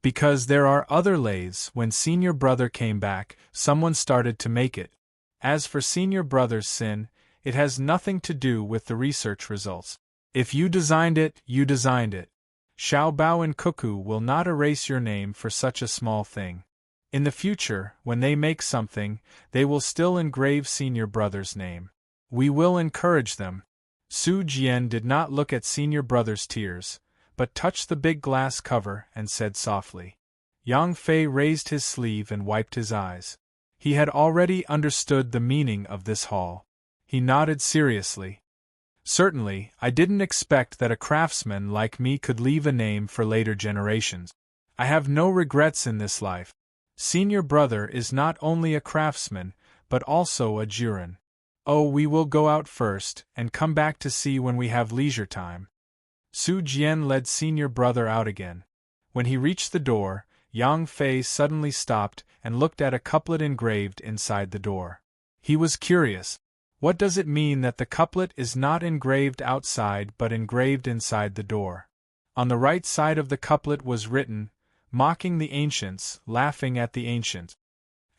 A: "Because there are other lathes. When senior brother came back, someone started to make it. As for senior brother's sin, it has nothing to do with the research results. If you designed it, you designed it. Xiao Bao and Cuckoo will not erase your name for such a small thing. In the future, when they make something, they will still engrave senior brother's name. We will encourage them." Su Jian did not look at senior brother's tears, but touched the big glass cover and said softly. Yang Fei raised his sleeve and wiped his eyes. He had already understood the meaning of this hall. He nodded seriously. "Certainly, I didn't expect that a craftsman like me could leave a name for later generations. I have no regrets in this life. Senior brother is not only a craftsman, but also a Juren. Oh, we will go out first, and come back to see when we have leisure time." Su Jian led senior brother out again. When he reached the door, Yang Fei suddenly stopped and looked at a couplet engraved inside the door. He was curious. What does it mean that the couplet is not engraved outside but engraved inside the door? On the right side of the couplet was written, "Mocking the ancients, laughing at the ancients."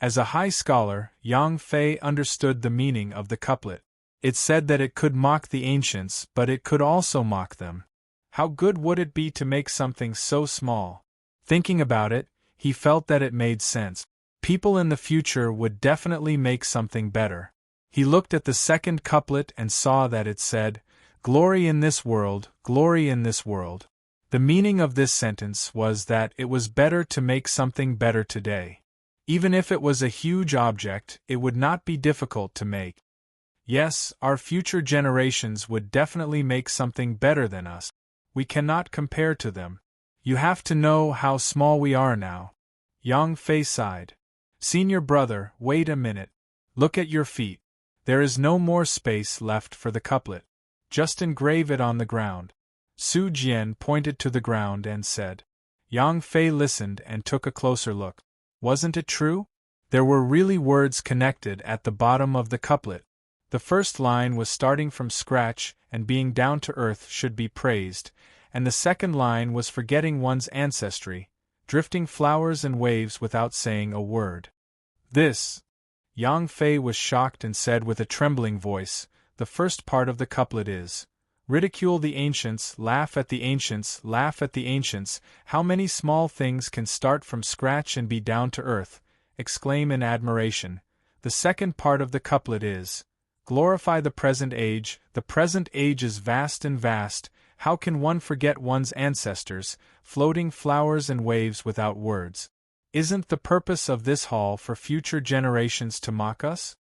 A: As a high scholar, Yang Fei understood the meaning of the couplet. It said that it could mock the ancients, but it could also mock them. How good would it be to make something so small? Thinking about it, he felt that it made sense. People in the future would definitely make something better. He looked at the second couplet and saw that it said, "Glory in this world, glory in this world." The meaning of this sentence was that it was better to make something better today. Even if it was a huge object, it would not be difficult to make. Yes, our future generations would definitely make something better than us. We cannot compare to them. You have to know how small we are now. Yang Fei sighed. "Senior brother, wait a minute. Look at your feet. There is no more space left for the couplet. Just engrave it on the ground." Su Jian pointed to the ground and said. Yang Fei listened and took a closer look. Wasn't it true? There were really words connected at the bottom of the couplet. The first line was starting from scratch and being down to earth should be praised, and the second line was forgetting one's ancestry, drifting flowers and waves without saying a word. This. Yang Fei was shocked and said with a trembling voice, "The first part of the couplet is, ridicule the ancients, laugh at the ancients, laugh at the ancients, how many small things can start from scratch and be down to earth, exclaim in admiration. The second part of the couplet is, glorify the present age is vast and vast, how can one forget one's ancestors, floating flowers and waves without words. Isn't the purpose of this hall for future generations to mock us?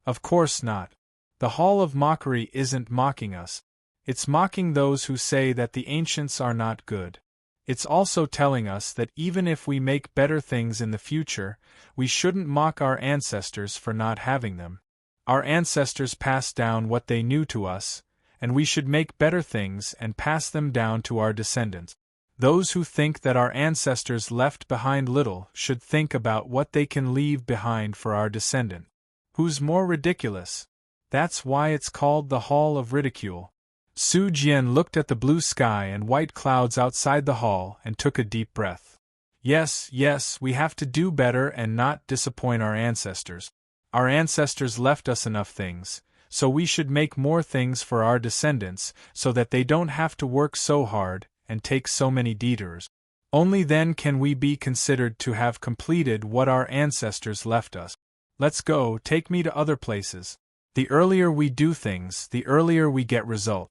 A: Of course not. The Hall of Mockery isn't mocking us. It's mocking those who say that the ancients are not good. It's also telling us that even if we make better things in the future, we shouldn't mock our ancestors for not having them. Our ancestors passed down what they knew to us, and we should make better things and pass them down to our descendants. Those who think that our ancestors left behind little should think about what they can leave behind for our descendant. Who's more ridiculous? That's why it's called the Hall of Ridicule. Su Jian looked at the blue sky and white clouds outside the hall and took a deep breath. Yes, we have to do better and not disappoint our ancestors. Our ancestors left us enough things, so we should make more things for our descendants so that they don't have to work so hard and take so many detours. Only then can we be considered to have completed what our ancestors left us. Let's go, take me to other places. The earlier we do things, the earlier we get result.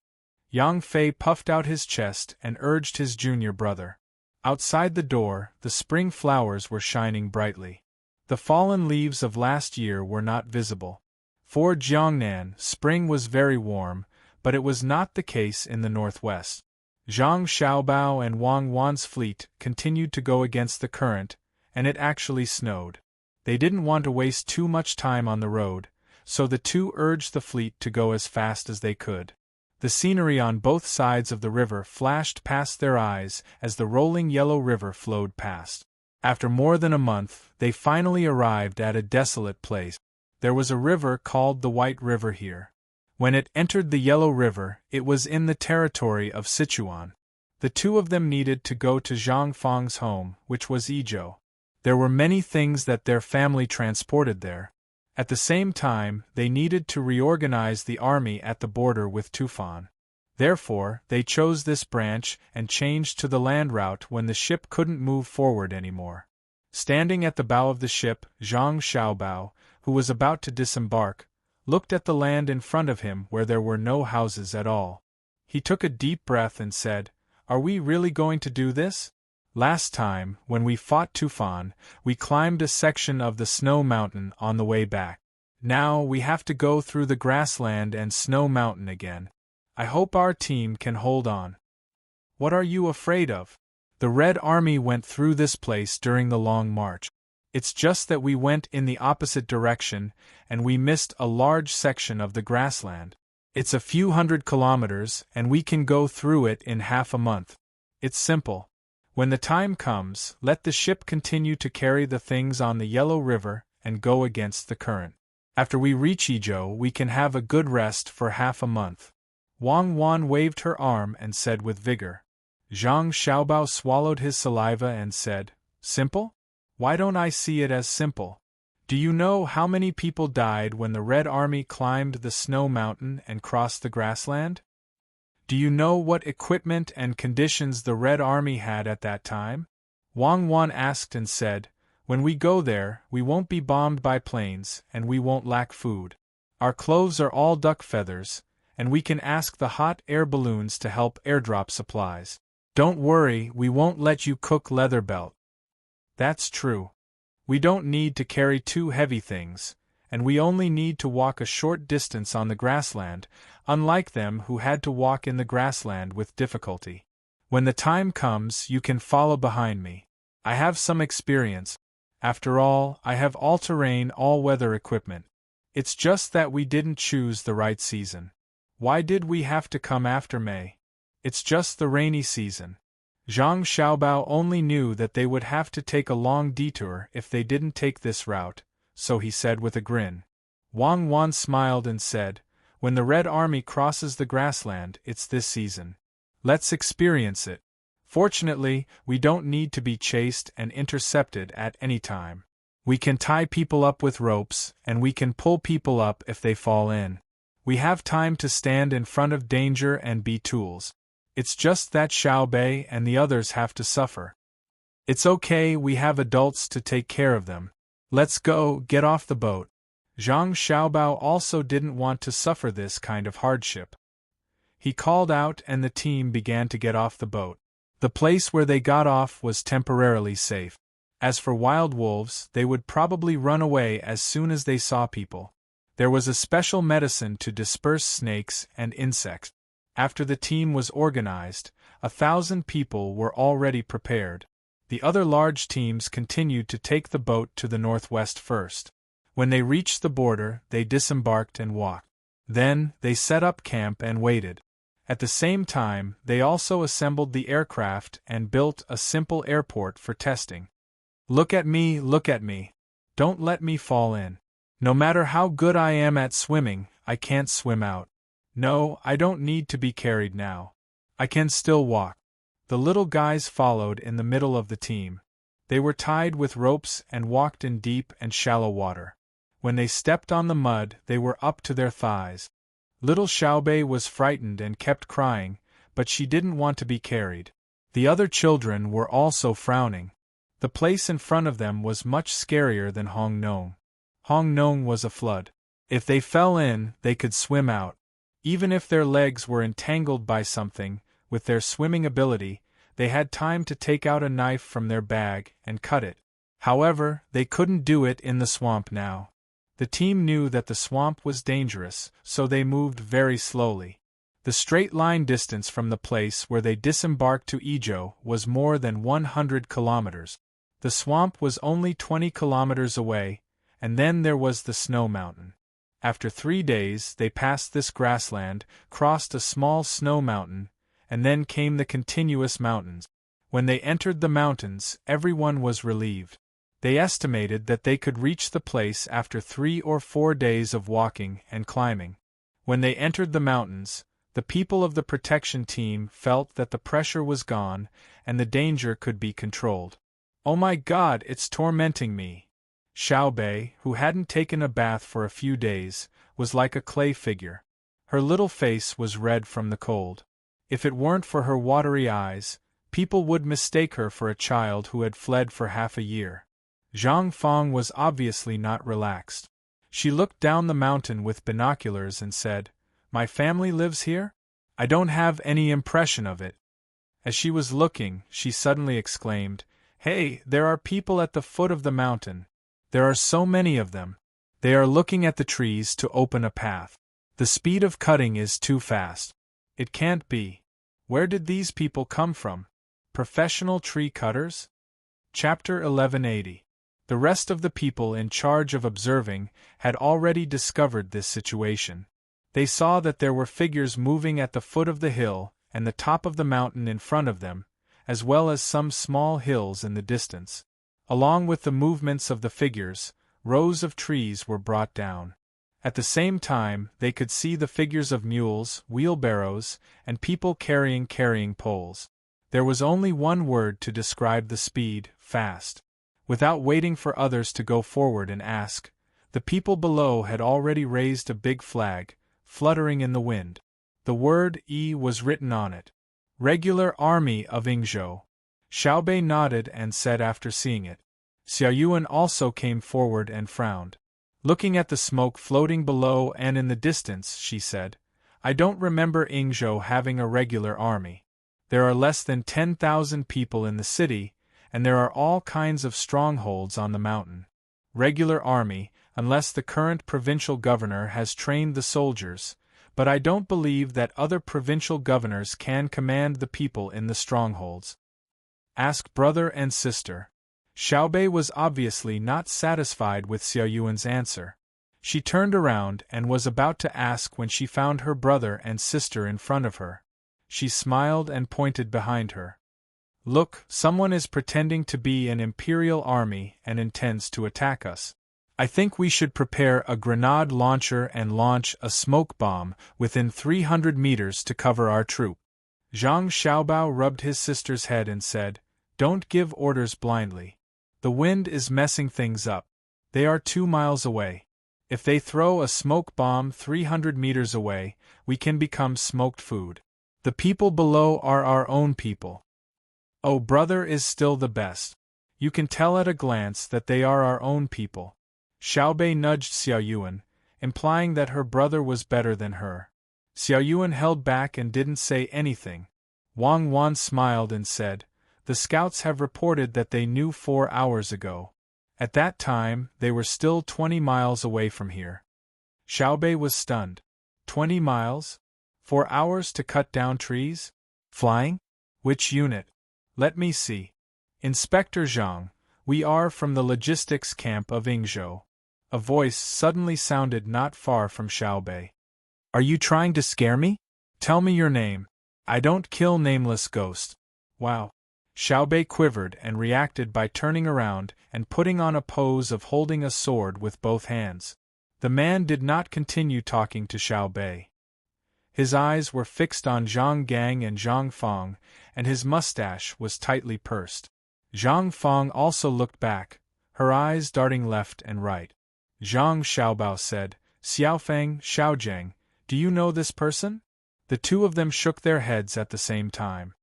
A: Yang Fei puffed out his chest and urged his junior brother. Outside the door, the spring flowers were shining brightly. The fallen leaves of last year were not visible. For Jiangnan, spring was very warm, but it was not the case in the northwest. Zhang Xiaobao and Wang Wan's fleet continued to go against the current, and it actually snowed. They didn't want to waste too much time on the road, so the two urged the fleet to go as fast as they could. The scenery on both sides of the river flashed past their eyes as the rolling yellow river flowed past. After more than a month, they finally arrived at a desolate place. There was a river called the White River here. When it entered the Yellow River, it was in the territory of Sichuan. The two of them needed to go to Zhang Fang's home, which was Yizhou. There were many things that their family transported there. At the same time, they needed to reorganize the army at the border with Tufan. Therefore, they chose this branch and changed to the land route when the ship couldn't move forward anymore. Standing at the bow of the ship, Zhang Xiaobao, who was about to disembark, looked at the land in front of him where there were no houses at all. He took a deep breath and said, "Are we really going to do this? Last time, when we fought Tufan, we climbed a section of the snow mountain on the way back. Now we have to go through the grassland and snow mountain again. I hope our team can hold on." "What are you afraid of? The Red Army went through this place during the long march. It's just that we went in the opposite direction, and we missed a large section of the grassland. It's a few 100 kilometers, and we can go through it in half a month. It's simple. When the time comes, let the ship continue to carry the things on the Yellow River and go against the current. After we reach Yizhou, we can have a good rest for half a month." Wang Wan waved her arm and said with vigor. Zhang Xiaobao swallowed his saliva and said, "Simple? Why don't I see it as simple? Do you know how many people died when the Red Army climbed the snow mountain and crossed the grassland? Do you know what equipment and conditions the Red Army had at that time?" Wang Wan asked and said, "When we go there, we won't be bombed by planes and we won't lack food. Our clothes are all duck feathers, and we can ask the hot air balloons to help airdrop supplies. Don't worry, we won't let you cook leather belt." "That's true. We don't need to carry too heavy things, and we only need to walk a short distance on the grassland, unlike them who had to walk in the grassland with difficulty. When the time comes, you can follow behind me. I have some experience. After all, I have all-terrain, all-weather equipment. It's just that we didn't choose the right season. Why did we have to come after May? It's just the rainy season." Zhang Xiaobao only knew that they would have to take a long detour if they didn't take this route, so he said with a grin. Wang Wan smiled and said, "When the Red Army crosses the grassland, it's this season. Let's experience it. Fortunately, we don't need to be chased and intercepted at any time. We can tie people up with ropes, and we can pull people up if they fall in. We have time to stand in front of danger and be tools. It's just that Xiao Bei and the others have to suffer. It's okay, we have adults to take care of them. Let's go, get off the boat." Zhang Xiaobao also didn't want to suffer this kind of hardship. He called out and the team began to get off the boat. The place where they got off was temporarily safe. As for wild wolves, they would probably run away as soon as they saw people. There was a special medicine to disperse snakes and insects. After the team was organized, 1,000 people were already prepared. The other large teams continued to take the boat to the northwest first. When they reached the border, they disembarked and walked. Then, they set up camp and waited. At the same time, they also assembled the aircraft and built a simple airport for testing. Look at me, look at me. Don't let me fall in. No matter how good I am at swimming, I can't swim out. No, I don't need to be carried now. I can still walk. The little guys followed in the middle of the team. They were tied with ropes and walked in deep and shallow water. When they stepped on the mud, they were up to their thighs. Little Xiaobei was frightened and kept crying, but she didn't want to be carried. The other children were also frowning. The place in front of them was much scarier than Hong Nong. Hong Nong was a flood. If they fell in, they could swim out. Even if their legs were entangled by something, with their swimming ability, they had time to take out a knife from their bag and cut it. However, they couldn't do it in the swamp now. The team knew that the swamp was dangerous, so they moved very slowly. The straight-line distance from the place where they disembarked to Izhou was more than 100 kilometers. The swamp was only 20 kilometers away, and then there was the snow mountain. After 3 days, they passed this grassland, crossed a small snow mountain, and then came the continuous mountains. When they entered the mountains, everyone was relieved. They estimated that they could reach the place after 3 or 4 days of walking and climbing. When they entered the mountains, the people of the protection team felt that the pressure was gone and the danger could be controlled. "Oh my God, it's tormenting me." Xiaobei, who hadn't taken a bath for a few days, was like a clay figure. Her little face was red from the cold. If it weren't for her watery eyes, people would mistake her for a child who had fled for half a year. Zhang Feng was obviously not relaxed. She looked down the mountain with binoculars and said, "My family lives here? I don't have any impression of it." As she was looking, she suddenly exclaimed, "Hey, there are people at the foot of the mountain. There are so many of them. They are looking at the trees to open a path. The speed of cutting is too fast. It can't be. Where did these people come from? Professional tree cutters?" Chapter 1180. The rest of the people in charge of observing had already discovered this situation. They saw that there were figures moving at the foot of the hill and the top of the mountain in front of them, as well as some small hills in the distance. Along with the movements of the figures, rows of trees were brought down. At the same time, they could see the figures of mules, wheelbarrows, and people carrying poles. There was only one word to describe the speed: fast. Without waiting for others to go forward and ask, the people below had already raised a big flag, fluttering in the wind. The word "E" was written on it. Regular Army of Yingzhou. Xiaobei nodded and said after seeing it. Xiaoyuan also came forward and frowned. Looking at the smoke floating below and in the distance, she said, "I don't remember Yingzhou having a regular army. There are less than 10,000 people in the city, and there are all kinds of strongholds on the mountain. Regular army, unless the current provincial governor has trained the soldiers, but I don't believe that other provincial governors can command the people in the strongholds. Ask brother and sister." Xiaobei was obviously not satisfied with Xiaoyuan's answer. She turned around and was about to ask when she found her brother and sister in front of her. She smiled and pointed behind her. "Look, someone is pretending to be an imperial army and intends to attack us. I think we should prepare a grenade launcher and launch a smoke bomb within 300 meters to cover our troop." Zhang Xiaobao rubbed his sister's head and said, "Don't give orders blindly. The wind is messing things up. They are 2 miles away. If they throw a smoke bomb 300 meters away, we can become smoked food. The people below are our own people. Oh, brother is still the best. You can tell at a glance that they are our own people." Xiaobei nudged Xiaoyuan, implying that her brother was better than her. Xiaoyuan held back and didn't say anything. Wang Wan smiled and said, "The scouts have reported that they knew 4 hours ago. At that time, they were still 20 miles away from here." Xiaobei was stunned. 20 miles? 4 hours to cut down trees? Flying? Which unit? Let me see. Inspector Zhang, we are from the logistics camp of Yingzhou. A voice suddenly sounded not far from Xiaobei. Are you trying to scare me? Tell me your name. I don't kill nameless ghosts. Wow. Xiaobei quivered and reacted by turning around and putting on a pose of holding a sword with both hands. The man did not continue talking to Xiaobei. His eyes were fixed on Zhang Gang and Zhang Fong, and his mustache was tightly pursed. Zhang Fong also looked back, her eyes darting left and right. Zhang Xiaobao said, Xiaofeng, Xiaojiang, do you know this person? The two of them shook their heads at the same time.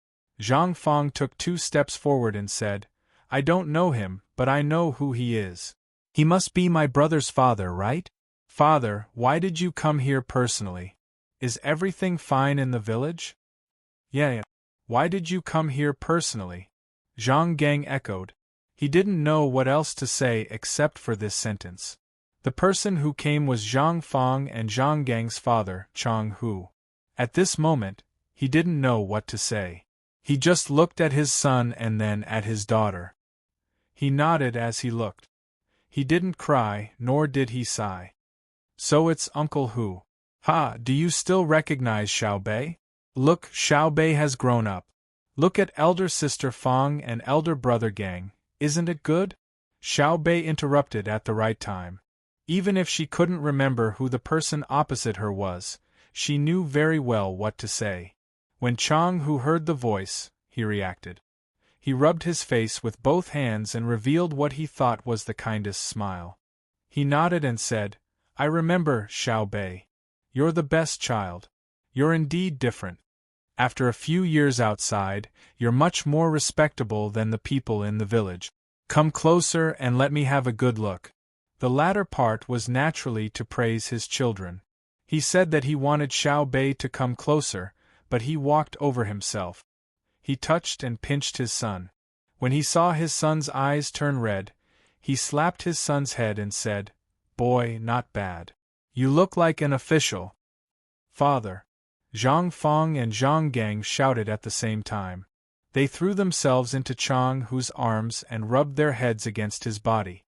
A: Zhang Fong took 2 steps forward and said, I don't know him, but I know who he is. He must be my brother's father, right? Father, why did you come here personally? Is everything fine in the village? Yeah. Why did you come here personally? Zhang Gang echoed. He didn't know what else to say except for this sentence. The person who came was Zhang Fong and Zhang Gang's father, Chang Hu. At this moment, he didn't know what to say. He just looked at his son and then at his daughter. He nodded as he looked. He didn't cry, nor did he sigh. So it's Uncle Hu. Ha, do you still recognize Xiaobei? Look, Xiaobei has grown up. Look at elder sister Fong and elder brother Gang, isn't it good? Xiaobei interrupted at the right time. Even if she couldn't remember who the person opposite her was, she knew very well what to say. When Chang Hu heard the voice, he reacted. He rubbed his face with both hands and revealed what he thought was the kindest smile. He nodded and said, I remember, Xiaobei. You're the best child. You're indeed different. After a few years outside, you're much more respectable than the people in the village. Come closer and let me have a good look. The latter part was naturally to praise his children. He said that he wanted Xiaobei to come closer, but he walked over himself. He touched and pinched his son. When he saw his son's eyes turn red, he slapped his son's head and said, Boy, not bad. You look like an official. Father. Zhang Fong and Zhang Gang shouted at the same time. They threw themselves into Chang Hu's arms and rubbed their heads against his body.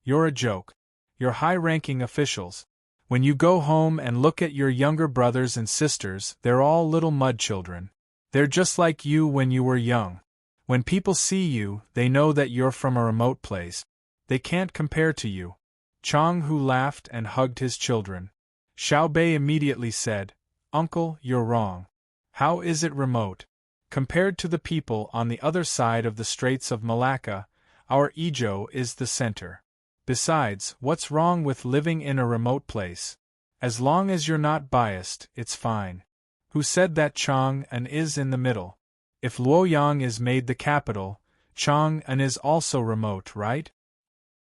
A: You're a joke. You're high-ranking officials. When you go home and look at your younger brothers and sisters, they're all little mud children. They're just like you when you were young. When people see you, they know that you're from a remote place. They can't compare to you. Chang Hu laughed and hugged his children. Xiaobei immediately said, Uncle, you're wrong. How is it remote? Compared to the people on the other side of the Straits of Malacca, our Yizhou is the center. Besides, what's wrong with living in a remote place? As long as you're not biased, it's fine. Who said that Chang'an is in the middle? If Luoyang is made the capital, Chang'an is also remote, right?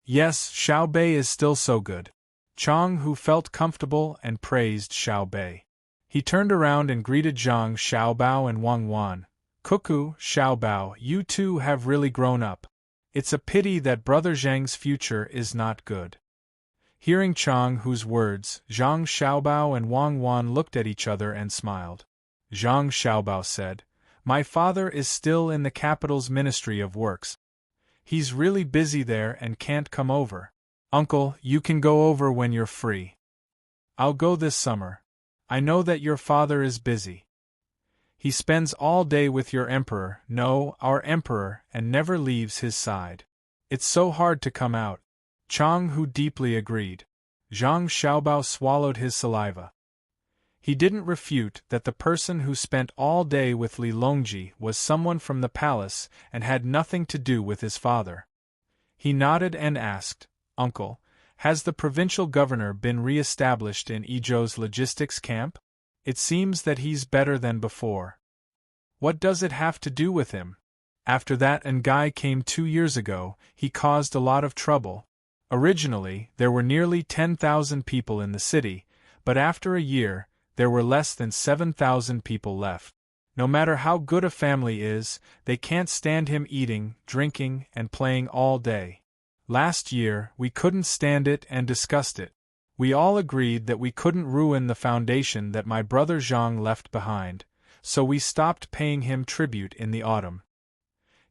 A: Yes, Xiaobei is still so good. Chang Hu felt comfortable and praised Xiaobei. He turned around and greeted Zhang Xiaobao and Wang Wan. Cuckoo, Xiaobao, you two have really grown up. It's a pity that Brother Zhang's future is not good. Hearing Chang Hu's words, Zhang Xiaobao and Wang Wan looked at each other and smiled. Zhang Xiaobao said, My father is still in the capital's Ministry of Works. He's really busy there and can't come over. Uncle, you can go over when you're free. I'll go this summer. I know that your father is busy. He spends all day with your emperor, no, our emperor, and never leaves his side. It's so hard to come out. Chang Hu deeply agreed. Zhang Xiaobao swallowed his saliva. He didn't refute that the person who spent all day with Li Longji was someone from the palace and had nothing to do with his father. He nodded and asked, Uncle, has the provincial governor been re-established in Yizhou's logistics camp? It seems that he's better than before. What does it have to do with him? After that guy came 2 years ago, he caused a lot of trouble. Originally, there were nearly 10,000 people in the city, but after a year, there were less than 7,000 people left. No matter how good a family is, they can't stand him eating, drinking, and playing all day. Last year, we couldn't stand it and discussed it. We all agreed that we couldn't ruin the foundation that my brother Zhang left behind, so we stopped paying him tribute in the autumn.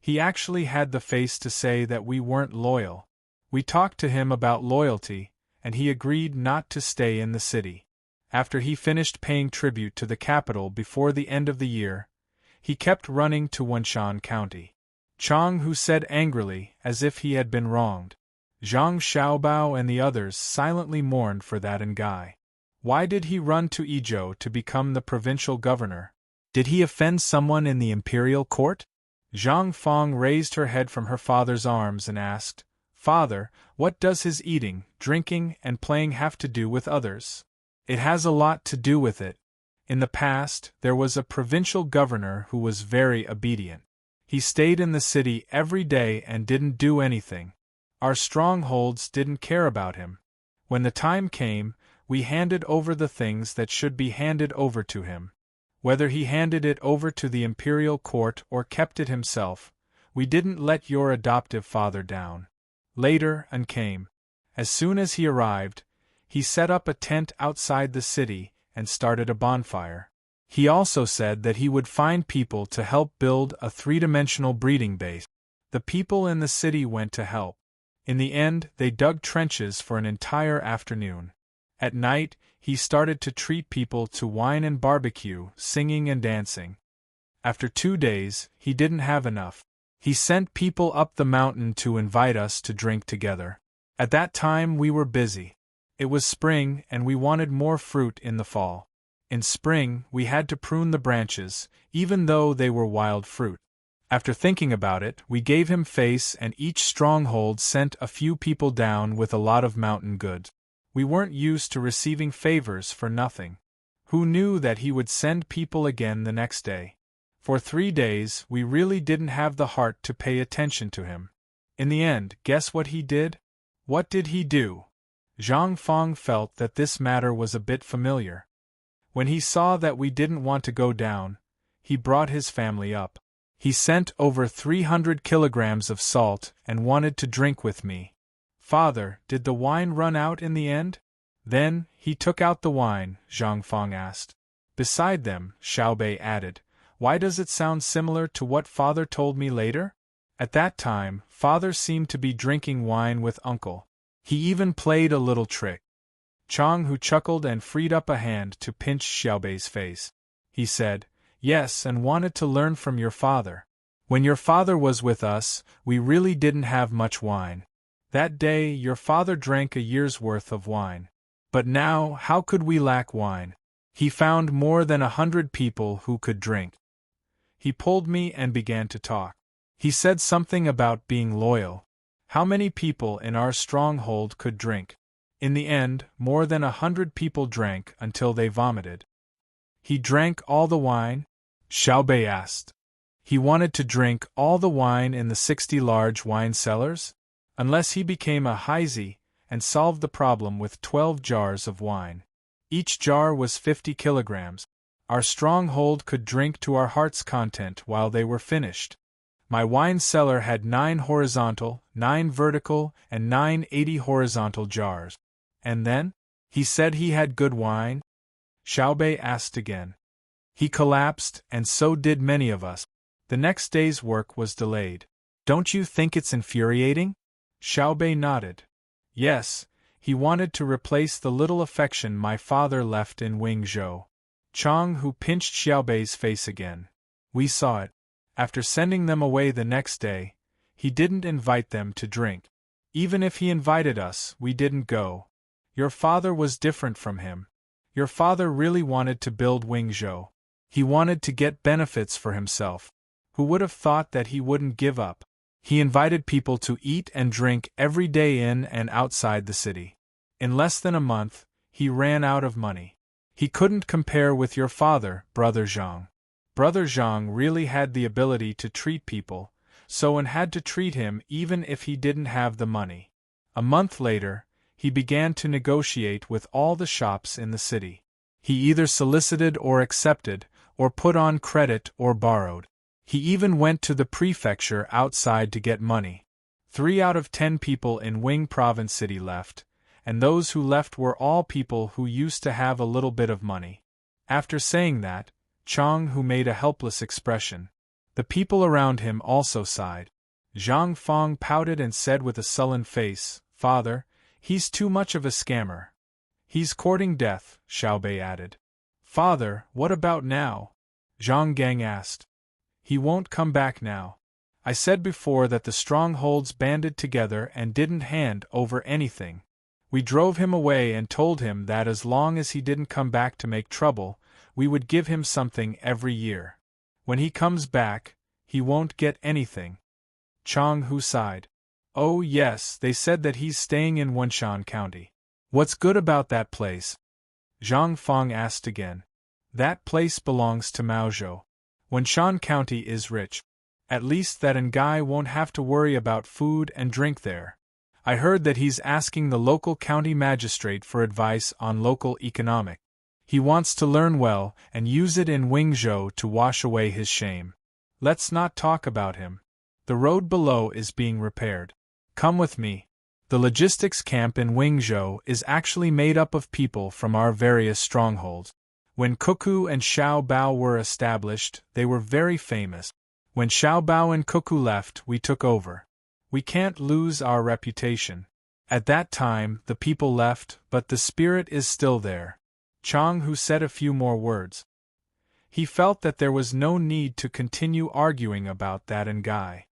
A: He actually had the face to say that we weren't loyal. We talked to him about loyalty, and he agreed not to stay in the city. After he finished paying tribute to the capital before the end of the year, he kept running to Wenshan County. Chang Hu said angrily, as if he had been wronged. Zhang Xiaobao and the others silently mourned for that Ngai. Why did he run to Yizhou to become the provincial governor? Did he offend someone in the imperial court? Zhang Fang raised her head from her father's arms and asked, "Father, what does his eating, drinking, and playing have to do with others?" "It has a lot to do with it. In the past, there was a provincial governor who was very obedient. He stayed in the city every day and didn't do anything. Our strongholds didn't care about him. When the time came, we handed over the things that should be handed over to him. Whether he handed it over to the imperial court or kept it himself, we didn't let your adoptive father down." Later, An came. As soon as he arrived, he set up a tent outside the city and started a bonfire. He also said that he would find people to help build a three-dimensional breeding base. The people in the city went to help. In the end, they dug trenches for an entire afternoon. At night, he started to treat people to wine and barbecue, singing and dancing. After 2 days, he didn't have enough. He sent people up the mountain to invite us to drink together. At that time we were busy. It was spring and we wanted more fruit in the fall. In spring, we had to prune the branches, even though they were wild fruit. After thinking about it, we gave him face and each stronghold sent a few people down with a lot of mountain goods. We weren't used to receiving favors for nothing. Who knew that he would send people again the next day? For 3 days, we really didn't have the heart to pay attention to him. In the end, guess what he did? What did he do? Zhang Fang felt that this matter was a bit familiar. When he saw that we didn't want to go down, he brought his family up. He sent over 300 kilograms of salt and wanted to drink with me. "Father, did the wine run out in the end?" "Then, he took out the wine," Zhang Fang asked. "Beside them," Xiaobei added, "why does it sound similar to what father told me later?" At that time, father seemed to be drinking wine with uncle. He even played a little trick. Chang Hu chuckled and freed up a hand to pinch Xiaobei's face. He said, "Yes, and wanted to learn from your father. When your father was with us, we really didn't have much wine. That day, your father drank a year's worth of wine. But now, how could we lack wine? He found more than 100 people who could drink." He pulled me and began to talk. He said something about being loyal. How many people in our stronghold could drink? In the end, more than 100 people drank until they vomited. "He drank all the wine?" Xiaobei asked. "He wanted to drink all the wine in the 60 large wine cellars? Unless he became a Haizi and solved the problem with 12 jars of wine. Each jar was 50 kilograms. Our stronghold could drink to our heart's content while they were finished. My wine cellar had 9 horizontal, 9 vertical, and 9 80 horizontal jars. And then? He said he had good wine?" Xiaobei asked again. "He collapsed, and so did many of us. The next day's work was delayed. Don't you think it's infuriating?" Xiaobei nodded. "Yes, he wanted to replace the little affection my father left in Wingzhou." Chang Hu pinched Xiaobei's face again. "We saw it. After sending them away the next day, he didn't invite them to drink. Even if he invited us, we didn't go. Your father was different from him. Your father really wanted to build Wingzhou. He wanted to get benefits for himself. Who would have thought that he wouldn't give up? He invited people to eat and drink every day in and outside the city. In less than a month, he ran out of money. He couldn't compare with your father, Brother Zhang. Brother Zhang really had the ability to treat people, so An had to treat him even if he didn't have the money. A month later, he began to negotiate with all the shops in the city. He either solicited or accepted, or put on credit or borrowed. He even went to the prefecture outside to get money. 3 out of 10 people in Wing Province City left, and those who left were all people who used to have a little bit of money. After saying that, Chang Hu made a helpless expression. The people around him also sighed. Zhang Feng pouted and said with a sullen face, "Father, he's too much of a scammer." "He's courting death," Xiaobei added. "Father, what about now?" Zhang Gang asked. "He won't come back now. I said before that the strongholds banded together and didn't hand over anything. We drove him away and told him that as long as he didn't come back to make trouble, we would give him something every year. When he comes back, he won't get anything." Chang Hu sighed. "Oh yes, they said that he's staying in Wenshan County. What's good about that place?" Zhang Feng asked again. "That place belongs to Maozhou. Wenshan County is rich. At least that Ngai won't have to worry about food and drink there. I heard that he's asking the local county magistrate for advice on local economic. He wants to learn well and use it in Wingzhou to wash away his shame. Let's not talk about him. The road below is being repaired. Come with me. The logistics camp in Wingzhou is actually made up of people from our various strongholds. When Cuckoo and Xiao Bao were established, they were very famous. When Xiao Bao and Cuckoo left, we took over. We can't lose our reputation. At that time, the people left, but the spirit is still there." Chang Hu said a few more words. He felt that there was no need to continue arguing about that Ngai.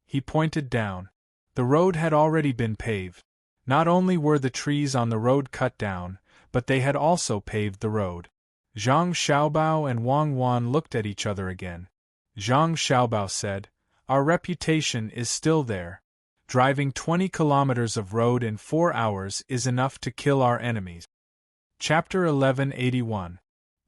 A: He pointed down. The road had already been paved. Not only were the trees on the road cut down, but they had also paved the road. Zhang Xiaobao and Wang Wan looked at each other again. Zhang Xiaobao said, "Our reputation is still there. Driving 20 kilometers of road in 4 hours is enough to kill our enemies." Chapter 1181.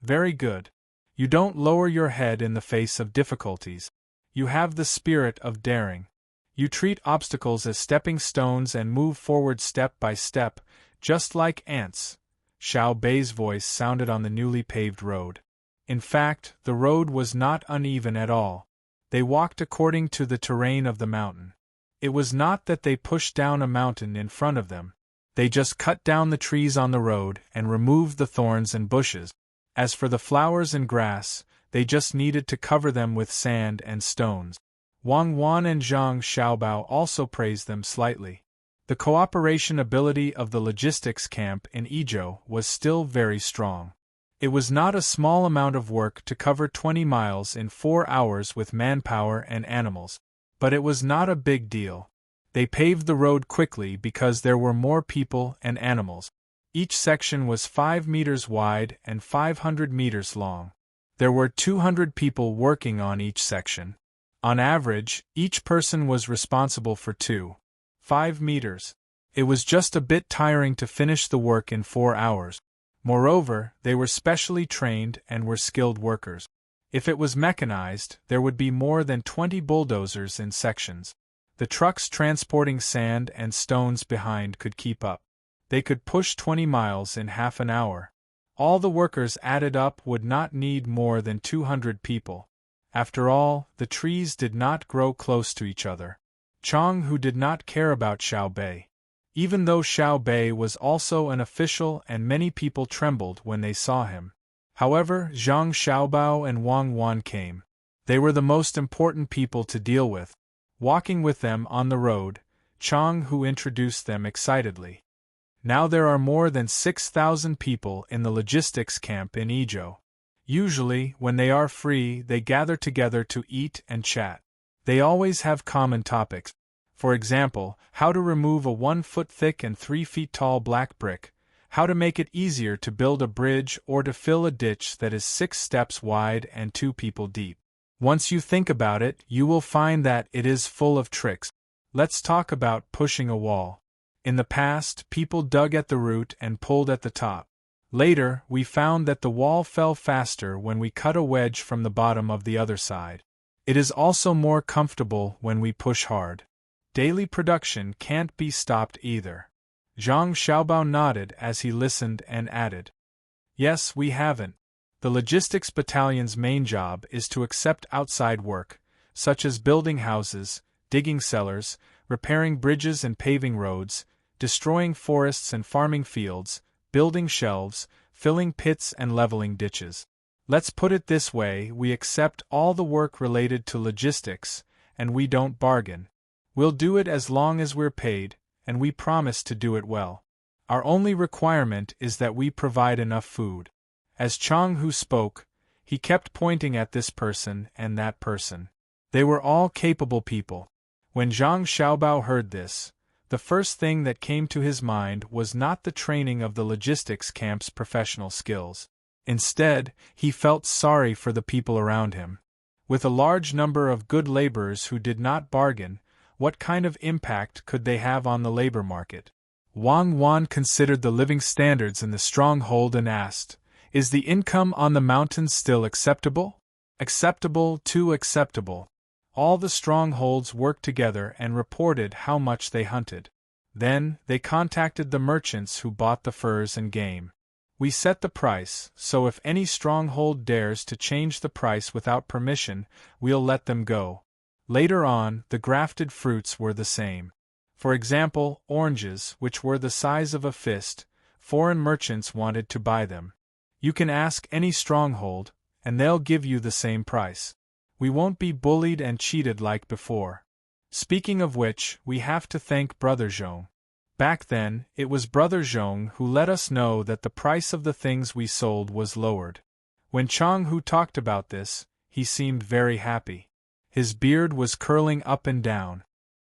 A: Very good. You don't lower your head in the face of difficulties. You have the spirit of daring. You treat obstacles as stepping stones and move forward step by step, just like ants. Xiao Bei's voice sounded on the newly paved road. In fact, the road was not uneven at all. They walked according to the terrain of the mountain. It was not that they pushed down a mountain in front of them. They just cut down the trees on the road and removed the thorns and bushes. As for the flowers and grass, they just needed to cover them with sand and stones. Wang Wan and Zhang Xiaobao also praised them slightly. The cooperation ability of the logistics camp in Izhou was still very strong. It was not a small amount of work to cover 20 miles in 4 hours with manpower and animals. But it was not a big deal. They paved the road quickly because there were more people and animals. Each section was 5 meters wide and 500 meters long. There were 200 people working on each section. On average, each person was responsible for 2.5 meters. It was just a bit tiring to finish the work in 4 hours. Moreover, they were specially trained and were skilled workers. If it was mechanized, there would be more than 20 bulldozers in sections. The trucks transporting sand and stones behind could keep up. They could push 20 miles in half an hour. All the workers added up would not need more than 200 people. After all, the trees did not grow close to each other. Chang Hu did not care about Xiao Bei. Even though Xiao Bei was also an official and many people trembled when they saw him. However, Zhang Xiaobao and Wang Wan came. They were the most important people to deal with. Walking with them on the road, Chang Hu introduced them excitedly. Now there are more than 6,000 people in the logistics camp in Izhou. Usually, when they are free, they gather together to eat and chat. They always have common topics. For example, how to remove a 1 foot thick and 3 feet tall black brick, how to make it easier to build a bridge or to fill a ditch that is 6 steps wide and 2 people deep. Once you think about it, you will find that it is full of tricks. Let's talk about pushing a wall. In the past, people dug at the root and pulled at the top. Later, we found that the wall fell faster when we cut a wedge from the bottom of the other side. It is also more comfortable when we push hard. Daily production can't be stopped either. Zhang Xiaobao nodded as he listened and added, "Yes, we haven't. The logistics battalion's main job is to accept outside work, such as building houses, digging cellars, repairing bridges and paving roads, destroying forests and farming fields, building shelves, filling pits and leveling ditches. Let's put it this way, we accept all the work related to logistics, and we don't bargain. We'll do it as long as we're paid, and we promise to do it well. Our only requirement is that we provide enough food. As Chang Hu spoke, he kept pointing at this person and that person. They were all capable people. When Zhang Xiaobao heard this, the first thing that came to his mind was not the training of the logistics camp's professional skills. Instead, he felt sorry for the people around him. With a large number of good laborers who did not bargain, what kind of impact could they have on the labor market? Wang Wan considered the living standards in the stronghold and asked, "Is the income on the mountains still acceptable?" "Acceptable, too acceptable." All the strongholds worked together and reported how much they hunted. Then, they contacted the merchants who bought the furs and game. "We set the price, so if any stronghold dares to change the price without permission, we'll let them go." Later on, the grafted fruits were the same. For example, oranges, which were the size of a fist, foreign merchants wanted to buy them. You can ask any stronghold, and they'll give you the same price. We won't be bullied and cheated like before. Speaking of which, we have to thank Brother Zhong. Back then, it was Brother Zhong who let us know that the price of the things we sold was lowered. When Chang Hu talked about this, he seemed very happy. His beard was curling up and down.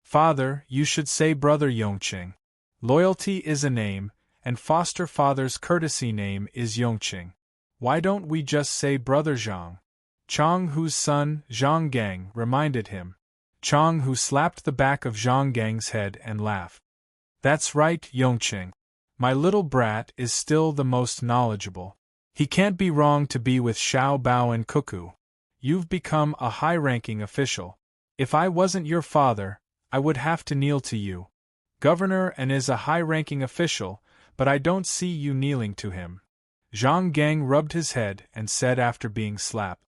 A: "Father, you should say Brother Yongqing. Loyalty is a name, and foster father's courtesy name is Yongqing. Why don't we just say Brother Zhang?" Chang Hu's son, Zhang Gang, reminded him. Chang Hu slapped the back of Zhang Gang's head and laughed. "That's right, Yongqing. My little brat is still the most knowledgeable. He can't be wrong to be with Xiao Bao and Cuckoo. You've become a high-ranking official. If I wasn't your father, I would have to kneel to you. Governor and is a high-ranking official, but I don't see you kneeling to him." Zhang Gang rubbed his head and said after being slapped,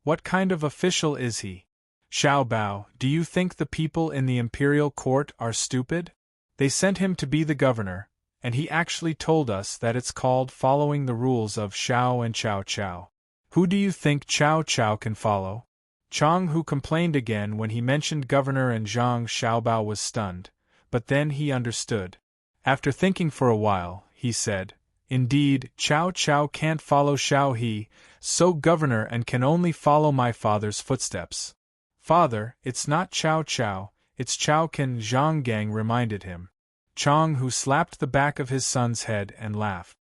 A: "What kind of official is he? Xiao Bao, do you think the people in the imperial court are stupid? They sent him to be the governor, and he actually told us that it's called following the rules of Xiao and Chao Chao. Who do you think Chao Chao can follow?" Chang Hu complained again when he mentioned governor, and Zhang Xiaobao was stunned, but then he understood. After thinking for a while, he said, "Indeed, Chao Chao can't follow Xiao He, so governor and can only follow my father's footsteps." "Father, it's not Chao Chao, it's Chao Can," Zhang Gang reminded him. Chang Hu slapped the back of his son's head and laughed.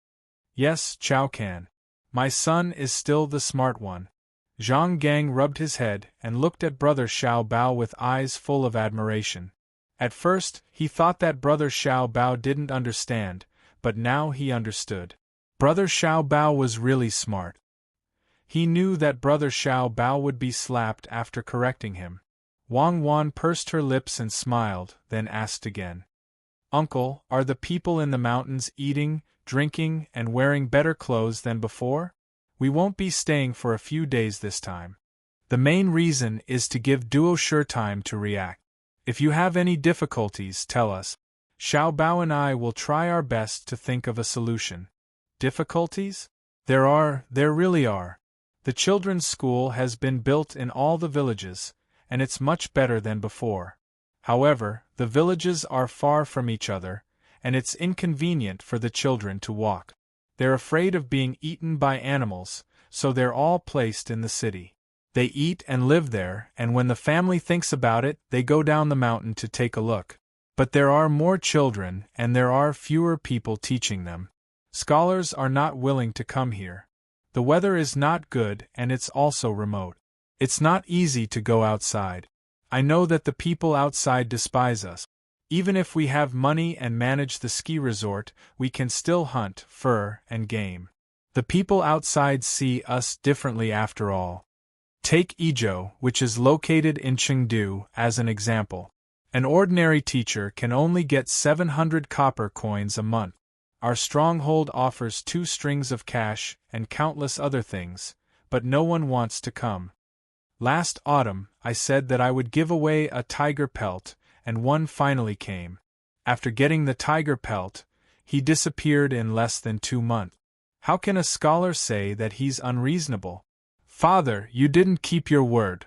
A: "Yes, Chao Can. My son is still the smart one." Zhang Gang rubbed his head and looked at Brother Xiao Bao with eyes full of admiration. At first, he thought that Brother Xiao Bao didn't understand, but now he understood. Brother Xiao Bao was really smart. He knew that Brother Xiao Bao would be slapped after correcting him. Wang Wan pursed her lips and smiled, then asked again, "Uncle, are the people in the mountains eating, drinking, and wearing better clothes than before? We won't be staying for a few days this time. The main reason is to give Duo Sure time to react. If you have any difficulties, tell us. Xiao Bao and I will try our best to think of a solution." "Difficulties? There really are. The children's school has been built in all the villages, and it's much better than before. However, the villages are far from each other, and it's inconvenient for the children to walk. They're afraid of being eaten by animals, so they're all placed in the city. They eat and live there, and when the family thinks about it, they go down the mountain to take a look. But there are more children, and there are fewer people teaching them. Scholars are not willing to come here. The weather is not good, and it's also remote. It's not easy to go outside. I know that the people outside despise us. Even if we have money and manage the ski resort, we can still hunt, fur, and game. The people outside see us differently after all. Take Izhou, which is located in Chengdu, as an example. An ordinary teacher can only get 700 copper coins a month. Our stronghold offers 2 strings of cash and countless other things, but no one wants to come. Last autumn, I said that I would give away a tiger pelt, and one finally came. After getting the tiger pelt, he disappeared in less than 2 months. How can a scholar say that he's unreasonable? Father, you didn't keep your word.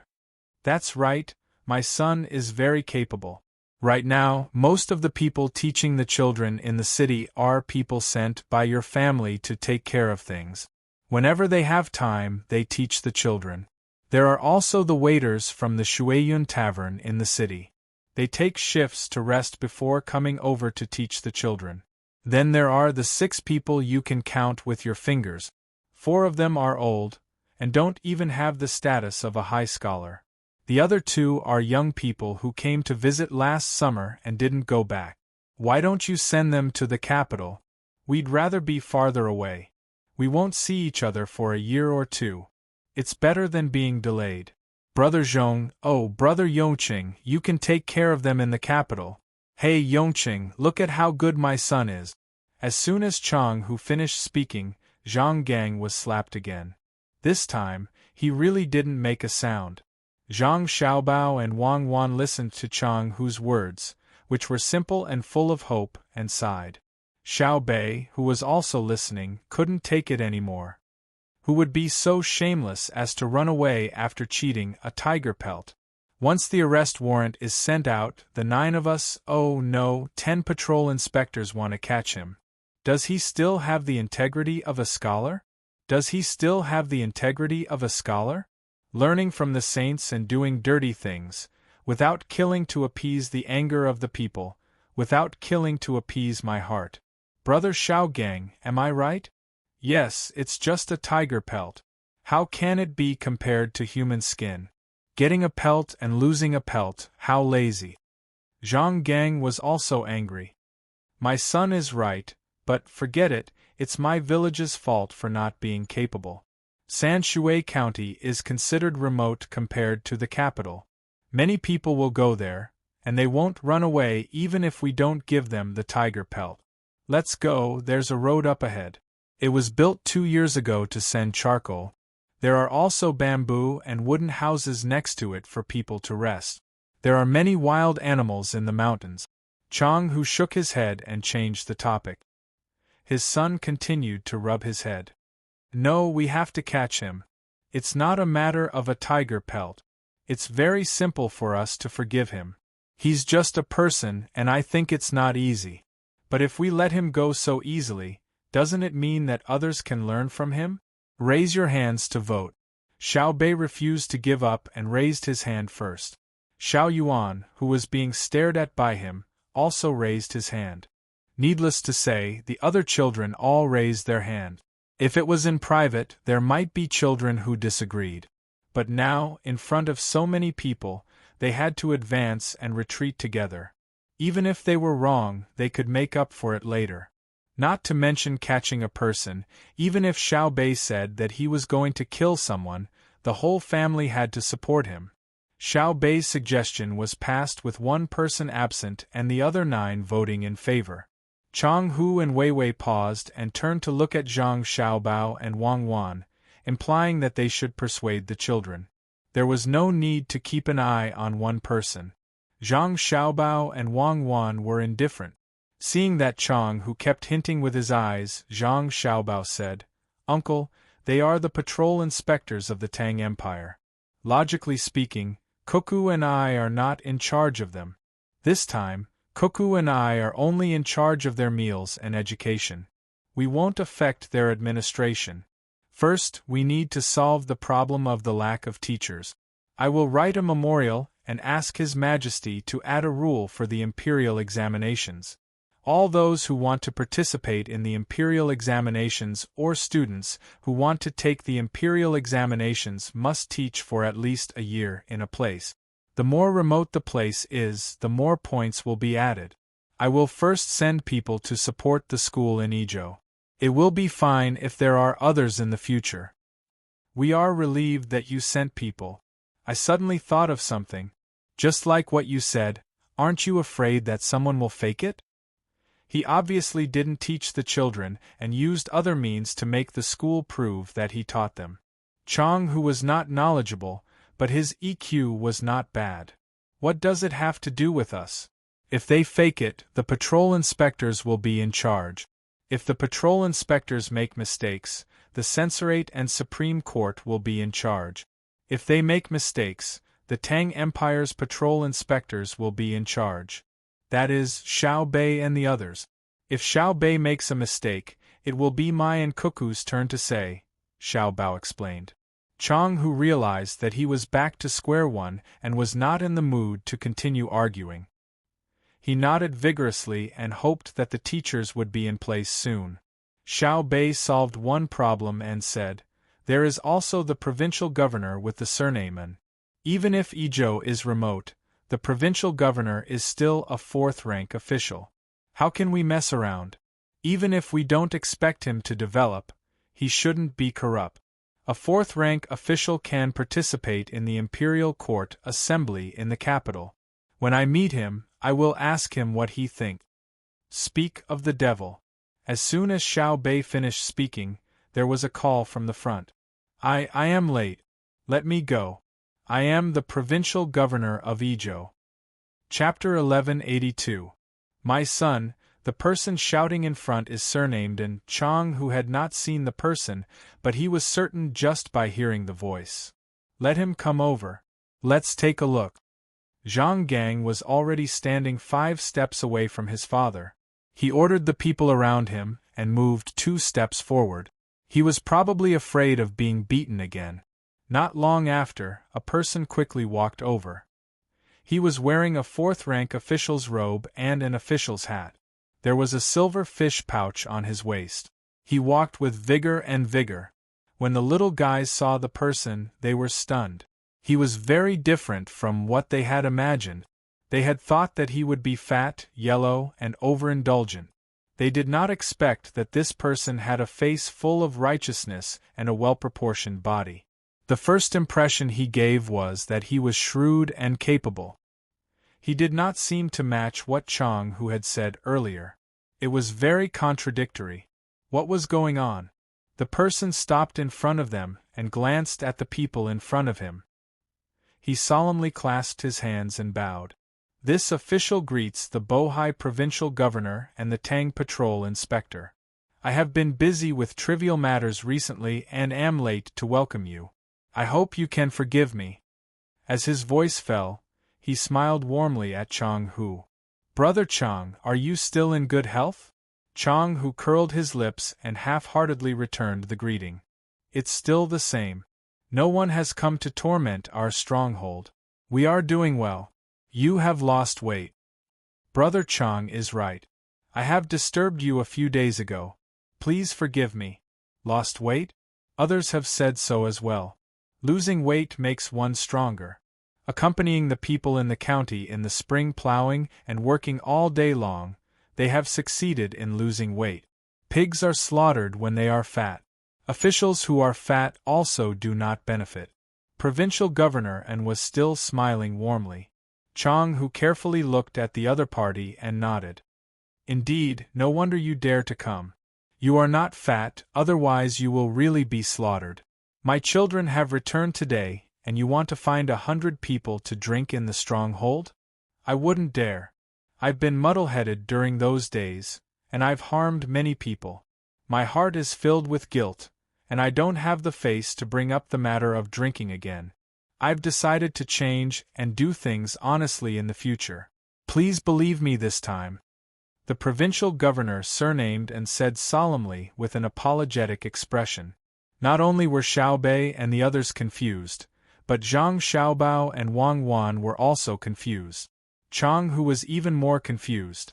A: That's right, my son is very capable. Right now, most of the people teaching the children in the city are people sent by your family to take care of things. Whenever they have time, they teach the children. There are also the waiters from the Shueyun Tavern in the city. They take shifts to rest before coming over to teach the children. Then there are the 6 people you can count with your fingers. 4 of them are old, and don't even have the status of a high scholar. The other 2 are young people who came to visit last summer and didn't go back. Why don't you send them to the capital? We'd rather be farther away. We won't see each other for a year or 2. It's better than being delayed. Brother Zhong, oh, Brother Yongqing, you can take care of them in the capital. Hey Yongqing, look at how good my son is. As soon as Chang Hu finished speaking, Zhang Gang was slapped again. This time, he really didn't make a sound. Zhang Xiaobao and Wang Wan listened to Chang Hu's words, which were simple and full of hope, and sighed. Xiao Bei, who was also listening, couldn't take it anymore. Who would be so shameless as to run away after cheating a tiger pelt? Once the arrest warrant is sent out, the 9 of us, oh no, 10 patrol inspectors want to catch him. Does he still have the integrity of a scholar? Does he still have the integrity of a scholar? Learning from the saints and doing dirty things, without killing to appease the anger of the people, without killing to appease my heart. Brother Xiaogang, am I right? Yes, it's just a tiger pelt. How can it be compared to human skin? Getting a pelt and losing a pelt, how lazy. Zhang Gang was also angry. My son is right, but forget it, it's my village's fault for not being capable. Sanshui County is considered remote compared to the capital. Many people will go there, and they won't run away even if we don't give them the tiger pelt. Let's go, there's a road up ahead. It was built 2 years ago to send charcoal. There are also bamboo and wooden houses next to it for people to rest. There are many wild animals in the mountains. Chang Hu shook his head and changed the topic. His son continued to rub his head. No, we have to catch him. It's not a matter of a tiger pelt. It's very simple for us to forgive him. He's just a person, and I think it's not easy. But if we let him go so easily, doesn't it mean that others can learn from him? Raise your hands to vote. Xiao Bei refused to give up and raised his hand first. Xiao Yuan, who was being stared at by him, also raised his hand. Needless to say, the other children all raised their hand. If it was in private, there might be children who disagreed. But now, in front of so many people, they had to advance and retreat together. Even if they were wrong, they could make up for it later. Not to mention catching a person, even if Xiao Bei said that he was going to kill someone, the whole family had to support him. Xiao Bei's suggestion was passed with 1 person absent and the other 9 voting in favor. Chang Hu and Wei Wei paused and turned to look at Zhang Xiaobao and Wang Wan, implying that they should persuade the children. There was no need to keep an eye on 1 person. Zhang Xiaobao and Wang Wan were indifferent. Seeing that Chang Hu kept hinting with his eyes, Zhang Xiaobao said, Uncle, they are the patrol inspectors of the Tang Empire. Logically speaking, Koku and I are not in charge of them. This time, Koku and I are only in charge of their meals and education. We won't affect their administration. First, we need to solve the problem of the lack of teachers. I will write a memorial and ask His Majesty to add a rule for the imperial examinations. All those who want to participate in the imperial examinations or students who want to take the imperial examinations must teach for at least a year in a place. The more remote the place is, the more points will be added. I will first send people to support the school in Izhou. It will be fine if there are others in the future. We are relieved that you sent people. I suddenly thought of something. Just like what you said, aren't you afraid that someone will fake it? He obviously didn't teach the children and used other means to make the school prove that he taught them. Chang, who was not knowledgeable, but his EQ was not bad. What does it have to do with us? If they fake it, the patrol inspectors will be in charge. If the patrol inspectors make mistakes, the censorate and Supreme Court will be in charge. If they make mistakes, the Tang Empire's patrol inspectors will be in charge. That is, Xiao Bei and the others. If Xiao Bei makes a mistake, it will be my and Cuckoo's turn to say, Xiao Bao explained. Chang, who realized that he was back to square one and was not in the mood to continue arguing. He nodded vigorously and hoped that the teachers would be in place soon. Xiao Bei solved one problem and said, "There is also the provincial governor with the surname. Even if Izhou is remote, the provincial governor is still a fourth-rank official. How can we mess around? Even if we don't expect him to develop, he shouldn't be corrupt. A fourth-rank official can participate in the Imperial Court Assembly in the capital. When I meet him, I will ask him what he thinks." Speak of the devil. As soon as Xiao Bei finished speaking, there was a call from the front. I am late. Let me go. I am the provincial governor of Izhou. Chapter 1182. My son, the person shouting in front is surnamed and Chang, who had not seen the person, but he was certain just by hearing the voice. Let him come over. Let's take a look. Zhang Gang was already standing 5 steps away from his father. He ordered the people around him and moved 2 steps forward. He was probably afraid of being beaten again. Not long after, a person quickly walked over. He was wearing a fourth-rank official's robe and an official's hat. There was a silver fish pouch on his waist. He walked with vigor and vigor. When the little guys saw the person, they were stunned. He was very different from what they had imagined. They had thought that he would be fat, yellow, and overindulgent. They did not expect that this person had a face full of righteousness and a well-proportioned body. The first impression he gave was that he was shrewd and capable. He did not seem to match what Chang Hu had said earlier. It was very contradictory. What was going on? The person stopped in front of them and glanced at the people in front of him. He solemnly clasped his hands and bowed. This official greets the Bohai provincial governor and the Tang patrol inspector. I have been busy with trivial matters recently and am late to welcome you. I hope you can forgive me. As his voice fell, he smiled warmly at Chang Hu. Brother Chang, are you still in good health? Chang Hu curled his lips and half-heartedly returned the greeting. It's still the same. No one has come to torment our stronghold. We are doing well. You have lost weight. Brother Chang is right. I have disturbed you a few days ago. Please forgive me. Lost weight? Others have said so as well. Losing weight makes one stronger. Accompanying the people in the county in the spring plowing and working all day long, they have succeeded in losing weight. Pigs are slaughtered when they are fat. Officials who are fat also do not benefit. Provincial governor and was still smiling warmly. Chang Hu carefully looked at the other party and nodded. Indeed, no wonder you dare to come. You are not fat, otherwise you will really be slaughtered. My children have returned today, and you want to find 100 people to drink in the stronghold? I wouldn't dare. I've been muddle-headed during those days, and I've harmed many people. My heart is filled with guilt, and I don't have the face to bring up the matter of drinking again. I've decided to change and do things honestly in the future. Please believe me this time. The provincial governor surnamed and said solemnly with an apologetic expression. Not only were Xiao Bei and the others confused, but Zhang Xiaobao and Wang Wan were also confused. Chang Hu was even more confused.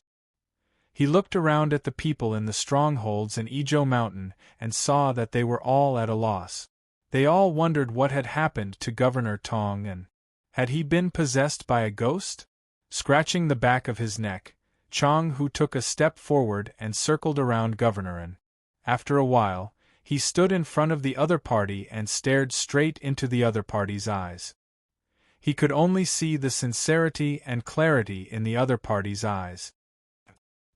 A: He looked around at the people in the strongholds in Izhou Mountain and saw that they were all at a loss. They all wondered what had happened to Governor Tang and had he been possessed by a ghost? Scratching the back of his neck, Chang Hu took a step forward and circled around Governor An. After a while, he stood in front of the other party and stared straight into the other party's eyes. He could only see the sincerity and clarity in the other party's eyes.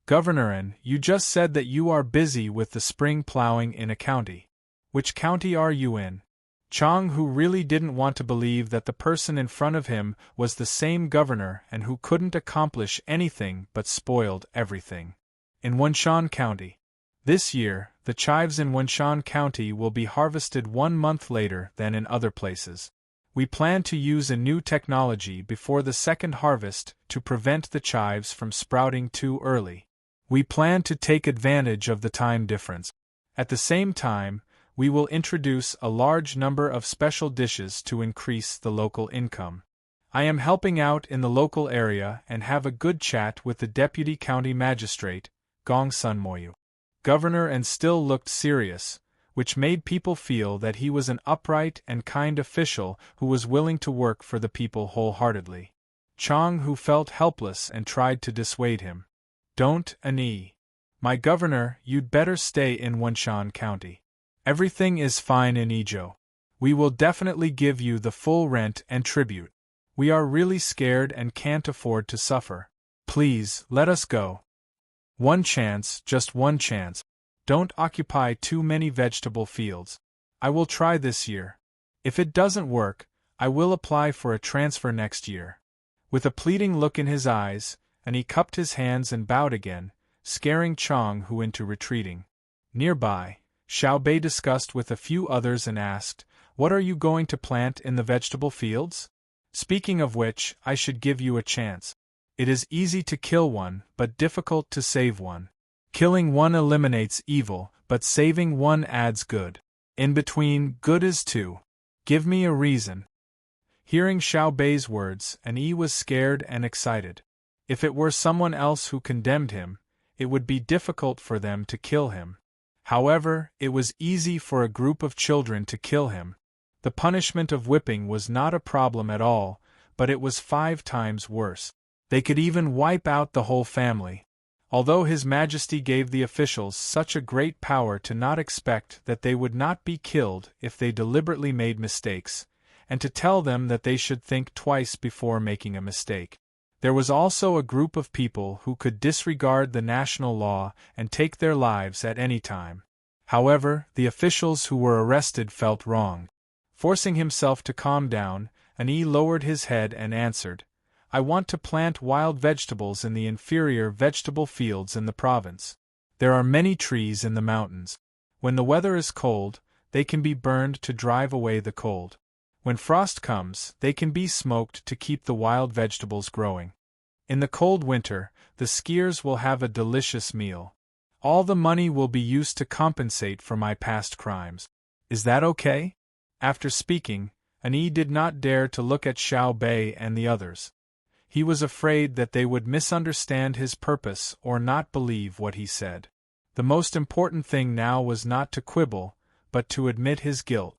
A: Governor An, you just said that you are busy with the spring plowing in a county. Which county are you in? Chang, who really didn't want to believe that the person in front of him was the same governor and who couldn't accomplish anything but spoiled everything. In Wenshan County. This year, the chives in Wenshan County will be harvested 1 month later than in other places. We plan to use a new technology before the second harvest to prevent the chives from sprouting too early. We plan to take advantage of the time difference. At the same time, we will introduce a large number of special dishes to increase the local income. I am helping out in the local area and have a good chat with the deputy county magistrate, Gong Sun Moyu. Governor and still looked serious, which made people feel that he was an upright and kind official who was willing to work for the people wholeheartedly. Chang, who felt helpless and tried to dissuade him. Don't, Ani. My governor, you'd better stay in Wenshan County. Everything is fine in Ijo. We will definitely give you the full rent and tribute. We are really scared and can't afford to suffer. Please, let us go. One chance, just one chance. Don't occupy too many vegetable fields. I will try this year. If it doesn't work, I will apply for a transfer next year. With a pleading look in his eyes, and he cupped his hands and bowed again, scaring Chang Hu into retreating. Nearby, Xiao Bei discussed with a few others and asked, "What are you going to plant in the vegetable fields? Speaking of which, I should give you a chance. It is easy to kill one, but difficult to save one. Killing one eliminates evil, but saving one adds good. In between, good is two. Give me a reason." Hearing Xiao Bei's words, Yi was scared and excited. If it were someone else who condemned him, it would be difficult for them to kill him. However, it was easy for a group of children to kill him. The punishment of whipping was not a problem at all, but it was 5 times worse. They could even wipe out the whole family. Although His Majesty gave the officials such a great power to not expect that they would not be killed if they deliberately made mistakes, and to tell them that they should think twice before making a mistake. There was also a group of people who could disregard the national law and take their lives at any time. However, the officials who were arrested felt wronged. Forcing himself to calm down, Yi lowered his head and answered, "I want to plant wild vegetables in the inferior vegetable fields in the province. There are many trees in the mountains. When the weather is cold, they can be burned to drive away the cold. When frost comes, they can be smoked to keep the wild vegetables growing. In the cold winter, the skiers will have a delicious meal. All the money will be used to compensate for my past crimes. Is that okay?" After speaking, Yi did not dare to look at Xiao Bei and the others. He was afraid that they would misunderstand his purpose or not believe what he said. The most important thing now was not to quibble, but to admit his guilt.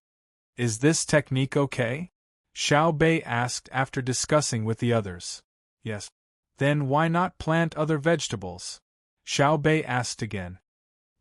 A: "Is this technique okay?" Xiao Bei asked after discussing with the others. "Yes." "Then why not plant other vegetables?" Xiao Bei asked again.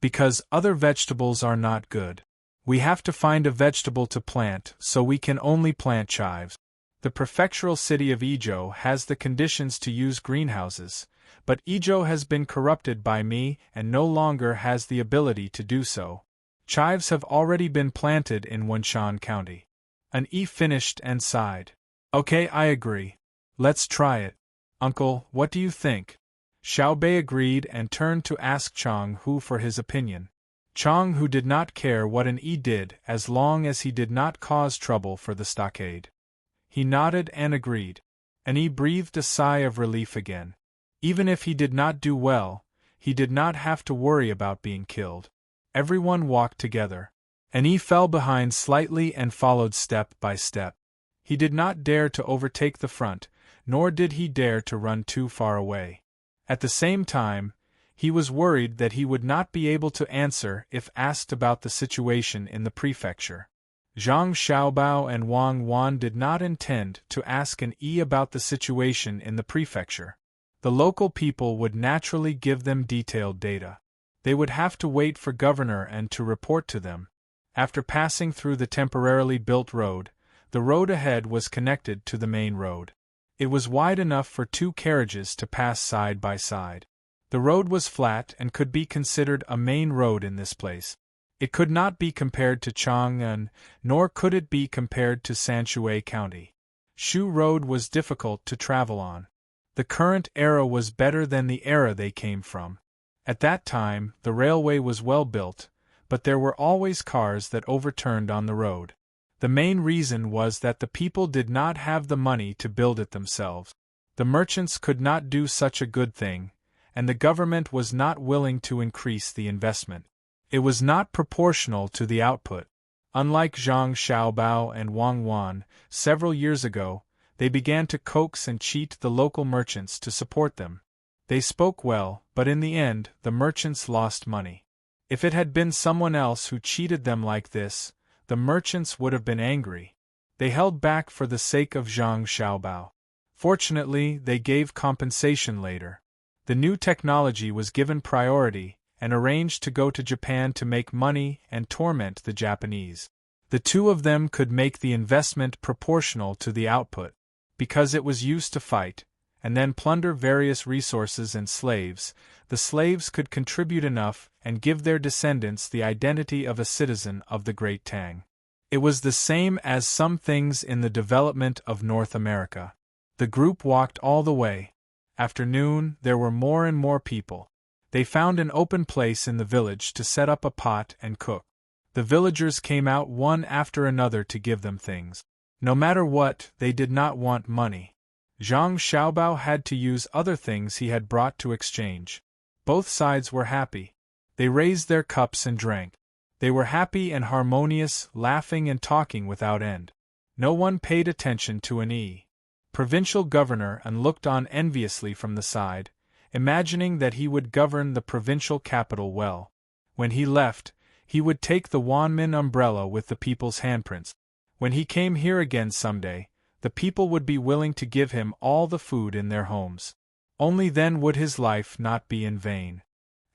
A: "Because other vegetables are not good. We have to find a vegetable to plant, so we can only plant chives. The prefectural city of Ijo has the conditions to use greenhouses, but Ijo has been corrupted by me and no longer has the ability to do so. Chives have already been planted in Wenshan County." Yi finished and sighed. "Okay, I agree. Let's try it. Uncle, what do you think?" Xiao Bei agreed and turned to ask Chang Hu for his opinion. Chang Hu did not care what Yi did as long as he did not cause trouble for the stockade. He nodded and agreed. Yi breathed a sigh of relief again. Even if he did not do well, he did not have to worry about being killed. Everyone walked together. Yi fell behind slightly and followed step by step. He did not dare to overtake the front, nor did he dare to run too far away. At the same time, he was worried that he would not be able to answer if asked about the situation in the prefecture. Zhang Xiaobao and Wang Wan did not intend to ask Yi about the situation in the prefecture. The local people would naturally give them detailed data. They would have to wait for Governor and to report to them. After passing through the temporarily built road, the road ahead was connected to the main road. It was wide enough for 2 carriages to pass side by side. The road was flat and could be considered a main road in this place. It could not be compared to Chang'an, nor could it be compared to Sanshui County. Shu Road was difficult to travel on. The current era was better than the era they came from. At that time, the railway was well built, but there were always cars that overturned on the road. The main reason was that the people did not have the money to build it themselves. The merchants could not do such a good thing, and the government was not willing to increase the investment. It was not proportional to the output. Unlike Zhang Xiaobao and Wang Wan, several years ago, they began to coax and cheat the local merchants to support them. They spoke well, but in the end, the merchants lost money. If it had been someone else who cheated them like this, the merchants would have been angry. They held back for the sake of Zhang Xiaobao. Fortunately, they gave compensation later. The new technology was given priority, and arranged to go to Japan to make money and torment the Japanese. The two of them could make the investment proportional to the output, because it was used to fight, and then plunder various resources and slaves. The slaves could contribute enough and give their descendants the identity of a citizen of the Great Tang. It was the same as some things in the development of North America. The group walked all the way. After noon, there were more and more people. They found an open place in the village to set up a pot and cook. The villagers came out one after another to give them things. No matter what, they did not want money. Zhang Xiaobao had to use other things he had brought to exchange. Both sides were happy. They raised their cups and drank. They were happy and harmonious, laughing and talking without end. No one paid attention to an provincial governor and looked on enviously from the side, imagining that he would govern the provincial capital well. When he left, he would take the Wanmin umbrella with the people's handprints. When he came here again someday, the people would be willing to give him all the food in their homes. Only then would his life not be in vain.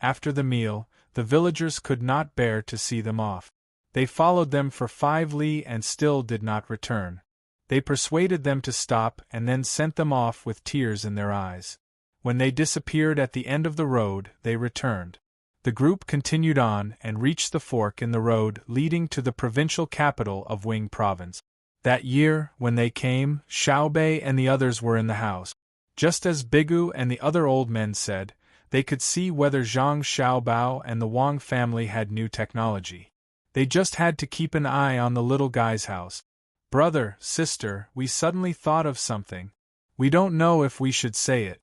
A: After the meal, the villagers could not bear to see them off. They followed them for 5 li and still did not return. They persuaded them to stop and then sent them off with tears in their eyes. When they disappeared at the end of the road, they returned. The group continued on and reached the fork in the road leading to the provincial capital of Wing Province. That year, when they came, Xiaobei and the others were in the house. Just as Bigu and the other old men said, they could see whether Zhang Xiaobao and the Wang family had new technology. They just had to keep an eye on the little guy's house. Brother, sister, we suddenly thought of something. We don't know if we should say it.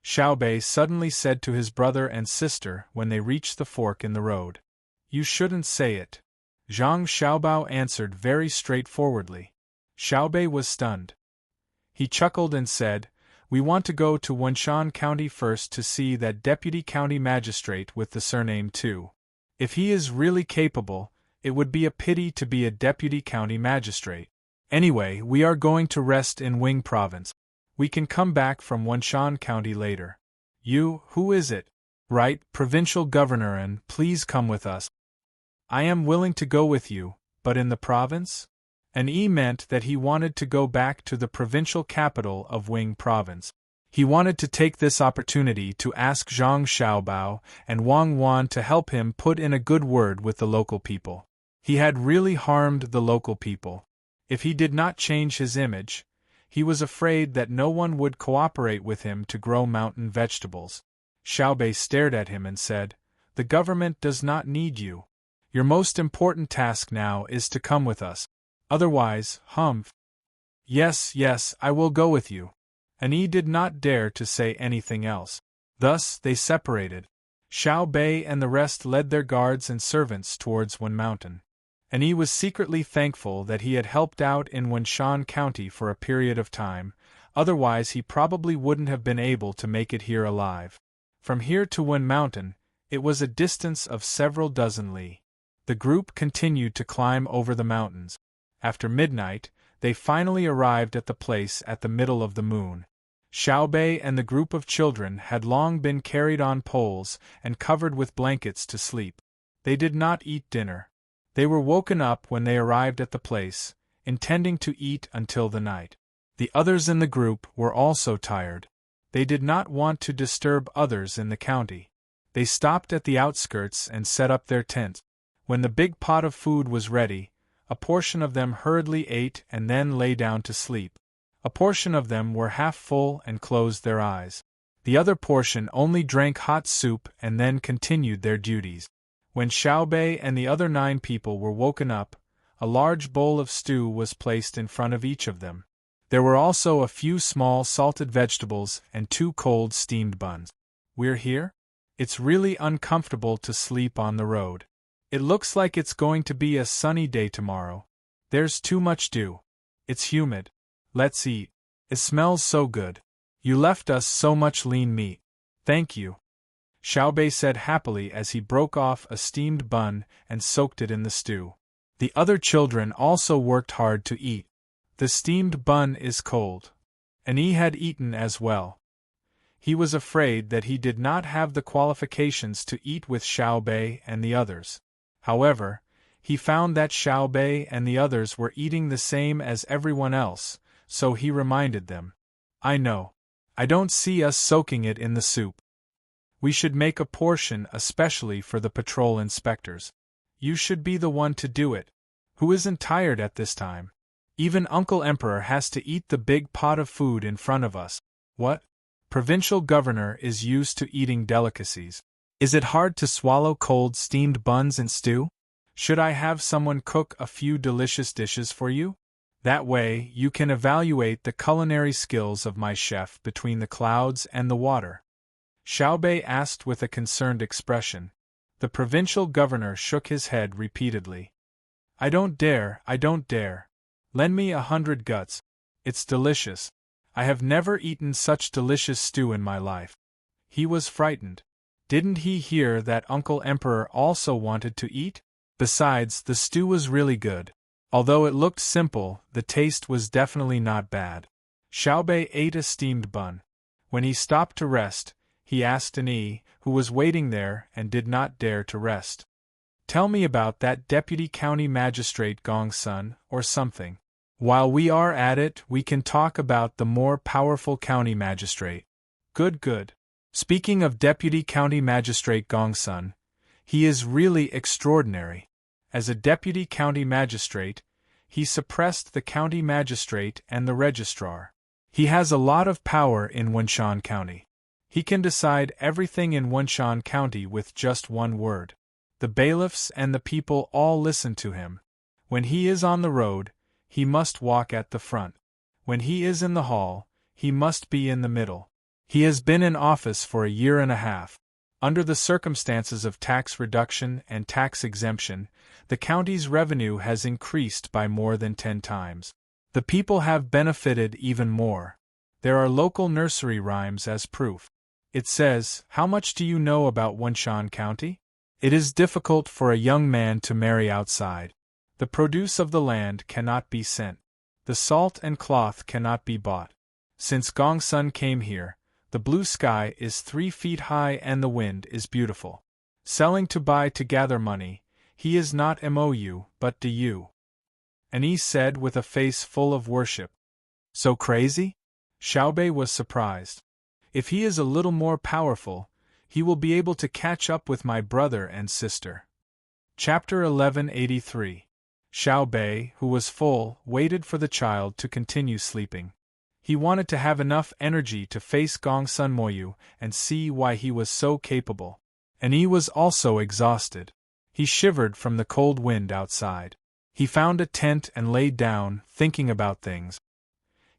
A: Xiaobei suddenly said to his brother and sister when they reached the fork in the road. You shouldn't say it. Zhang Xiaobao answered very straightforwardly. Xiaobei was stunned. He chuckled and said, We want to go to Wenshan County first to see that deputy county magistrate with the surname Tu. If he is really capable, it would be a pity to be a deputy county magistrate. Anyway, we are going to rest in Wing Province. We can come back from Wenshan County later. You, who is it? Right, provincial governor, and please come with us. I am willing to go with you, but in the province? An meant that he wanted to go back to the provincial capital of Wing Province. He wanted to take this opportunity to ask Zhang Xiaobao and Wang Wan to help him put in a good word with the local people. He had really harmed the local people. If he did not change his image, he was afraid that no one would cooperate with him to grow mountain vegetables. Xiaobei stared at him and said, The government does not need you. Your most important task now is to come with us. Otherwise, Yes, I will go with you. And he did not dare to say anything else. Thus, they separated. Xiaobei and the rest led their guards and servants towards Wen Mountain. And he was secretly thankful that he had helped out in Wenshan County for a period of time, otherwise he probably wouldn't have been able to make it here alive. From here to Wen Mountain, it was a distance of several dozen li. The group continued to climb over the mountains. After midnight, they finally arrived at the place at the middle of the moon. Xiaobei and the group of children had long been carried on poles and covered with blankets to sleep. They did not eat dinner. They were woken up when they arrived at the place, intending to eat until the night. The others in the group were also tired. They did not want to disturb others in the county. They stopped at the outskirts and set up their tents. When the big pot of food was ready, a portion of them hurriedly ate and then lay down to sleep. A portion of them were half full and closed their eyes. The other portion only drank hot soup and then continued their duties. When Xiaobei and the other 9 people were woken up, a large bowl of stew was placed in front of each of them. There were also a few small salted vegetables and 2 cold steamed buns. We're here? It's really uncomfortable to sleep on the road. It looks like it's going to be a sunny day tomorrow. There's too much dew. It's humid. Let's eat. It smells so good. You left us so much lean meat. Thank you. Xiaobei said happily as he broke off a steamed bun and soaked it in the stew. The other children also worked hard to eat. The steamed bun is cold. And he had eaten as well. He was afraid that he did not have the qualifications to eat with Xiaobei and the others. However, he found that Xiaobei and the others were eating the same as everyone else, so he reminded them. I know. I don't see us soaking it in the soup. We should make a portion especially for the patrol inspectors. You should be the one to do it. Who isn't tired at this time? Even Uncle Emperor has to eat the big pot of food in front of us. What? Provincial governor is used to eating delicacies. Is it hard to swallow cold steamed buns and stew? Should I have someone cook a few delicious dishes for you? That way, you can evaluate the culinary skills of my chef between the clouds and the water. Xiaobei asked with a concerned expression. The provincial governor shook his head repeatedly. I don't dare, I don't dare. Lend me 100 guts. It's delicious. I have never eaten such delicious stew in my life. He was frightened. Didn't he hear that Uncle Emperor also wanted to eat? Besides, the stew was really good. Although it looked simple, the taste was definitely not bad. Xiaobei ate a steamed bun. When he stopped to rest, he asked an E, who was waiting there and did not dare to rest. Tell me about that deputy county magistrate Gongsun, or something. While we are at it, we can talk about the more powerful county magistrate. Good, good. Speaking of deputy county magistrate Gongsun, he is really extraordinary. As a deputy county magistrate, he suppressed the county magistrate and the registrar. He has a lot of power in Wenshan County. He can decide everything in Wenshan County with just one word. The bailiffs and the people all listen to him. When he is on the road, he must walk at the front. When he is in the hall, he must be in the middle. He has been in office for a year and a half. Under the circumstances of tax reduction and tax exemption, the county's revenue has increased by more than 10 times. The people have benefited even more. There are local nursery rhymes as proof. It says, "How much do you know about Wenshan County? It is difficult for a young man to marry outside. The produce of the land cannot be sent. The salt and cloth cannot be bought. Since Gongsun came here, the blue sky is 3 feet high and the wind is beautiful. Selling to buy to gather money, he is not MOU, but DU." And he said with a face full of worship. So crazy? Xiaobei was surprised. If he is a little more powerful, he will be able to catch up with my brother and sister. Chapter 1183. Xiaobei, who was full, waited for the child to continue sleeping. He wanted to have enough energy to face Gongsun Moyu and see why he was so capable. And he was also exhausted. He shivered from the cold wind outside. He found a tent and laid down, thinking about things.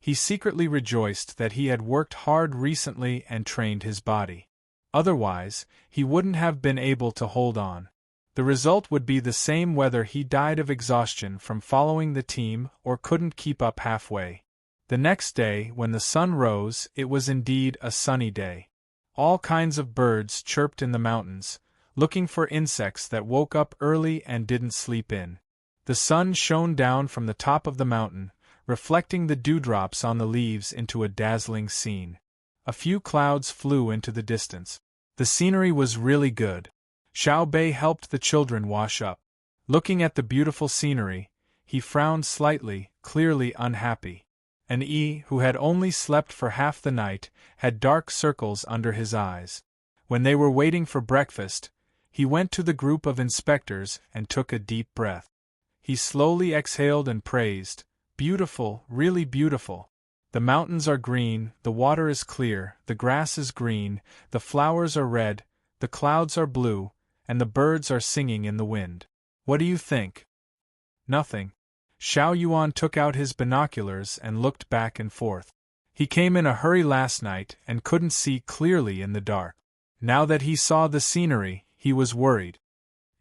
A: He secretly rejoiced that he had worked hard recently and trained his body. Otherwise, he wouldn't have been able to hold on. The result would be the same whether he died of exhaustion from following the team or couldn't keep up halfway. The next day, when the sun rose, it was indeed a sunny day. All kinds of birds chirped in the mountains, looking for insects that woke up early and didn't sleep in. The sun shone down from the top of the mountain, reflecting the dewdrops on the leaves into a dazzling scene. A few clouds flew into the distance. The scenery was really good. Xiaobei helped the children wash up. Looking at the beautiful scenery, he frowned slightly, clearly unhappy. And E, who had only slept for half the night, had dark circles under his eyes. When they were waiting for breakfast, He went to the group of inspectors and took a deep breath. He slowly exhaled and praised, "Beautiful, really beautiful. The mountains are green, the water is clear, the grass is green, the flowers are red, the clouds are blue, and the birds are singing in the wind. What do you think?" "Nothing." Xiao Yuan took out his binoculars and looked back and forth. He came in a hurry last night and couldn't see clearly in the dark. Now that he saw the scenery, he was worried.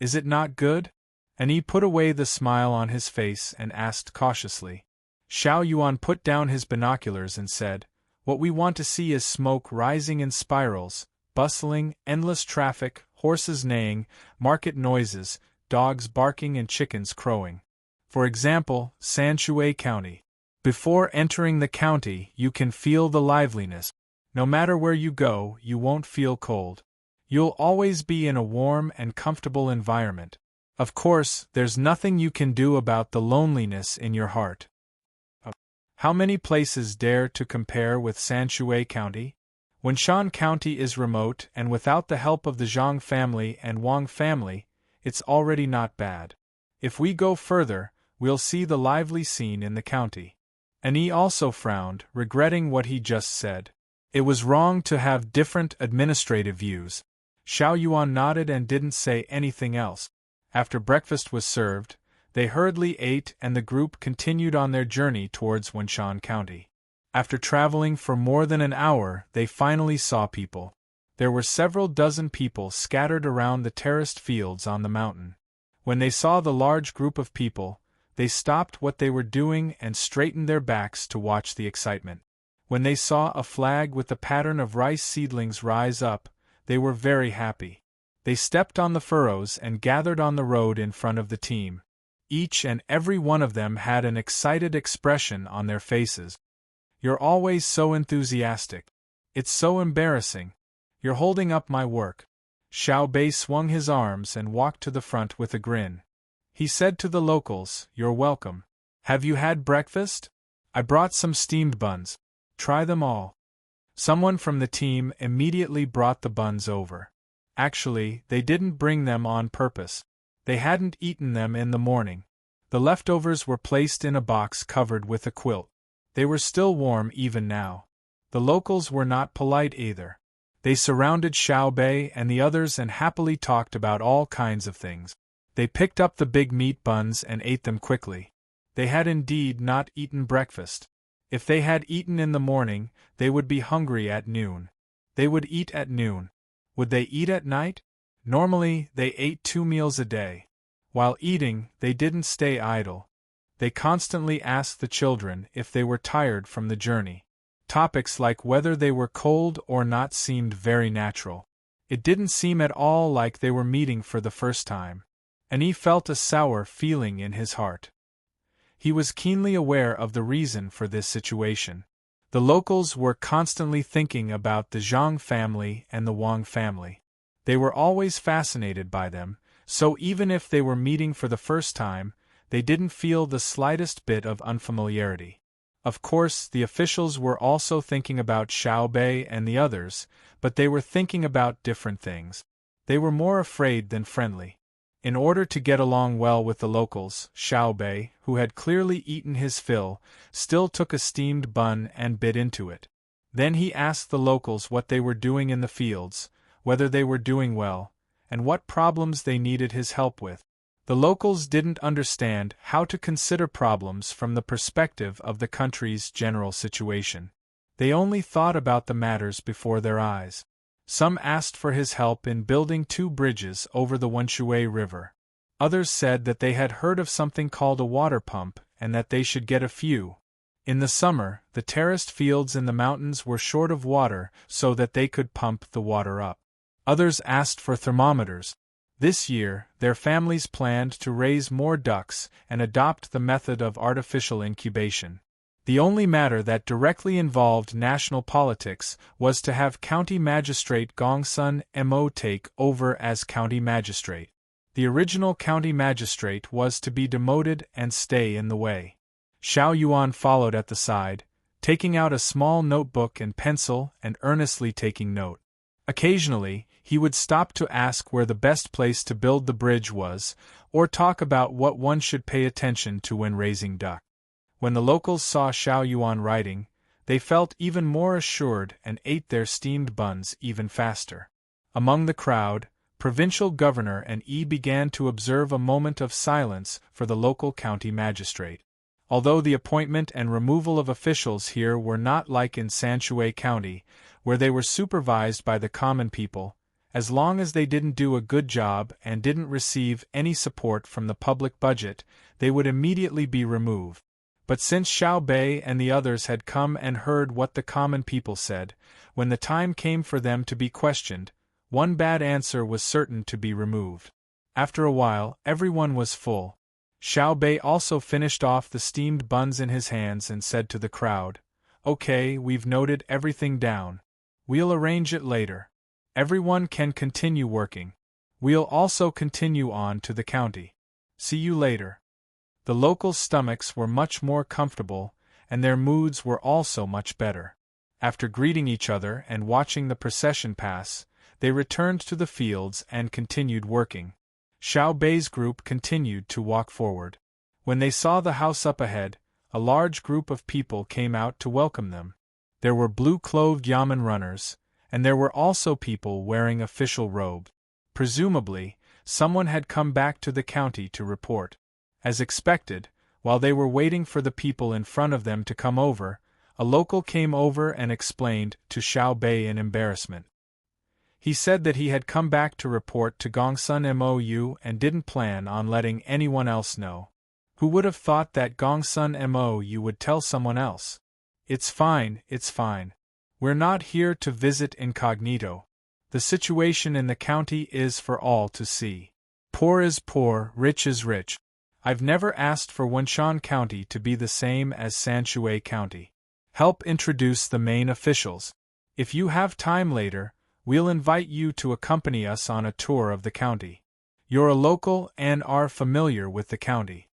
A: "Is it not good?" And he put away the smile on his face and asked cautiously. Xiao Yuan put down his binoculars and said, "What we want to see is smoke rising in spirals, bustling, endless traffic, horses neighing, market noises, dogs barking and chickens crowing. For example, Sanshui County. Before entering the county, you can feel the liveliness. No matter where you go, you won't feel cold. You'll always be in a warm and comfortable environment. Of course, there's nothing you can do about the loneliness in your heart." How many places dare to compare with Sanshui County? Wenshan County is remote, and without the help of the Zhang family and Wang family, it's already not bad. If we go further, we'll see the lively scene in the county. And he also frowned, regretting what he just said. It was wrong to have different administrative views. Xiao Yuan nodded and didn't say anything else. After breakfast was served, they hurriedly ate and the group continued on their journey towards Wenshan County. After traveling for more than an hour, they finally saw people. There were several dozen people scattered around the terraced fields on the mountain. When they saw the large group of people, they stopped what they were doing and straightened their backs to watch the excitement. When they saw a flag with the pattern of rice seedlings rise up, they were very happy. They stepped on the furrows and gathered on the road in front of the team. Each and every one of them had an excited expression on their faces. "You're always so enthusiastic. It's so embarrassing. You're holding up my work." Xiao Bei swung his arms and walked to the front with a grin. He said to the locals, "You're welcome. Have you had breakfast? I brought some steamed buns. Try them all." Someone from the team immediately brought the buns over. Actually, they didn't bring them on purpose. They hadn't eaten them in the morning. The leftovers were placed in a box covered with a quilt. They were still warm even now. The locals were not polite either. They surrounded Xiao Bei and the others and happily talked about all kinds of things. They picked up the big meat buns and ate them quickly. They had indeed not eaten breakfast. If they had eaten in the morning, they would be hungry at noon. They would eat at noon. Would they eat at night? Normally, they ate 2 meals a day. While eating, they didn't stay idle. They constantly asked the children if they were tired from the journey. Topics like whether they were cold or not seemed very natural. It didn't seem at all like they were meeting for the first time. And he felt a sour feeling in his heart. He was keenly aware of the reason for this situation. The locals were constantly thinking about the Zhang family and the Wang family. They were always fascinated by them, so even if they were meeting for the first time, they didn't feel the slightest bit of unfamiliarity. Of course, the officials were also thinking about Xiao Bei and the others, but they were thinking about different things. They were more afraid than friendly. In order to get along well with the locals, Xiao Bei, who had clearly eaten his fill, still took a steamed bun and bit into it. Then he asked the locals what they were doing in the fields, whether they were doing well, and what problems they needed his help with. The locals didn't understand how to consider problems from the perspective of the country's general situation. They only thought about the matters before their eyes. Some asked for his help in building 2 bridges over the Wenshui River. Others said that they had heard of something called a water pump and that they should get a few. In the summer, the terraced fields in the mountains were short of water so that they could pump the water up. Others asked for thermometers. This year, their families planned to raise more ducks and adopt the method of artificial incubation. The only matter that directly involved national politics was to have County Magistrate Gongsun Mo take over as County Magistrate. The original County Magistrate was to be demoted and stay in the way. Xiao Yuan followed at the side, taking out a small notebook and pencil and earnestly taking note. Occasionally, he would stop to ask where the best place to build the bridge was, or talk about what one should pay attention to when raising duck. When the locals saw Xiao Yuan writing, they felt even more assured and ate their steamed buns even faster. Among the crowd, Provincial Governor and Yi began to observe a moment of silence for the local county magistrate. Although the appointment and removal of officials here were not like in Sanshui County, where they were supervised by the common people, as long as they didn't do a good job and didn't receive any support from the public budget, they would immediately be removed. But since Xiao Bei and the others had come and heard what the common people said, when the time came for them to be questioned, one bad answer was certain to be removed. After a while, everyone was full. Xiao Bei also finished off the steamed buns in his hands and said to the crowd, "Okay, we've noted everything down. We'll arrange it later. Everyone can continue working. We'll also continue on to the county. See you later." The locals' stomachs were much more comfortable, and their moods were also much better. After greeting each other and watching the procession pass, they returned to the fields and continued working. Xiao Bei's group continued to walk forward. When they saw the house up ahead, a large group of people came out to welcome them. There were blue-clothed yamen runners, and there were also people wearing official robes. Presumably, someone had come back to the county to report. As expected, while they were waiting for the people in front of them to come over, a local came over and explained to Xiao Bei in embarrassment. He said that he had come back to report to Gongsun Mou and didn't plan on letting anyone else know. Who would have thought that Gongsun Mou would tell someone else? It's fine, it's fine. We're not here to visit incognito. The situation in the county is for all to see. Poor is poor, rich is rich. I've never asked for Wenshan County to be the same as Sanshui County. Help introduce the main officials. If you have time later, we'll invite you to accompany us on a tour of the county. You're a local and are familiar with the county.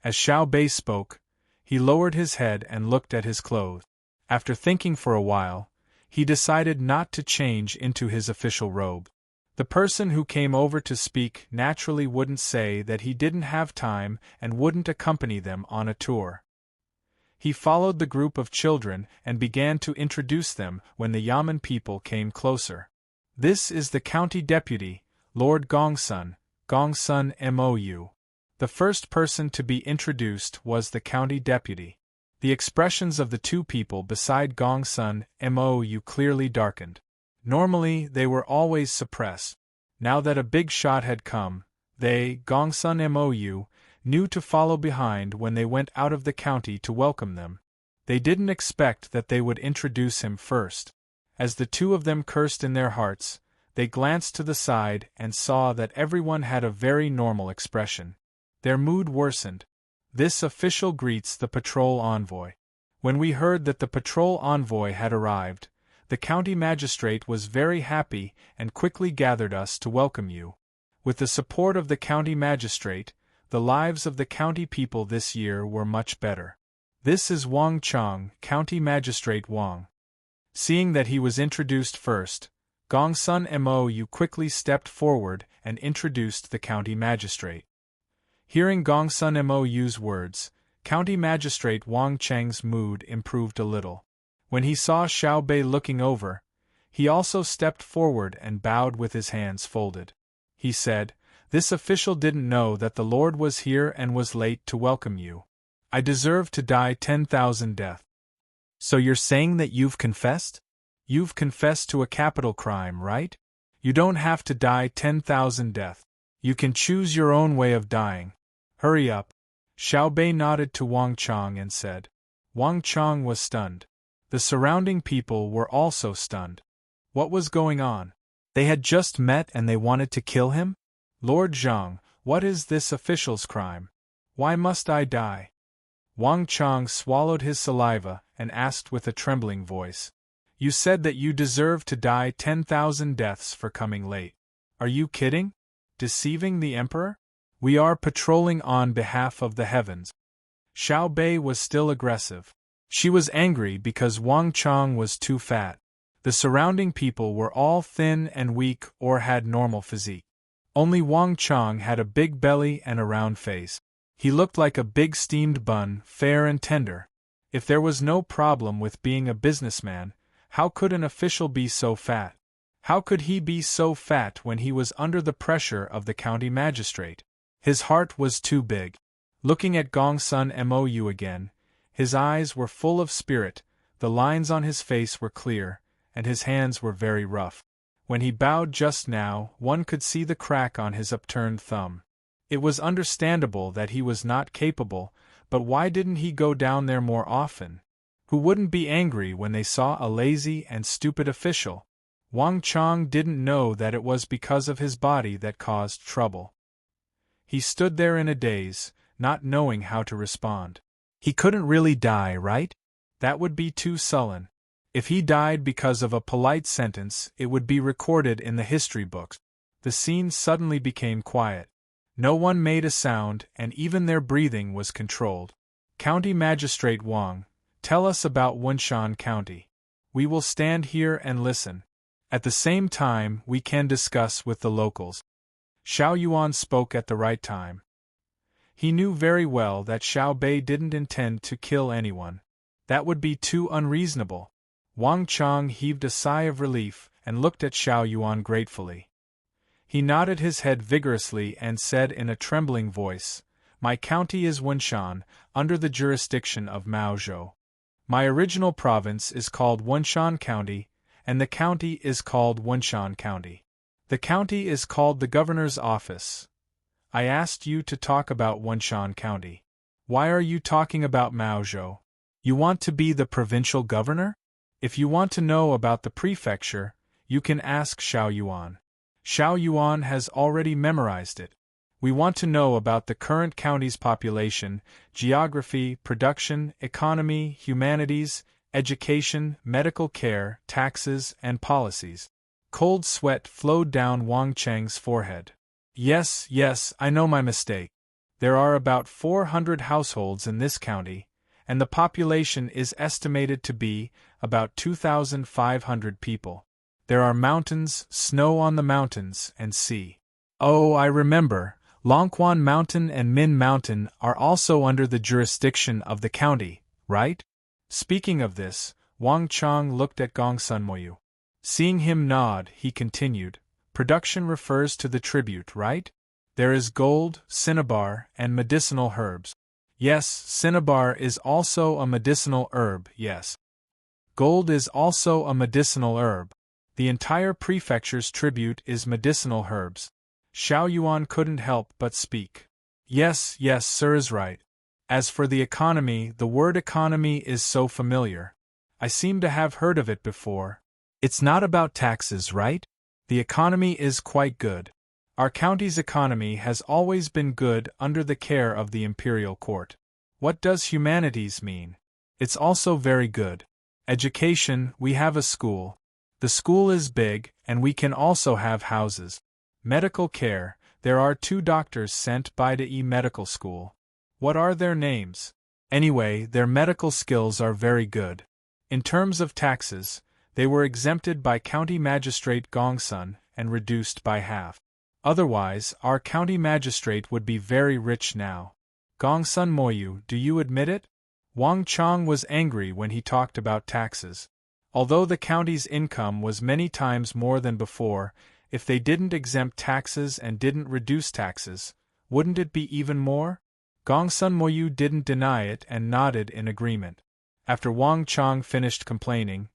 A: As Xiao Bei spoke, he lowered his head and looked at his clothes. After thinking for a while, he decided not to change into his official robe. The person who came over to speak naturally wouldn't say that he didn't have time and wouldn't accompany them on a tour. He followed the group of children and began to introduce them when the Yamen people came closer. This is the county deputy, Lord Gongsun, Gongsun Mou. The first person to be introduced was the county deputy. The expressions of the two people beside Gongsun Mou clearly darkened. Normally, they were always suppressed. Now that a big shot had come, they, Gongsun Mou, knew to follow behind when they went out of the county to welcome them. They didn't expect that they would introduce him first. As the two of them cursed in their hearts, they glanced to the side and saw that everyone had a very normal expression. Their mood worsened. This official greets the patrol envoy. When we heard that the patrol envoy had arrived, the county magistrate was very happy and quickly gathered us to welcome you. With the support of the county magistrate, the lives of the county people this year were much better. This is Wang Chong, County Magistrate Wang. Seeing that he was introduced first, Gongsun Mou quickly stepped forward and introduced the county magistrate. Hearing Gongsun Mou's words, County Magistrate Wang Cheng's mood improved a little. When he saw Xiao Bei looking over, he also stepped forward and bowed with his hands folded. He said, "This official didn't know that the Lord was here and was late to welcome you. I deserve to die 10,000 deaths." "So you're saying that you've confessed? You've confessed to a capital crime, right? You don't have to die 10,000 deaths. You can choose your own way of dying. Hurry up." Xiao Bei nodded to Wang Chong and said. Wang Chong was stunned. The surrounding people were also stunned. What was going on? They had just met and they wanted to kill him? "Lord Zhang, what is this official's crime? Why must I die?" Wang Chong swallowed his saliva and asked with a trembling voice. "You said that you deserve to die 10,000 deaths for coming late. Are you kidding? Deceiving the emperor? We are patrolling on behalf of the heavens." Xiao Bei was still aggressive. She was angry because Wang Chong was too fat. The surrounding people were all thin and weak or had normal physique. Only Wang Chang had a big belly and a round face. He looked like a big steamed bun, fair and tender. If there was no problem with being a businessman, how could an official be so fat? How could he be so fat when he was under the pressure of the county magistrate? His heart was too big. Looking at Gongsun Mou again, his eyes were full of spirit, the lines on his face were clear, and his hands were very rough. When he bowed just now, one could see the crack on his upturned thumb. It was understandable that he was not capable, but why didn't he go down there more often? Who wouldn't be angry when they saw a lazy and stupid official? Wang Chang didn't know that it was because of his body that caused trouble. He stood there in a daze, not knowing how to respond. He couldn't really die, right? That would be too sullen. If he died because of a polite sentence, it would be recorded in the history books. The scene suddenly became quiet. No one made a sound, and even their breathing was controlled. County Magistrate Wang, tell us about Wunshan County. We will stand here and listen. At the same time, we can discuss with the locals. Xiao Yuan spoke at the right time. He knew very well that Xiao Bei didn't intend to kill anyone. That would be too unreasonable. Wang Chang heaved a sigh of relief and looked at Xiao Yuan gratefully. He nodded his head vigorously and said in a trembling voice, "My county is Wunshan, under the jurisdiction of Maozhou. My original province is called Wunshan County, and the county is called Wunshan County. The county is called the governor's office. I asked you to talk about Wunshan County. Why are you talking about Maozhou? You want to be the provincial governor? If you want to know about the prefecture, you can ask Xiao Yuan. Xiao Yuan has already memorized it. We want to know about the current county's population, geography, production, economy, humanities, education, medical care, taxes, and policies." Cold sweat flowed down Wang Chang's forehead. Yes, I know my mistake. There are about 400 households in this county, and the population is estimated to be about 2,500 people. There are mountains, snow on the mountains, and sea. Oh, I remember, Longquan Mountain and Min Mountain are also under the jurisdiction of the county, right? Speaking of this, Wang Chang looked at Gongsun Moyu. Seeing him nod, he continued, "Production refers to the tribute, right? There is gold, cinnabar, and medicinal herbs." Yes, cinnabar is also a medicinal herb, yes. Gold is also a medicinal herb. The entire prefecture's tribute is medicinal herbs. Xiao Yuan couldn't help but speak. Yes, sir is right. As for the economy, the word economy is so familiar. I seem to have heard of it before. It's not about taxes, right? The economy is quite good. Our county's economy has always been good under the care of the imperial court. What does humanities mean? It's also very good. Education, we have a school. The school is big, and we can also have houses. Medical care, there are 2 doctors sent by the medical school. What are their names? Anyway, their medical skills are very good. In terms of taxes, they were exempted by County Magistrate Gongsun and reduced by half. Otherwise, our county magistrate would be very rich now. Gongsun Moyu, do you admit it? Wang Chang was angry when he talked about taxes. Although the county's income was many times more than before, if they didn't exempt taxes and didn't reduce taxes, wouldn't it be even more? Gongsun Moyu didn't deny it and nodded in agreement. After Wang Chang finished complaining,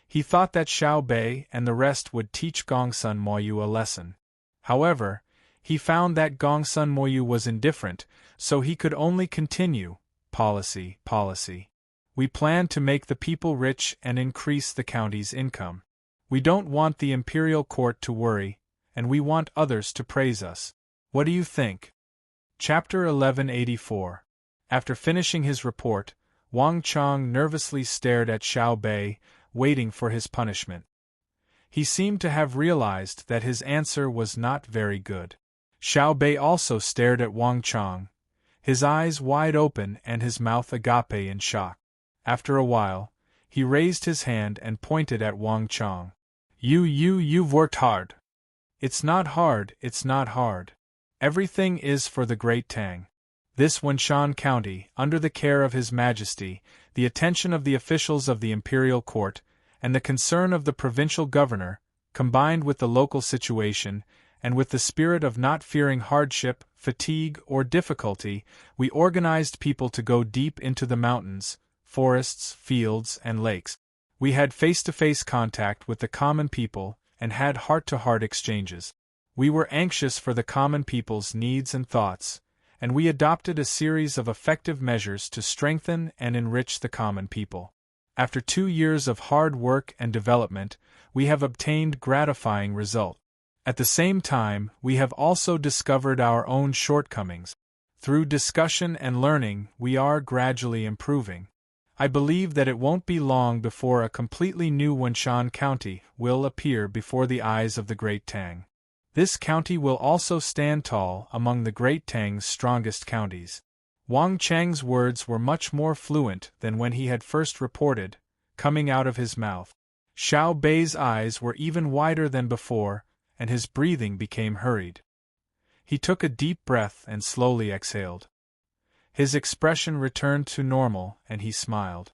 A: he thought that Xiao Bei and the rest would teach Gongsun Moyu a lesson. However, he found that Gongsun Moyu was indifferent, so he could only continue, policy. We plan to make the people rich and increase the county's income. We don't want the imperial court to worry, and we want others to praise us. What do you think? Chapter 1184. After finishing his report, Wang Chang nervously stared at Xiao Bei, waiting for his punishment. He seemed to have realized that his answer was not very good. Xiao Bei also stared at Wang Chang, his eyes wide open and his mouth agape in shock. After a while, He raised his hand and pointed at Wang Chang. You've worked hard. It's not hard, it's not hard. Everything is for the great Tang. This Wenshan County, under the care of His Majesty, the attention of the officials of the imperial court, and the concern of the provincial governor, combined with the local situation, and with the spirit of not fearing hardship, fatigue, or difficulty, we organized people to go deep into the mountains, forests, fields, and lakes. We had face-to-face contact with the common people, and had heart-to-heart exchanges. We were anxious for the common people's needs and thoughts, and we adopted a series of effective measures to strengthen and enrich the common people. After 2 years of hard work and development, we have obtained gratifying results. At the same time, we have also discovered our own shortcomings. Through discussion and learning, we are gradually improving. I believe that it won't be long before a completely new Wenshan County will appear before the eyes of the Great Tang. This county will also stand tall among the Great Tang's strongest counties. Wang Chang's words were much more fluent than when he had first reported, coming out of his mouth. Xiao Bei's eyes were even wider than before, and his breathing became hurried. He took a deep breath and slowly exhaled. His expression returned to normal, and he smiled.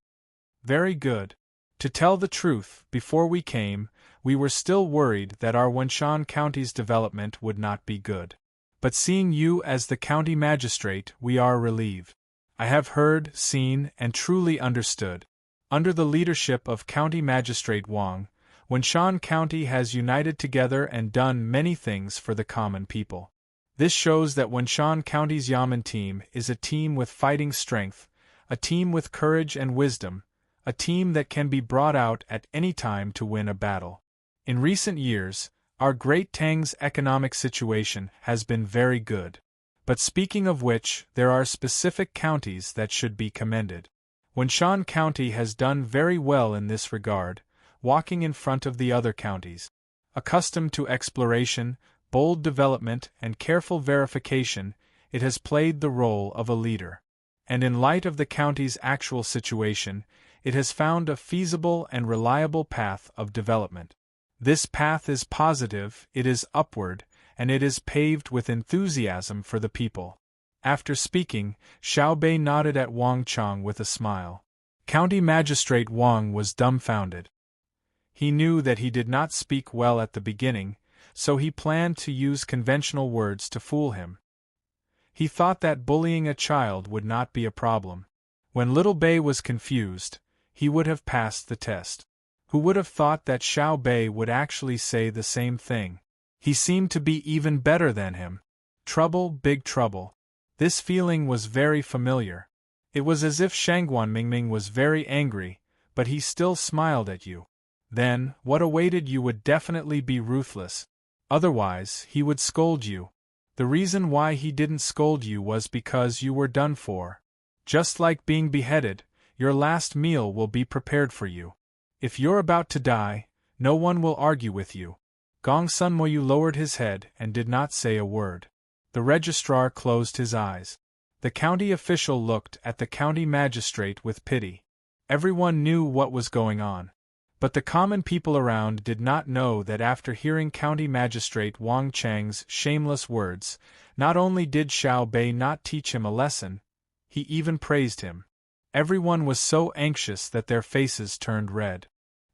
A: Very good. To tell the truth, before we came, we were still worried that our Wenshan County's development would not be good. But seeing you as the county magistrate, we are relieved. I have heard, seen, and truly understood. Under the leadership of County Magistrate Wang, Wenshan County has united together and done many things for the common people. This shows that Wenshan County's Yamen team is a team with fighting strength, a team with courage and wisdom, a team that can be brought out at any time to win a battle. In recent years, our Great Tang's economic situation has been very good. But speaking of which, there are specific counties that should be commended. Wenshan County has done very well in this regard, walking in front of the other counties. Accustomed to exploration, bold development, and careful verification, it has played the role of a leader. And in light of the county's actual situation, it has found a feasible and reliable path of development. This path is positive, it is upward, and it is paved with enthusiasm for the people. After speaking, Xiao Bei nodded at Wang Chang with a smile. County Magistrate Wang was dumbfounded. He knew that he did not speak well at the beginning, so he planned to use conventional words to fool him. He thought that bullying a child would not be a problem. When little Bei was confused, he would have passed the test. Who would have thought that Xiao Bei would actually say the same thing? He seemed to be even better than him. Trouble, big trouble. This feeling was very familiar. It was as if Shangguan Mingming was very angry, but he still smiled at you. Then, what awaited you would definitely be ruthless. Otherwise, he would scold you. The reason why he didn't scold you was because you were done for. Just like being beheaded, your last meal will be prepared for you. If you're about to die, no one will argue with you. Gong Sun Moyu lowered his head and did not say a word. The registrar closed his eyes. The county official looked at the county magistrate with pity. Everyone knew what was going on. But the common people around did not know that after hearing County Magistrate Wang Chang's shameless words, not only did Xiao Bei not teach him a lesson, he even praised him. Everyone was so anxious that their faces turned red.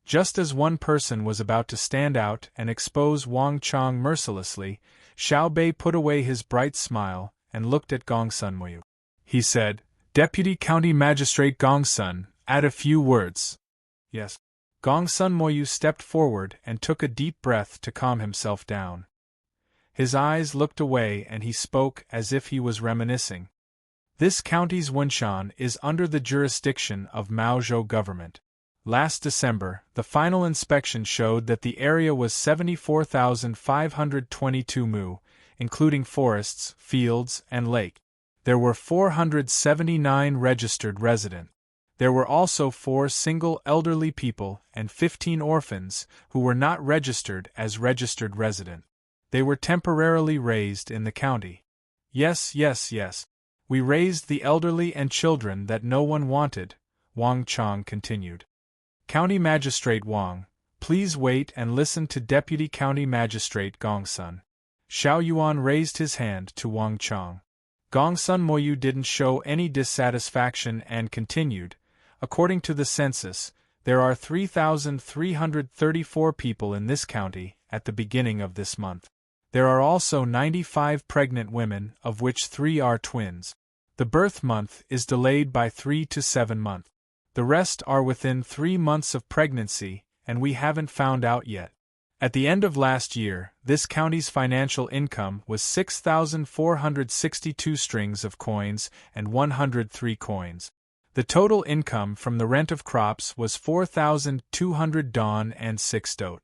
A: Just as one person was about to stand out and expose Wang Chang mercilessly, Xiao Bei put away his bright smile and looked at Gong Sun Moyu. He said, "Deputy County Magistrate Gong Sun, add a few words." "Yes." Gong Sun Moyu stepped forward and took a deep breath to calm himself down. His eyes looked away and he spoke as if he was reminiscing. This county's Wenshan is under the jurisdiction of Maozhou government. Last December, the final inspection showed that the area was 74,522 mu, including forests, fields, and lake. There were 479 registered residents. There were also 4 single elderly people and 15 orphans who were not registered as registered residents. They were temporarily raised in the county. Yes. We raised the elderly and children that no one wanted, Wang Chang continued. County Magistrate Wang, please wait and listen to Deputy County Magistrate Gongsun. Xiao Yuan raised his hand to Wang Chong. Gongsun Moyu didn't show any dissatisfaction and continued, according to the census, there are 3,334 people in this county at the beginning of this month. There are also 95 pregnant women, of which 3 are twins. The birth month is delayed by 3 to 7 months. The rest are within 3 months of pregnancy, and we haven't found out yet. At the end of last year, this county's financial income was 6,462 strings of coins and 103 coins. The total income from the rent of crops was 4,200 dawn and 6 dot,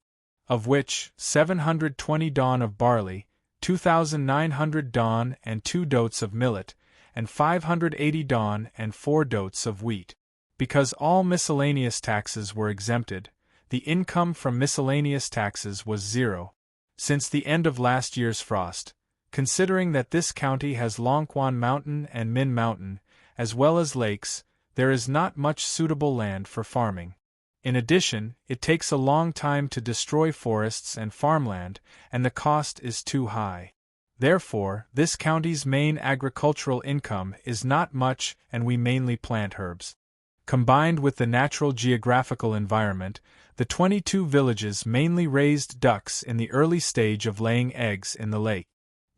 A: of which 720 dawn of barley, 2,900 dawn and 2 dots of millet, and 580 dawn and 4 dots of wheat. Because all miscellaneous taxes were exempted, the income from miscellaneous taxes was 0. Since the end of last year's frost, considering that this county has Longquan Mountain and Min Mountain, as well as lakes, there is not much suitable land for farming. In addition, it takes a long time to destroy forests and farmland, and the cost is too high. Therefore, this county's main agricultural income is not much, and we mainly plant herbs. Combined with the natural geographical environment, the 22 villages mainly raised ducks in the early stage of laying eggs in the lake.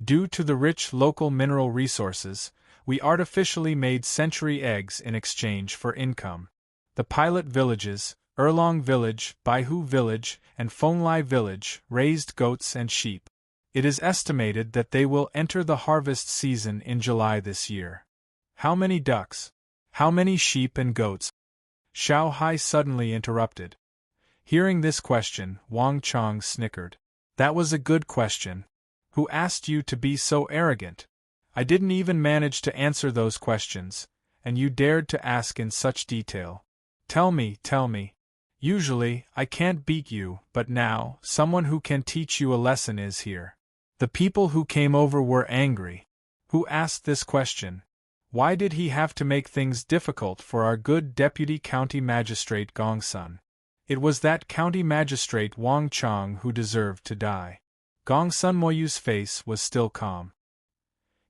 A: Due to the rich local mineral resources, we artificially made century eggs in exchange for income. The pilot villages, Erlong Village, Baihu Village, and Fenglai Village, raised goats and sheep. It is estimated that they will enter the harvest season in July this year. How many ducks? How many sheep and goats? Xiao Hai suddenly interrupted. Hearing this question, Wang Chong snickered. That was a good question. Who asked you to be so arrogant? I didn't even manage to answer those questions, and you dared to ask in such detail. Tell me. Usually, I can't beat you, but now, someone who can teach you a lesson is here. The people who came over were angry. Who asked this question? Why did he have to make things difficult for our good Deputy County Magistrate Gongsun? It was that County Magistrate Wang Chong who deserved to die. Gongsun Moyu's face was still calm.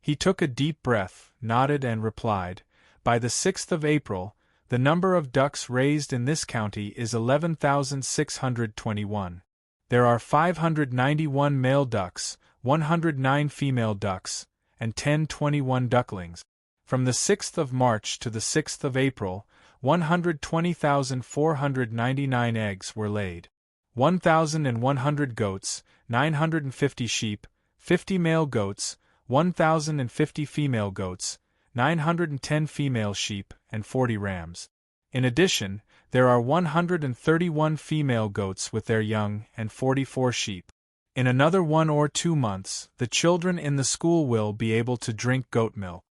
A: He took a deep breath, nodded and replied, by the 6th of April, the number of ducks raised in this county is 11,621. There are 591 male ducks, 109 female ducks, and 1021 ducklings. From the 6th of March to the 6th of April, 120,499 eggs were laid. 1,100 goats, 950 sheep, 50 male goats, 1,050 female goats, 910 female sheep, and 40 rams. In addition, there are 131 female goats with their young and 44 sheep. In another 1 or 2 months, the children in the school will be able to drink goat milk.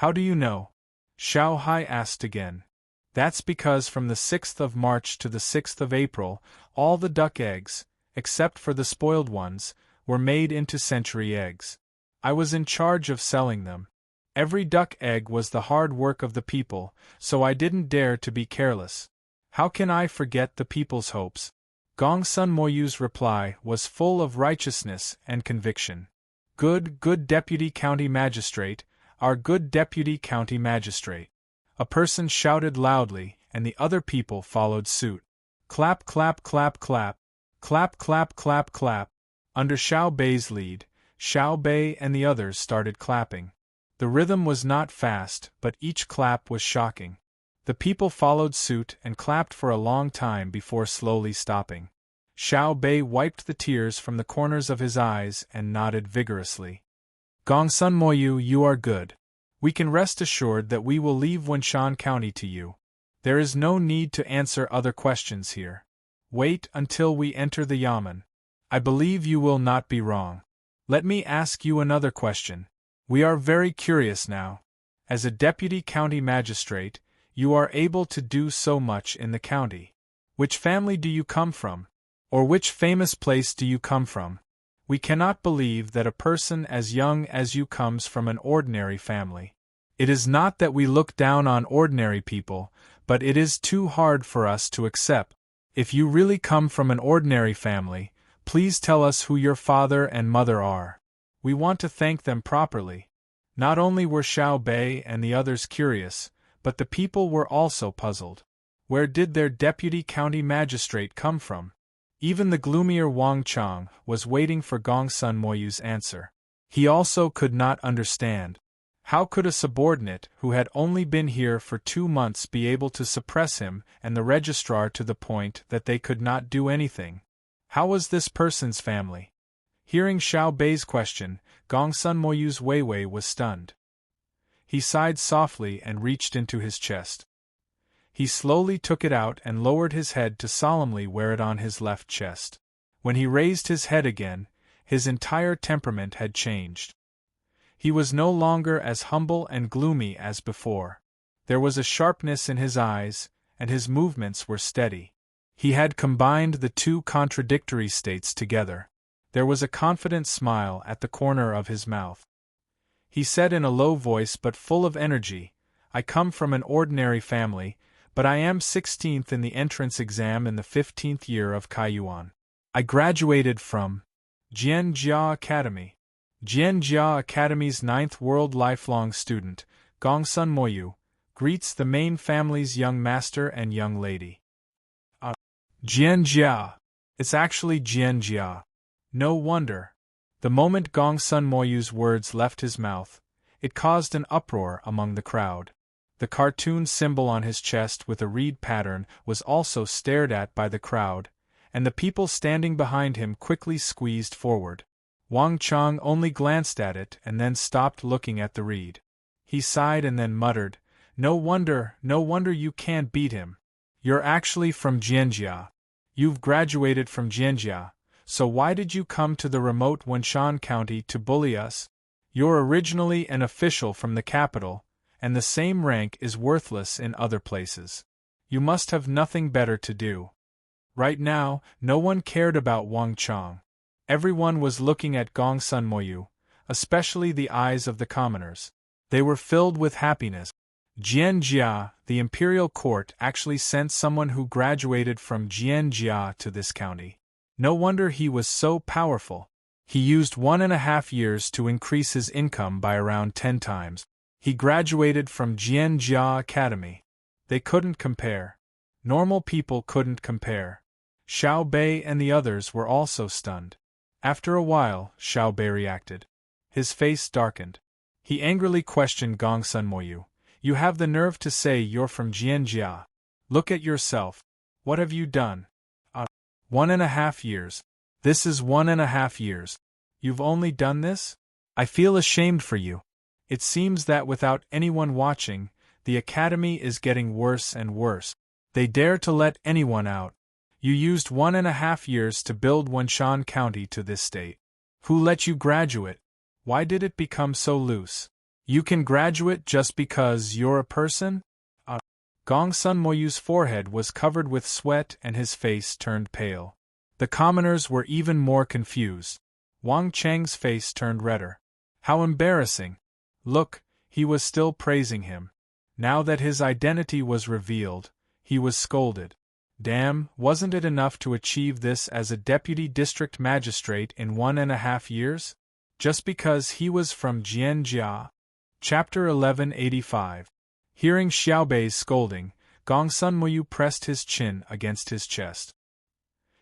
A: How do you know? Xiao Hai asked again. That's because from the 6th of March to the 6th of April, all the duck eggs, except for the spoiled ones, were made into century eggs. I was in charge of selling them. Every duck egg was the hard work of the people, so I didn't dare to be careless. How can I forget the people's hopes? Gongsun Moyu's reply was full of righteousness and conviction. Good Deputy County Magistrate, our good Deputy County Magistrate. A person shouted loudly, and the other people followed suit. Clap, clap, clap, clap. Clap, clap, clap, clap. Under Xiao Bei's lead, Xiao Bei and the others started clapping. The rhythm was not fast, but each clap was shocking. The people followed suit and clapped for a long time before slowly stopping. Xiao Bei wiped the tears from the corners of his eyes and nodded vigorously. Gongsun Moyu, you are good. We can rest assured that we will leave Wenshan County to you. There is no need to answer other questions here. Wait until we enter the Yamen. I believe you will not be wrong. Let me ask you another question. We are very curious now. As a Deputy County Magistrate, you are able to do so much in the county. Which family do you come from? Or which famous place do you come from? We cannot believe that a person as young as you comes from an ordinary family. It is not that we look down on ordinary people, but it is too hard for us to accept. If you really come from an ordinary family, please tell us who your father and mother are. We want to thank them properly." Not only were Xiao Bei and the others curious, but the people were also puzzled. Where did their deputy county magistrate come from? Even the gloomier Wang Chang was waiting for Gongsun Moyu's answer. He also could not understand. How could a subordinate who had only been here for 2 months be able to suppress him and the registrar to the point that they could not do anything? How was this person's family? Hearing Xiao Bei's question, Gongsun Moyu's Weiwei was stunned. He sighed softly and reached into his chest. He slowly took it out and lowered his head to solemnly wear it on his left chest. When he raised his head again, his entire temperament had changed. He was no longer as humble and gloomy as before. There was a sharpness in his eyes, and his movements were steady. He had combined the two contradictory states together. There was a confident smile at the corner of his mouth. He said in a low voice but full of energy, "I come from an ordinary family, but I am 16th in the entrance exam in the 15th year of Kaiyuan. I graduated from Jianjia Academy." Jianjia Academy's 9th World Lifelong Student, Gongsun Moyu, greets the main family's young master and young lady. Jianjia. It's actually Jianjia. No wonder. The moment Gongsun Moyu's words left his mouth, it caused an uproar among the crowd. The cartoon symbol on his chest with a reed pattern was also stared at by the crowd, and the people standing behind him quickly squeezed forward. Wang Chang only glanced at it and then stopped looking at the reed. He sighed and then muttered, no wonder you can't beat him. You're actually from Jianjia. You've graduated from Jianjia. So why did you come to the remote Wenshan County to bully us? You're originally an official from the capital, and the same rank is worthless in other places. You must have nothing better to do. Right now, no one cared about Wang Chang. Everyone was looking at Gongsun Moyu, especially the eyes of the commoners. They were filled with happiness. Jianjia, the imperial court actually sent someone who graduated from Jianjia to this county. No wonder he was so powerful. He used 1.5 years to increase his income by around 10 times. He graduated from Jianjia Academy. They couldn't compare. Normal people couldn't compare. Xiao Bei and the others were also stunned. After a while, Xiao Bei reacted. His face darkened. He angrily questioned Gongsun Moyu. You have the nerve to say you're from Jianjia. Look at yourself. What have you done? 1.5 years. This is 1.5 years. You've only done this? I feel ashamed for you. It seems that without anyone watching, the academy is getting worse and worse. They dare to let anyone out. You used 1.5 years to build Wenshan County to this state. Who let you graduate? Why did it become so loose? You can graduate just because you're a person? Gongsun Moyu's forehead was covered with sweat and his face turned pale. The commoners were even more confused. Wang Chang's face turned redder. How embarrassing! Look, he was still praising him. Now that his identity was revealed, he was scolded. Damn, wasn't it enough to achieve this as a deputy district magistrate in 1.5 years? Just because he was from Jianjia. Chapter 1185. Hearing Xiao Bei's scolding, Gongsun Moyu pressed his chin against his chest.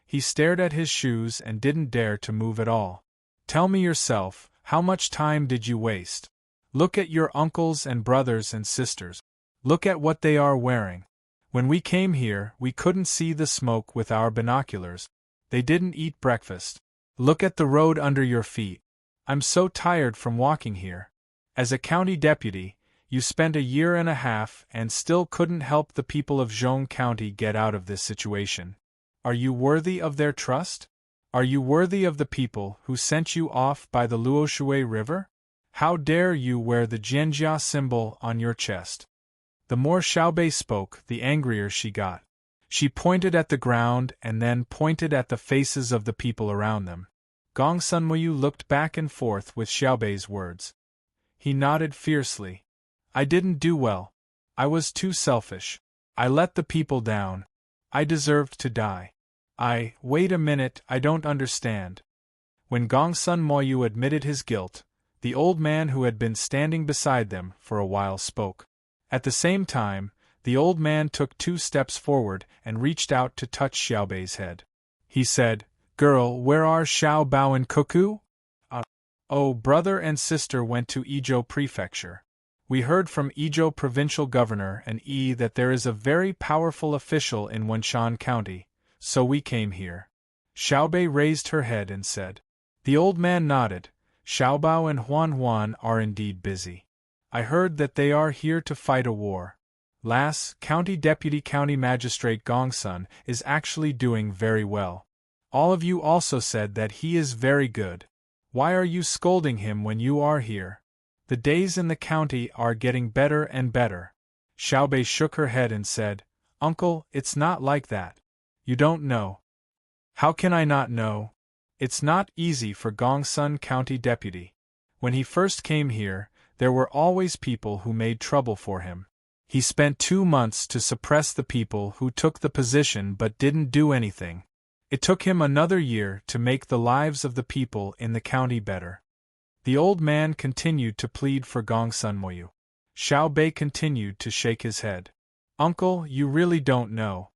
A: He stared at his shoes and didn't dare to move at all. Tell me yourself, how much time did you waste? Look at your uncles and brothers and sisters. Look at what they are wearing. When we came here, we couldn't see the smoke with our binoculars. They didn't eat breakfast. Look at the road under your feet. I'm so tired from walking here. As a county deputy, you spent 1.5 years and still couldn't help the people of Zhong County get out of this situation. Are you worthy of their trust? Are you worthy of the people who sent you off by the Luoshui River? How dare you wear the Jianjia symbol on your chest? The more Xiao Bei spoke, the angrier she got. She pointed at the ground and then pointed at the faces of the people around them. Gongsun Moyu looked back and forth with Xiao Bei's words. He nodded fiercely. I didn't do well. I was too selfish. I let the people down. I deserved to die. Wait a minute, I don't understand. When Gongsun Moyu admitted his guilt, the old man who had been standing beside them for a while spoke. At the same time, the old man took 2 steps forward and reached out to touch Xiaobei's head. He said, "Girl, where are Xiao Bao and Cuckoo?" Oh, brother and sister went to Izhou Prefecture. We heard from Izhou Provincial Governor and that there is a very powerful official in Wenshan County, so we came here. Xiaobei raised her head and said. The old man nodded. Xiaobao and Huan are indeed busy. I heard that they are here to fight a war. Lass, County Deputy County Magistrate Gongsun is actually doing very well. All of you also said that he is very good. Why are you scolding him when you are here? The days in the county are getting better and better. Xiaobei shook her head and said, Uncle, it's not like that. You don't know. How can I not know? It's not easy for Gongsun County Deputy. When he first came here, there were always people who made trouble for him. He spent 2 months to suppress the people who took the position but didn't do anything. It took him another year to make the lives of the people in the county better. The old man continued to plead for Gongsun Moyu. Xiaobei continued to shake his head. Uncle, you really don't know.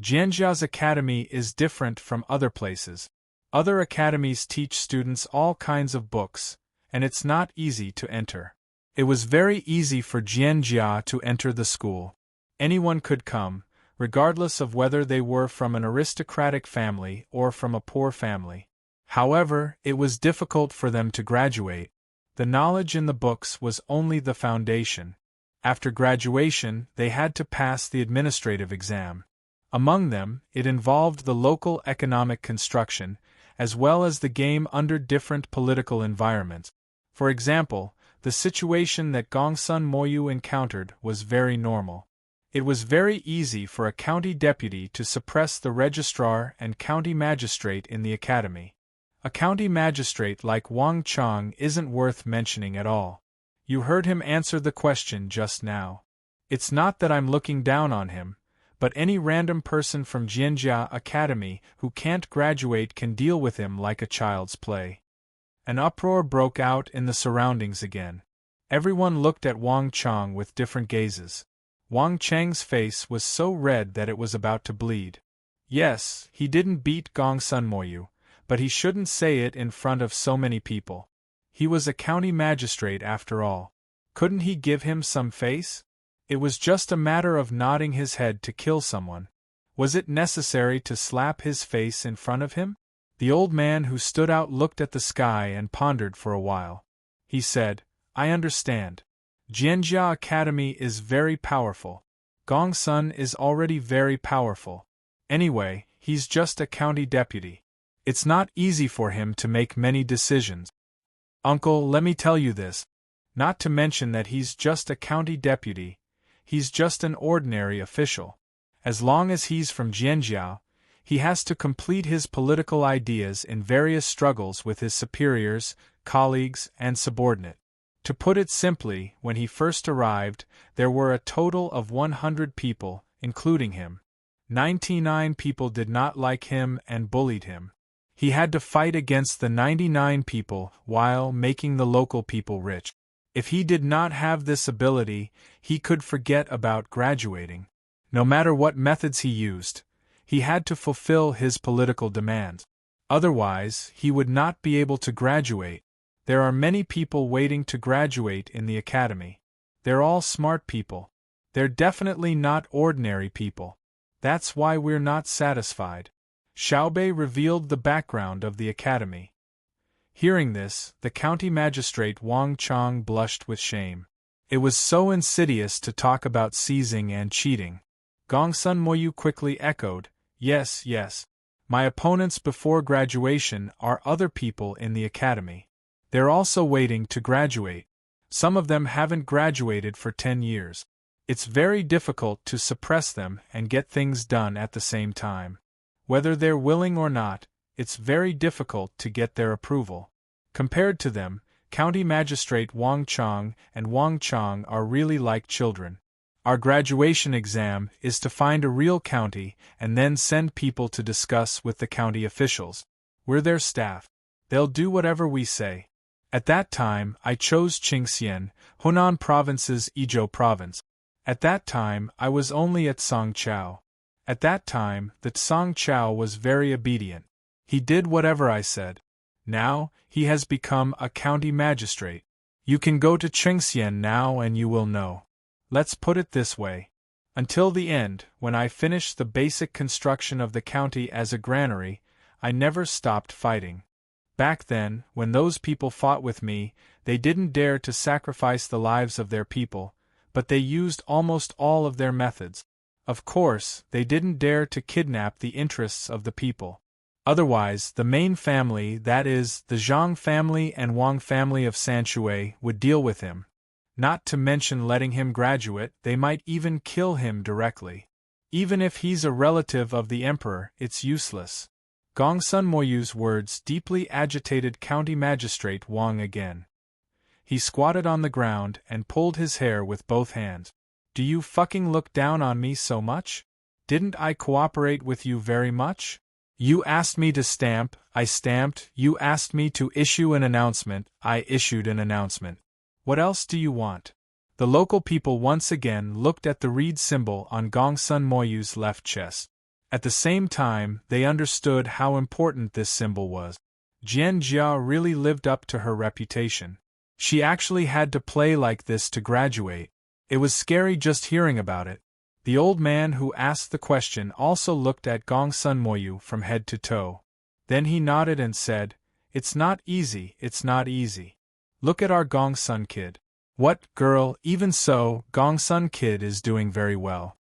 A: Jianjia's academy is different from other places. Other academies teach students all kinds of books, and it's not easy to enter. It was very easy for Jianjia to enter the school. Anyone could come, regardless of whether they were from an aristocratic family or from a poor family. However, it was difficult for them to graduate. The knowledge in the books was only the foundation. After graduation, they had to pass the administrative exam. Among them, it involved the local economic construction, as well as the game under different political environments. For example, the situation that Gongsun Moyu encountered was very normal. It was very easy for a county deputy to suppress the registrar and county magistrate in the academy. A county magistrate like Wang Chang isn't worth mentioning at all. You heard him answer the question just now. It's not that I'm looking down on him, but any random person from Jianjia Academy who can't graduate can deal with him like a child's play. An uproar broke out in the surroundings again. Everyone looked at Wang Chang with different gazes. Wang Chang's face was so red that it was about to bleed. Yes, he didn't beat Gongsun Moyu, but he shouldn't say it in front of so many people. He was a county magistrate after all. Couldn't he give him some face? It was just a matter of nodding his head to kill someone. Was it necessary to slap his face in front of him? The old man who stood out looked at the sky and pondered for a while. He said, I understand. Jianjia Academy is very powerful. Gongsun is already very powerful. Anyway, he's just a county deputy. It's not easy for him to make many decisions. Uncle, let me tell you this. Not to mention that he's just a county deputy. He's just an ordinary official. As long as he's from Jianjia, he has to complete his political ideas in various struggles with his superiors, colleagues, and subordinate. To put it simply, when he first arrived, there were a total of 100 people, including him. 99 people did not like him and bullied him. He had to fight against the 99 people while making the local people rich. If he did not have this ability, he could forget about graduating. No matter what methods he used, he had to fulfill his political demands. Otherwise, he would not be able to graduate. There are many people waiting to graduate in the academy. They're all smart people. They're definitely not ordinary people. That's why we're not satisfied. Xiaobei revealed the background of the academy. Hearing this, the county magistrate Wang Chang blushed with shame. It was so insidious to talk about seizing and cheating. Gongsun Moyu quickly echoed, Yes, yes. My opponents before graduation are other people in the academy. They're also waiting to graduate. Some of them haven't graduated for 10 years. It's very difficult to suppress them and get things done at the same time. Whether they're willing or not, it's very difficult to get their approval. Compared to them, County Magistrate Wang Chang and Wang Chang are really like children. Our graduation exam is to find a real county and then send people to discuss with the county officials. We're their staff. They'll do whatever we say. At that time, I chose Qingxian, Hunan Province's Izhou province. At that time, I was only at Songqiao. At that time, the Songqiao was very obedient. He did whatever I said. Now, he has become a county magistrate. You can go to Qingxian now and you will know. Let's put it this way. Until the end, when I finished the basic construction of the county as a granary, I never stopped fighting. Back then, when those people fought with me, they didn't dare to sacrifice the lives of their people, but they used almost all of their methods. Of course, they didn't dare to kidnap the interests of the people. Otherwise, the main family, that is, the Zhang family and Wang family of Sanshui, would deal with him. Not to mention letting him graduate, they might even kill him directly. Even if he's a relative of the emperor, it's useless. Gongsun Moyu's words deeply agitated County Magistrate Wang again. He squatted on the ground and pulled his hair with both hands. Do you fucking look down on me so much? Didn't I cooperate with you very much? You asked me to stamp, I stamped. You asked me to issue an announcement, I issued an announcement. What else do you want? The local people once again looked at the reed symbol on Gongsun Moyu's left chest. At the same time, they understood how important this symbol was. Jian Jia really lived up to her reputation. She actually had to play like this to graduate. It was scary just hearing about it. The old man who asked the question also looked at Gongsun Moyu from head to toe. Then he nodded and said, "It's not easy, it's not easy. Look at our Gongsun kid." "What, girl, even so, Gongsun kid is doing very well."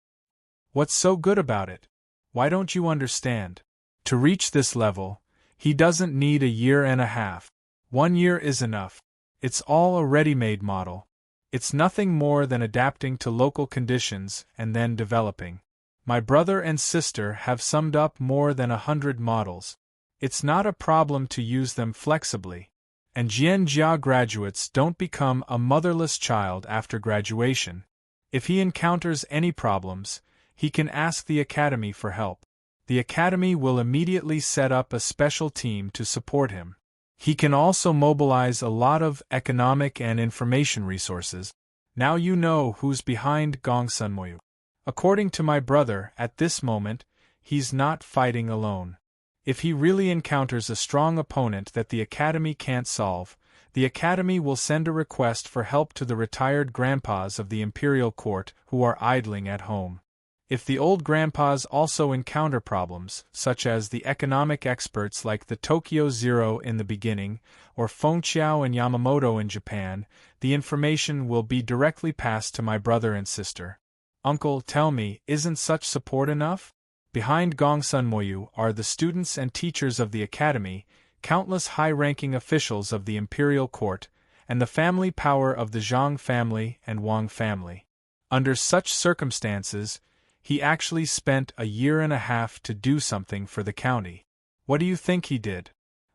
A: "What's so good about it? Why don't you understand? To reach this level, he doesn't need a year and a half. 1 year is enough. It's all a ready-made model. It's nothing more than adapting to local conditions and then developing. My brother and sister have summed up more than 100 models. It's not a problem to use them flexibly. And Jianjia graduates don't become a motherless child after graduation. If he encounters any problems, he can ask the academy for help. The academy will immediately set up a special team to support him. He can also mobilize a lot of economic and information resources. Now you know who's behind Gongsun Moyu. According to my brother, at this moment, he's not fighting alone. If he really encounters a strong opponent that the academy can't solve, the academy will send a request for help to the retired grandpas of the imperial court who are idling at home. If the old grandpas also encounter problems, such as the economic experts like the Tokyo Zero in the beginning, or Fengqiao and Yamamoto in Japan, the information will be directly passed to my brother and sister. Uncle, tell me, isn't such support enough? Behind Gongsun Moyu are the students and teachers of the academy, countless high-ranking officials of the imperial court, and the family power of the Zhang family and Wang family. Under such circumstances, he actually spent a year and a half to do something for the county. What do you think he did?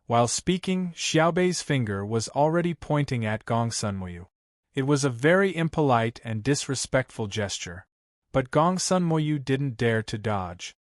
A: While speaking, Xiaobei's finger was already pointing at Gongsun Moyu. It was a very impolite and disrespectful gesture. But Gongsun Moyu didn't dare to dodge.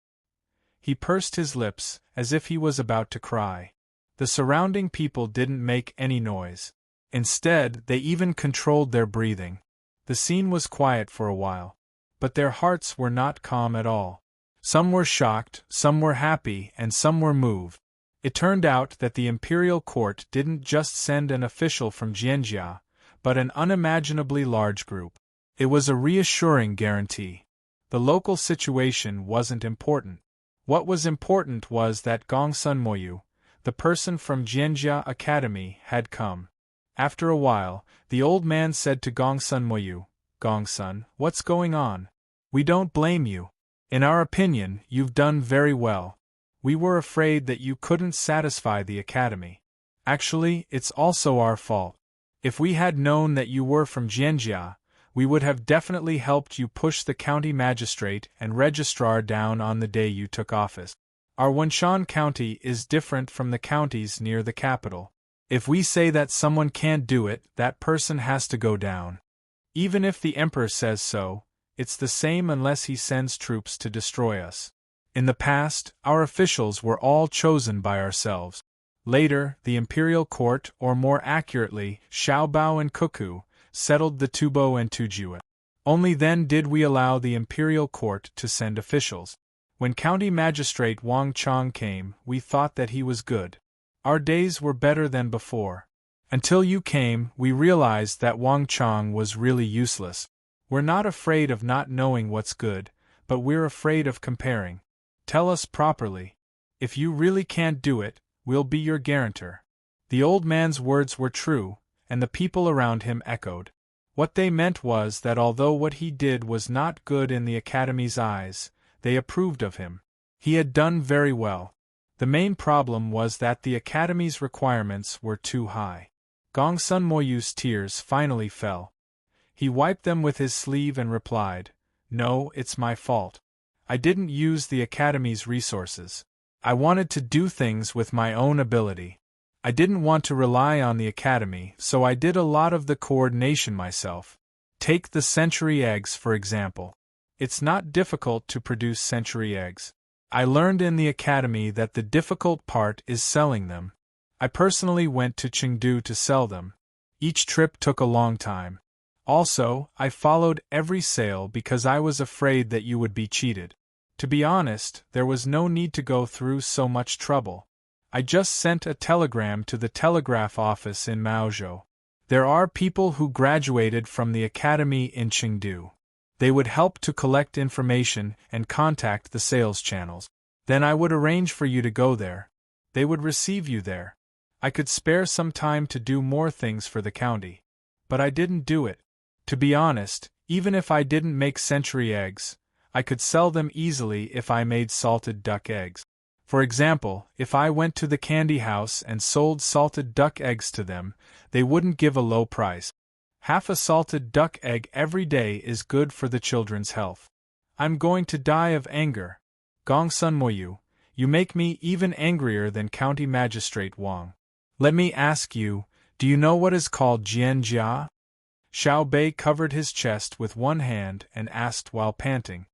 A: He pursed his lips, as if he was about to cry. The surrounding people didn't make any noise. Instead, they even controlled their breathing. The scene was quiet for a while. But their hearts were not calm at all. Some were shocked, some were happy, and some were moved. It turned out that the imperial court didn't just send an official from Jianjia, but an unimaginably large group. It was a reassuring guarantee. The local situation wasn't important. What was important was that Gongsun Moyu, the person from Jianjia Academy, had come. After a while, the old man said to Gongsun Moyu, "Gongsun, what's going on? We don't blame you. In our opinion, you've done very well. We were afraid that you couldn't satisfy the academy. Actually, it's also our fault. If we had known that you were from Jianjia, we would have definitely helped you push the county magistrate and registrar down on the day you took office. Our Wenshan County is different from the counties near the capital. If we say that someone can't do it, that person has to go down. Even if the emperor says so, It's the same unless he sends troops to destroy us. In the past, our officials were all chosen by ourselves. Later, the imperial court, or more accurately, Xiaobao and Cuckoo, settled the Tubo and Tujue. Only then did we allow the imperial court to send officials. When County Magistrate Wang Chong came, we thought that he was good. Our days were better than before. Until you came, we realized that Wang Chong was really useless. We're not afraid of not knowing what's good, but we're afraid of comparing. Tell us properly. If you really can't do it, we'll be your guarantor. The old man's words were true, and the people around him echoed. What they meant was that although what he did was not good in the Academy's eyes, they approved of him. He had done very well. The main problem was that the Academy's requirements were too high. Gongsun Moyu's tears finally fell. He wiped them with his sleeve and replied, "No, it's my fault. I didn't use the Academy's resources. I wanted to do things with my own ability. I didn't want to rely on the Academy, so I did a lot of the coordination myself. Take the century eggs, for example. It's not difficult to produce century eggs. I learned in the Academy that the difficult part is selling them. I personally went to Chengdu to sell them. Each trip took a long time. Also, I followed every sale because I was afraid that you would be cheated. To be honest, there was no need to go through so much trouble. I just sent a telegram to the telegraph office in Maozhou. There are people who graduated from the Academy in Chengdu. They would help to collect information and contact the sales channels. Then I would arrange for you to go there. They would receive you there. I could spare some time to do more things for the county. But I didn't do it. To be honest, even if I didn't make century eggs, I could sell them easily if I made salted duck eggs. For example, if I went to the candy house and sold salted duck eggs to them, they wouldn't give a low price. Half a salted duck egg every day is good for the children's health. I'm going to die of anger. Gongsun Moyu, you make me even angrier than County Magistrate Wang. Let me ask you, do you know what is called Jianjia? Xiao Bei covered his chest with one hand and asked while panting.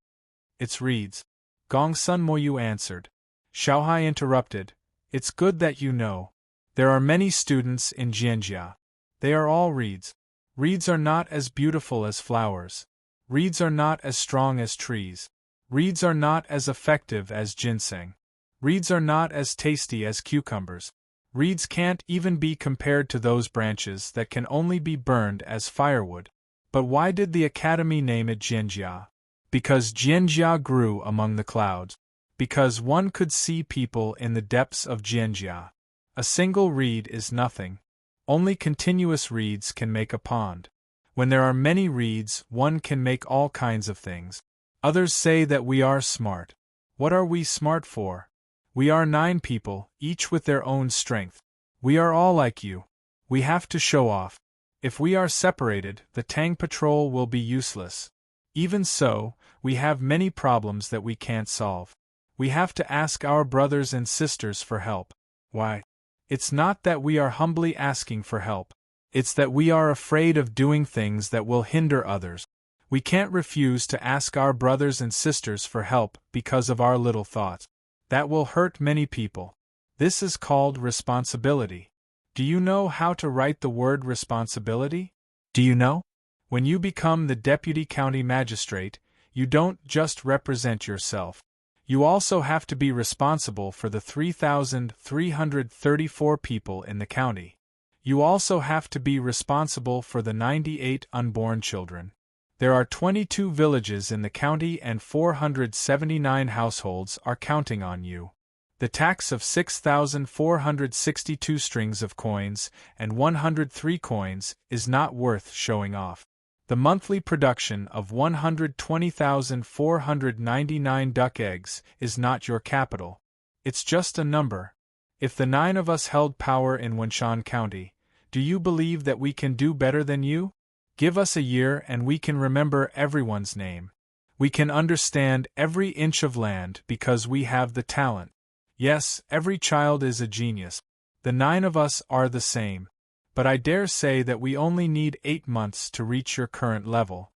A: It's reeds. Gongsun Moyu answered. Xiaohai interrupted. It's good that you know. There are many students in Jianjia. They are all reeds. Reeds are not as beautiful as flowers. Reeds are not as strong as trees. Reeds are not as effective as ginseng. Reeds are not as tasty as cucumbers. Reeds can't even be compared to those branches that can only be burned as firewood. But why did the Academy name it Jianjia? Because Jianjia grew among the clouds. Because one could see people in the depths of Jianjia. A single reed is nothing. Only continuous reeds can make a pond. When there are many reeds, one can make all kinds of things. Others say that we are smart. What are we smart for? We are 9 people, each with their own strength. We are all like you. We have to show off. If we are separated, the Tang patrol will be useless. Even so, we have many problems that we can't solve. We have to ask our brothers and sisters for help. Why? It's not that we are humbly asking for help. It's that we are afraid of doing things that will hinder others. We can't refuse to ask our brothers and sisters for help because of our little thoughts. That will hurt many people. This is called responsibility. Do you know how to write the word responsibility? Do you know? When you become the deputy county magistrate, you don't just represent yourself. You also have to be responsible for the 3,334 people in the county. You also have to be responsible for the 98 unborn children. There are 22 villages in the county and 479 households are counting on you. The tax of 6,462 strings of coins and 103 coins is not worth showing off. The monthly production of 120,499 duck eggs is not your capital. It's just a number. If the 9 of us held power in Wenshan County, do you believe that we can do better than you? Give us a year and we can remember everyone's name. We can understand every inch of land because we have the talent. Yes, every child is a genius. The 9 of us are the same. But I dare say that we only need 8 months to reach your current level.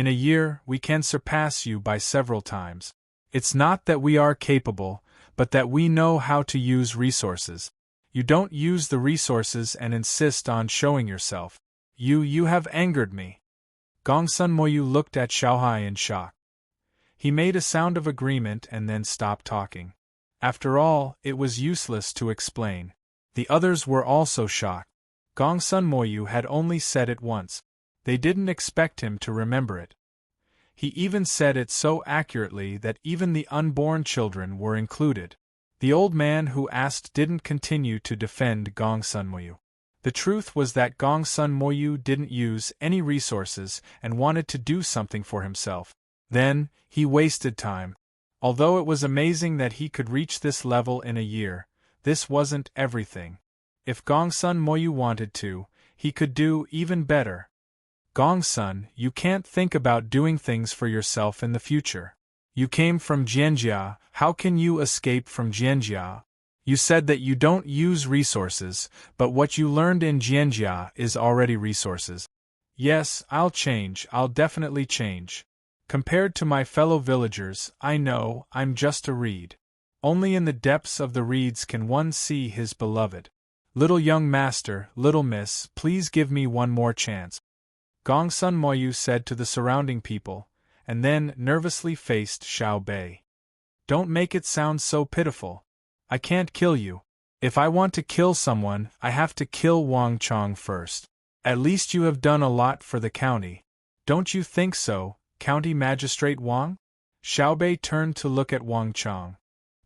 A: In a year, we can surpass you by several times. It's not that we are capable, but that we know how to use resources. You don't use the resources and insist on showing yourself. You have angered me. Gongsun Moyu looked at Xiaohai in shock. He made a sound of agreement and then stopped talking. After all, it was useless to explain. The others were also shocked. Gongsun Moyu had only said it once. They didn't expect him to remember it. He even said it so accurately that even the unborn children were included. The old man who asked didn't continue to defend Gongsun Moyu. The truth was that Gongsun Moyu didn't use any resources and wanted to do something for himself. Then, he wasted time. Although it was amazing that he could reach this level in a year, this wasn't everything. If Gongsun Moyu wanted to, he could do even better. Gongsun, you can't think about doing things for yourself in the future. You came from Jianjia, how can you escape from Jianjia? You said that you don't use resources, but what you learned in Jianjia is already resources. Yes, I'll change, I'll definitely change. Compared to my fellow villagers, I know, I'm just a reed. Only in the depths of the reeds can one see his beloved. Little young master, little miss, please give me one more chance. Gongsun Moyu said to the surrounding people, and then nervously faced Xiao Bei. Don't make it sound so pitiful. I can't kill you. If I want to kill someone, I have to kill Wang Chong first. At least you have done a lot for the county. Don't you think so, County Magistrate Wang? Xiao Bei turned to look at Wang Chong.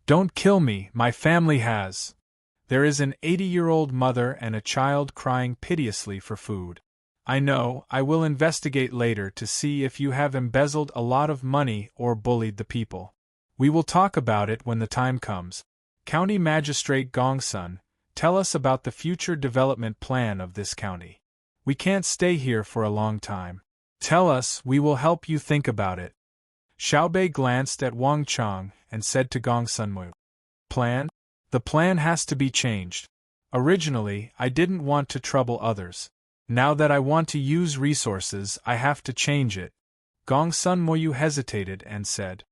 A: Don't kill me, my family has. There is an 80-year-old mother and a child crying piteously for food. I know, I will investigate later to see if you have embezzled a lot of money or bullied the people. We will talk about it when the time comes. County Magistrate Gongsun, tell us about the future development plan of this county. We can't stay here for a long time. Tell us, we will help you think about it. Xiao Bei glanced at Wang Chong and said to Gongsun Moyu. Plan? The plan has to be changed. Originally, I didn't want to trouble others. Now that I want to use resources, I have to change it. Gongsun Moyu hesitated and said.